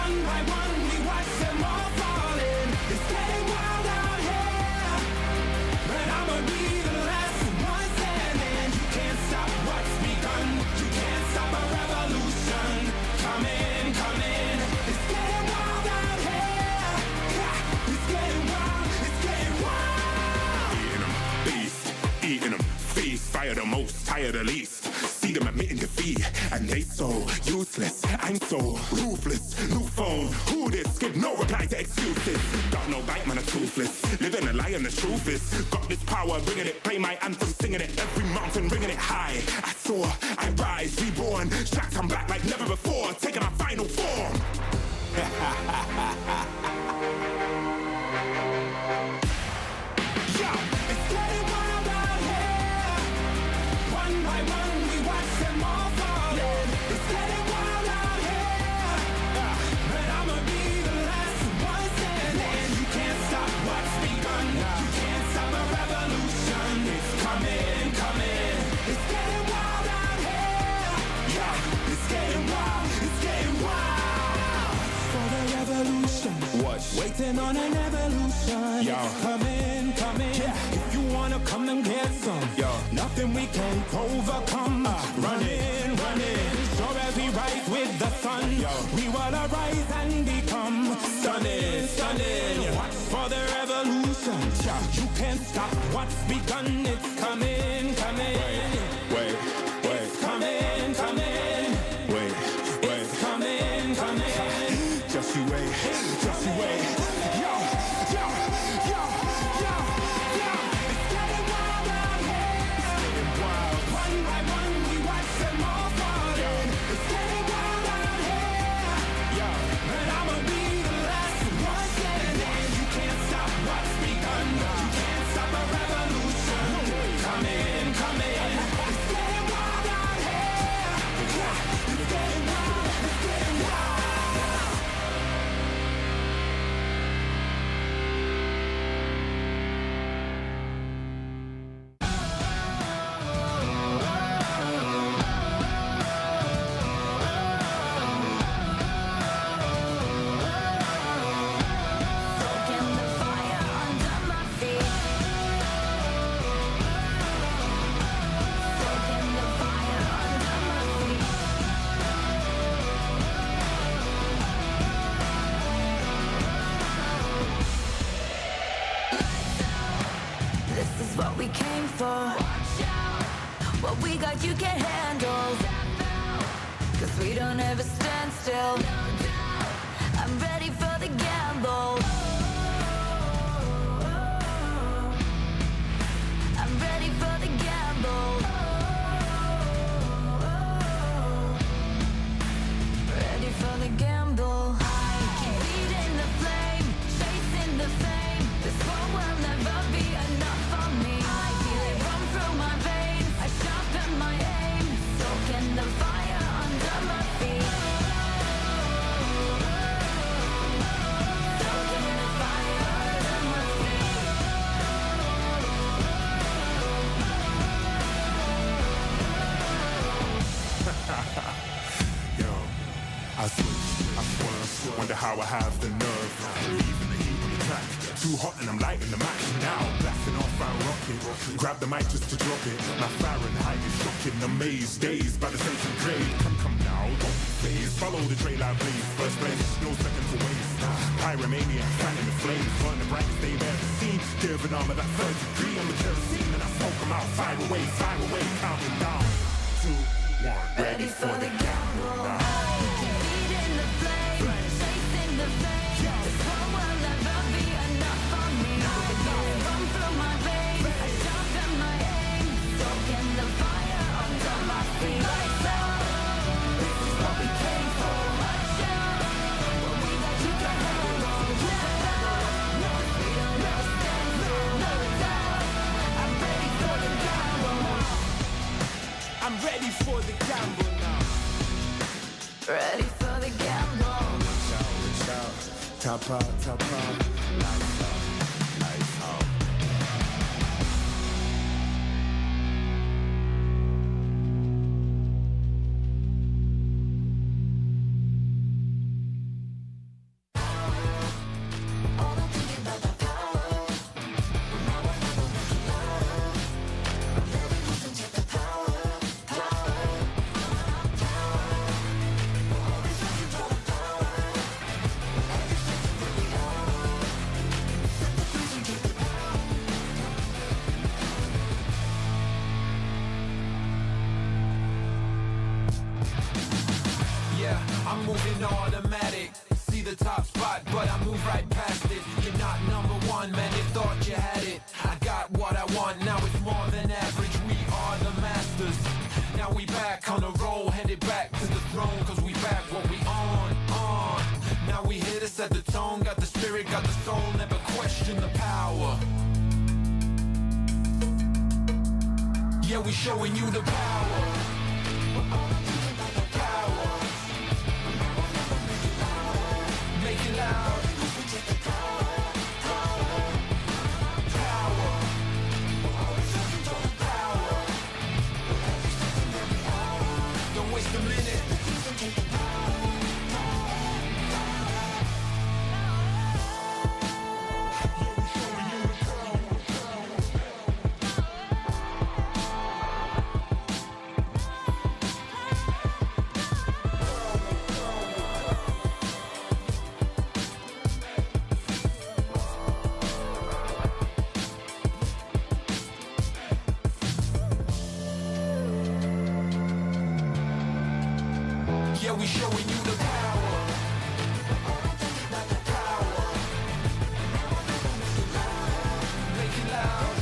One by one, we watch them all falling. It's getting wild out here. But I'ma be the last one standing. You can't stop what's begun. You can't stop a revolution. Come in, come in. It's getting wild out here. It's getting wild, it's getting wild. Eating them, beast, eating them, feast. Fire the most, tire the least. See them admitting defeat, and they so useless. I'm so ruthless. New phone, who this? Give no reply to excuses. Got no bite, man, I'm toothless. Living a lie, and the truth is, got this power, bringing it. Play my anthem, singing it. Every mountain, ringing it high. I soar, I rise, reborn. Strapped, I'm back like never before. Taking my final form. Yo, it's getting wild out here. One by one, we watch them all falling. It's getting wild out here. But I'ma be the last one standing. You can't stop what's begun. You can't stop a revolution. It's coming, coming. It's getting wild out here. Yeah, it's getting wild. It's getting wild. For the revolution. What? Waiting on an evolution. Yo. It's coming, coming. Yeah. If you wanna come and get some, Yo. nothing we can't overcome. Running, running. Sure as we rise with the sun. Yo. We wanna can't stop what's begun. It's coming, coming. Wait, it's coming, coming. Wait, it's coming, coming. Just you wait, just you wait. Yo, yo, yo, yo, yo. It's getting wild out here. It's getting wild. One by one we watch them all falling. It's getting wild out here. Yo, and I'ma be the last one standing. You can't stop what's begun. You can't stop a revolution. Come in, come in. It's getting wild out here. It's getting wild. It's getting wild. This is what we came for. What we got you can't handle. Cause we don't ever stand still. I'm ready for the gamble. I'm ready for the gamble. Ready for the gamble. I keep feeding the flame, chasing the fame. This one will never be enough for me. I feel it run through my veins. I sharpen my aim, soaking the fire under my feet. Soaking the fire under my Yo, I switch, I swerve. Wonder how I have the nerve. Leaving the heat on the track. Too hot and I'm lighting the match now. Blasting off our rocket. Grab the mic just to drop it. My Fahrenheit is shocking. Amazed, dazed by the sense of grade. Come now, don't phase. Follow the trail I blaze. First place, no second to waste. Pyromania, fan in the flames. Burn the brightest they've ever seen. Give an arm at that third degree. I'm a kerosene and I smoke them out. Fire away, counting down. 2, 1, ready for the gamble. feeding the flame, chasing the fame. This one will never be enough for me. I feel it run through my veins. I sharpen my aim, soaking the fire under my feet. Lights out, this is what we came for. Watch out, what we got you can handle. Let out, no freedom, no standstill, no doubt. I'm ready for the gamble. I'm ready for the gamble now. Ready for the gamble. Watch out. Tap out, tap out. Lights out, lights out. I'm moving automatic. See the top spot, but I move right past it. You're not number one, man, you thought you had it. I got what I want, now it's more than average. We are the masters. Now we back on the roll, headed back to the throne. Cause we back what we on. Now we here to set the tone. Got the spirit, got the soul, never question the power. Yeah, we showing you the power. Make it loud. Power. Don't waste a minute. we showing you the power. Make it loud.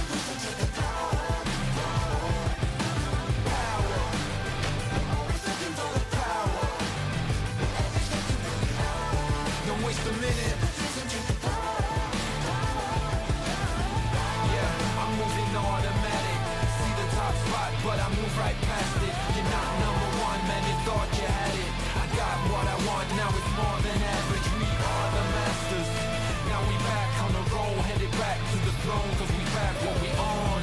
Don't waste a minute. Yeah, I'm moving automatic. See the top spot, but I move right past it. You're not number one, man, you thought you had it. I got what I want, now it's more than average. We are the masters. Now we back on the roll, headed back to the throne, cause we back what we on.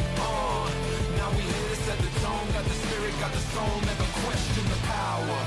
Now we here to set the tone, got the spirit, got the soul, never question the power.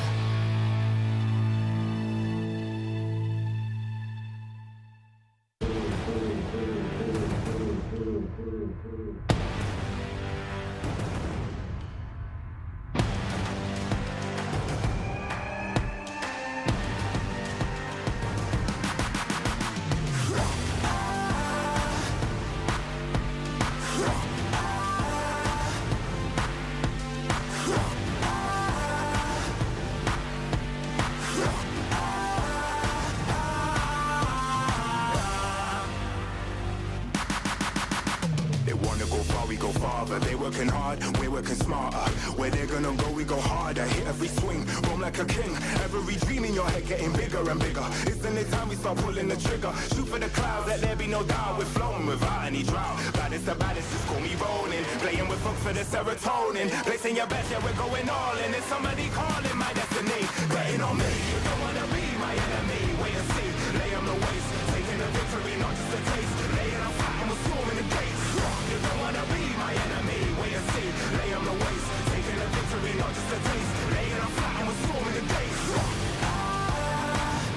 They wanna go far, we go farther. They working hard, we're working smarter. Where they're gonna go, we go harder. Hit every swing, roam like a king. Every dream in your head getting bigger and bigger. Isn't it time we start pulling the trigger? Shoot for the clouds, let there be no doubt. We're flowing without any drought. Baddest the baddest, just call me rolling. Playing with folks for the serotonin. Placing your bets, yeah, we're going all in. There's somebody calling my destiny. Betting on me, you don't wanna be my enemy. Wait and see, lay on the waist. Taking a victory, not just a taste. Laying on flat and we're storming the gates. You don't wanna be my enemy. Wait and see, lay on the waist. Taking a victory, not just a taste. Laying on flat and we're storming the gates.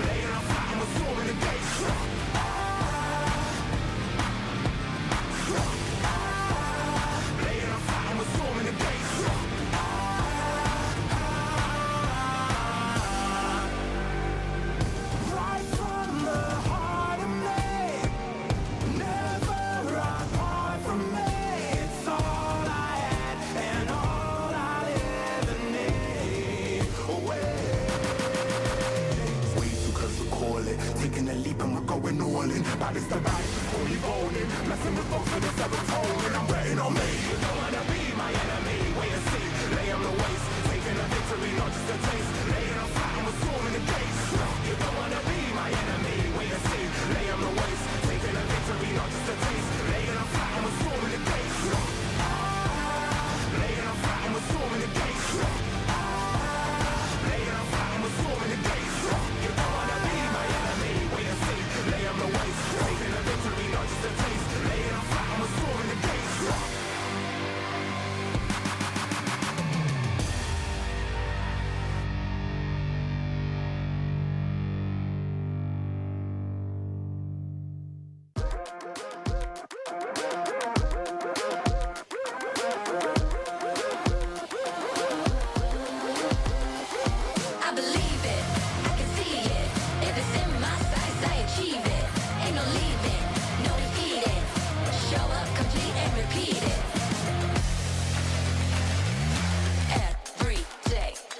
Laying on flat and we're storming the gates. Laying on flat and we're storming the gates. Right from the heart of me, never run apart from me. It's all I had and all I'll ever need. Way too close to call it. Taking a leap and we're going all in. Baddest the baddest, call me rolling. Blessing with folks for the serotonin. I'm betting on me. You don't wanna be my enemy. Wait and see, lay on the waist. Taking a victory, not just a taste. Laying on flat and we're storming the gates. You don't wanna be my enemy. Wait and see, lay on the waist. Taking a victory, not just a taste. Laying on flat and we're storming the gates. Laying on flat and we're storming the gates. Laying on flat and we're storming the gates. You don't wanna be my enemy. Wait and see, lay on the waist. Taking a victory, not just a taste. Laying on flat and we're storming the gates. I believe it, I can see it. If it's in my sights, I achieve it. Ain't no leaving, no defeating. Show up, complete and repeat it.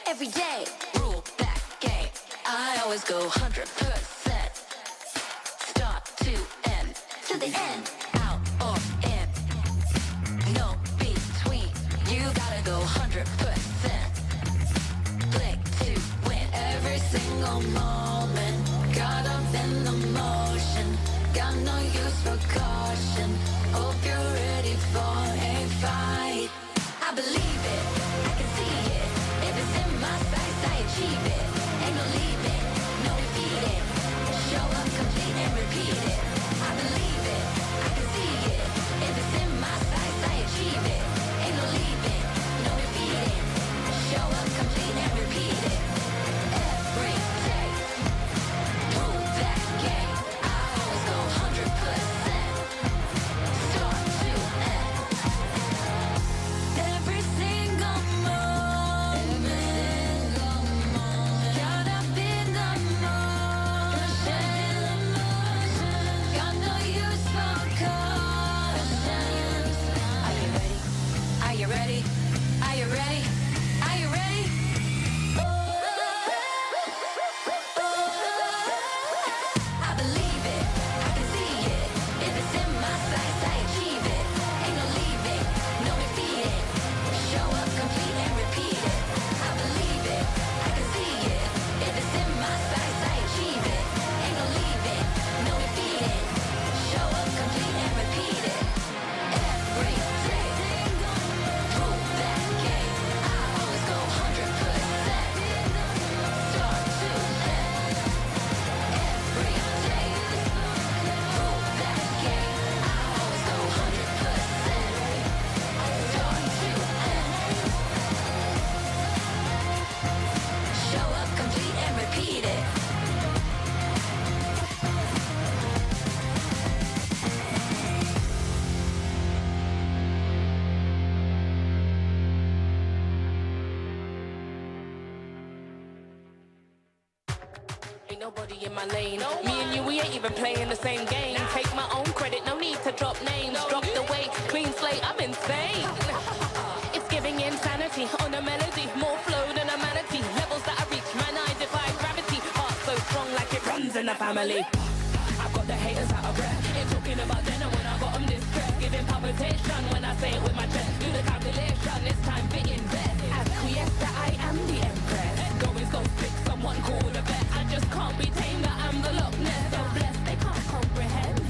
Every day, rule that game. I always go 100%. Start to end, to the end, out or in. No between, you gotta go 100%. Click to win every single moment. Caught up in the motion. Got no use for caution. Hope you're ready for a fight. I believe it, I can see it. If it's in my sights, I achieve it. Ain't no leaving, no defeating. Show up, complete and repeat it. I believe it, I can see it. If it's in my sights, I achieve it. Ain't no leaving, no defeating. Show up, complete and repeat it. Every day. in my lane. Me and you, we ain't even playing the same game. Take my own credit, no need to drop names. Drop the weight, clean slate, I'm insane. It's giving insanity on a melody. More flow than a manatee. Levels that I reach, man, I defy gravity. Heart so strong like it runs in the family. I've got the haters out of breath. Ain't talking about dinner when I got them distressed. Giving palpitation when I say it with my chest. Do the calculation, it's time to invest. Acquiesce that I am the empress. Going so sick, someone call the vet. I just can't be tamed, that I'm the Loch Ness. So blessed, they can't comprehend.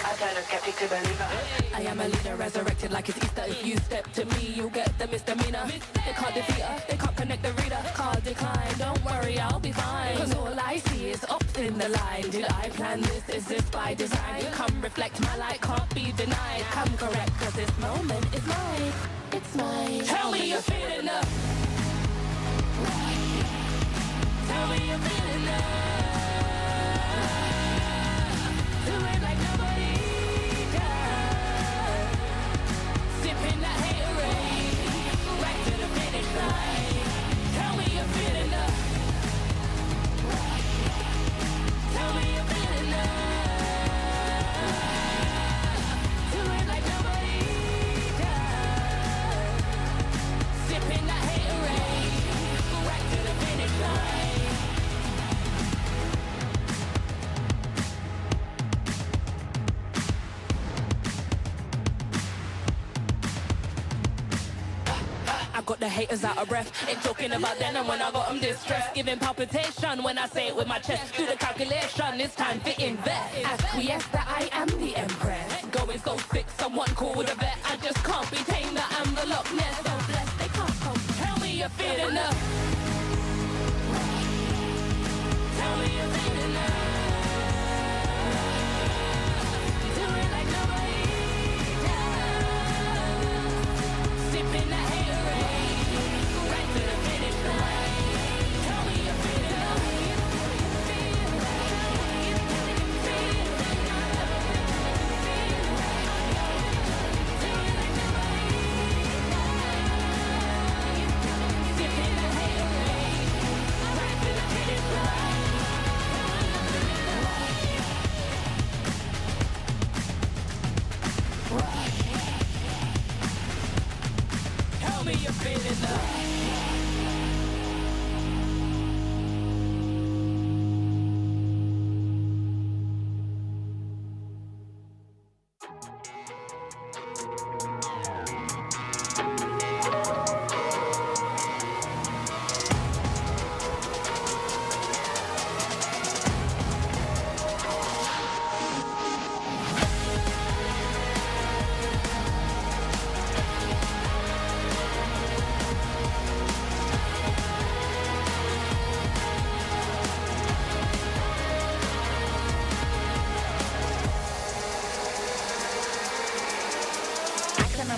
I turn a skeptic to believer. I am a leader, resurrected like it's Easter. If you step to me, you'll get the misdemeanor. They can't defeat her, they can't connect the reader. Can't decline, don't worry, I'll be fine. Cause all I see is ups in the line. Did I plan this? Is this by design? Come reflect, my light can't be denied. Come correct, cause this moment is mine. It's mine. Tell me you're feeling love. Tell me you're feeling love. Do it like nobody does. Sipping that haterade, right to the finish line. Tell me you're feeling love. Tell me you're feeling love. Do it like nobody does. Sipping that haterade, right to the finish line. I got the haters out of breath. Ain't talking about then and when I got them distressed. Giving palpitation when I say it with my chest. Do the calculation, it's time to invest. Acquiesce that I am the empress. Going so sick, someone call the vet. I just can't be tamed, that I'm the Loch Ness. So blessed, they can't come. Tell me you're feeling love. Tell me you're feeling love. Do it like nobody does. Sipping that haterade, right to the finish line. Tell me you're feeling love. Sipping that haterade, right to the finish line. Tell me you're feeling love.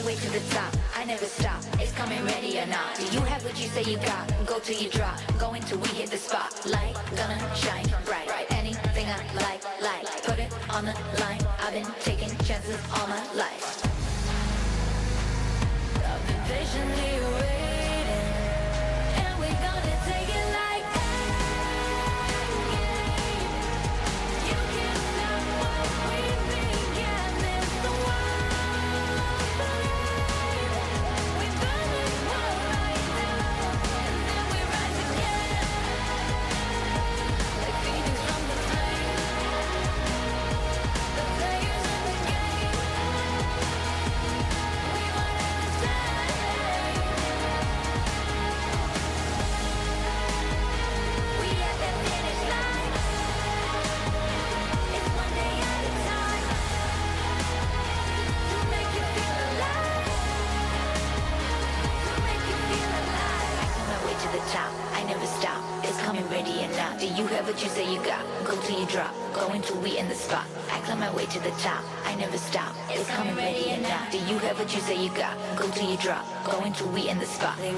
Way to the top, I never stop. It's coming ready or not. Do you have what you say you got? Go till you drop. Going till we hit the spotlight. Gonna shine bright. Anything I like. Put it on the line. I've been taking chances all my life. I've been patiently waiting, and we're gonna take it like that. You can't stop what we began. It's the one. Do you have what you say you got? Go till you drop. Going till we in the spot. I climb my way to the top. I never stop. It's coming ready and now. Do you have what you say you got? Go till you drop. Going till we in the spot. Yeah,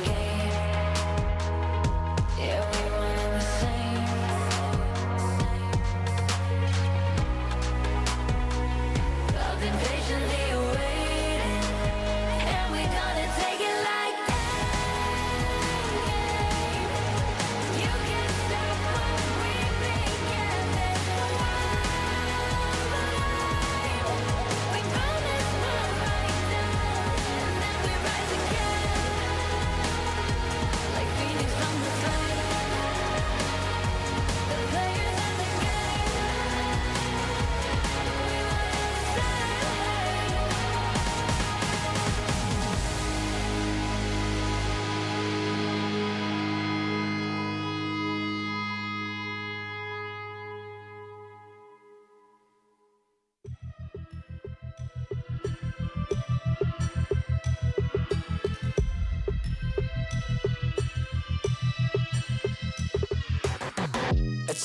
we one and the same. I've been patiently waiting, and we're gonna take it like that. You can't stop what we began.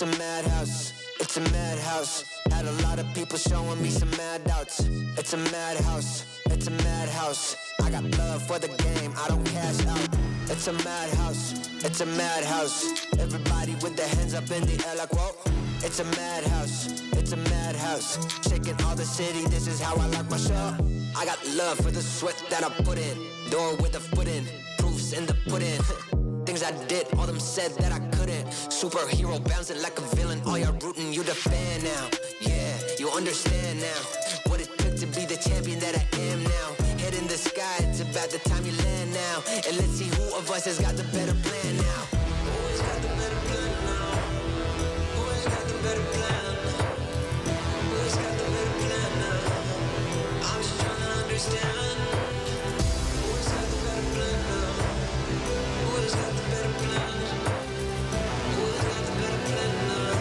It's a madhouse, it's a madhouse. Had a lot of people showing me some mad doubts. It's a madhouse, it's a madhouse. I got love for the game, I don't cash out. It's a madhouse, it's a madhouse. Everybody with their hands up in the air like whoa. It's a madhouse, it's a madhouse. Shaking all the city, this is how I like my show. I got love for the sweat that I put in. Door with a foot in, proofs in the pudding. Things I did, all them said that I couldn't. Superhero bouncing like a villain. All y'all rooting, you the fan now. Yeah, you understand now what it took to be the champion that I am now. Head in the sky, it's about the time you land now. And let's see who of us has got the better plan now. Who's got the better plan now? Who's got the better plan? Who's got the better plan now? I'm just trying to understand. Who's got the better plan now? Who's got the better plan? Who's got the better plan now?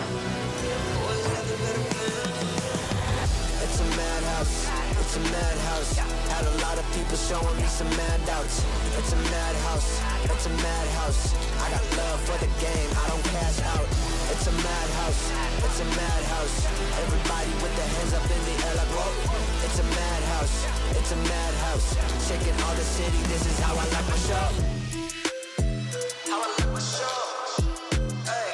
Who's got the better plan? It's a madhouse, it's a madhouse. Had a lot of people showing me some mad doubts. It's a madhouse, it's a madhouse. I got love for the game, I don't cash out. It's a madhouse, it's a madhouse. Everybody with their hands up in the air like whoa. It's a madhouse, it's a madhouse. Shaking all the city, this is how I like my show. How I like my show. Hey.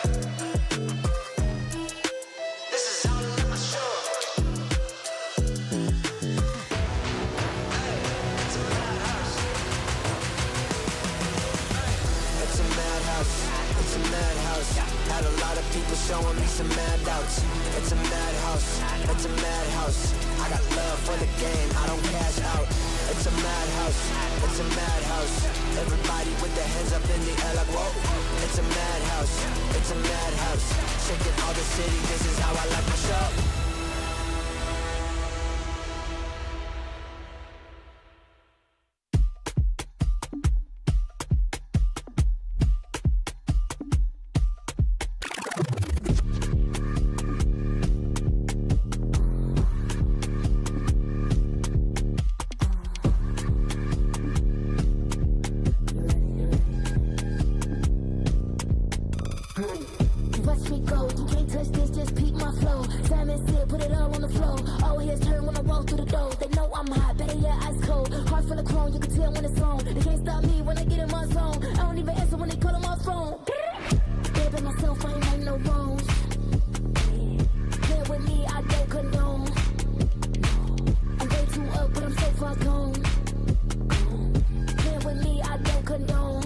This is how I like my show. Hey. It's a madhouse. Hey. It's a madhouse. It's a madhouse. Had a lot of people showing me some mad doubts. It's a madhouse. It's a madhouse. I got love for the game, I don't cash out. It's a madhouse, it's a madhouse. Everybody with their hands up in the air like whoa. It's a madhouse, it's a madhouse. Shaking all the city, this is how I like my show. Watch me go, you can't touch this, just peep my flow. Simon said, put it all on the floor. All heads turn when I walk through the door. They know I'm hot, better yet ice cold. Heart full of chrome, you can tell when it's on. They can't stop me when I get in my zone. I don't even answer when they call on my phone. Baby, myself, I ain't right no wrongs. Play with me, I don't condone. I'm way too up, but I'm so far gone. Play with me, I don't condone.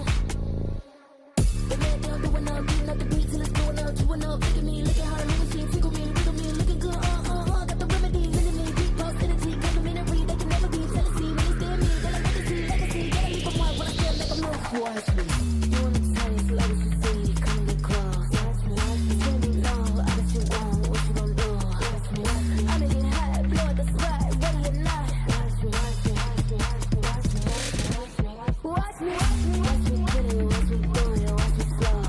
The man down doing up, beating up the beat till it's going up, chewing up. Look at me, look at how the movie scene tickle me, wiggle me, looking good. Got the remedy, mini me, deep pulse energy, complimentary. They can never be jealousy when they stare at me. They like legacy, legacy. Gotta leave them one when I feel like I'm low. Watch me, you wanna taste like what you see, come and get close. Watch me, tell me no, I bet you won't, what you gon' do? Watch me, I'm in it hot, blow the spot, ready or not. Watch me, watch me, watch me, watch me, watch me, watch me, watch me, watch me, watch me, get it, watch me do it, watch me slow.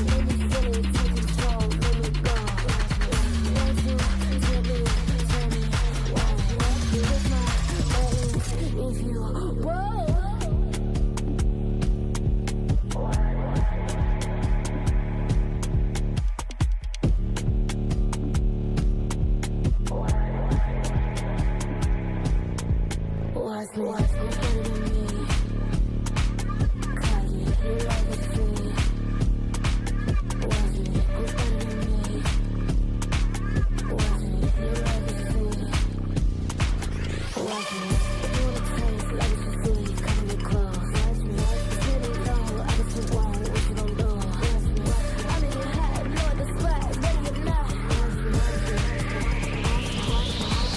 Let me feel it, take control, let me go. Watch me, tell me, watch me with my buttons, if you whoa. Watch me, watch me better than me. Cocky, you like it free. Watch me, who's better than me? Watch me, you like it free. Watch me, you wanna taste like what you see, come and get close. Watch me, tell me no, I bet you won't, what you gon' do? Watch me, I'm in it hot, blow the spot, ready or not. Watch me, watch me, watch me, watch me.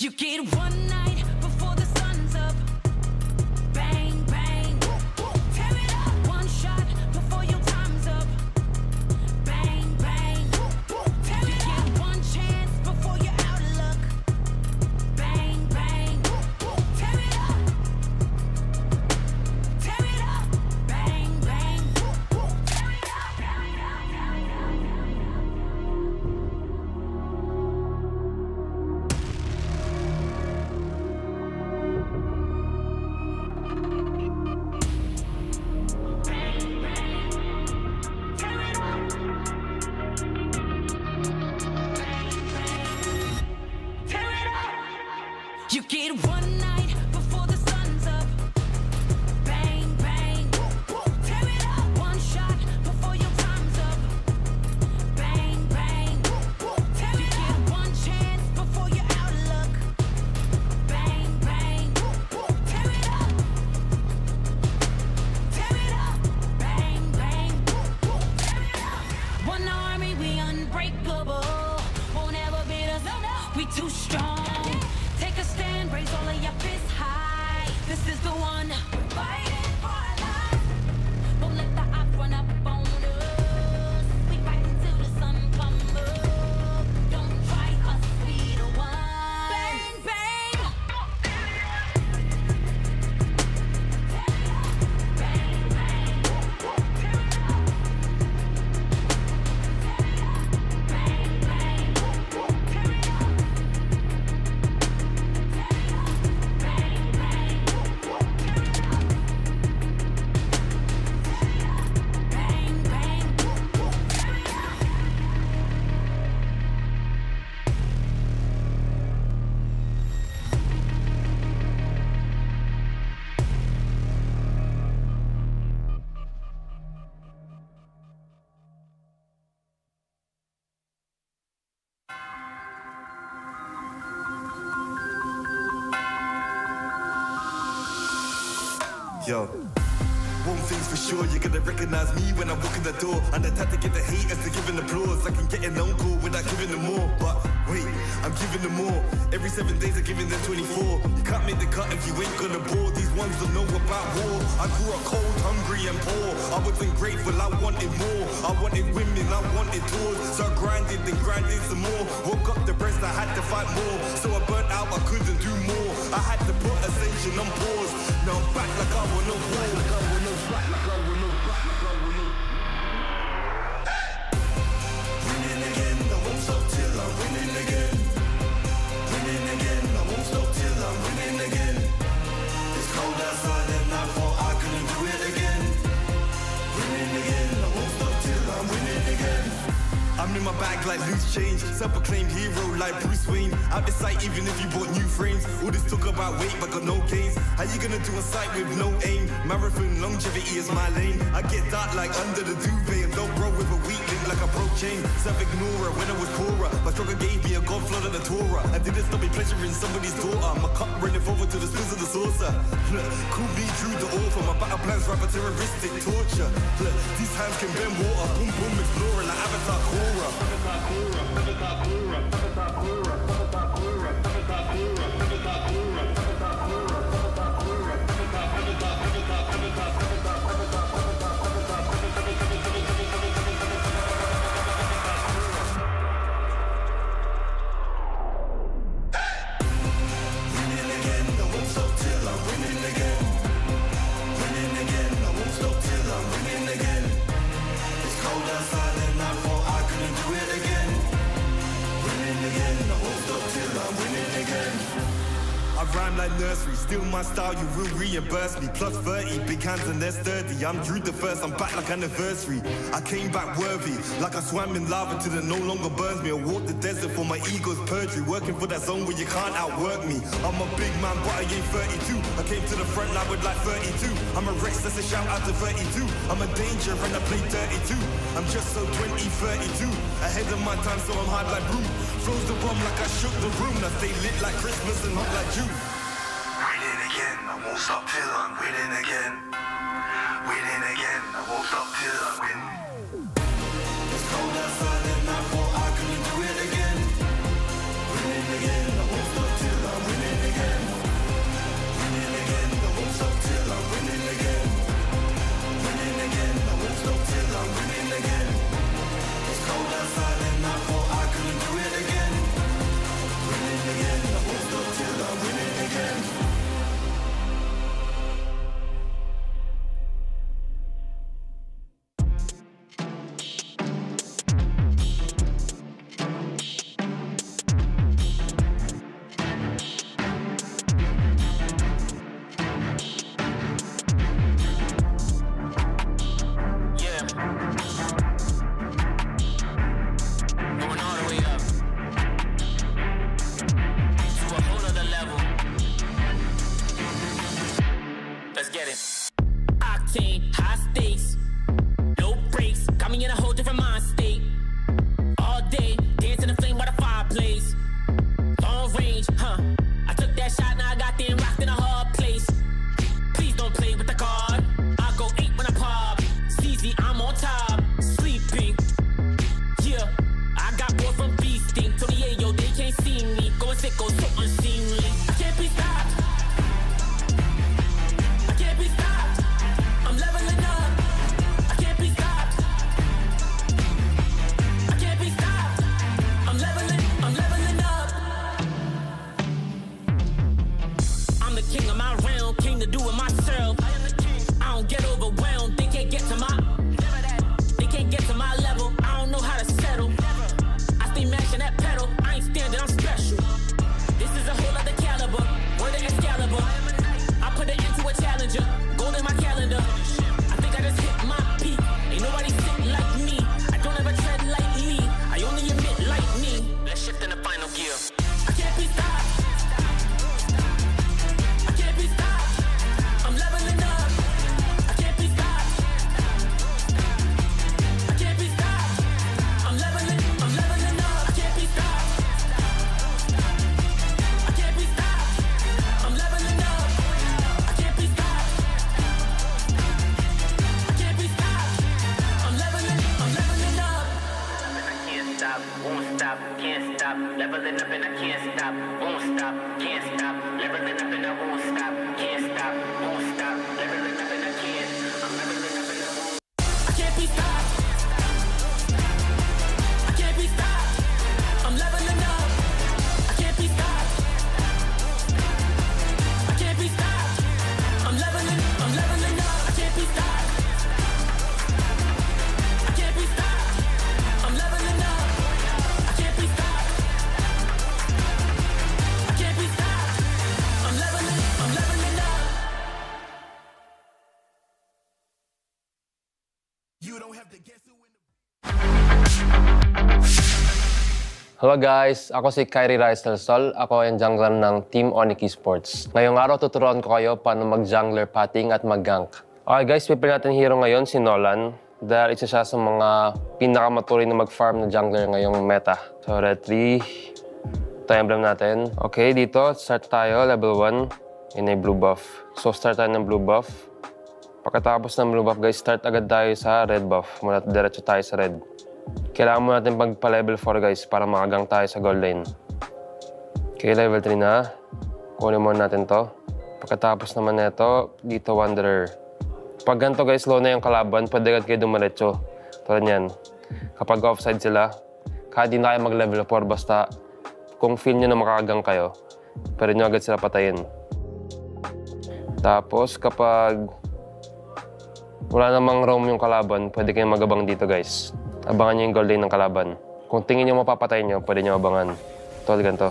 You get one night before the sun's up. Bang, bang, tear it up. One shot before your time's up. Bang, bang, tear it up. You get one chance before you're out of luck. Bang, bang, tear it up. Tear it up. Bang, bang, tear it up. You get one night before the sun's up. Bang, bang, tear it up. One shot before your time's up. Bang, bang, tear it up. You get one chance before you're out of luck. Bang, bang, tear it up. Tear it up. Bang, bang, tear it up. One army, we unbreakable. Won't ever beat us, we too strong. Take a stand, raise all of your fists high. This is the one. Fighting for our lives. Won't let the odds run up on us. We fight until the sun comes up. Don't try us, we the one. Bang, bang. Bang, bang. Yo, one thing's for sure, you're gonna recognize me when I walk in the door. And the tactic get the haters to give an applause. I can get an uncle without giving them more. But wait, I'm giving them more. Every 7 days I'm giving them 24. You can't make the cut if you ain't gonna bore. These ones don't know about war. I grew up cold, hungry and poor. I wasn't grateful, I wanted more. I wanted women, I wanted tours. So I grinded and grinded some more. Woke up depressed, I had to fight more. So I burnt out, I couldn't do more. I had to put ascension on pause. Now I'm back like I want no war. Winning again, I won't stop till I'm winning again. Winning again, I won't stop till I'm winning again. It's cold outside and I thought I couldn't do it again. Winning again, I won't stop till I'm winning again. I'm in my bag like loose change. Self-proclaimed hero like Bruce Wayne. Out the sight even if you bought new frames. All this talk about weight but got no gains. How you gonna do a sight with no aim? Marathon longevity is my lane. I get dark like under the duvet. And don't roll with a weak link like a broke chain. Self-ignorer when I was poorer. My struggle gave me a god flood of the Torah. I didn't stop me pleasuring somebody's daughter. My cup running forward to the spills of the saucer. Look, call me true to author. My battle plans rather terroristic torture. Look, these hands can bend water. Boom boom exploring like Avatar Korra. Rhyme like nursery, still my style, you will reimburse me. Plus 30, big hands and they're sturdy. I'm Drew the first, I'm back like anniversary. I came back worthy, like I swam in lava till it no longer burns me. I walked the desert for my ego's perjury, working for that zone where you can't outwork me. I'm a big man, but I ain't 32. I came to the front line with like 32. I'm a Rex, that's a shout out to 32. I'm a danger and I play 32. I'm just so 20, 32. Ahead of my time, so I'm hard like Brew. Flows the bomb like I shook the room. I stay lit like Christmas and hot like June. Winning again, I won't stop till I'm winning again. Winning again, I won't stop till I win. It's cold outside and I thought I couldn't do it again. Winning again, I won't stop till I get it. Octane, high stakes, no breaks, got me in a whole different mind state. All day, dancing in the flame while the fireplace. Long range, I took that shot, now I got them rocked in a hard place. Please don't play with the guard. I go 8 when I pop. CZ, I'm on top, sleeping. Yeah, I got more from beasting. Tony Ayo, they can't see me. Going sick, go so unseemly. I can't be stopped. I can't be stopped. I'm leveling up. I can't be stopped. I can't be stopped. I'm leveling up. I'm the king of my realm, king to do it myself. I don't get overwhelmed, they can't get to my level. I don't know how to settle. I stay mashing that pedal, I ain't standing, I'm special. This is a whole other caliber, word of Excalibur. I put it into a challenger, gold in my calendar. I think I just hit my peak, ain't nobody sick like me. I don't ever tread lightly, I only emit lightning. Let's shift in the final gear. I can't be stopped. I can't be stopped. I'm leveling up. I can't be stopped. I can't be stopped. I'm leveling up. I can't be stopped. I can't be stopped. I'm leveling up. I can't be stopped. I can't be stopped. I'm leveling up. I can't stop, won't stop, can't stop. Leveling up and I can't stop, won't stop, can't stop. Leveling up and I won't stop, can't stop, won't stop. Leveling up and I can't. I'm leveling up and I won't. I can't be stopped. I can't be stopped. I'm leveling up. I can't be stopped. I can't be stopped. I'm leveling up. I can't be stopped. I can't be stopped. I'm leveling up. I can't be stopped. I can't be stopped. I'm leveling up. You don't have to guess who in the Hello guys, ako si Kyrie Rice del Sol. Ako ang jungler ng Team ONIC Esports. Ngayong araw tuturuan ko kayo paano mag-jungler patting at mag-gank. Okay guys, pipili natin hero ngayon si Nolan dahil isa siya sa mga pinakamatuloy na mag-farm na jungler ngayong meta. So red 3, ito yung emblem natin. Okay, dito start tayo, level 1, in a blue buff. So start tayo ng blue buff. Pagkatapos ng blue buff guys, start agad tayo sa red buff. Muna diretso tayo sa red. Kailangan mo natin pagpa-level 4 guys para makagang tayo sa gold lane. Okay, level 3 na. Kunin muna natin to. Pagkatapos naman nito, dito Wanderer. Pag ganito guys, low na yung kalaban, pwede agad kayo dumiretso. Tulad yan. Kapag offside sila, kahit di na kayo mag-level 4, basta kung feel nyo na makakagang kayo, pwede nyo agad sila patayin. Tapos kapag wala namang roam yung kalaban, pwede kayong magabang dito guys. Abangan nyo yung gold lane ng kalaban. Kung tingin nyo mapapatay nyo, pwede nyo abangan. Tulad ganito.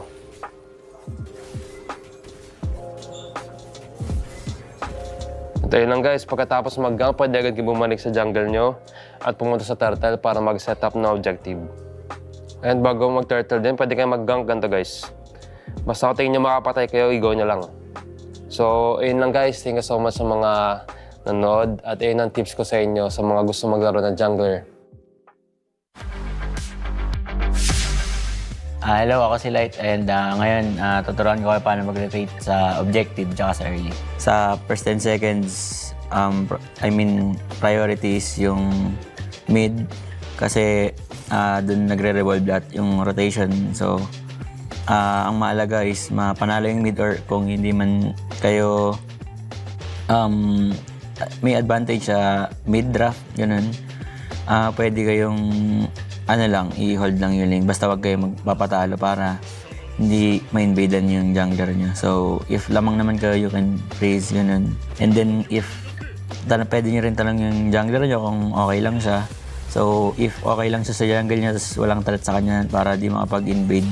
Ito lang guys, pagkatapos mag-gank, pwede agad kayo bumalik sa jungle nyo at pumunta sa turtle para mag-set up na objective. And bago mag-turtle din, pwede kayo mag-gank ganito guys. Basta kung tingin nyo makapatay kayo, i-go nyo lang. So, ayun lang guys. Thank you so much sa mga nanood at ayun ang tips ko sa inyo sa mga gusto maglaro ng jungler. Hello, ako si Light and ngayon tuturuan ko kayo paano mag-rotate sa objective tsaka sa early. Sa first 10 seconds, priority is yung mid kasi dun nagre-revolve lahat yung rotation. So, ang mahalaga is mapanalo yung mid or kung hindi man kayo may advantage sa mid draft, ganun. Pwede kayong i-hold lang yung lane. Basta wag kayo magpapatalo para hindi ma-invadean yung jungler nyo. So, if lamang naman kayo, you can freeze, ganun. And then, if pwede nyo rin tanong yung jungler nyo kung okay lang siya. So, if okay lang siya sa jungle nyo, tapos walang threat sa kanya para di makapag-invade,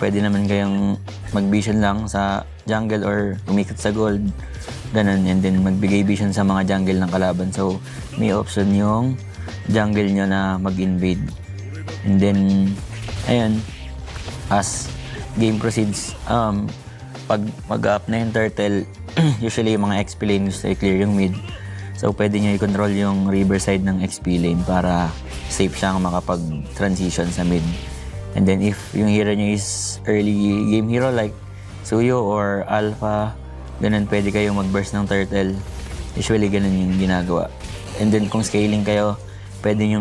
pwede naman kayong mag-vision lang sa jungle or umikot sa gold. Ganun. And then, magbigay vision sa mga jungle ng kalaban. So, may option yung jungle nyo na mag-invade. And then, ayun, as game proceeds, pag mag-up na yung turtle, usually yung mga XP lane gusto i-clear yung mid. So pwede nyo i-control yung river side ng XP lane para safe siyang makapag-transition sa mid. And then if yung hero nyo is early game hero like Suyo or Alpha, ganun pwede kayong mag-burst ng turtle. Usually ganun yung ginagawa. And then kung scaling kayo, pwedeng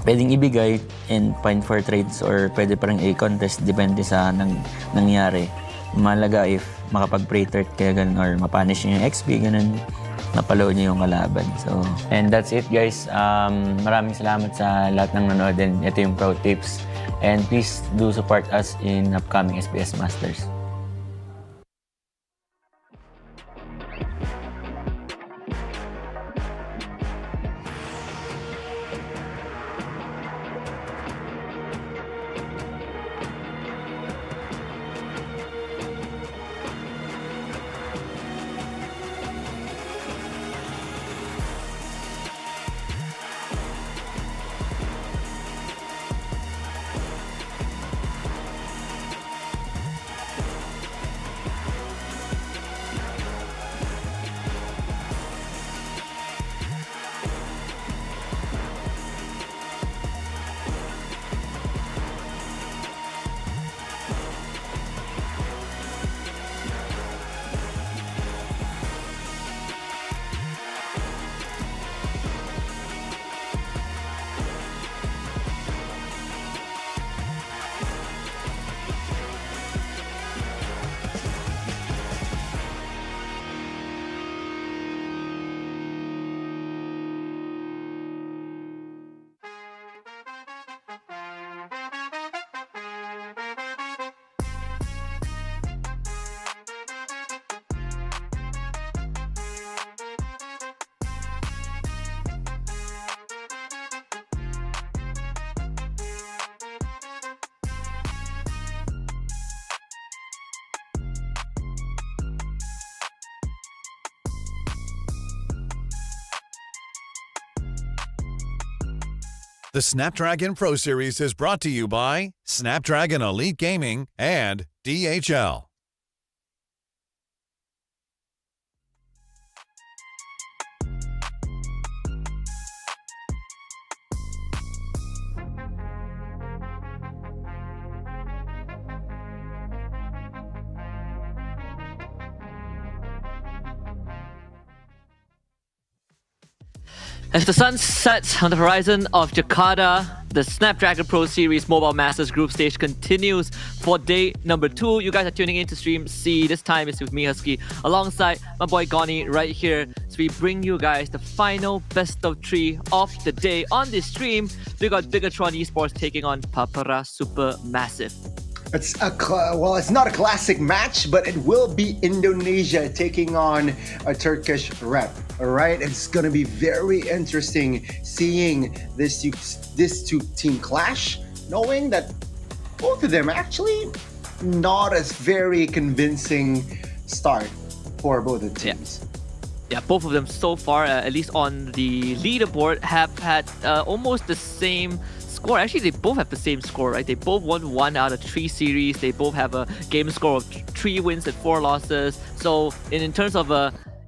ibigay and find for trades or pwede pa rin i-contest depende sa nangyari. Malaga if makapag-pray threat kaya ganun or mapunish nyo yung XP, ganun napalo nyo yung kalaban. So, and that's it guys. Maraming salamat sa lahat ng nanood and ito yung pro tips. And please do support us in upcoming SPS Masters. The Snapdragon Pro Series is brought to you by Snapdragon Elite Gaming and DHL. As the sun sets on the horizon of Jakarta, the Snapdragon Pro Series Mobile Masters group stage continues for day number 2. You guys are tuning in to Stream C. This time it's with me, Husky, alongside my boy Goni right here. So we bring you guys the final best of 3 of the day. On this stream, we got Bigatron Esports taking on Papara SuperMassive. It's not a classic match, but it will be Indonesia taking on a Turkish rep. All right, it's gonna be very interesting seeing this two team clash, knowing that both of them actually not as very convincing start for both the teams. Yeah, both of them so far, at least on the leaderboard, have had almost the same score. Actually, they both have the same score, right? They both won 1 out of 3 series. They both have a game score of 3 wins and 4 losses. So in terms of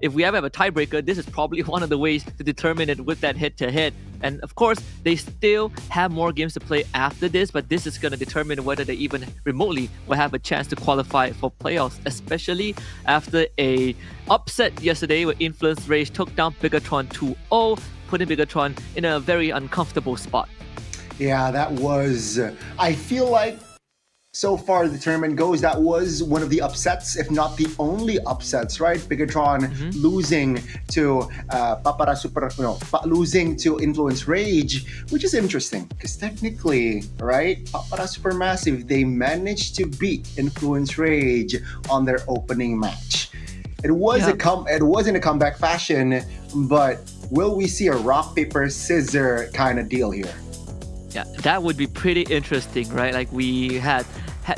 if we ever have a tiebreaker, this is probably one of the ways to determine it with that head-to-head. And of course, they still have more games to play after this, but this is going to determine whether they even remotely will have a chance to qualify for playoffs, especially after a upset yesterday where Influence Rage took down Bigatron 2-0, putting Bigatron in a very uncomfortable spot. Yeah, that was, I feel like so far the tournament goes, that was one of the upsets, if not the only upsets, right? Bigatron losing to losing to Influence Rage, which is interesting because technically, right, Papara SuperMassive, they managed to beat Influence Rage on their opening match. It was it was in a comeback fashion, but will we see a rock paper scissor kind of deal here? Yeah, that would be pretty interesting, right? Like we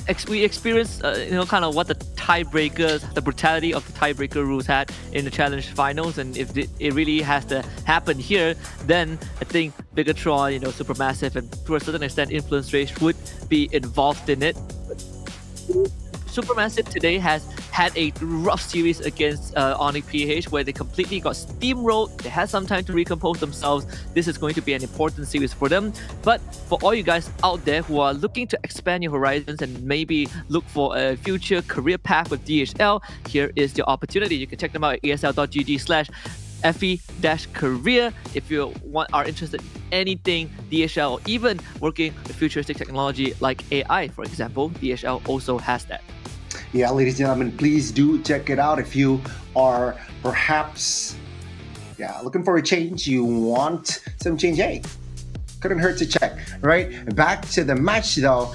experienced, kind of what the tiebreakers, the brutality of the tiebreaker rules had in the challenge finals, and if it really has to happen here, then I think Bigatron, SuperMassive, and to a certain extent Influence Rage would be involved in it. SuperMassive today has had a rough series against ONIC PH where they completely got steamrolled. They had some time to recompose themselves. This is going to be an important series for them. But for all you guys out there who are looking to expand your horizons and maybe look for a future career path with DHL, here is your opportunity. You can check them out at esl.gg/fe-career if you are interested in anything DHL, or even working with futuristic technology like AI, for example. DHL also has that. Yeah, ladies and gentlemen, please do check it out if you are perhaps looking for a change. You want some change. Hey, couldn't hurt to check, right? Back to the match though.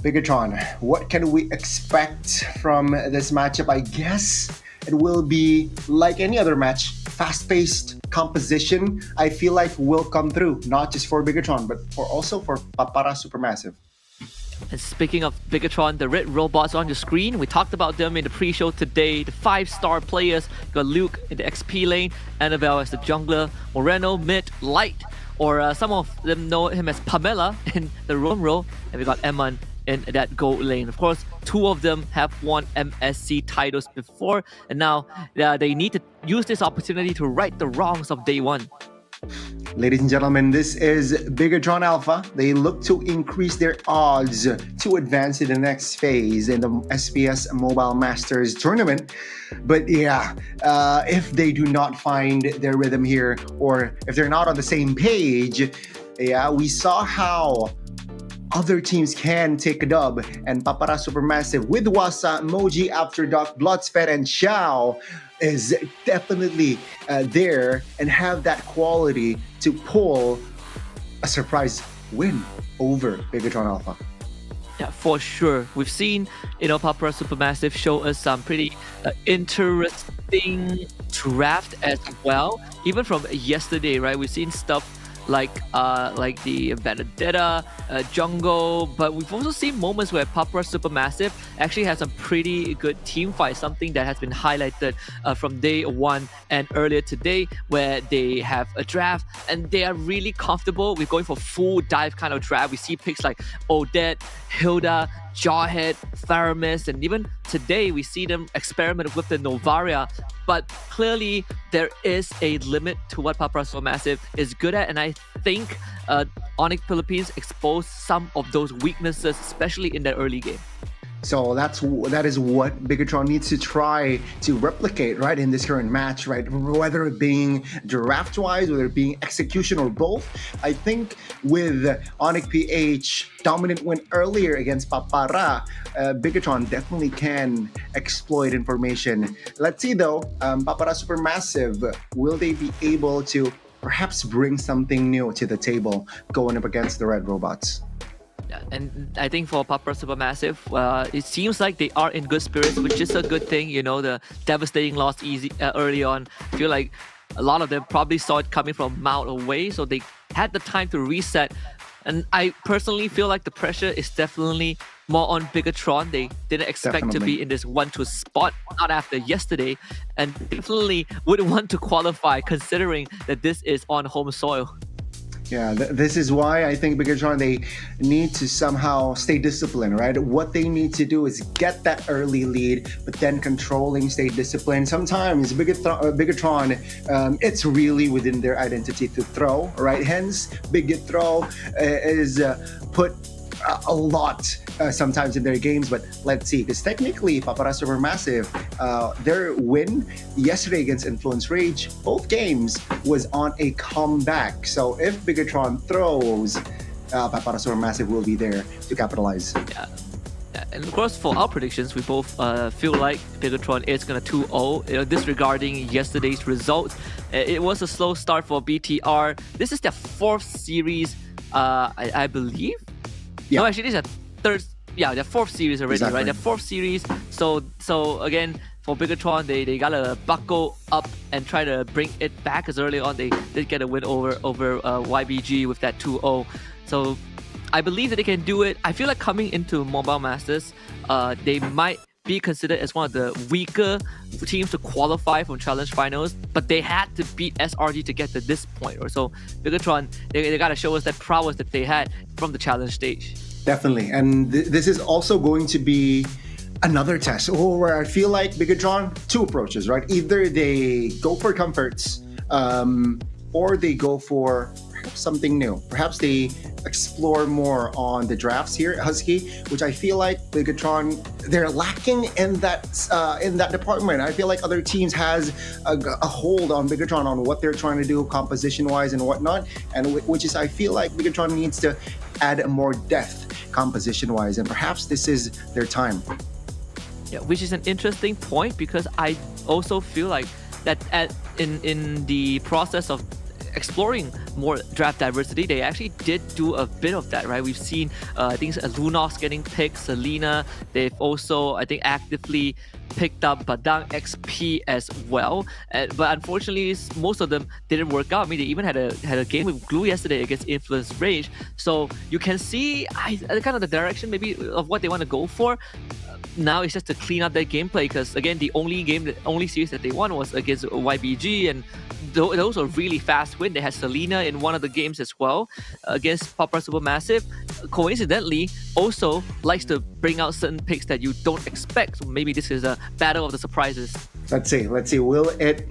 Bigatron, what can we expect from this matchup? I guess it will be like any other match, fast-paced composition. I feel like will come through, not just for Bigatron, but also for Papara Supermassive. And speaking of Bigatron, the red robots on your screen, we talked about them in the pre-show today. The 5-star players, got Luke in the XP lane, Annabelle as the jungler, Moreno mid, Light, or some of them know him as Pamela in the roam role, and we got Eman in that gold lane. Of course, 2 of them have won MSC titles before, and now they need to use this opportunity to right the wrongs of day one. Ladies and gentlemen, this is Bigatron Alpha. They look to increase their odds to advance to the next phase in the SPS Mobile Masters tournament. But if they do not find their rhythm here, or if they're not on the same page, we saw how other teams can take a dub, and Papara Supermassive with Wasa, Moji, After Dark, Bloodsfed, and Xiao is definitely there and have that quality to pull a surprise win over Bigatron Alpha. Yeah, for sure. We've seen, Papara Supermassive show us some pretty interesting draft as well. Even from yesterday, right? We've seen stuff like the Benedetta, Jungle, but we've also seen moments where Papara Supermassive actually has some pretty good team fight, something that has been highlighted from day one and earlier today, where they have a draft and they are really comfortable with going for full dive kind of draft. We see picks like Odette, Hilda, Jawhead, Theramis, and even today we see them experiment with the Novaria. But clearly there is a limit to what Papara Supermassive is good at, and I think ONIC Philippines exposed some of those weaknesses, especially in the early game. So that is what Bigatron needs to try to replicate, right, in this current match, right? Whether it being draft-wise, whether it being execution, or both. I think with ONIC PH dominant win earlier against Papara, Bigatron definitely can exploit information. Let's see though, Papara Supermassive, will they be able to perhaps bring something new to the table going up against the Red Robots? And I think for Papara Supermassive, it seems like they are in good spirits, which is a good thing. The devastating loss early on. I feel like a lot of them probably saw it coming from a mile away, so they had the time to reset. And I personally feel like the pressure is definitely more on Bigatron. They didn't expect to be in this 1-2 spot, not after yesterday, and definitely wouldn't want to qualify considering that this is on home soil. Yeah, this is why I think Bigatron, they need to somehow stay disciplined, right? What they need to do is get that early lead, but then controlling, stay disciplined. Sometimes Bigatron, it's really within their identity to throw, right? Hence, Bigatron is put a lot sometimes in their games, but let's see, because technically Papara Supermassive, their win yesterday against Influence Rage, both games was on a comeback. So if Bigatron throws, Papara Supermassive will be there to capitalize. Yeah. And of course, for our predictions, we both feel like Bigatron is going to 2-0. Disregarding yesterday's results, it was a slow start for BTR. This is their 4th series, I believe. Yeah. No, actually, this is their 4th series already, right? Their 4th series. So again, for Bigatron, they gotta buckle up and try to bring it back, as early on they did get a win over YBG with that 2-0. So I believe that they can do it. I feel like coming into Mobile Masters, they might be considered as one of the weaker teams to qualify from Challenge Finals, but they had to beat SRG to get to this point. Or so Bigatron, they gotta show us that prowess that they had from the challenge stage. Definitely, and this is also going to be another test where I feel like Bigatron, two approaches, right? Either they go for comforts, or they go for perhaps something new. Perhaps they explore more on the drafts here at Husky, which I feel like Bigatron, they're lacking in that department. I feel like other teams has a hold on Bigatron on what they're trying to do composition-wise and whatnot, and which is I feel like Bigatron needs to add more depth composition-wise, and perhaps this is their time. Yeah, which is an interesting point because I also feel like that in the process of exploring more draft diversity, they actually did do a bit of that, right? We've seen, I think Lunox getting picked, Selena. They've also, I think, actively picked up Badang XP as well. But unfortunately, most of them didn't work out. I mean, they even had a game with Glue yesterday against Influence Rage. So you can see kind of the direction maybe of what they want to go for. Now it's just to clean up their gameplay because, again, the only series that they won was against YBG, and those were really fast win. They had Selena in one of the games as well against Papa Supermassive. Coincidentally, also likes to bring out certain picks that you don't expect. So maybe this is a battle of the surprises. Let's see. Will it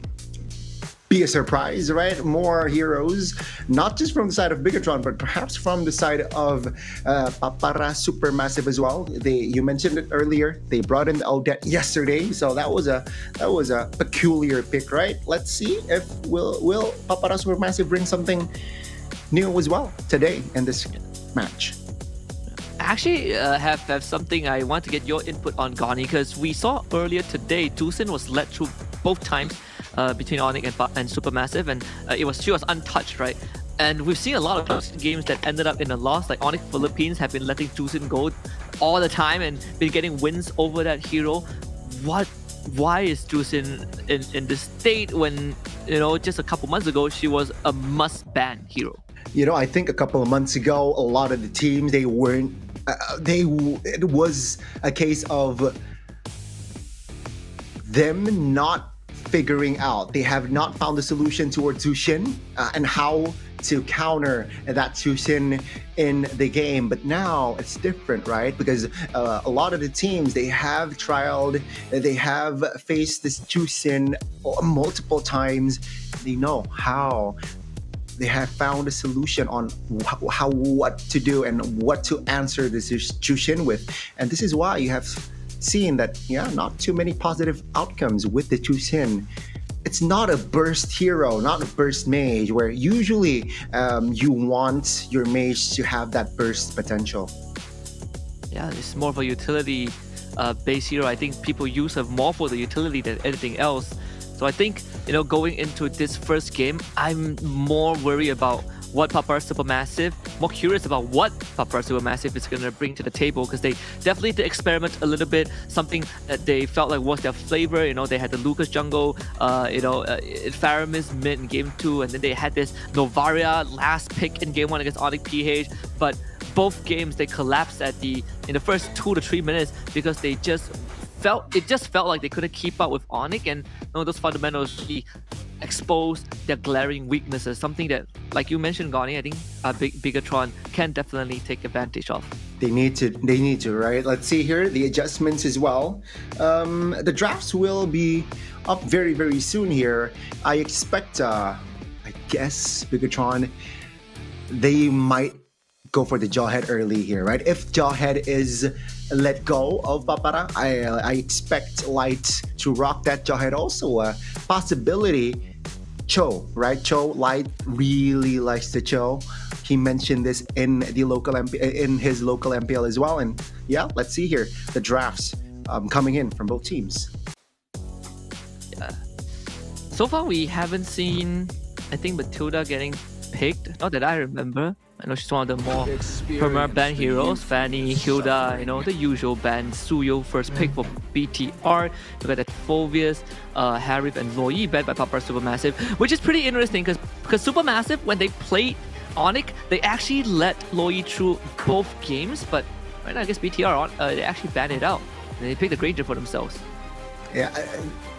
be a surprise, right? More heroes, not just from the side of Bigatron, but perhaps from the side of Papara Supermassive as well. You mentioned it earlier. They brought in the Odette yesterday, so that was a peculiar pick, right? Let's see if will Papara Supermassive bring something new as well today in this match. I actually have something I want to get your input on, Gani, because we saw earlier today Dusin was led through both times between ONIC and Supermassive, and she was untouched, right? And we've seen a lot of Dusin games that ended up in a loss. Like ONIC Philippines have been letting Dusin go all the time and been getting wins over that hero. Why is Dusin in this state when, just a couple months ago she was a must-ban hero? I think a couple of months ago, a lot of the teams, they weren't. It was a case of them not figuring out. They have not found a solution towards Tushin and how to counter that Tushin in the game. But now it's different, right? Because a lot of the teams, they have trialed, they have faced this Tushin multiple times. They know how. They have found a solution on what to do and what to answer this Tushin with. And this is why you have seen that, not too many positive outcomes with the Tushin. It's not a burst hero, not a burst mage, where usually you want your mage to have that burst potential. Yeah, it's more of a utility base hero. I think people use her more for the utility than anything else. So I think, going into this first game, I'm more worried about what Papara Supermassive, more curious about what Papara Supermassive is going to bring to the table, because they definitely did experiment a little bit, something that they felt like was their flavor. They had the Lucas jungle, Faramis mid in game 2, and then they had this Novaria last pick in game 1 against ONIC PH, but both games they collapsed in the first 2 to 3 minutes because they just felt like they couldn't keep up with ONIC, and those fundamentals really exposed their glaring weaknesses, something that, like you mentioned, Gani, I think Bigatron can definitely take advantage of. They need to, right? Let's see here, the adjustments as well. The drafts will be up very, very soon here. I expect, I guess, Bigatron, they might go for the Jawhead early here, right? If Jawhead is let go of Papara, I expect Light to rock that Jawhead. Also a possibility, Cho, right? Cho, Light really likes the Cho. He mentioned this in his local MPL as well. And yeah, let's see here the drafts coming in from both teams. Yeah. So far, we haven't seen, I think, Matilda getting picked. Not that I remember. I know she's one of the more premier band heroes. Fanny, Hilda, the usual band. Suyo first pick for BTR. You got that Phovius, Harif, and Loyi banned by Papara Supermassive, which is pretty interesting because Supermassive, when they played ONIC, they actually let Loyi through both games, but right now I guess BTR they actually banned it out and they picked the Granger for themselves. Yeah,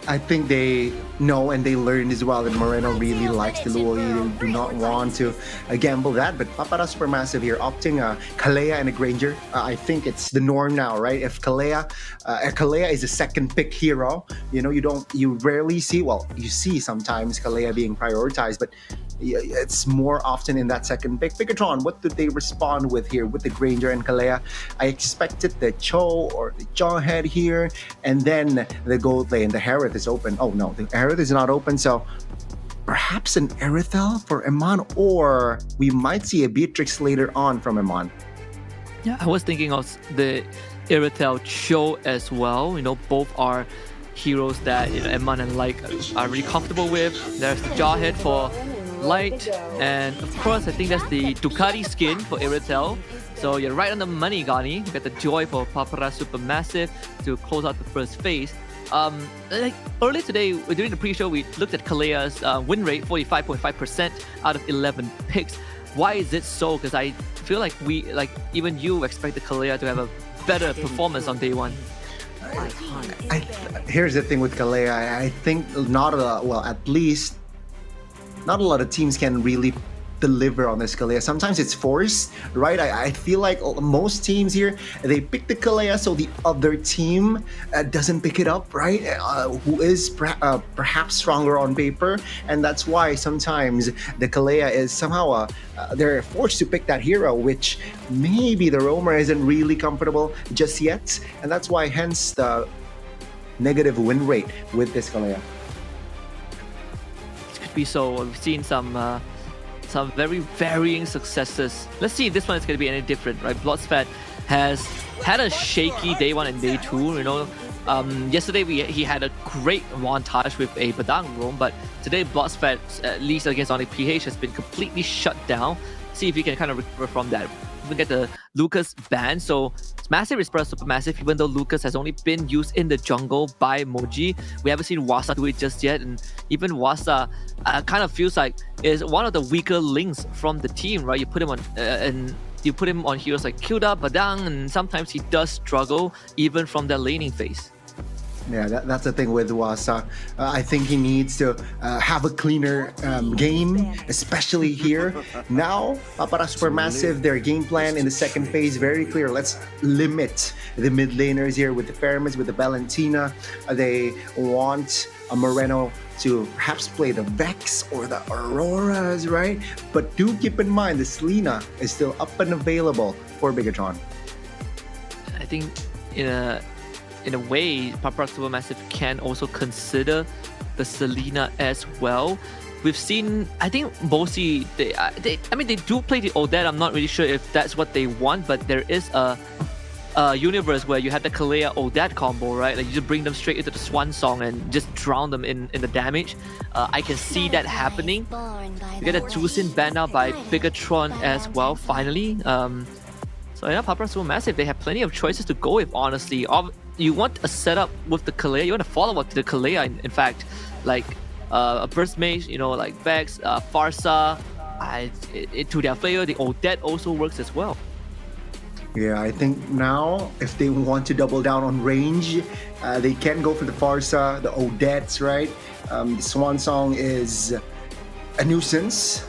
I think they know and they learned as well that Moreno really likes the Luo. They do not want to gamble that. But Papara Supermassive here opting Kalea and a Granger. I think it's the norm now, right? If Kalea is a second pick hero, you rarely see. Well, you see sometimes Kalea being prioritized, but it's more often in that second pick. Bigatron, what did they respond with here with the Granger and Kalea? I expected the Cho or the Jawhead here, and then the gold lane. The Harith is open. Oh no, the Harith is not open, so perhaps an Erithel for Eman, or we might see a Beatrix later on from Eman. Yeah, I was thinking of the Erithel Cho as well. Both are heroes that Eman and Like are really comfortable with. There's the Jawhead for Light, and of course I think that's the Ducati skin for Erithel. So you're right on the money, Gani. You got the Joy for Papara Supermassive to close out the first phase. Like earlier today, during the pre-show, we looked at Kalea's win rate, 45.5% out of 11 picks. Why is it so? Because I feel like even you expected Kalea to have a better performance on day one. Here's the thing with Kalea. I think at least not a lot of teams can really deliver on this Kalea. Sometimes it's forced, right? I feel like most teams here, they pick the Kalea so the other team doesn't pick it up, right? Who is perhaps stronger on paper, and that's why sometimes the Kalea is somehow they're forced to pick that hero, which maybe the roamer isn't really comfortable just yet, and that's why hence the negative win rate with this Kalea. It could be so. We've seen some very varying successes. Let's see if this one is going to be any different, right? Bloodsphat has had a shaky day one and day two. Yesterday he had a great montage with a Badang roam, but today Bloodsphat, at least against ONIC PH, has been completely shut down. See if he can kind of recover from that. We get the Lucas ban, so it's massive response Supermassive, even though Lucas has only been used in the jungle by Moji. We haven't seen Wasa do it just yet, and even Wasa kind of feels like is one of the weaker links from the team, right? You put him on you put him on heroes like Kilda, Badang, and sometimes he does struggle even from the laning phase. Yeah, that's the thing with Wasa. I think he needs to have a cleaner game, especially here. Now, Papara Supermassive, their game plan in the second phase, very clear. Let's limit the mid laners here with the Pyramids, with the Valentina. They want a Moreno to perhaps play the Vex or the Auroras, right? But do keep in mind, the Selena is still up and available for Bigatron. I think in a way, Papara Supermassive can also consider the Selena as well. We've seen, I think Bosi, they do play the Odette. I'm not really sure if that's what they want, but there is a universe where you have the Kalea Odette combo, right? Like you just bring them straight into the Swan Song and just drown them in the damage. I can see that happening. You get a Jusin ban now by Bigatron as well, finally. So yeah, Papara Supermassive, they have plenty of choices to go with, honestly. You want a setup with the Kalea, you want a follow-up to the Kalea, in fact, like a Burst Mage, like Vex, Farsa, to their favor, the Odette also works as well. Yeah, I think now, if they want to double down on range, they can go for the Farsa, the Odettes, right? The Swan Song is a nuisance.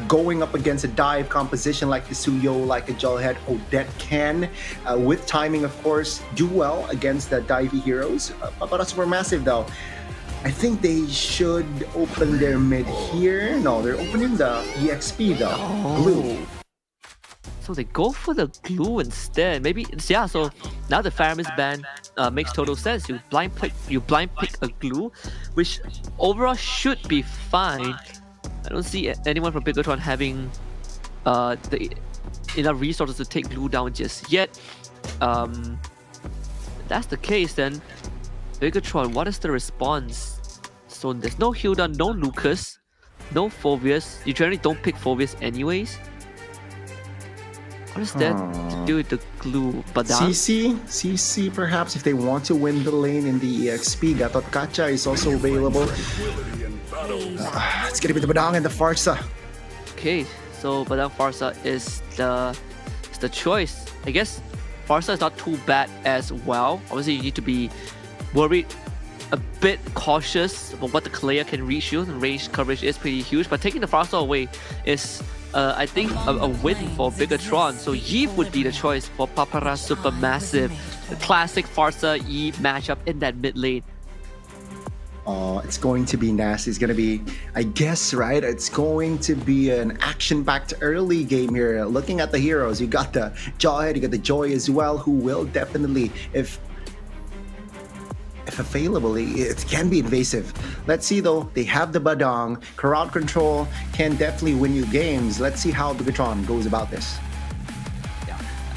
Going up against a dive composition like the Suyo, like a Jawhead, Odette can, with timing of course, do well against the divey heroes. Papara Supermassive though, I think they should open their mid here. No, they're opening the EXP though. Glue. So they go for the glue instead. Maybe, yeah, so now the Faramis ban makes total sense. You blind pick a glue, which overall should be fine. I don't see anyone from Bigatron having enough resources to take Blue down just yet. If that's the case, then Bigatron, what is the response? So there's no Hilda, no Lucas, no Phobius. You generally don't pick Phobius anyways. What is that to do with the glue? Badang? CC perhaps if they want to win the lane in the EXP. Gatot Kacha is also available. It's gonna be the Badang and the Farsa. Okay, so Badang Farsa is the choice. I guess Farsa is not too bad as well. Obviously, you need to be worried a bit cautious about what the Kalea can reach you. The range coverage is pretty huge, but taking the Farsa away is, I think, a win for Bigatron. So Yves would be the choice for Papara Supermassive. The classic Farsa Yves matchup in that mid lane. It's going to be nasty. It's going to be, I guess, right? It's going to be an action-packed early game here. Looking at the heroes, you got the Jawhead, you got the Joy as well, who will definitely, if available, it can be invasive. Let's see though, they have the Badang. Crowd control can definitely win you games. Let's see how Bigatron goes about this. Yeah,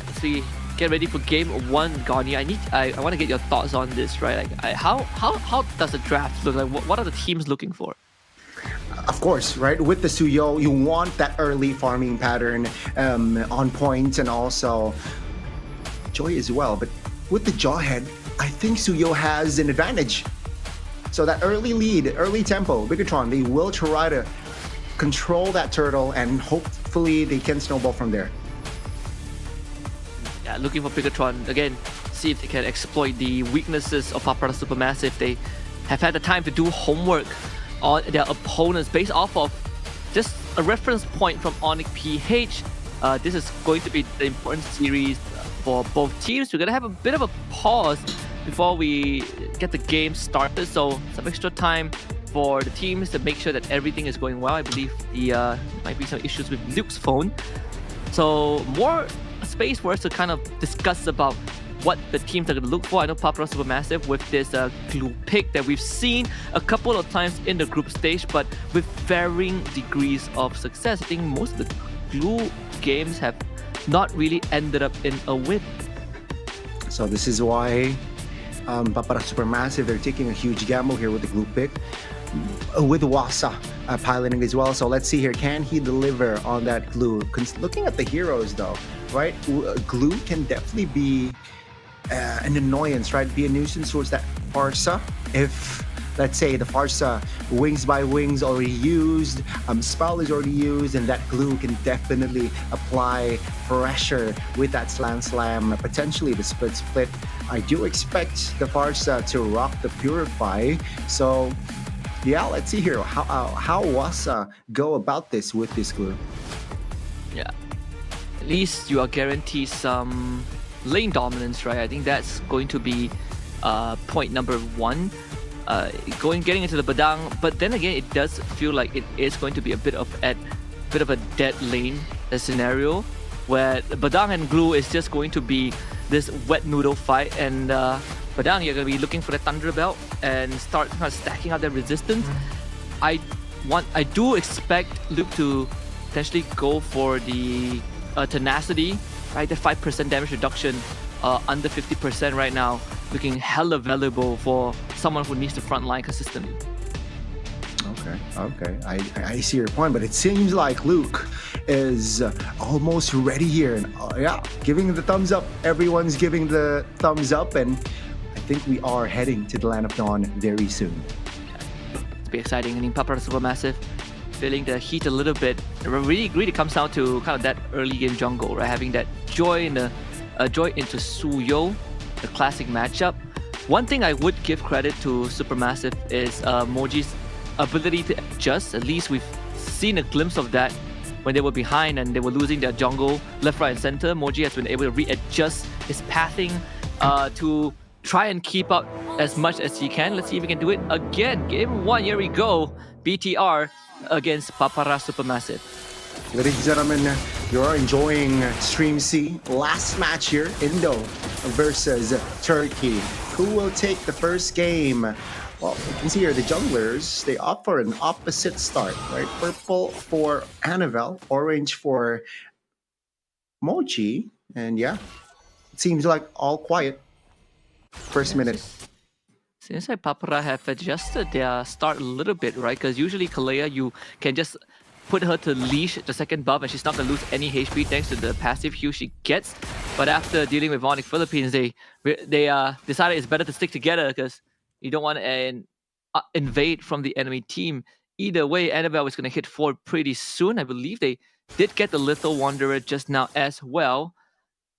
as we get ready for game one, Gani, I want to get your thoughts on this, right? Like, how does the draft look like? What are the teams looking for? Of course, right? With the Suyo, you want that early farming pattern on point, and also Joy as well. But with the Jawhead, I think Suyo has an advantage. So that early lead, early tempo, Bigatron, they will try to control that turtle, and hopefully they can snowball from there. Yeah, looking for Bigatron again, see if they can exploit the weaknesses of Papara Supermassive. They have had the time to do homework on their opponents based off of just a reference point from ONIC PH. This is going to be the important series for both teams. We're gonna have a bit of a pause before we get the game started, so some extra time for the teams to make sure that everything is going well. I believe the might be some issues with Luke's phone, so more space for us to kind of discuss about what the teams are going to look for. I know Papara Supermassive with this glue pick that we've seen a couple of times in the group stage, but with varying degrees of success. I think most of the glue games have not really ended up in a win. So this is why Papara Supermassive, they're taking a huge gamble here with the glue pick, with Wasa piloting as well. So let's see here, can he deliver on that glue? Looking at the heroes though, right? Glue can definitely be an annoyance, right? Be a nuisance towards that Farsa. If, let's say, the Farsa wings by wings already used, spell is already used, and that glue can definitely apply pressure with that slam, potentially the split. I do expect the Farsa to rock the Purify. So yeah, let's see here how Wasa go about this with this glue. Yeah, at least you are guaranteed some lane dominance, right? I think that's going to be point number one. Getting into the Badang, but then again, it does feel like it is going to be a bit of a dead lane scenario, where Badang and Glue is just going to be this wet noodle fight, and Badang, you're going to be looking for the Thunder Belt and start kind of stacking out their resistance. I do expect Luke to potentially go for the tenacity, right? The 5% damage reduction, under 50% right now, looking hella valuable for someone who needs the front line consistently. Okay. I see your point, but it seems like Luke is almost ready here, and yeah, giving the thumbs up. Everyone's giving the thumbs up, and I think we are heading to the Land of Dawn very soon. It's be exciting. I mean, Papara Supermassive feeling the heat a little bit. It really comes down to kind of that early game jungle, right? Having that Joy in the Joy into Suyo, the classic matchup. One thing I would give credit to Supermassive is Moji's ability to adjust. At least we've seen a glimpse of that when they were behind and they were losing their jungle left, right, and center. Moji has been able to readjust his pathing to try and keep up as much as he can. Let's see if he can do it again. Game one, here we go. BTR against Papara Supermassive. Ladies and gentlemen, you're enjoying Stream C. Last match here, Indo versus Turkey. Who will take the first game? Well, you can see here the junglers, they opt for an opposite start, right? Purple for Annabelle, orange for Moji, and yeah, it seems like all quiet. First minute. Seems like Papara have adjusted their start a little bit, right? Because usually Kalea, you can just put her to leash the second buff and she's not going to lose any HP thanks to the passive heal she gets. But after dealing with ONIC Philippines, they decided it's better to stick together because you don't want to invade from the enemy team. Either way, Annabelle is going to hit forward pretty soon. I believe they did get the Little Wanderer just now as well.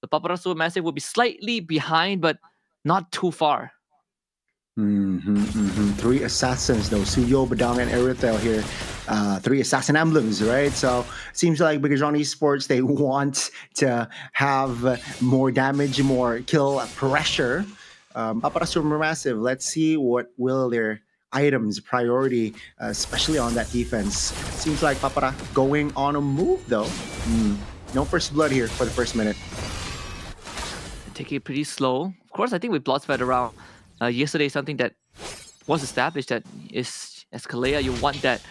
The Papara Supermassive will be slightly behind, but not too far. Three assassins though, Suyo, Badang, and Erythel here. Three assassin emblems, right? So seems like Bigatron Esports, they want to have more damage, more kill pressure. Papara SuperMassive, let's see what will their items priority, especially on that defense. Seems like Papara going on a move though. No first blood here for the first minute. Taking it pretty slow. Of course, I think with Bloodsped around yesterday, something that was established that is, as Kalea, you want that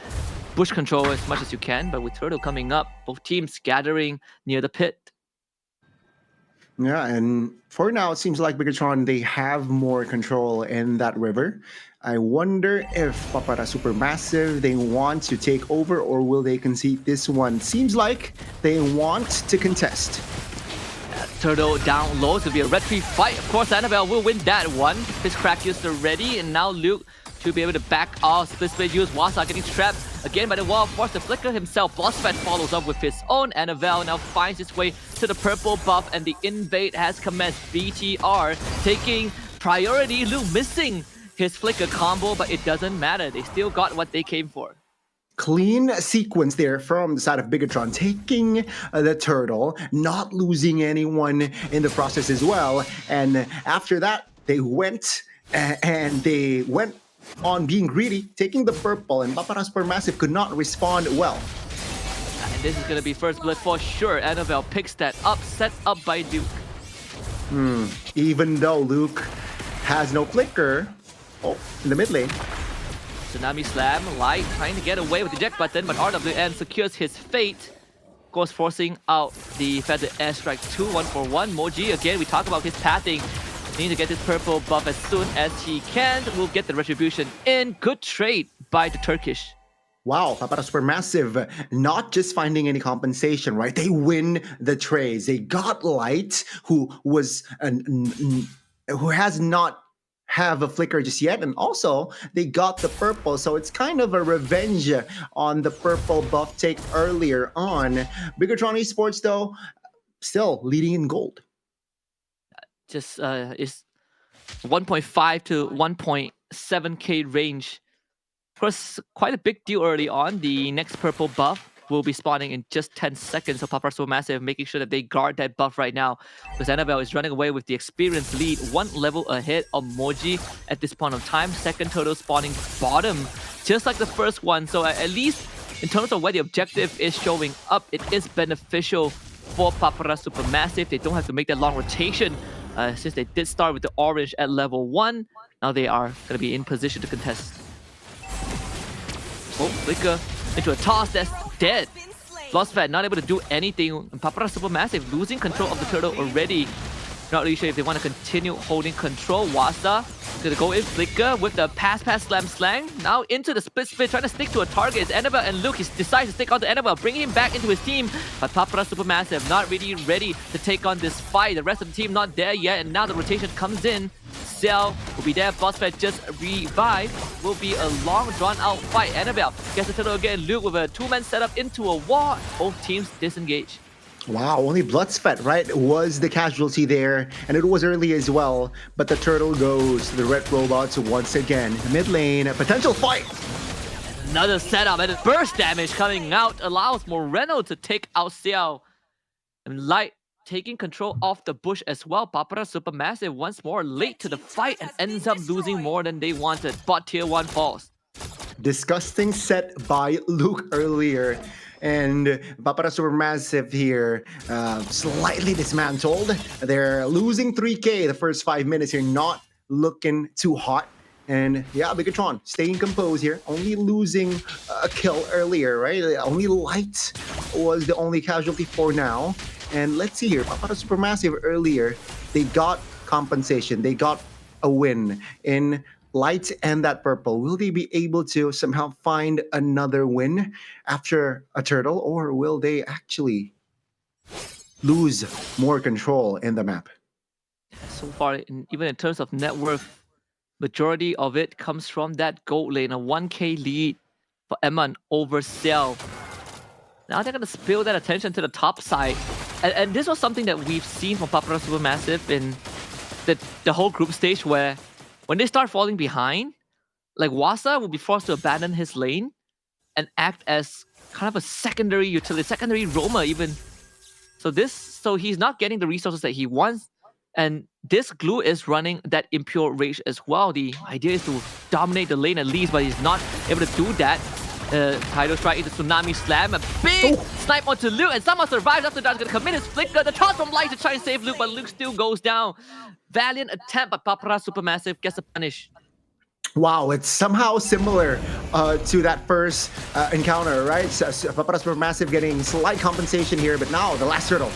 bush control as much as you can, but with Turtle coming up, both teams gathering near the pit. Yeah, and for now, it seems like Bigatron, they have more control in that river. I wonder if Papara SuperMassive, they want to take over or will they concede this one? Seems like they want to contest. Turtle down low to be a red 3 fight. Of course, Annabelle will win that one. His crack used already, and now Luke to be able to back off. Split use. Wasa getting trapped again by the wall. Of course, the Flicker himself. Bloodsped follows up with his own. Annabelle now finds his way to the purple buff, and the invade has commenced. BTR taking priority. Luke missing his Flicker combo, but it doesn't matter. They still got what they came for. Clean sequence there from the side of Bigatron, taking the turtle, not losing anyone in the process as well. And after that, they went on being greedy, taking the purple, and Papara SuperMassive could not respond well. And this is going to be first blood for sure. Annabelle picks that up, set up by Luke. Even though Luke has no flicker, in the mid lane. Tsunami Slam, Light trying to get away with the eject button, but RWN secures his fate. Of course, forcing out the Feather Airstrike 2, 1-for-1. Moji, again, we talk about his pathing. Need to get this purple buff as soon as he can. We'll get the retribution in. Good trade by the Turkish. Wow, Papara SuperMassive not just finding any compensation, right? They win the trades. They got Light, who has not have a flicker just yet, and also they got the purple, so it's kind of a revenge on the purple buff take earlier on. Bigatron Esports though still leading in gold. Just is 1.5 to 1.7k range. Of course, quite a big deal early on. The next purple buff will be spawning in just 10 seconds. So Papara SuperMassive making sure that they guard that buff right now, because Annabelle is running away with the experience lead, one level ahead of Moji at this point of time. Second turtle spawning bottom, just like the first one. So at least in terms of where the objective is showing up, it is beneficial for Papara SuperMassive. They don't have to make that long rotation since they did start with the orange at level 1. Now they are going to be in position to contest. Oh, Flicker into a toss that's dead. Bloodsped not able to do anything. And Papara SuperMassive losing control of the turtle already. Not really sure if they want to continue holding control. Wasa gonna go in. Flicker with the pass slam slang. Now into the split trying to stick to a target. It's Annabelle and Luke. He decides to stick on to Annabelle, bringing him back into his team. But Papara SuperMassive not really ready to take on this fight. The rest of the team not there yet, and now the rotation comes in. Cell will be there. Bloodsped just revived. Will be a long drawn out fight. Annabelle gets the turtle again. Luke with a 2-man setup into a wall. Both teams disengage. Wow, only Bloodsped, right, was the casualty there, and it was early as well, but the turtle goes to the red robots once again. Mid lane, a potential fight. Another setup, and burst damage coming out allows Moreno to take out Xiao. And Light taking control of the bush as well. Papara SuperMassive once more late to the fight and ends up losing more than they wanted. Bot tier 1 falls. Disgusting set by Luke earlier. And Papara SuperMassive here, slightly dismantled. They're losing 3k the first 5 minutes here, not looking too hot. And yeah, Bigatron staying composed here, only losing a kill earlier, right? Only Light was the only casualty for now. And let's see here, Papara SuperMassive earlier, they got compensation, they got a win in Light and that purple. Will they be able to somehow find another win after a turtle, or will they actually lose more control in the map? So far, even in terms of net worth, majority of it comes from that gold lane, a 1k lead for Eman over Cell. Now they're going to spill that attention to the top side. And this was something that we've seen from Papara SuperMassive in the whole group stage, where when they start falling behind, like Wasa will be forced to abandon his lane and act as kind of a secondary utility, secondary roamer even. So he's not getting the resources that he wants. And this glue is running that impure rage as well. The idea is to dominate the lane at least, but he's not able to do that. Tidal strike into Tsunami Slam. A big snipe onto Luke, and somehow survives after that. He's going to commit his flicker. The toss from Light to try and save Luke, but Luke still goes down. Valiant attempt, but Papara Supermassive gets a punish. Wow, it's somehow similar to that first encounter, right? Papara Supermassive getting slight compensation here, but now the last turtle.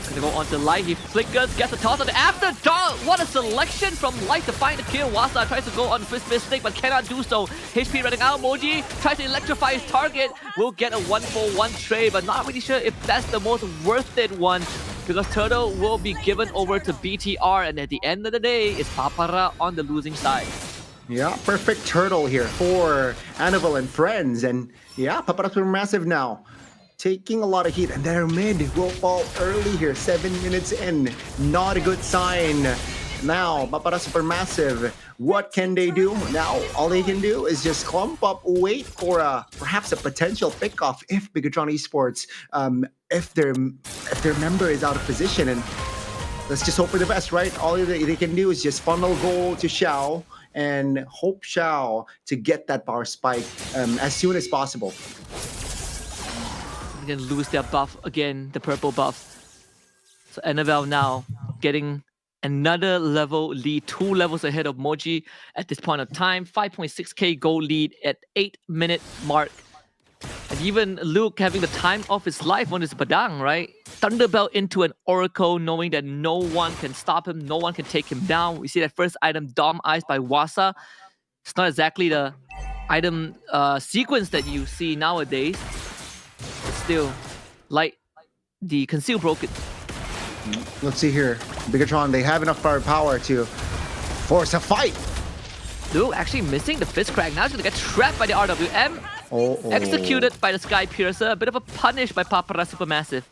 Gonna go on to Light, he flickers, gets a toss on the after dark. What a selection from Light to find the kill. Wasa tries to go on Fist Mistake, but cannot do so. HP running out, Moji tries to electrify his target. Will get a 1-for-1 trade, but not really sure if that's the most worth it one, because Turtle will be given over to BTR, and at the end of the day, it's Papara on the losing side. Yeah, perfect turtle here for Annabelle and friends. And yeah, Papara Supermassive now taking a lot of heat, and their mid will fall early here, 7 minutes in. Not a good sign. Now, Papara Supermassive, what can they do? Now, all they can do is just clump up, wait for perhaps a potential pickoff if Bigatron Esports, if their member is out of position. And let's just hope for the best, right? All they can do is just funnel goal to Xiao and hope Xiao to get that power spike as soon as possible. They're gonna lose their buff again, the purple buff. So Annabelle now getting another level lead, 2 levels ahead of Moji at this point of time. 5.6k gold lead at 8-minute mark. And even Luke having the time of his life on his Badang, right? Thunderbelt into an Oracle, knowing that no one can stop him, no one can take him down. We see that first item, Dom Eyes by Wasa. It's not exactly the item sequence that you see nowadays. But still, like the Conceal broke it. Let's see here. Bigatron, they have enough firepower to force a fight. Luke actually missing the Fist Crack. Now he's going to get trapped by the RWM. Executed by the Sky Piercer. A bit of a punish by Papara Supermassive.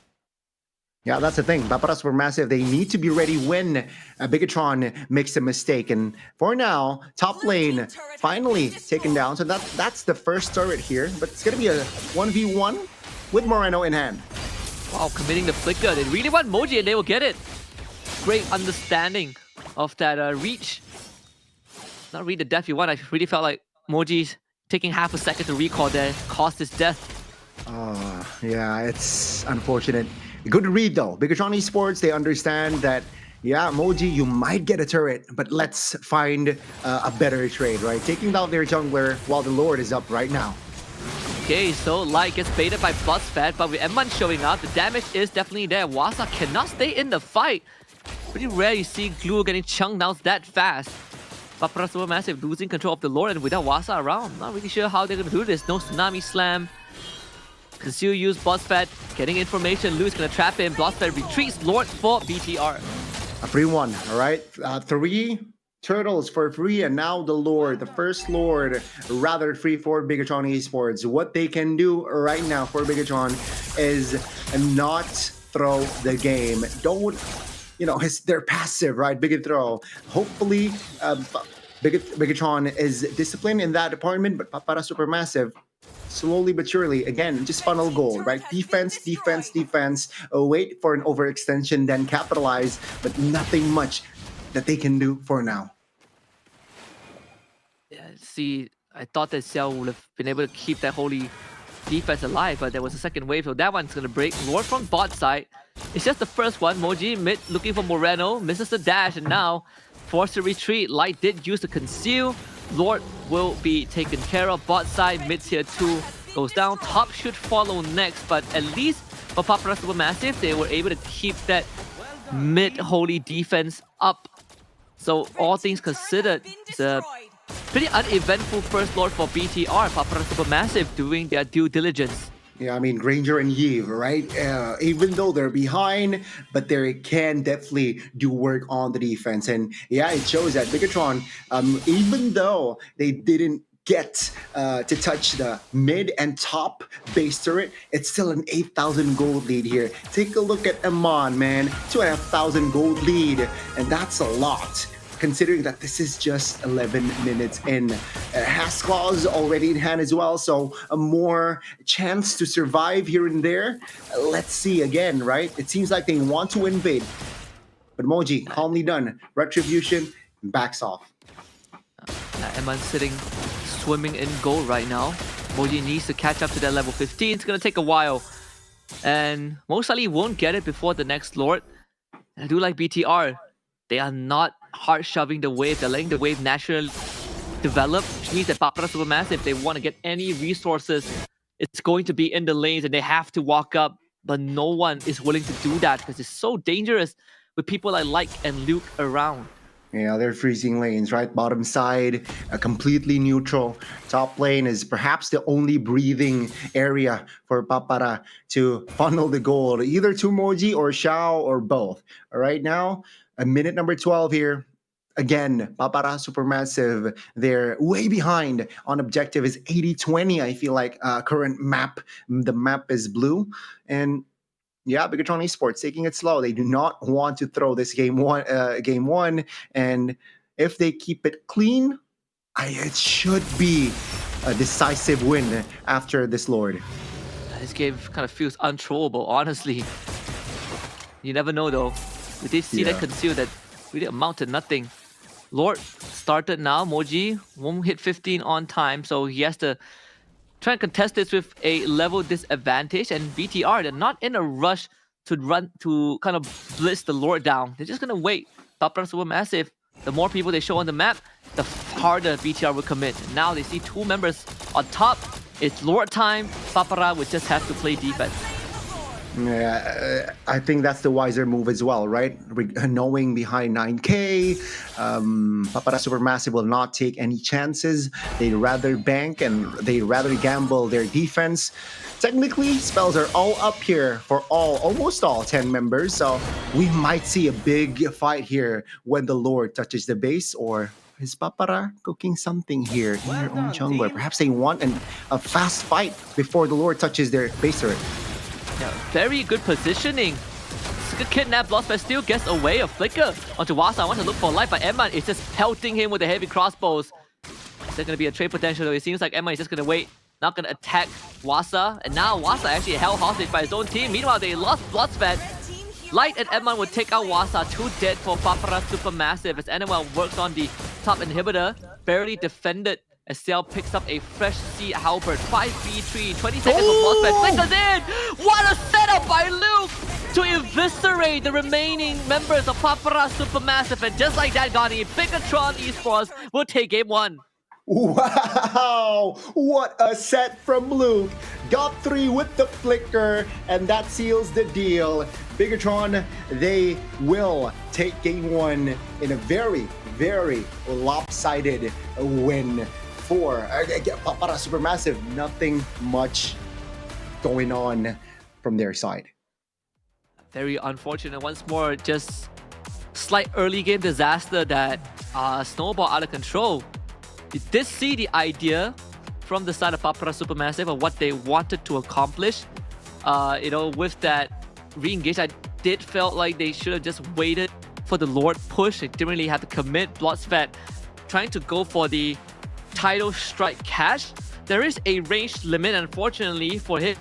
Yeah, that's the thing. Papara Supermassive, they need to be ready when Bigatron makes a mistake. And for now, top lane finally taken down. So that's the first turret here. But it's going to be a 1v1 with Moreno in hand. Wow, committing the flicker. They really want Moji and they will get it. Great understanding of that reach. Not really the death you want. I really felt like Moji's taking half a second to recall there. Caused his death. Yeah, it's unfortunate. Good read though. Bigatron Esports, they understand that, yeah, Moji, you might get a turret, but let's find a better trade, right? Taking down their jungler while the Lord is up right now. Okay, so Light gets baited by Bloodspad, but with M1 showing up, the damage is definitely there. Wasa cannot stay in the fight. Pretty rare you see Glue getting chunked down that fast. Papara Supermassive losing control of the Lord, and without Wasa around, not really sure how they're going to do this. No Tsunami Slam. Conceal use Bloodspad, getting information. Lou's going to trap him. Bloodspad retreats. Lord for BTR. A free one, all right? 3 turtles for free, and now the Lord, the first Lord, rather free for Bigatron Esports. What they can do right now for Bigatron is not throw the game. Don't, they're passive, right? Big throw. Hopefully, Bigatron is disciplined in that department, but Papara Supermassive, slowly but surely, again, just funnel gold, right? Defense, defense, defense. Wait for an overextension, then capitalize, but nothing much that they can do for now. Yeah, see, I thought that Xiao would have been able to keep that holy defense alive, but there was a second wave, so that one's going to break. Lord from bot side. It's just the first one. Moji mid looking for Moreno, misses the dash, and now forced to retreat. Light did use the conceal. Lord will be taken care of. Bot side, mid tier 2 goes down. Top should follow next, but at least for Papara Supermassive, they were able to keep that mid holy defense up. So all things considered, it's a pretty uneventful first Lord for BTR. Papara Supermassive doing their due diligence. Yeah, I mean, Granger and Yves, right? Even though they're behind, but they can definitely do work on the defense. And yeah, it shows that Bigatron, even though they didn't get to touch the mid and top base turret, it's still an 8,000 gold lead here. Take a look at Amon, man. 2,500 gold lead, and that's a lot considering that this is just 11 minutes in. Has claws already in hand as well, so a more chance to survive here and there. Let's see again, right? It seems like they want to invade, but Moji calmly done. Retribution backs off. Eman sitting, swimming in gold right now. Moji needs to catch up to that level 15. It's gonna take a while, and most likely won't get it before the next Lord. I do like BTR. They are not hard shoving the wave. They're letting the wave naturally develop, which means that Papara Supermassive, if they want to get any resources, it's going to be in the lanes and they have to walk up. But no one is willing to do that because it's so dangerous with people like and Luke around. Yeah, they're freezing lanes, right? Bottom side, completely neutral. Top lane is perhaps the only breathing area for Papara to funnel the gold, either to Moji or Xiao or both. All right, now, minute number 12 here. Again, Papara Supermassive, they're way behind on objective. Is 80-20, I feel like, current map. The map is blue. And yeah, Bigatron Esports taking it slow. They do not want to throw this game one, and if they keep it clean, it should be a decisive win after this Lord. This game kind of feels untrollable, honestly. You never know though. We did see that conceal that really amount to nothing. Lord started now. Moji won't hit 15 on time, so he has to try and contest this with a level disadvantage. And BTR, they're not in a rush to run to kind of blitz the Lord down. They're just gonna wait. Papara Supermassive, the more people they show on the map, the harder BTR will commit. And now they see two members on top. It's Lord time. Papara would just have to play defense. Yeah, I think that's the wiser move as well, right? Knowing behind 9K, Papara Supermassive will not take any chances. They'd rather bank and they'd rather gamble their defense. Technically, spells are all up here for almost all 10 members, so we might see a big fight here when the Lord touches the base. Or is Papara cooking something here in their own jungler? Perhaps they want a fast fight before the Lord touches their base turret. Yeah, very good positioning. Good kidnap. Bloodsport still gets away. A flicker onto Wasa. I want to look for life, but Eman is just pelting him with the heavy crossbows. Is there going to be a trade potential though? It seems like Eman is just going to wait. Not going to attack Wasa. And now Wasa actually held hostage by his own team. Meanwhile, they lost Bloodsport. Light and Eman would take out Wasa. 2 dead for Papara Supermassive as Animal works on the top inhibitor. Barely defended as Cell picks up a fresh Sea Halberd. 5v3, 20 seconds for Bloodsport. Flickers in! What a setup by Luke to eviscerate the remaining members of Papara Supermassive. And just like that, Gani, Bigatron Esports will take game 1. Wow! What a set from Luke. Got 3 with the flicker, and that seals the deal. Bigatron, they will take game 1 in a very, very lopsided win. For Papara Supermassive, nothing much going on from their side. Very unfortunate. Once more, just slight early game disaster that snowballed out of control. You did see the idea from the side of Papara Supermassive of what they wanted to accomplish. With that re-engage, I did felt like they should have just waited for the Lord push. They didn't really have to commit. Bloodsport trying to go for the Tidal Strike cash. There is a range limit, unfortunately, for him.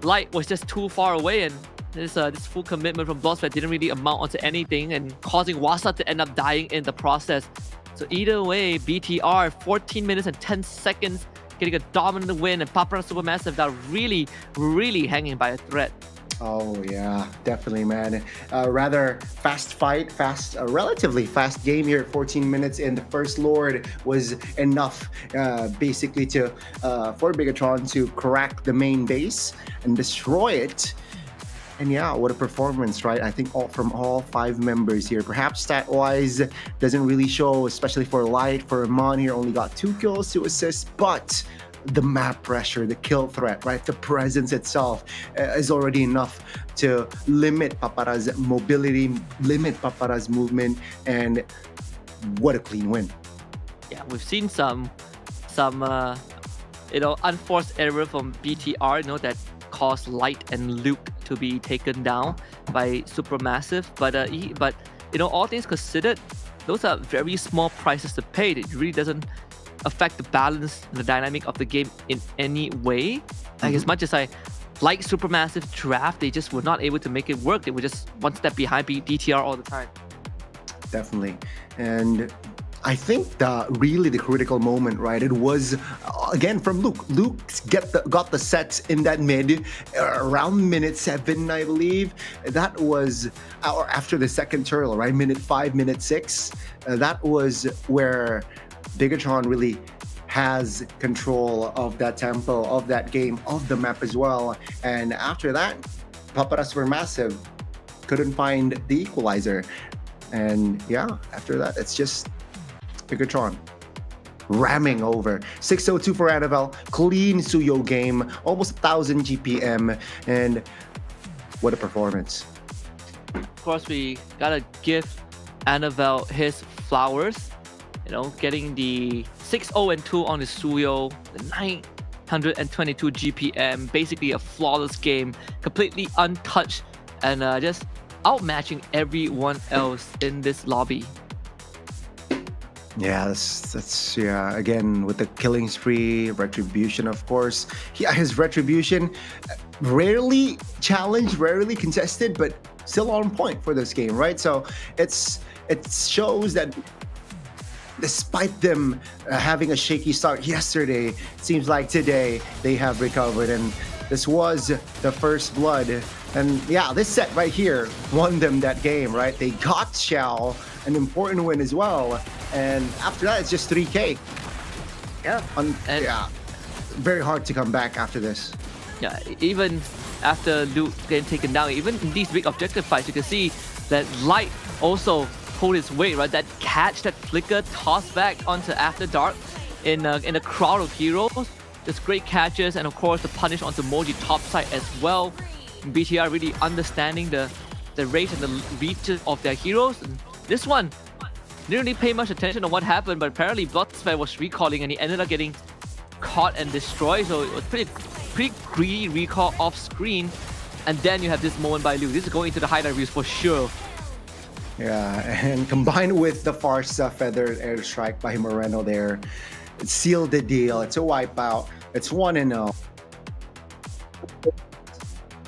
Light was just too far away, and this full commitment from Bloodsport didn't really amount onto anything, and causing Wasa to end up dying in the process. So either way, BTR, 14 minutes and 10 seconds, getting a dominant win, and Papara Supermassive are really, really hanging by a thread. Oh yeah, definitely, man. Rather fast fight, relatively fast game here. 14 minutes in. The first Lord was enough, basically, for Bigatron to crack the main base and destroy it. And yeah, what a performance, right? I think from all 5 members here. Perhaps stat-wise doesn't really show, especially for Light. For Amon here, only got 2 kills, 2 assists, but the map pressure, the kill threat, right? The presence itself is already enough to limit Papara's mobility, limit Papara's movement, and what a clean win. Yeah, we've seen some unforced error from BTR, that caused Light and Luke to be taken down by Supermassive. But all things considered, those are very small prices to pay. It really doesn't affect the balance and the dynamic of the game in any way. Like, as much as I like SuperMassive Draft, they just were not able to make it work. They were just one step behind BTR all the time. Definitely. And I think really the critical moment, right? It was again from Luke. Luke got the sets in that mid around minute 7, I believe. That was after the second turtle, right? Minute 5, minute 6. That was where Bigatron really has control of that tempo, of that game, of the map as well. And after that, Papara SuperMassive couldn't find the equalizer. And yeah, after that, it's just Bigatron ramming over. 602 for Annabelle, clean Suyo game, almost 1,000 GPM, and what a performance. Of course, we gotta give Annabelle his flowers. You know, getting the 6-0-2 on the Suyo, the 922 GPM, basically a flawless game, completely untouched, and just outmatching everyone else in this lobby. Yeah, that's again with the killing spree, retribution, of course. Yeah, his retribution, rarely challenged, rarely contested, but still on point for this game, right? So it shows that despite them having a shaky start yesterday, it seems like today they have recovered, and this was the first blood. And yeah, this set right here won them that game, right? They got Xiao, an important win as well. And after that, it's just 3K. Yeah. Very hard to come back after this. Yeah, even after Luke getting taken down, even in these big objective fights, you can see that Light also pulled his weight, right? That catch, that flicker, toss back onto After Dark in a crowd of heroes. Just great catches, and of course the punish onto Moji topside as well. BTR really understanding the rate and the reaches of their heroes. And this one didn't really pay much attention on what happened, but apparently Bloodsphere was recalling and he ended up getting caught and destroyed. So it was pretty greedy recall off screen. And then you have this moment by Luke. This is going into the highlight reels for sure. Yeah, and combined with the Farsa feathered airstrike by Moreno there, it sealed the deal. It's a wipeout. It's 1-0.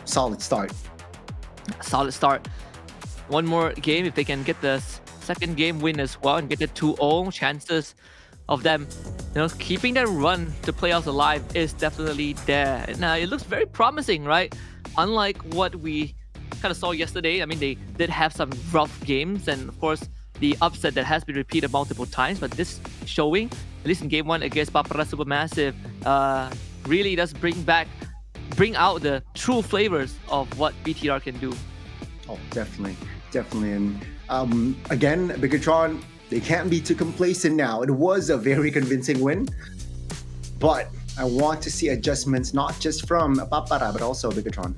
Solid start. Solid start. One more game, if they can get the second game win as well and get the 2-0, chances of them, keeping their run to playoffs alive is definitely there. And it looks very promising, right? Unlike what we kind of saw yesterday. I mean, they did have some rough games, and of course the upset that has been repeated multiple times, but this showing, at least in game 1 against Papara SuperMassive, really does bring out the true flavors of what BTR can do. Oh, definitely. And again, Bigatron, they can't be too complacent now. It was a very convincing win, but I want to see adjustments, not just from Papara, but also Bigatron.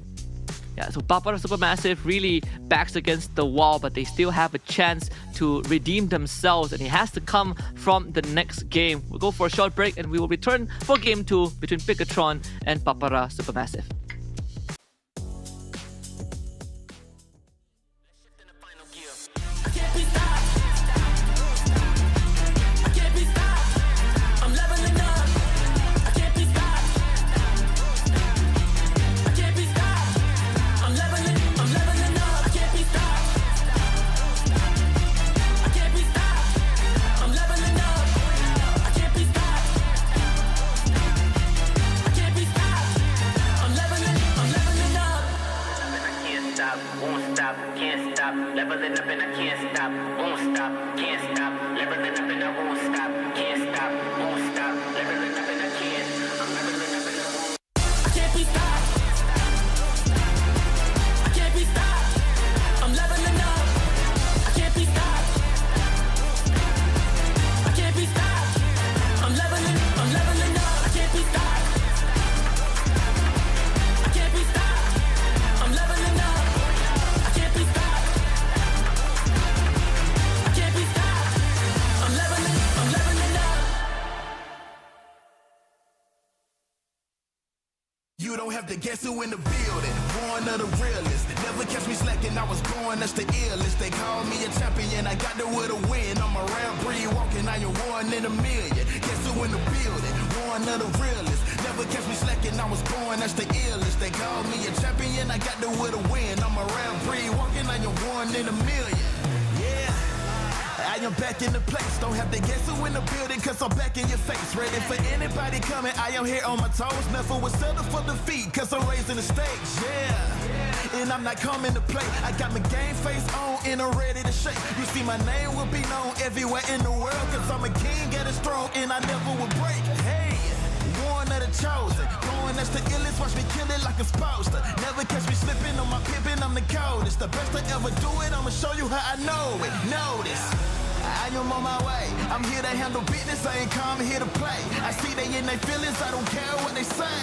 Yeah, so Papara SuperMassive really backs against the wall, but they still have a chance to redeem themselves, and it has to come from the next game. We'll go for a short break, and we will return for game 2 between Bigatron and Papara SuperMassive. Leveling up and I can't stop, won't stop, can't stop. Leveling up and I won't stop, can't stop, won't stop. Leveling up and I can't, I'm leveling up and I won't. I can't be stopped. I can't be stopped. I'm leveling up. I can't be stopped. I can't be stopped. I'm leveling up. I can't be stopped. I can't be stopped. I'm leveling up. I can't be stopped. You don't have to guess who in the building. One of the realest. Never catch me slacking. I was born, that's the illest. They call me a champion. I got there with a win. I'm a rare breed walking. I am one in a million. Guess who in the building? One of the realest. Never catch me slacking. I was born, that's the illest. They call me a champion. I got there with a win. I'm a rare breed walking. I am one in a million. Yeah. I am back in the place. Don't have to guess who in the building, cause I'm back in your face. Ready for anybody coming. I am here on my toes. Never was settled for defeat, cause I'm raising the stakes. Yeah. And I'm not coming to play. I got my game face on and I'm ready to shake. You see my name will be known everywhere in the world, cause I'm a king, get it strong, and I never will break. Hey, one of the chosen. Going that's the illest, watch me kill it like I'm supposed to. Never catch me slipping on my pippin', I'm the coldest. The best I ever do it, I'ma show you how I know it. Notice. I am on my way. I'm here to handle business. I ain't come here to play. I see they in their feelings. I don't care what they say.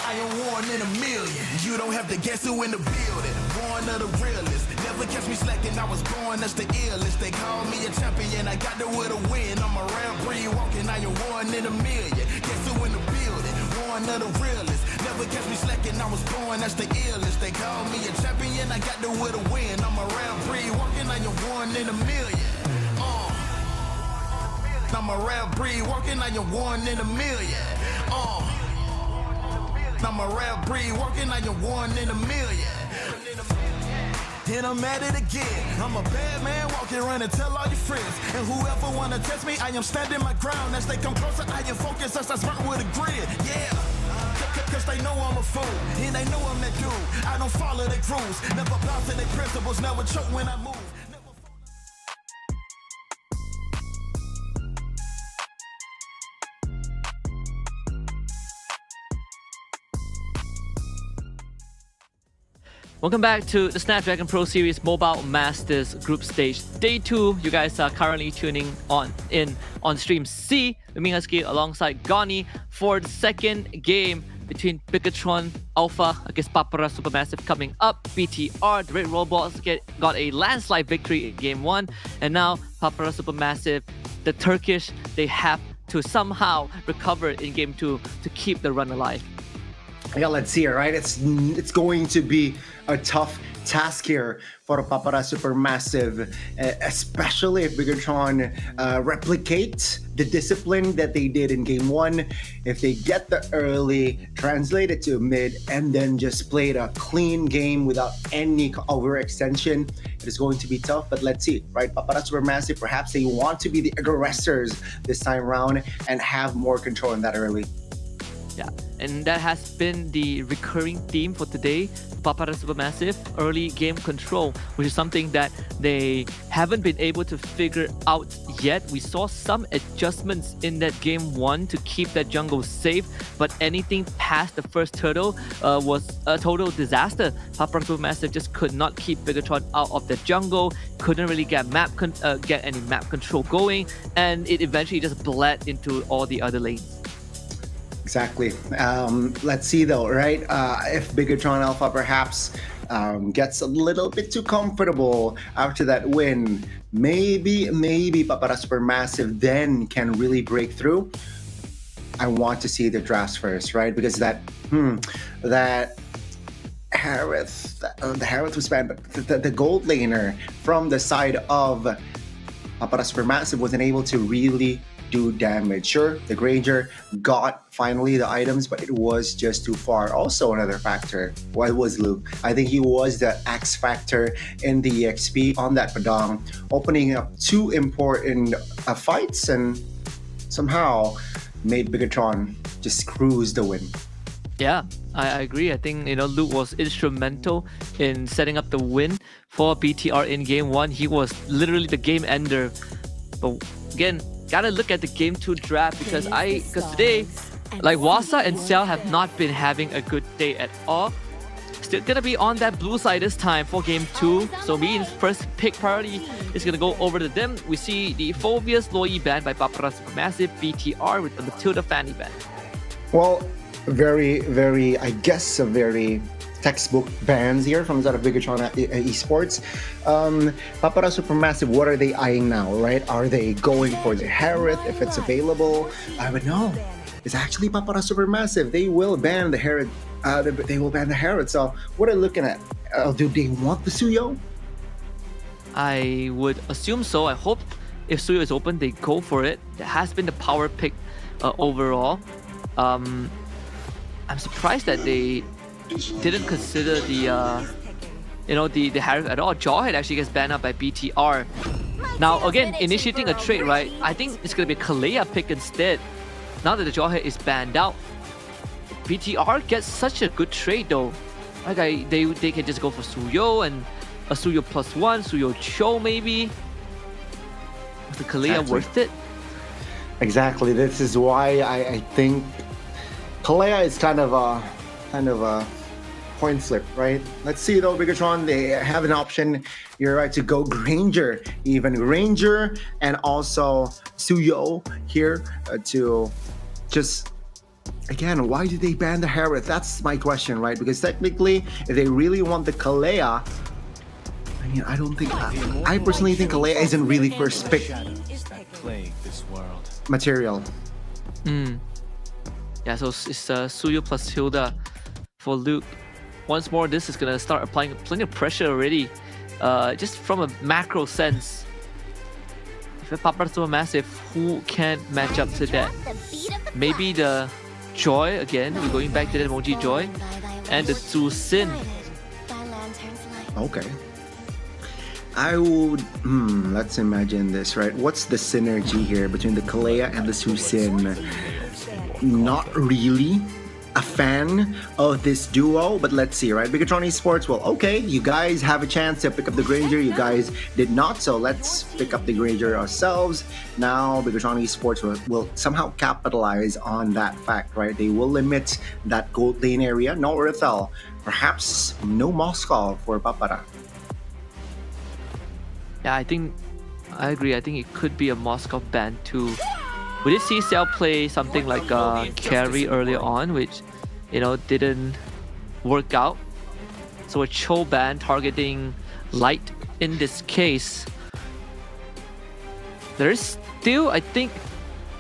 I am one in a million. You don't have to guess who in the building. One of the realest. Never catch me slacking. I was born, that's the illest. They call me a champion. I got there with a win. I'm a rare breed walking. I am one in a million. Guess who in the building? One of the realest. Never catch me slacking. I was born, that's the illest. They call me a champion. I got there with a win. I'm a rare breed walking. I am one in a million. I'm a rare breed walking, I am one in a million. I'm a rare breed walking, I am one in a million. And I'm at it again. I'm a bad man walking around and tell all your friends. And whoever wanna test me, I am standing my ground. As they come closer, I am focused as I sprint with a grid. Yeah. Cause they know I'm a fool, and they know I'm that dude. I don't follow their rules, never bow to their principles, never choke when I move. Welcome back to the Snapdragon Pro Series Mobile Masters Group Stage Day 2. You guys are currently tuning in on Stream C with me, Husky, alongside Gani for the second game between Bigatron Alpha against Papara SuperMassive coming up. BTR, the Red Robots, got a landslide victory in Game 1. And now Papara SuperMassive, the Turkish, they have to somehow recover in Game 2 to keep the run alive. Yeah, let's see, right? It's going to be a tough task here for Papara SuperMassive, especially if Bigatron replicate the discipline that they did in Game 1. If they get the early, translate it to mid, and then just played a clean game without any overextension, it is going to be tough, but let's see, right? Papara SuperMassive, perhaps they want to be the aggressors this time around and have more control in that early. Yeah, and that has been the recurring theme for today. Papara SuperMassive, early game control, which is something that they haven't been able to figure out yet. We saw some adjustments in that Game 1 to keep that jungle safe, but anything past the first hurdle was a total disaster. Papara SuperMassive just could not keep Bigatron out of the jungle, couldn't really get any map control going, and it eventually just bled into all the other lanes. Exactly. Let's see though, right? If Bigatron Alpha perhaps gets a little bit too comfortable after that win, maybe Papara SuperMassive then can really break through. I want to see the drafts first, right? Because that Harith was banned, but the gold laner from the side of Papara SuperMassive wasn't able to really do damage. Sure, the Granger got finally the items, but it was just too far. Also, another factor, why was Luke? I think he was the X factor in the EXP on that Padang, opening up two important fights and somehow made Bigatron just cruise the win. Yeah, I agree. I think Luke was instrumental in setting up the win for BTR in Game 1. He was literally the game ender. But again, gotta look at the Game 2 draft because today, like Wasa and Xiao have not been having a good day at all. Still gonna be on that blue side this time for Game 2. So means first pick priority is gonna go over to them. We see the Phobius Loi banned by Papara SuperMassive, BTR with the Matilda Fanny ban. Well, very textbook bans here from the side of Bigatron esports. Papara SuperMassive, what are they eyeing now, right? Are they going for the Harith if it's available? I would know. is actually Papara Supermassive. They will ban the Herod. They will ban the Herod. So what are you looking at? Do they want the Suyo? I would assume so. I hope if Suyo is open, they go for it. That has been the power pick overall. I'm surprised that they didn't consider the the Harris at all. Jawhead actually gets banned up by BTR. Now again, initiating a trade, right? I think it's gonna be a Kalea pick instead. Now that the Jawhead is banned out, BTR gets such a good trade though. Like they can just go for Suyo and a Suyo +1, Suyo Cho maybe. Was the Kalea worth it? Exactly. This is why I think Kalea is kind of a coin flip, right? Let's see though, Bigatron, they have an option. You're right to go Granger, even Granger, and also Suyo here to just. Again, why did they ban the Harith? That's my question, right? Because technically, if they really want the Kalea, I mean, I don't think. I personally think Kalea isn't really first pick material. Yeah, so it's Suyo plus Hilda for Luke. Once more, this is gonna start applying plenty of pressure already. Just from a macro sense. If you're Papara SuperMassive, who can match up to that? Maybe the Joy again. We're going back to the emoji Joy, and the Zusin. Okay. I would. Let's imagine this, right? What's the synergy here between the Kalea and the Zusin? Not really a fan of this duo, but let's see, right? Bigatron Esports, well, okay, you guys have a chance to pick up the Granger. You guys did not, so let's pick up the Granger ourselves. Now, Bigatron Esports will somehow capitalize on that fact, right? They will limit that gold lane area. No Urethel, perhaps no Moskov for Papara. Yeah, I agree. I think it could be a Moskov ban too. We did see Cell play something like carry earlier on, which didn't work out. So a Cho ban targeting Light in this case. There is still, I think,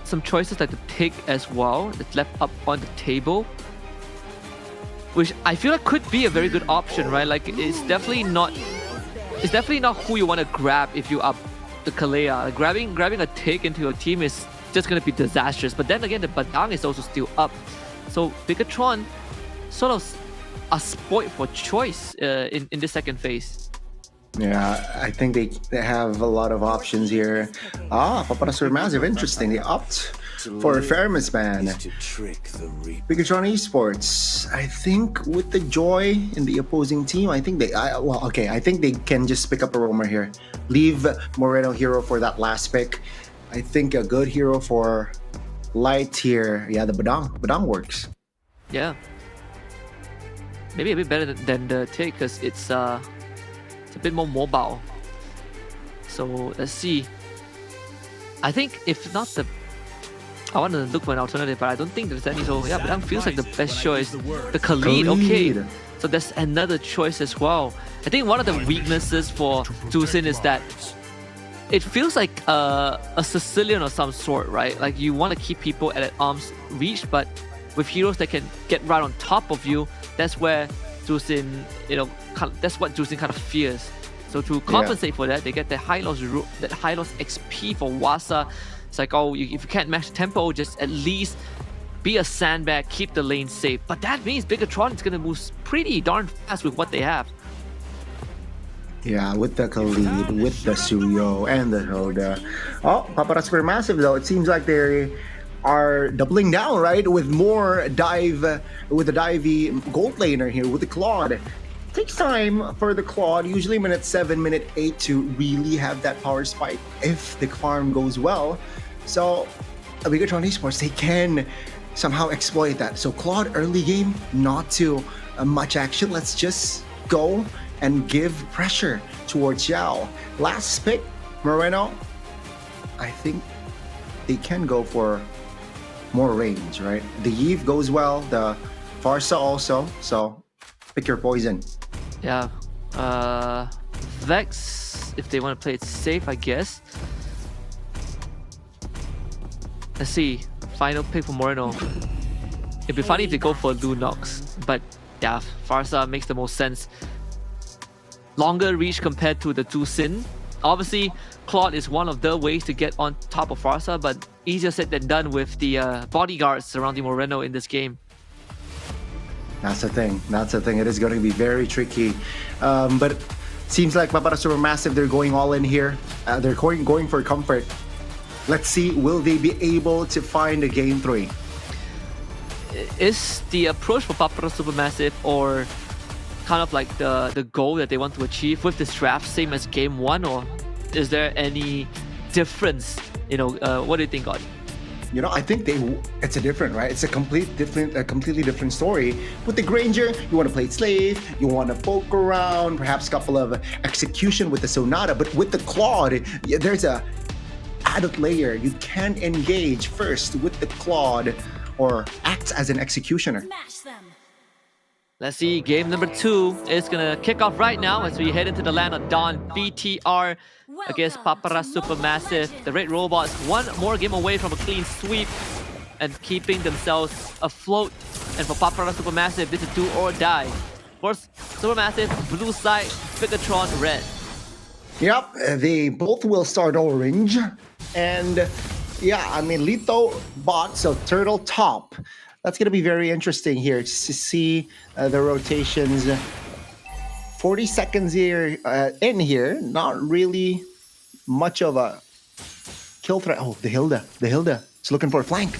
some choices like the Pig as well that's left up on the table, which I feel like could be a very good option, right? Like it's definitely not who you want to grab if you up the Kalea. Grabbing a Pig into your team is just going to be disastrous. But then again, the Badang is also still up. So Bigatron sort of are spoiled for choice in the second phase. Yeah, I think they have a lot of options here. Papara SuperMassive, interesting. They opt for a Fairness ban. Bigatron Esports, I think with the Joy in the opposing team, I think I think they can just pick up a roamer here. Leave Moreno Hero for that last pick. I think a good hero for Light here. Yeah, the Badang works. Yeah. Maybe a bit better than the Tick because it's a bit more mobile. So let's see. I think if not I want to look for an alternative, but I don't think there's any. So yeah, Badang feels like the best choice. The Khalid, okay. So there's another choice as well. I think one of the weaknesses for Zusin is that it feels like a Sicilian of some sort, right? Like you want to keep people at arm's reach, but with heroes that can get right on top of you, that's where Zusin, that's what Zusin kind of fears. So to compensate for that, they get the high loss XP for Wasa. It's like, if you can't match tempo, just at least be a sandbag, keep the lane safe. But that means Bigatron is going to move pretty darn fast with what they have. Yeah, with the Khalid, with the Suyo, and the Hilda. Papara SuperMassive though, it seems like they are doubling down, right? With more dive, with the divey gold laner here, with the Claude. It takes time for the Claude, usually minute 7, minute 8 to really have that power spike if the farm goes well. So, Bigatron Esports, they can somehow exploit that. So Claude early game, not too much action. Let's just go and give pressure towards Yao. Last pick, Moreno. I think they can go for more range, right? The Eve goes well, the Farsa also, so pick your poison. Yeah, Vex, if they want to play it safe, I guess. Let's see. final pick for Moreno. It'd be funny if they go for Lunox, but yeah, Farsa makes the most sense. Longer reach compared to the Zhu Xin. Obviously, Claude is one of the ways to get on top of Farsa, but easier said than done with the bodyguards surrounding Moreno in this game. That's the thing. That's the thing. It is going to be very tricky. But seems like Papara SuperMassive, they're going all in here. They're going for comfort. Let's see, will they be able to find a game 3? Is the approach for Papara SuperMassive or kind of like the goal that they want to achieve with this draft same as game 1, or is there any difference? What do you think, God? I think it's a different, right? It's a completely different story. With the Granger, you want to play slave, you want to poke around, perhaps a couple of execution with the Sonata, but with the Claude, there's a added layer. You can engage first with the Claude or act as an executioner. Let's see, game number 2 is gonna kick off right now as we head into the land of Dawn. BTR against Papara SuperMassive. The Red Robots one more game away from a clean sweep and keeping themselves afloat. And for Papara SuperMassive, this is do or die. Of course, SuperMassive, blue side, Bigatron, red. Yep, they both will start orange. And yeah, I mean, Lito bot, so Turtle top. That's going to be very interesting here to see the rotations. 40 seconds here in here. Not really much of a kill threat. Oh, the Hilda. It's looking for a flank.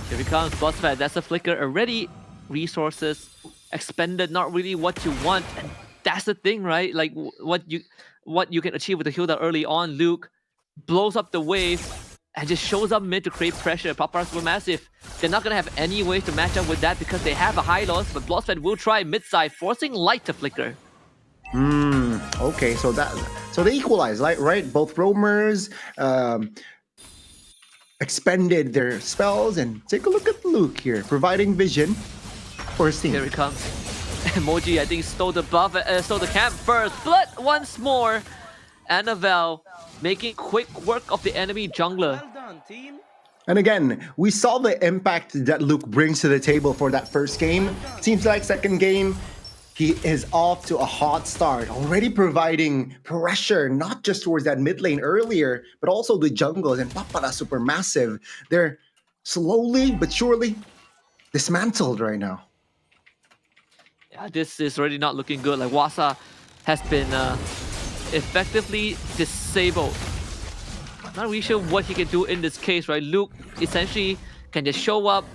Here he comes, Bossfat. That's a flicker already. Resources expended, not really what you want. And that's the thing, right? Like what you can achieve with the Hilda early on. Luke blows up the wave and just shows up mid to create pressure. Papara SuperMassive, they're not going to have any way to match up with that because they have a high loss, but Blossfed will try mid-side, forcing Light to flicker. Okay, so they equalize, right? Both roamers expended their spells, and take a look at Luke here, providing vision for his team. Here he comes. Emoji, I think, stole the buff, stole the camp first. Blood once more. Annabelle making quick work of the enemy jungler. And again, we saw the impact that Luke brings to the table for that first game. Seems like second game, he is off to a hot start, already providing pressure, not just towards that mid lane earlier, but also the jungles. And Papara SuperMassive, they're slowly but surely dismantled right now. Yeah, this is already not looking good. Like Wasa has been effectively disabled. Not really sure what he can do in this case, right? Luke essentially can just show up,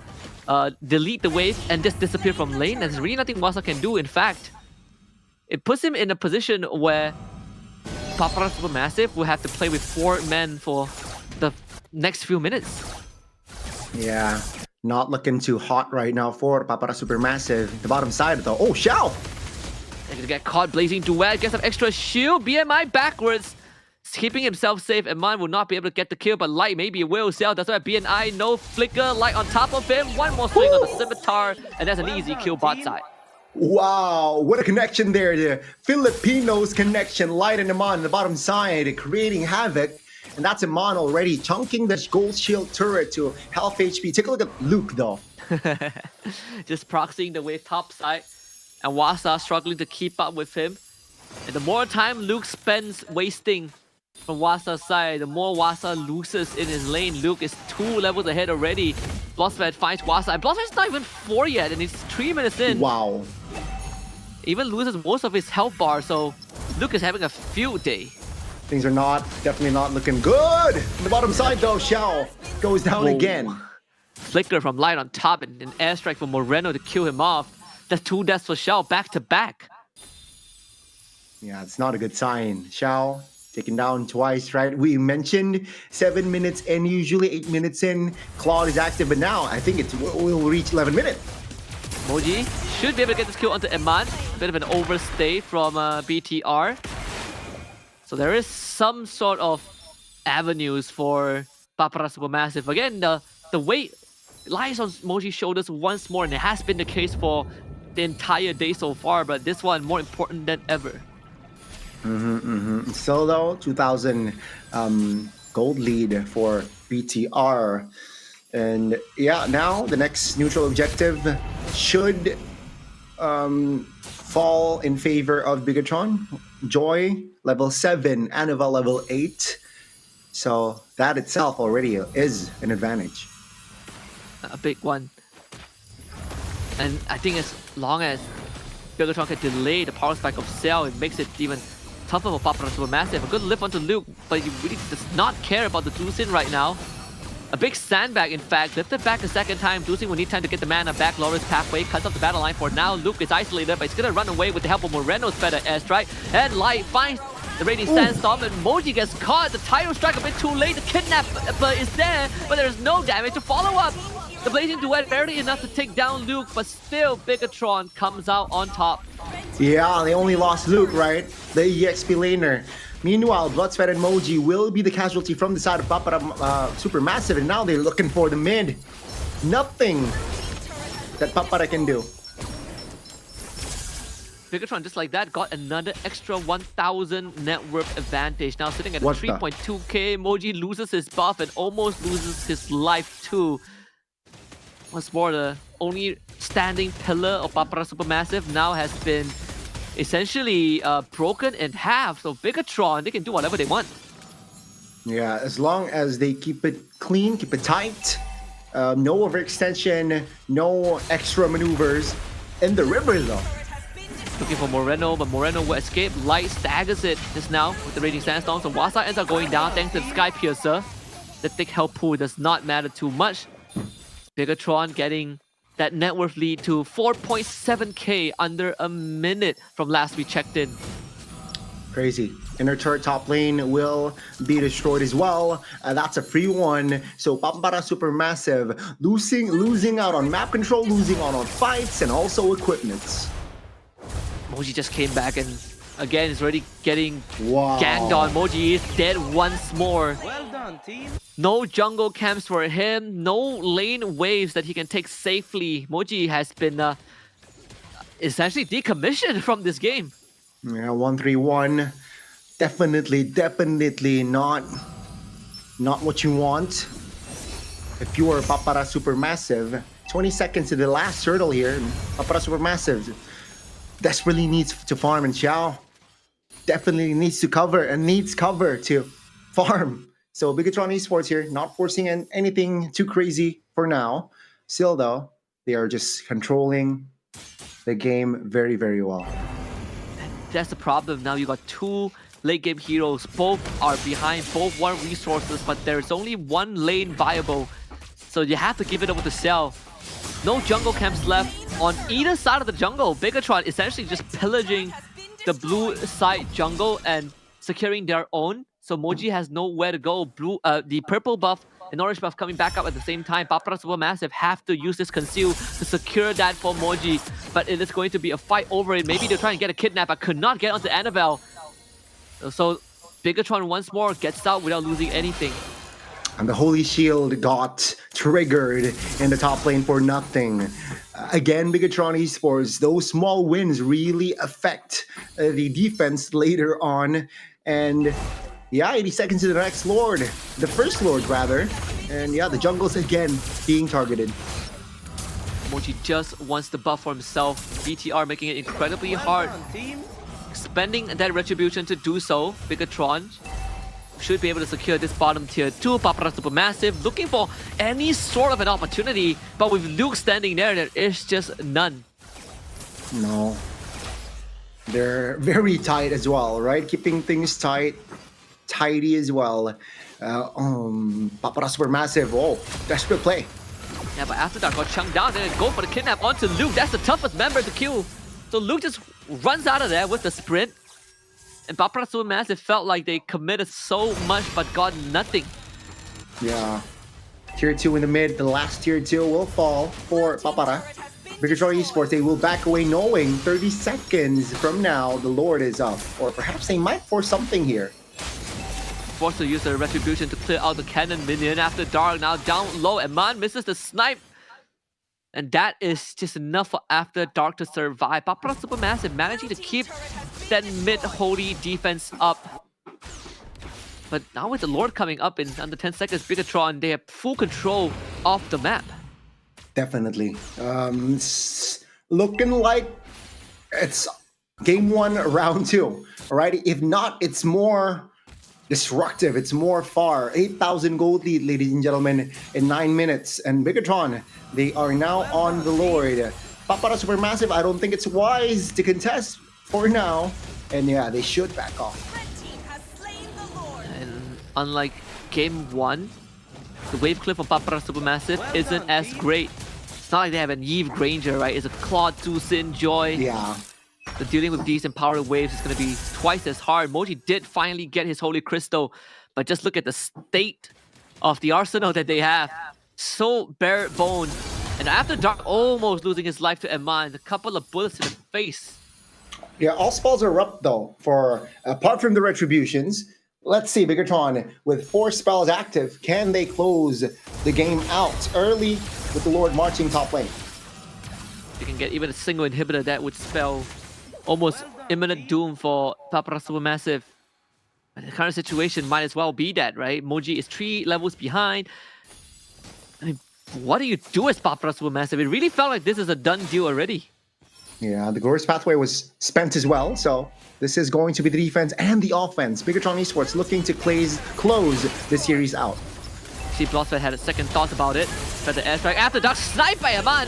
delete the wave, and just disappear from lane. There's really nothing Wasa can do. In fact, it puts him in a position where Papara SuperMassive will have to play with 4 men for the next few minutes. Yeah, not looking too hot right now for Papara SuperMassive. The bottom side though. Oh, Xiao! They're gonna get caught. Blazing Duet gets some extra shield. BMI backwards. Keeping himself safe. Eman will not be able to get the kill, but Light maybe will sell. That's why BNI, no flicker. Light on top of him. One more swing on the scimitar, and that's an easy kill bot side. Wow, what a connection there. The Filipinos connection. Light and Eman on the bottom side, creating havoc. And that's Eman already chunking the gold shield turret to half HP. Take a look at Luke though. Just proxying the wave top side. And Wasa struggling to keep up with him. And the more time Luke spends wasting from Wasa's side, the more Wasa loses in his lane. Luke is 2 levels ahead already. Blossfed finds Wasa. And Blossfed's not even 4 yet, and it's 3 minutes in. Wow. Even loses most of his health bar, so Luke is having a field day. Things are definitely not looking good. On the bottom side though, Xiao goes down again. Flicker from Light on top and an airstrike from Moreno to kill him off. That's 2 deaths for Xiao back to back. Yeah, it's not a good sign. Xiao taken down twice, right? We mentioned 7 minutes in, usually 8 minutes in. Claude is active, but now I think it will reach 11 minutes. Moji should be able to get this kill onto Eman. A bit of an overstay from BTR. So there is some sort of avenues for Papara SuperMassive. Again, the weight lies on Moji's shoulders once more, and it has been the case for the entire day so far, but this one more important than ever. So though, 2,000 gold lead for BTR. And yeah, now the next neutral objective should fall in favor of Bigatron. Joy level 7, Anova level 8. So that itself already is an advantage. A big one. And I think as long as Bigatron can delay the power spike of Cell, it makes it even tougher for Papara Supermassive. A good lift onto Luke, but he really does not care about the Duzin right now. A big sandbag, in fact, lifted back a second time. Duzin will need time to get the mana back. Loris pathway cuts off the battle line for now. Luke is isolated, but he's gonna run away with the help of Moreno's Feather Airstrike. And Light finds the Radiant Sandstorm, and Moji gets caught. The Tidal Strike a bit too late. The Kidnapper is there, but there's no damage to follow up. The Blazing Duet barely enough to take down Luke, but still Bigatron comes out on top. Yeah, they only lost Luke, right? The EXP laner. Meanwhile, Bloodsweat and Moji will be the casualty from the side of Papara Supermassive, and now they're looking for the mid. Nothing that Papara can do. Bigatron, just like that, got another extra 1,000 net worth advantage. Now sitting at 3.2k, Moji loses his buff and almost loses his life too. Once more, the only standing pillar of Papara Supermassive now has been essentially broken in half. So Bigatron, they can do whatever they want. Yeah, as long as they keep it clean, keep it tight, no overextension, no extra maneuvers in the river though. Looking for Moreno, but Moreno will escape. Light staggers it just now with the Raging Sandstorm. So Wasa ends up going down thanks to the Sky Piercer. The thick health pool does not matter too much. Bigatron getting that net worth lead to 4.7k under a minute from last we checked in. Crazy. Inner turret top lane will be destroyed as well. That's a free one. So Papara Supermassive losing out on map control, losing out on fights, and also equipments. Moji just came back and again is already getting ganked on. Moji is dead once more. Well done, team. No jungle camps for him, no lane waves that he can take safely. Moji has been essentially decommissioned from this game. Yeah, 1-3-1. Definitely not what you want. If you are Papara Supermassive, 20 seconds to the last turtle here. Papara Supermassive desperately needs to farm, and Xiao definitely needs to cover and needs cover to farm. So Bigatron Esports here, not forcing anything too crazy for now. Still though, they are just controlling the game very, very well. That's the problem. Now you got two late game heroes. Both are behind, both want resources, but there's only one lane viable. So you have to give it over to Cell. No jungle camps left on either side of the jungle. Bigatron essentially just pillaging the blue side jungle and securing their own. So Moji has nowhere to go. The purple buff and orange buff coming back up at the same time. Papara Supermassive have to use this conceal to secure that for Moji. But it is going to be a fight over it. Maybe they're trying to get a kidnap, but could not get onto Annabelle. So Bigatron once more gets out without losing anything. And the Holy Shield got triggered in the top lane for nothing. Again, Bigatron Esports, those small wins really affect the defense later on. And yeah, 80 seconds to the next Lord. The first Lord, rather. And yeah, the jungle's again being targeted. Moji just wants the buff for himself. BTR making it incredibly hard. Spending that retribution to do so. Bigatron should be able to secure this bottom tier 2. Papara Supermassive looking for any sort of an opportunity, but with Luke standing there is just none. No. They're very tight as well, right? Keeping things tidy as well. Papara Supermassive, oh, desperate play. Yeah, but after that got chunked down, then go for the kidnap onto Luke. That's the toughest member to kill. So Luke just runs out of there with the sprint. And Papara Supermassive felt like they committed so much but got nothing. Yeah. Tier 2 in the mid. The last tier 2 will fall for Papara. Bigatron Esports, they will back away knowing 30 seconds from now the Lord is up. Or perhaps they might force something here. Forced to use the retribution to clear out the cannon minion after dark. Now down low, and Man misses the snipe. And that is just enough for After Dark to survive. Papara Supermassive managing to keep that mid-holy defense up. But now with the Lord coming up in under 10 seconds, Bigatron, they have full control of the map. Definitely. Looking like it's game 1, round 2. All right. If not, it's more destructive. It's more far. 8,000 gold lead, ladies and gentlemen, in 9 minutes. And Bigatron, they are now on the Lord. Papara Supermassive, I don't think it's wise to contest for now. And yeah, they should back off. And unlike game 1, the wave clip from Papara Supermassive isn't as great. It's not like they have an Eve Granger, right? It's a Claude, Sin, Joy. Yeah. The dealing with these empowered waves is going to be twice as hard. Moji did finally get his Holy Crystal, but just look at the state of the arsenal that they have. So bare bone. And after Dark almost losing his life to Eman, a couple of bullets in the face. Yeah, all spells are up though, for apart from the retributions. Let's see, Bigatron, with 4 spells active, can they close the game out early with the Lord marching top lane? They can get even a single inhibitor that would spell almost imminent doom for Papara Supermassive. But the current situation might as well be that, right? Moji is 3 levels behind. I mean, what do you do as Papara Supermassive? It really felt like this is a done deal already. Yeah, the Glorious Pathway was spent as well, so this is going to be the defense and the offense. Bigatron Esports looking to close the series out. See, Blossfed had a second thought about it. But the airstrike after Dark snipe by Eman.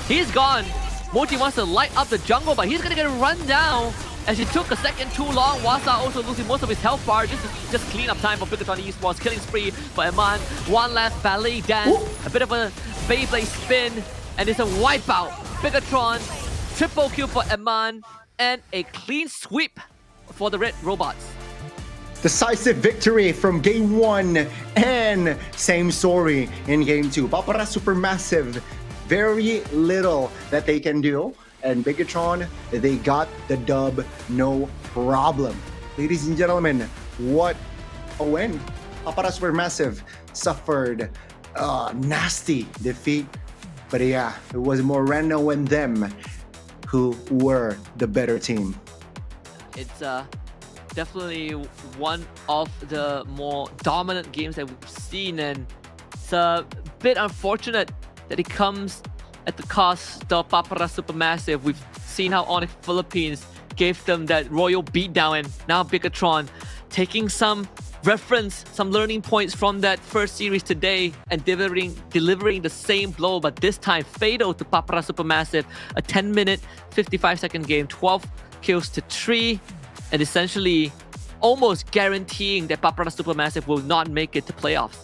He's gone. Moji wants to light up the jungle, but he's gonna get run down as he took a second too long. Wasa also losing most of his health bar. This is just clean up time for Bigatron Esports. Killing spree for Eman. One left ballet dance. A bit of a Beyblade spin. And it's a wipeout. Bigatron. Triple kill for Eman. And a clean sweep for the red robots. Decisive victory from game 1 and same story in game 2. Papara Supermassive, very little that they can do. And Bigatron, they got the dub, no problem. Ladies and gentlemen, what a win. Papara Supermassive suffered a nasty defeat. But yeah, it was Moreno and them who were the better team. It's definitely one of the more dominant games that we've seen, and it's a bit unfortunate that it comes at the cost of Papara Supermassive. We've seen how ONIC Philippines gave them that royal beatdown, and now Bigatron taking some reference, some learning points from that first series today and delivering the same blow, but this time fatal to Papara Supermassive. A 10-minute, 55-second game, 12 kills to 3, and essentially almost guaranteeing that Papara Supermassive will not make it to playoffs.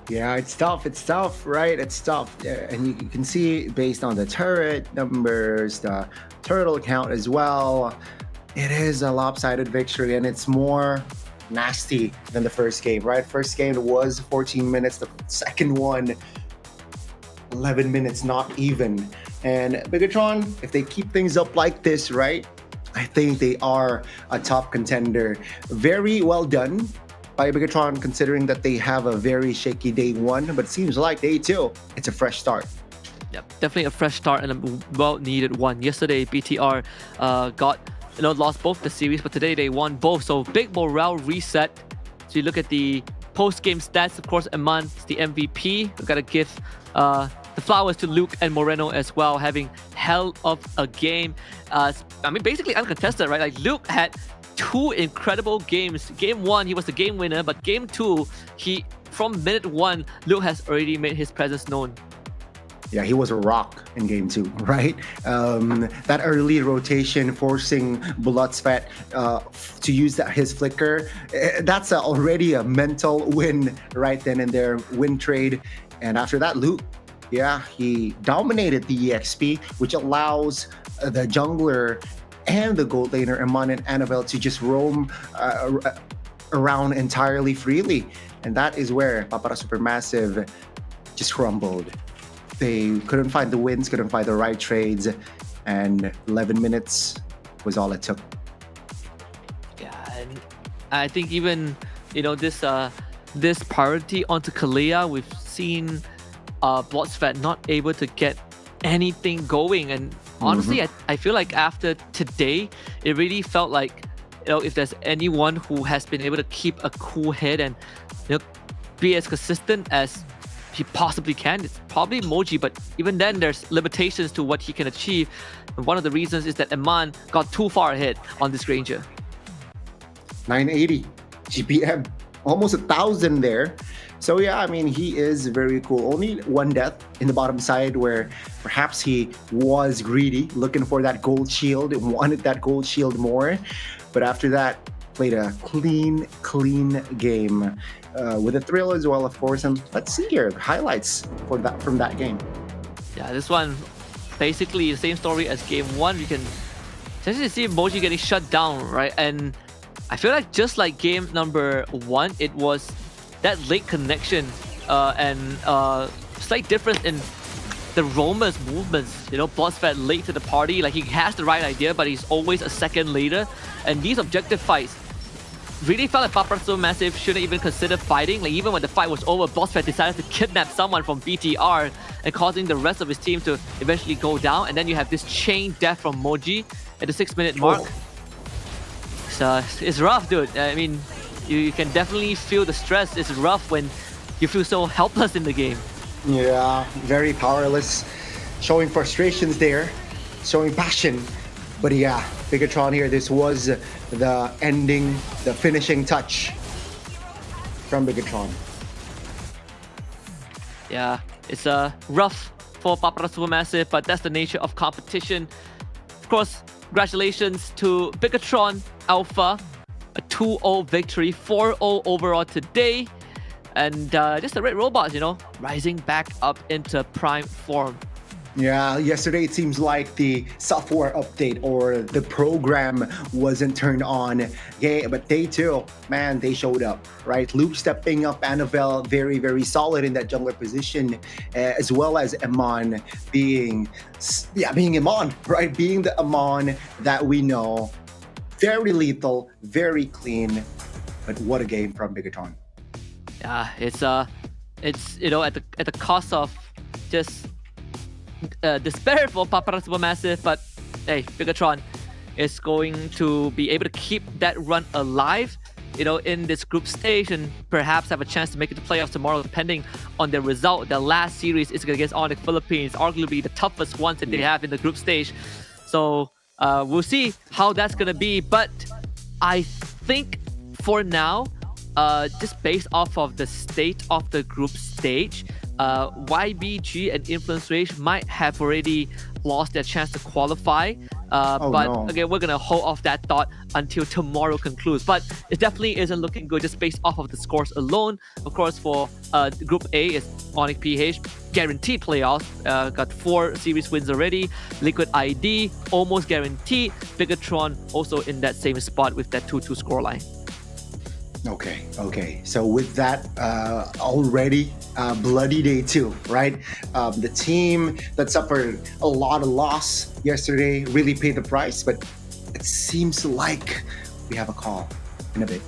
Yeah, it's tough, right? It's tough. Yeah, and you can see based on the turret numbers, the turtle count as well, it is a lopsided victory, and it's more nasty than the first game, right? First game was 14 minutes, the second one 11 minutes, not even. And Bigatron, if they keep things up like this, right, I think they are a top contender. Very well done by Bigatron, considering that they have a very shaky day 1, but it seems like day 2, it's a fresh start. Yep, definitely a fresh start and a well-needed one. Yesterday, BTR lost both the series, but today they won both. So big morale reset. So you look at the post-game stats, of course, Eman is the MVP. We've got to give the flowers to Luke and Moreno as well, having hell of a game. I mean, basically uncontested, right? Like, Luke had 2 incredible games. Game 1, he was the game winner, but game 2, from minute 1, Luke has already made his presence known. Yeah, he was a rock in game 2, right? That early rotation forcing Bloodspet to use his flicker, that's already a mental win right then and there, win trade. And after that, Luke, yeah, he dominated the EXP, which allows the jungler and the gold laner, Eman and Annabelle, to just roam around entirely freely. And that is where Papara Supermassive just crumbled. They couldn't find the wins, couldn't find the right trades, and 11 minutes was all it took. Yeah, and I think even, this priority onto Kalia, we've seen Bloodspet not able to get anything going. And honestly, I feel like after today, it really felt like if there's anyone who has been able to keep a cool head and be as consistent as he possibly can, it's probably Moji, but even then there's limitations to what he can achieve. And one of the reasons is that Eman got too far ahead on this Granger. 980 GPM, almost 1,000 there. So yeah, I mean, he is very cool. Only one death in the bottom side where perhaps he was greedy, looking for that gold shield, wanted that gold shield more. But after that, played a clean game with a thrill as well, of course. And let's see here, highlights for that from that game. Yeah, this one, basically the same story as game 1. You can essentially see Moji getting shut down, right? And I feel like just like game number 1, it was that late connection and slight difference in the roamer's movements. Boss fed late to the party. Like, he has the right idea, but he's always a second later. And these objective fights really felt like Papara SuperMassive shouldn't even consider fighting. Like, even when the fight was over, Boss fed decided to kidnap someone from BTR and causing the rest of his team to eventually go down. And then you have this chain death from Moji at the 6-minute mark. It's rough, dude. I mean, you can definitely feel the stress. It's rough when you feel so helpless in the game. Yeah, very powerless. Showing frustrations there, showing passion. But yeah, Bigatron here, this was the ending, the finishing touch from Bigatron. Yeah, it's rough for Papara SuperMassive, but that's the nature of competition. Of course, congratulations to Bigatron Alpha. A 2-0 victory, 4-0 overall today. And just the Red Robots, rising back up into prime form. Yeah, yesterday it seems like the software update or the program wasn't turned on. Yeah, but they too, man, they showed up, right? Luke stepping up, Annabelle very, very solid in that jungler position, as well as Amon being Amon, right? Being the Amon that we know. Very lethal, very clean, but what a game from Bigatron. Yeah, it's at the cost of just despair for Papara SuperMassive, but hey, Bigatron is going to be able to keep that run alive, in this group stage, and perhaps have a chance to make it to playoffs tomorrow, depending on their result. Their last series is against ONIC Philippines, arguably the toughest ones that they have in the group stage. So we'll see how that's gonna be, but I think for now, just based off of the state of the group stage, YBG and Influence Rage might have already lost their chance to qualify. Again, we're gonna hold off that thought until tomorrow concludes. But it definitely isn't looking good just based off of the scores alone. Of course, for Group A is ONIC PH, guaranteed playoffs. Got 4 series wins already. Liquid ID, almost guaranteed. Bigatron also in that same spot with that 2-2 scoreline. Okay. So with that already bloody day 2, right? The team that suffered a lot of loss yesterday really paid the price, but it seems like we have a call in a bit.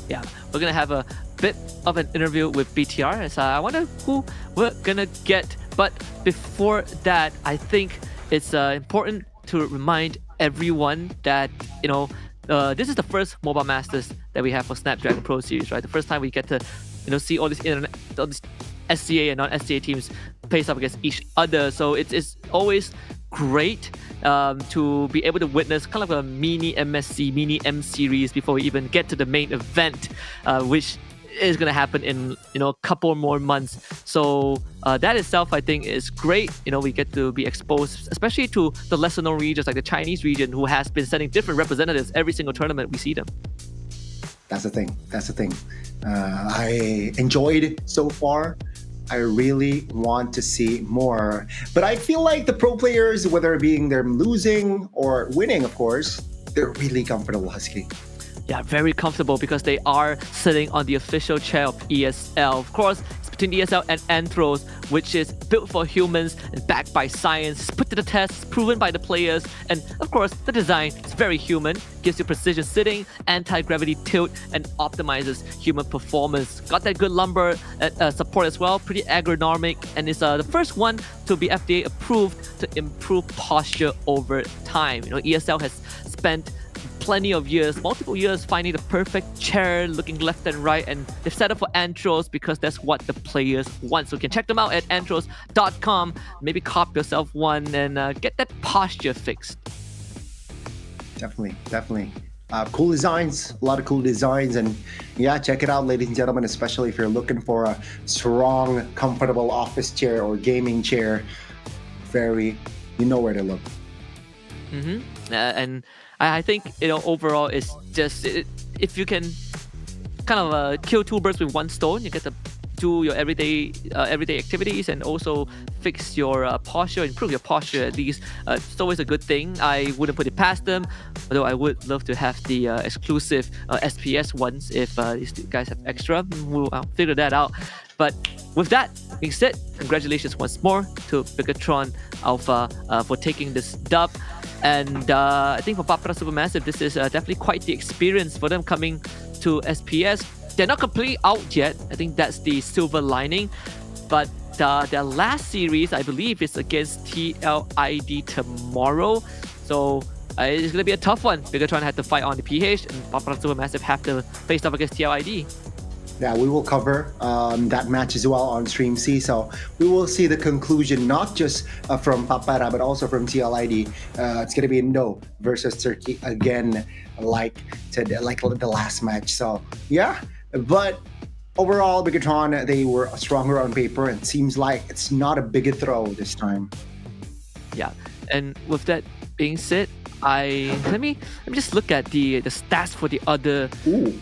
Yeah, we're gonna have a bit of an interview with BTR. So I wonder who we're gonna get. But before that, I think it's important to remind everyone that this is the first Mobile Masters that we have for Snapdragon Pro Series, right? The first time we get to, see all these SCA and non-SCA teams face up against each other. So it's always great to be able to witness kind of a mini MSC, mini M series before we even get to the main event, which is going to happen in a couple more months. So that itself, I think, is great. We get to be exposed, especially to the lesser known regions like the Chinese region, who has been sending different representatives every single tournament we see them. That's the thing. I enjoyed it so far. I really want to see more. But I feel like the pro players, whether being them losing or winning, of course, they're really comfortable, Husky. Yeah, very comfortable because they are sitting on the official chair of ESL. Of course, it's between ESL and Anthros, which is built for humans and backed by science, put to the test, proven by the players, and of course, the design is very human, gives you precision sitting, anti-gravity tilt, and optimizes human performance. Got that good lumbar support as well, pretty ergonomic, and is the first one to be FDA approved to improve posture over time. ESL has spent plenty of years, multiple years, finding the perfect chair, looking left and right, and they've set up for Antros because that's what the players want. So you can check them out at antros.com. Maybe cop yourself one and get that posture fixed. Definitely. Cool designs, a lot of cool designs, and yeah, check it out, ladies and gentlemen, especially if you're looking for a strong, comfortable office chair or gaming chair. You know where to look. And I think, overall, it's just, if you can kind of kill two birds with one stone, you get to do your everyday activities and also fix your posture, improve your posture at least. It's always a good thing. I wouldn't put it past them, although I would love to have the exclusive SPS ones if these guys have extra. We'll figure that out. But with that being said, congratulations once more to Bigatron Alpha for taking this dub. And I think for Papara Supermassive, this is definitely quite the experience for them coming to SPS. They're not completely out yet. I think that's the silver lining. But their last series, I believe, is against TLID tomorrow. So it's going to be a tough one. Bigatron had to fight on the PH, and Papara Supermassive have to face off against TLID. Yeah, we will cover that match as well on Stream C. So we will see the conclusion, not just from Papara, but also from TLID. It's going to be Indo versus Turkey again, like the last match. So yeah, but overall, Bigatron, they were stronger on paper. It seems like it's not a big throw this time. Yeah, and with that being said, let me just look at the stats for the other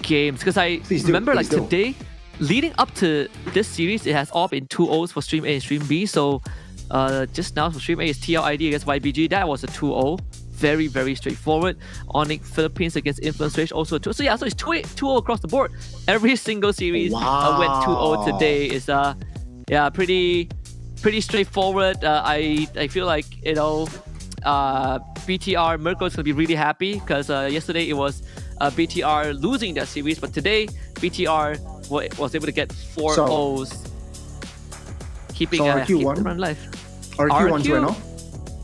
games, because I remember today, leading up to this series, it has all been 2-0s for Stream A and Stream B. So just now for Stream A is TLID against YBG. That was a 2-0. Very, very straightforward. ONIC Philippines against Influence Rage, also 2. So yeah, so it's 2-0 across the board. Every single series went 2-0 today. Is pretty straightforward. I feel like, BTR Mirko is going to be really happy, because yesterday it was BTR losing that series, but today BTR was able to get 4 O's, keeping them alive. RQ 1-0?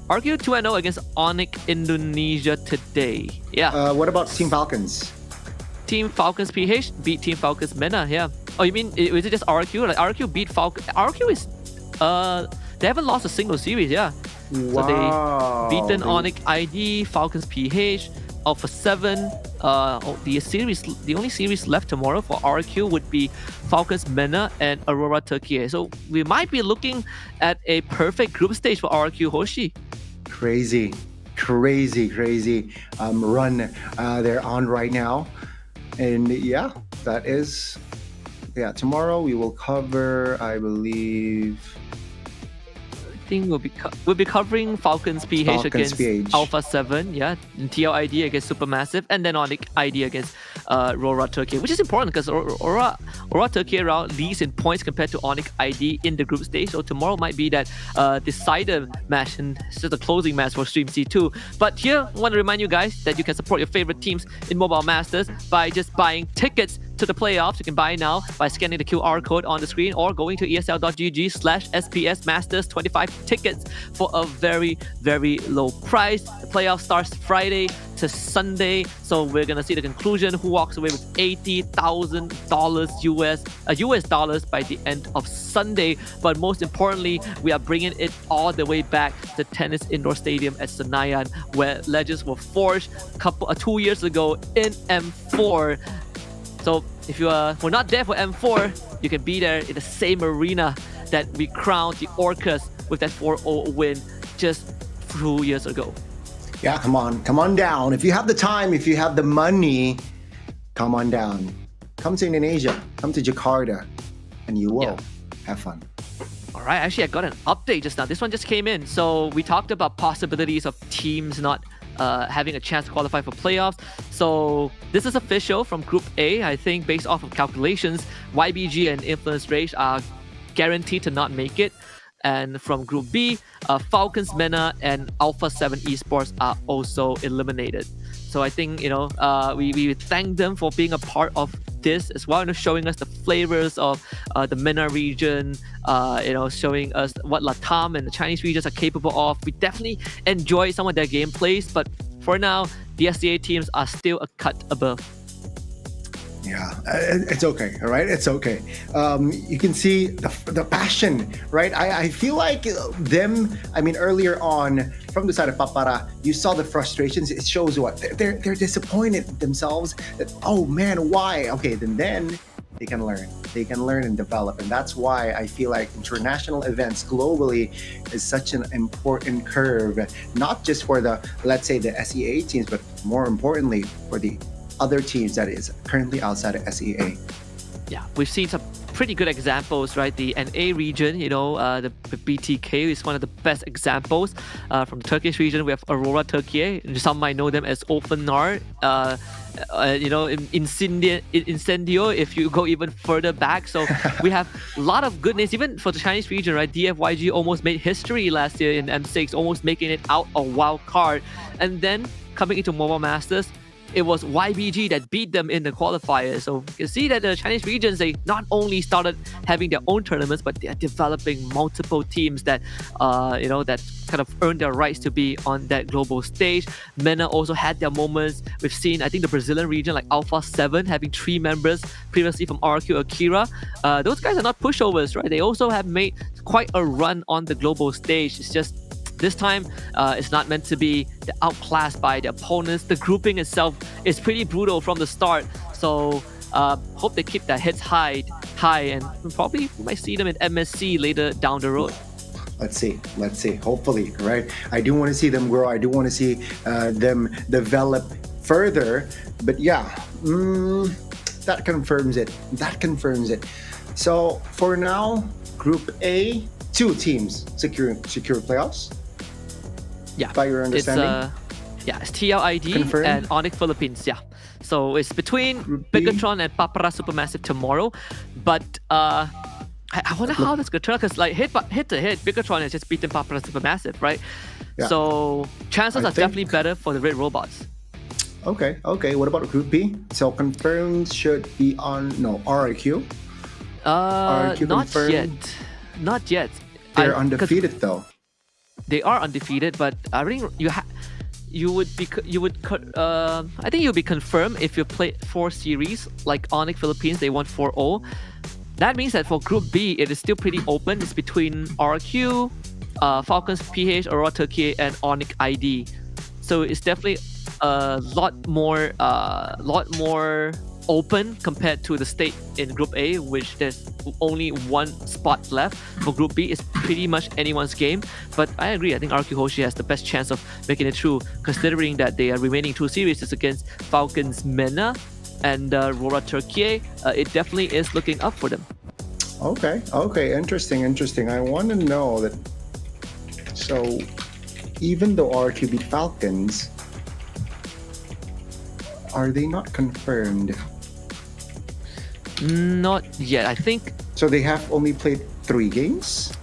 RQ 2-0 against ONIC Indonesia today. Yeah. What about Team Falcons? Team Falcons PH beat Team Falcons MENA, yeah. Oh, you mean, is it just RQ? Like, RQ beat Falcons. RQ is, they haven't lost a single series, yeah. Wow. So they beaten ONIC ID, Falcons PH, Alpha 7. The only series left tomorrow for RQ would be Falcons MENA and Aurora Turkey. So we might be looking at a perfect group stage for RQ, Hoshi. Crazy run they're on right now. And yeah, that is, tomorrow we will cover, I believe, think we'll be covering Falcons PH against Alpha 7, and TLID against SuperMassive, and then ONIC ID against Aurora Turkey, which is important because Aurora Turkey around leads in points compared to ONIC ID in the group stage. So tomorrow might be that decider match, and it's just a closing match for Stream C2. But here, I want to remind you guys that you can support your favorite teams in Mobile Masters by just buying tickets to the playoffs. You can buy now by scanning the QR code on the screen or going to esl.gg/SPSMasters 25 tickets for a very, very low price. The playoff starts Friday to Sunday, so we're gonna see the conclusion, who walks away with $80,000 US dollars by the end of Sunday. But most importantly, we are bringing it all the way back to Tennis Indoor Stadium at Senayan, where legends were forged 2 years ago in M4. So if you were not there for M4, you can be there in the same arena that we crowned the Orcas with that 4-0 win just 2 years ago. Yeah, come on down. If you have the time, if you have the money, come on down. Come to Indonesia, come to Jakarta, and you will have fun. All right, actually, I got an update just now. This one just came in. So we talked about possibilities of teams not having a chance to qualify for playoffs. So this is official from Group A. I think based off of calculations, YBG and Influence Rage are guaranteed to not make it. And from Group B, Falcons MENA and Alpha 7 Esports are also eliminated. So I think, we thank them for being a part of this as well, showing us the flavors of the MENA region, showing us what Latam and the Chinese regions are capable of. We definitely enjoy some of their gameplays, but for now, the SEA teams are still a cut above. Yeah, it's okay. All right, it's okay. You can see the passion, right? I feel like them. I mean, earlier on from the side of Papara, you saw the frustrations. It shows what they're disappointed themselves. That, oh man, why? Okay, then they can learn. They can learn and develop, and that's why I feel like international events globally is such an important curve, not just for the, let's say, the SEA teams, but more importantly for the other teams that is currently outside of SEA. Yeah, we've seen some pretty good examples, right? The NA region, the BTK is one of the best examples. From the Turkish region, we have Aurora Turkey. Some might know them as Ofenar. Incendio, if you go even further back. So we have a lot of good names, even for the Chinese region, right? DFYG almost made history last year in M6, almost making it out a wild card. And then coming into Mobile Masters, it was YBG that beat them in the qualifiers. So you can see that the Chinese regions, they not only started having their own tournaments, but they are developing multiple teams that, that kind of earned their rights to be on that global stage. MENA also had their moments. We've seen, I think, the Brazilian region, like Alpha 7, having 3 members previously from RQ Akira. Those guys are not pushovers, right? They also have made quite a run on the global stage. It's just this time, it's not meant to be outclassed by the opponents. The grouping itself is pretty brutal from the start. So hope they keep their heads high, and probably we might see them in MSC later down the road. Let's see. Hopefully, right? I do want to see them grow. I do want to see them develop further. But yeah, that confirms it. So for now, Group A, 2 teams secure playoffs. Yeah, by your understanding. It's TLID Confirmed? and ONIC Philippines. Yeah, so it's between Bigatron and Papara Supermassive tomorrow. But I wonder how that's gonna turn out, because like head to head, Bigatron has just beaten Papara Supermassive, right? Yeah. So chances are definitely better for the Red Robots. Okay. What about Group B? So confirmed should be on RIQ. RIQ Not confirmed? Not yet. They're undefeated though. They are undefeated, but I think I think you'll be confirmed if you play 4 series like ONIC Philippines. They won 4-0. That means that for Group B, it is still pretty open. It's between RQ, Falcons PH, Aurora Turkey, and ONIC ID. So it's definitely a lot more open compared to the state in Group A, which there's only 1 spot left. For Group B, it's pretty much anyone's game. But I agree, I think RQ Hoshi has the best chance of making it through, considering that their remaining 2 series is against Falcons MENA and Aurora Turkey. It definitely is looking up for them. Okay, interesting. I want to know that. So, even though RQ beat Falcons, are they not confirmed? Not yet. I think so. They have only played 3 games.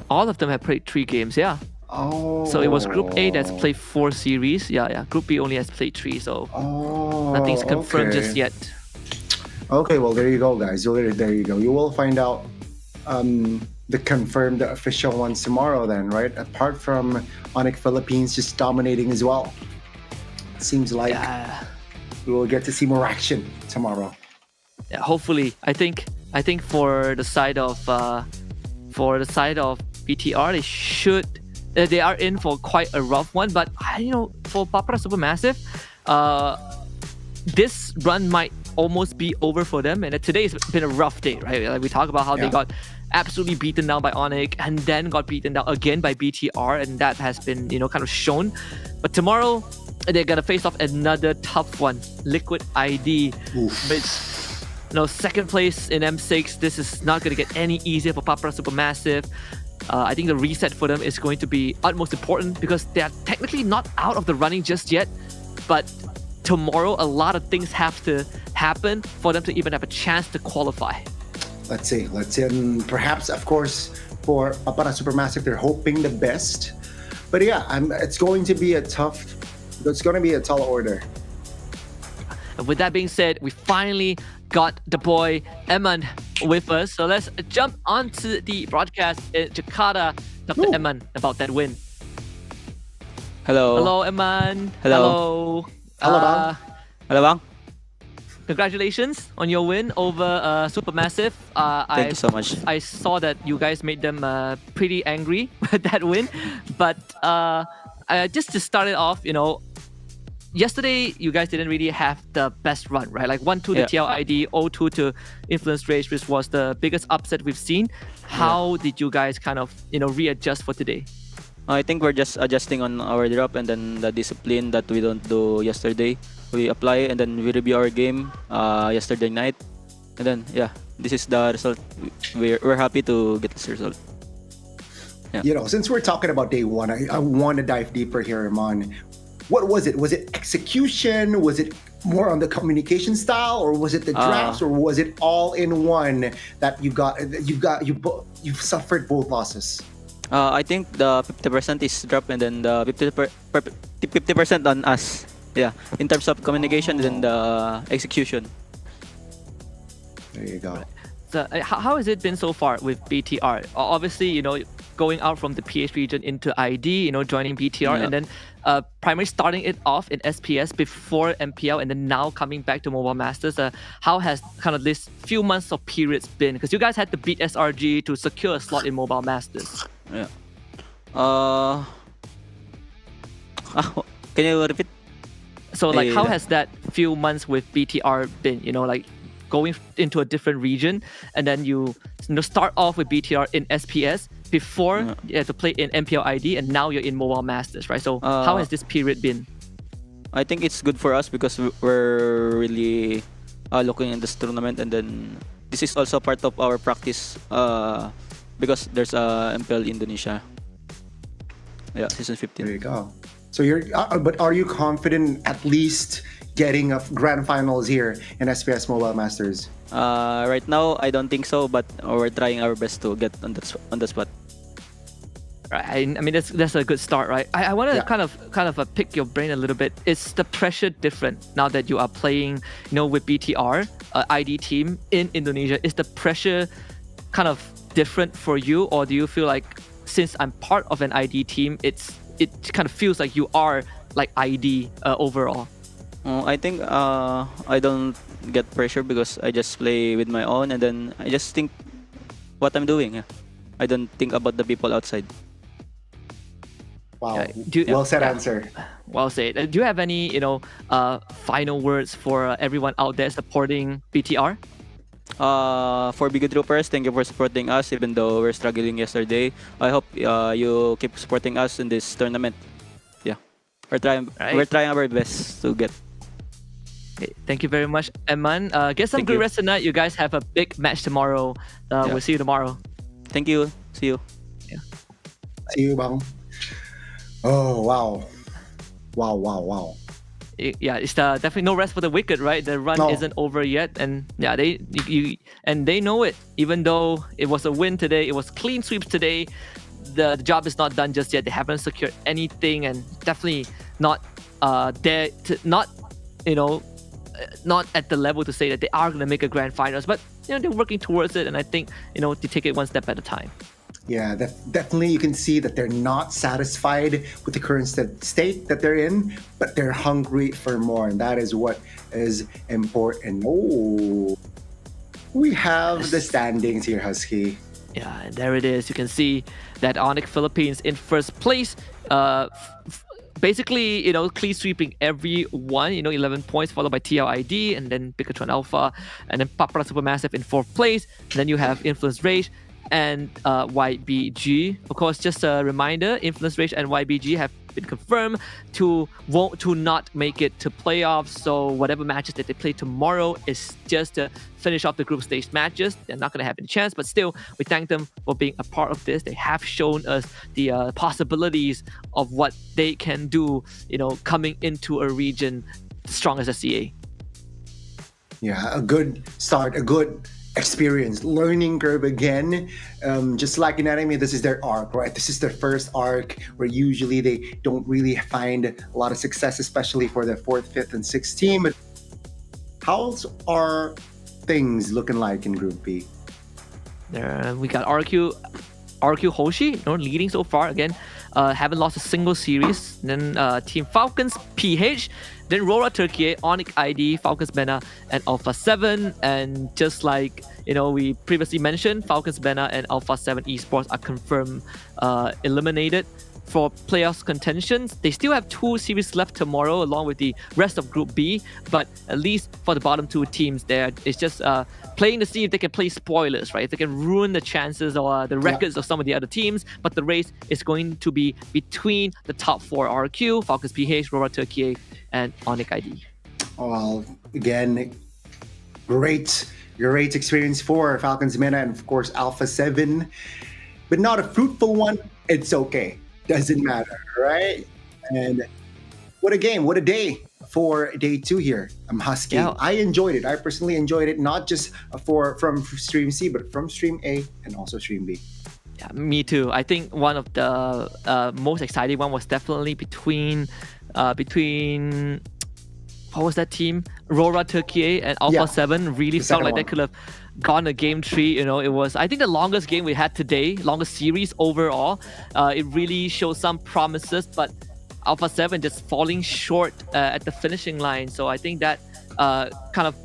All of them have played 3 games. Yeah. Oh. So it was Group A that's played 4 series. Yeah. Group B only has played 3. So nothing's confirmed just yet. Okay. Well, there you go, guys. There you go. You will find out the confirmed official ones tomorrow. Then, right? Apart from ONIC Philippines just dominating as well, seems like we will get to see more action tomorrow. Yeah, hopefully. I think for the side of BTR, they are in for quite a rough one. But for Papara Supermassive, this run might almost be over for them. And today has been a rough day, right? Like we talk about how they got absolutely beaten down by ONIC and then got beaten down again by BTR, and that has been kind of shown. But tomorrow they're gonna face off another tough one, Liquid ID. Which, second place in M6. This is not going to get any easier for Papara Supermassive. I think the reset for them is going to be utmost important, because they are technically not out of the running just yet. But tomorrow, a lot of things have to happen for them to even have a chance to qualify. Let's see. And perhaps, of course, for Papara Supermassive, they're hoping the best. But yeah, it's going to be a tall order. And with that being said, we finally got the boy Eman with us. So let's jump onto the broadcast in Jakarta. Talk to Eman about that win. Hello. Hello, Eman. Hello. Hello, Bang. Hello, Bang. Congratulations on your win over SuperMassive. Thank you so much. I saw that you guys made them pretty angry with that win. But just to start it off, yesterday you guys didn't really have the best run, right? Like 1-2 to TLID, 0-2 to Influence Rage, which was the biggest upset we've seen. How did you guys kind of, readjust for today? I think we're just adjusting on our drop and then the discipline that we don't do yesterday. We apply and then we review our game yesterday night. And then, this is the result. We're happy to get this result. Yeah. Since we're talking about day one, I want to dive deeper here, Iman. What was it? Was it execution? Was it more on the communication style, or was it the drafts, or was it all in one that you suffered both losses? I think the 50% is drop and then the 50% on us. Yeah, in terms of communication and the execution. There you go. So, how has it been so far with BTR? Obviously, going out from the PH region into ID, joining BTR, and then primarily starting it off in SPS before MPL, and then now coming back to Mobile Masters. How has kind of this few months of periods been? Because you guys had to beat SRG to secure a slot in Mobile Masters. Yeah. Can you repeat? So, how has that few months with BTR been? Going into a different region, and then you start off with BTR in SPS before you had to play in MPL ID, and now you're in Mobile Masters, right? So how has this period been? I think it's good for us because we're really looking in this tournament, and then this is also part of our practice because there's MPL Indonesia. Yeah, season 15. There you go. So but are you confident at least getting a grand finals here in SPS Mobile Masters? Right now, I don't think so, but we're trying our best to get on the spot. Right. I mean, that's a good start, right? I want to kind of pick your brain a little bit. Is the pressure different now that you are playing, with BTR, ID team in Indonesia? Is the pressure kind of different for you, or do you feel like since I'm part of an ID team, it kind of feels like you are like ID overall? I think I don't get pressure because I just play with my own, and then I just think what I'm doing. Yeah. I don't think about the people outside. Wow. Well said answer. Well said. Do you have any, final words for everyone out there supporting BTR? For Big Troopers, thank you for supporting us even though we're struggling yesterday. I hope you keep supporting us in this tournament. Yeah. We're trying our best to get. Okay, thank you very much, Eman. Get some good rest tonight. You guys have a big match tomorrow. We'll see you tomorrow. Thank you. See you. Yeah. See you, Bang. Oh, wow. Wow. Yeah, it's definitely no rest for the wicked, right? The run isn't over yet, and they know it. Even though it was a win today, it was clean sweeps today. The job is not done just yet. They haven't secured anything, and definitely not there to not at the level to say that they are going to make a grand finals. But they're working towards it, and I think they take it one step at a time. Yeah, definitely you can see that they're not satisfied with the current state that they're in, but they're hungry for more, and that is what is important. Oh, we have the standings here, Husky. Yeah, and there it is. You can see that ONIC Philippines in first place. Basically, clean sweeping everyone, 11 points, followed by TLID, and then Pikachu and Alpha, and then Papra SuperMassive in 4th place. And then you have Influence Rage and YBG. Of course, just a reminder, Influence Rage and YBG have been confirmed to not make it to playoffs. So whatever matches that they play tomorrow is just to finish off the group stage matches. They're not going to have any chance, but still, we thank them for being a part of this. They have shown us the possibilities of what they can do, coming into a region strong as a CA. Yeah, a good start, a good experience, learning curve again. Just like in anime, this is their arc, right? This is their first arc where usually they don't really find a lot of success, especially for the 4th, 5th, and 6th team. But how are things looking like in Group B? There we got RQ Hoshi, leading so far. Again, haven't lost a single series. Then Team Falcons, PH. Then Aurora Turkey, ONIC ID, Falcons Bena, and Alpha 7. And just like we previously mentioned, Falcons Bena and Alpha 7 esports are confirmed eliminated for playoffs contentions. They still have 2 series left tomorrow along with the rest of Group B, but at least for the bottom 2 teams there, it's just playing to see if they can play spoilers, right? If they can ruin the chances or the records of some of the other teams, but the race is going to be between the top 4 RQ, Falcons PH, Aurora Turkey, and ONIC ID. Well, again, great experience for Falcons Mena and of course Alpha 7, but not a fruitful one. It's okay. Doesn't matter, right? And what a game, what a day for day 2 here. I'm Husky. Yeah. I enjoyed it. I personally enjoyed it, not just from stream C, but from stream A and also stream B. Yeah, me too. I think one of the most exciting one was definitely between what was that team? Aurora Turkey and Alpha 7 really felt like they could have gone a game 3. It was, I think, the longest game we had today, longest series overall. It really showed some promises, but Alpha 7 just falling short at the finishing line. So I think that kind of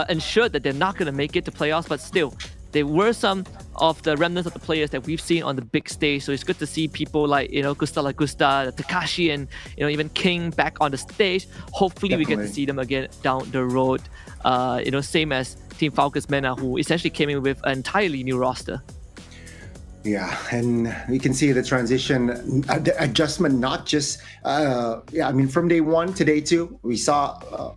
ensured that they're not going to make it to playoffs, but still, there were some of the remnants of the players that we've seen on the big stage. So it's good to see people like, Gusta Lagusta, Takashi, and, even King back on the stage. Hopefully we get to see them again down the road. Same as Team Falcons Mena, who essentially came in with an entirely new roster. Yeah, and we can see the transition, adjustment, not just, from day 1 to day 2, we saw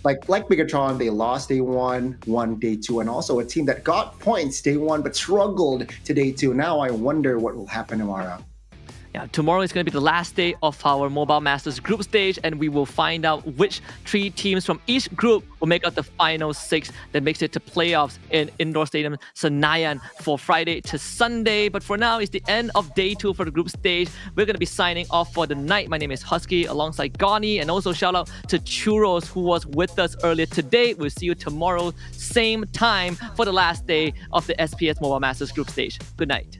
like Megatron, they lost day 1, won day 2, and also a team that got points day 1 but struggled to day 2. Now I wonder what will happen tomorrow. Yeah, tomorrow is going to be the last day of our Mobile Masters group stage, and we will find out which 3 teams from each group will make up the final 6 that makes it to playoffs in Indoor Stadium Senayan for Friday to Sunday. But for now, it's the end of day 2 for the group stage. We're going to be signing off for the night. My name is Husky alongside Gani, and also shout out to Churros who was with us earlier today. We'll see you tomorrow, same time, for the last day of the SPS Mobile Masters group stage. Good night.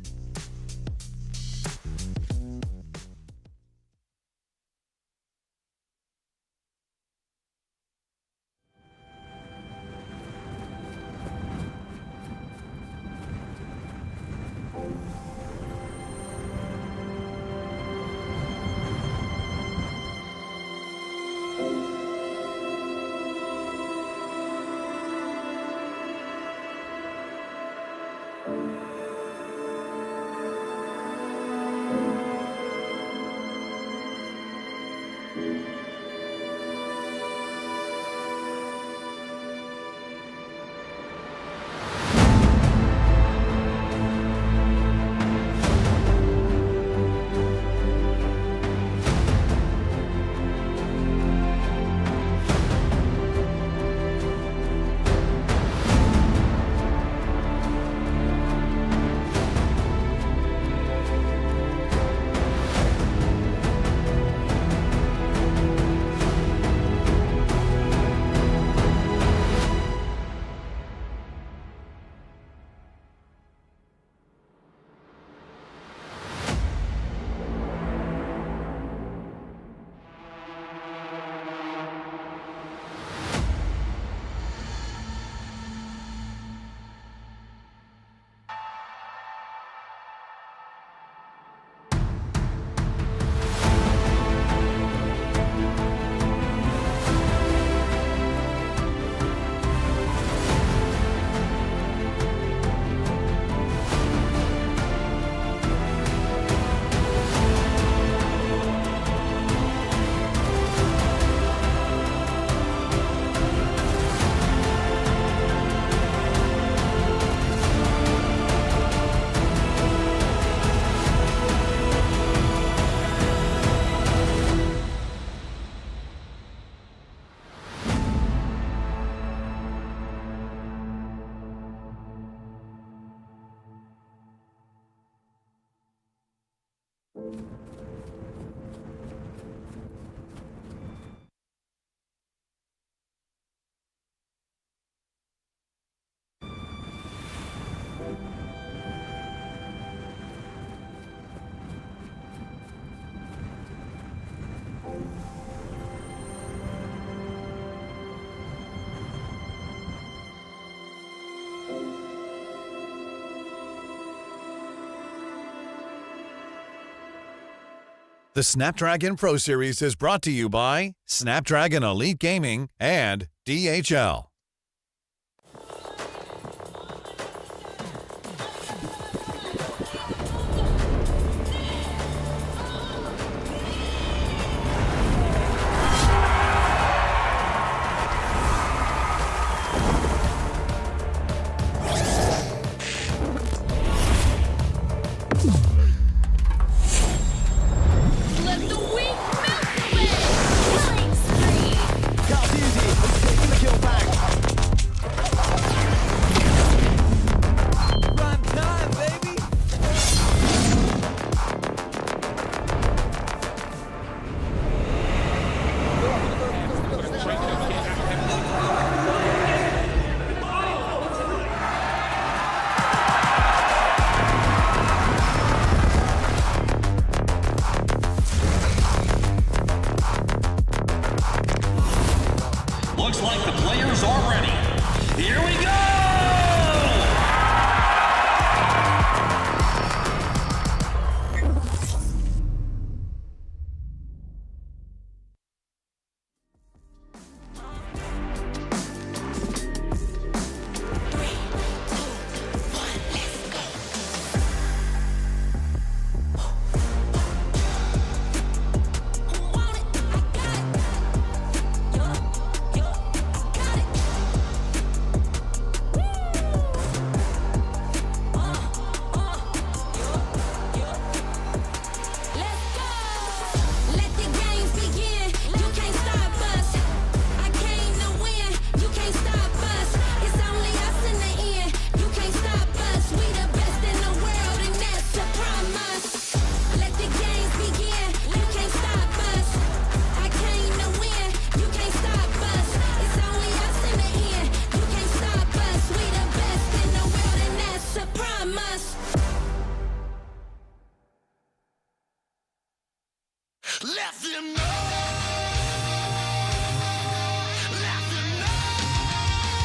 The Snapdragon Pro Series is brought to you by Snapdragon Elite Gaming and DHL. Looks like the players are ready. Here we go!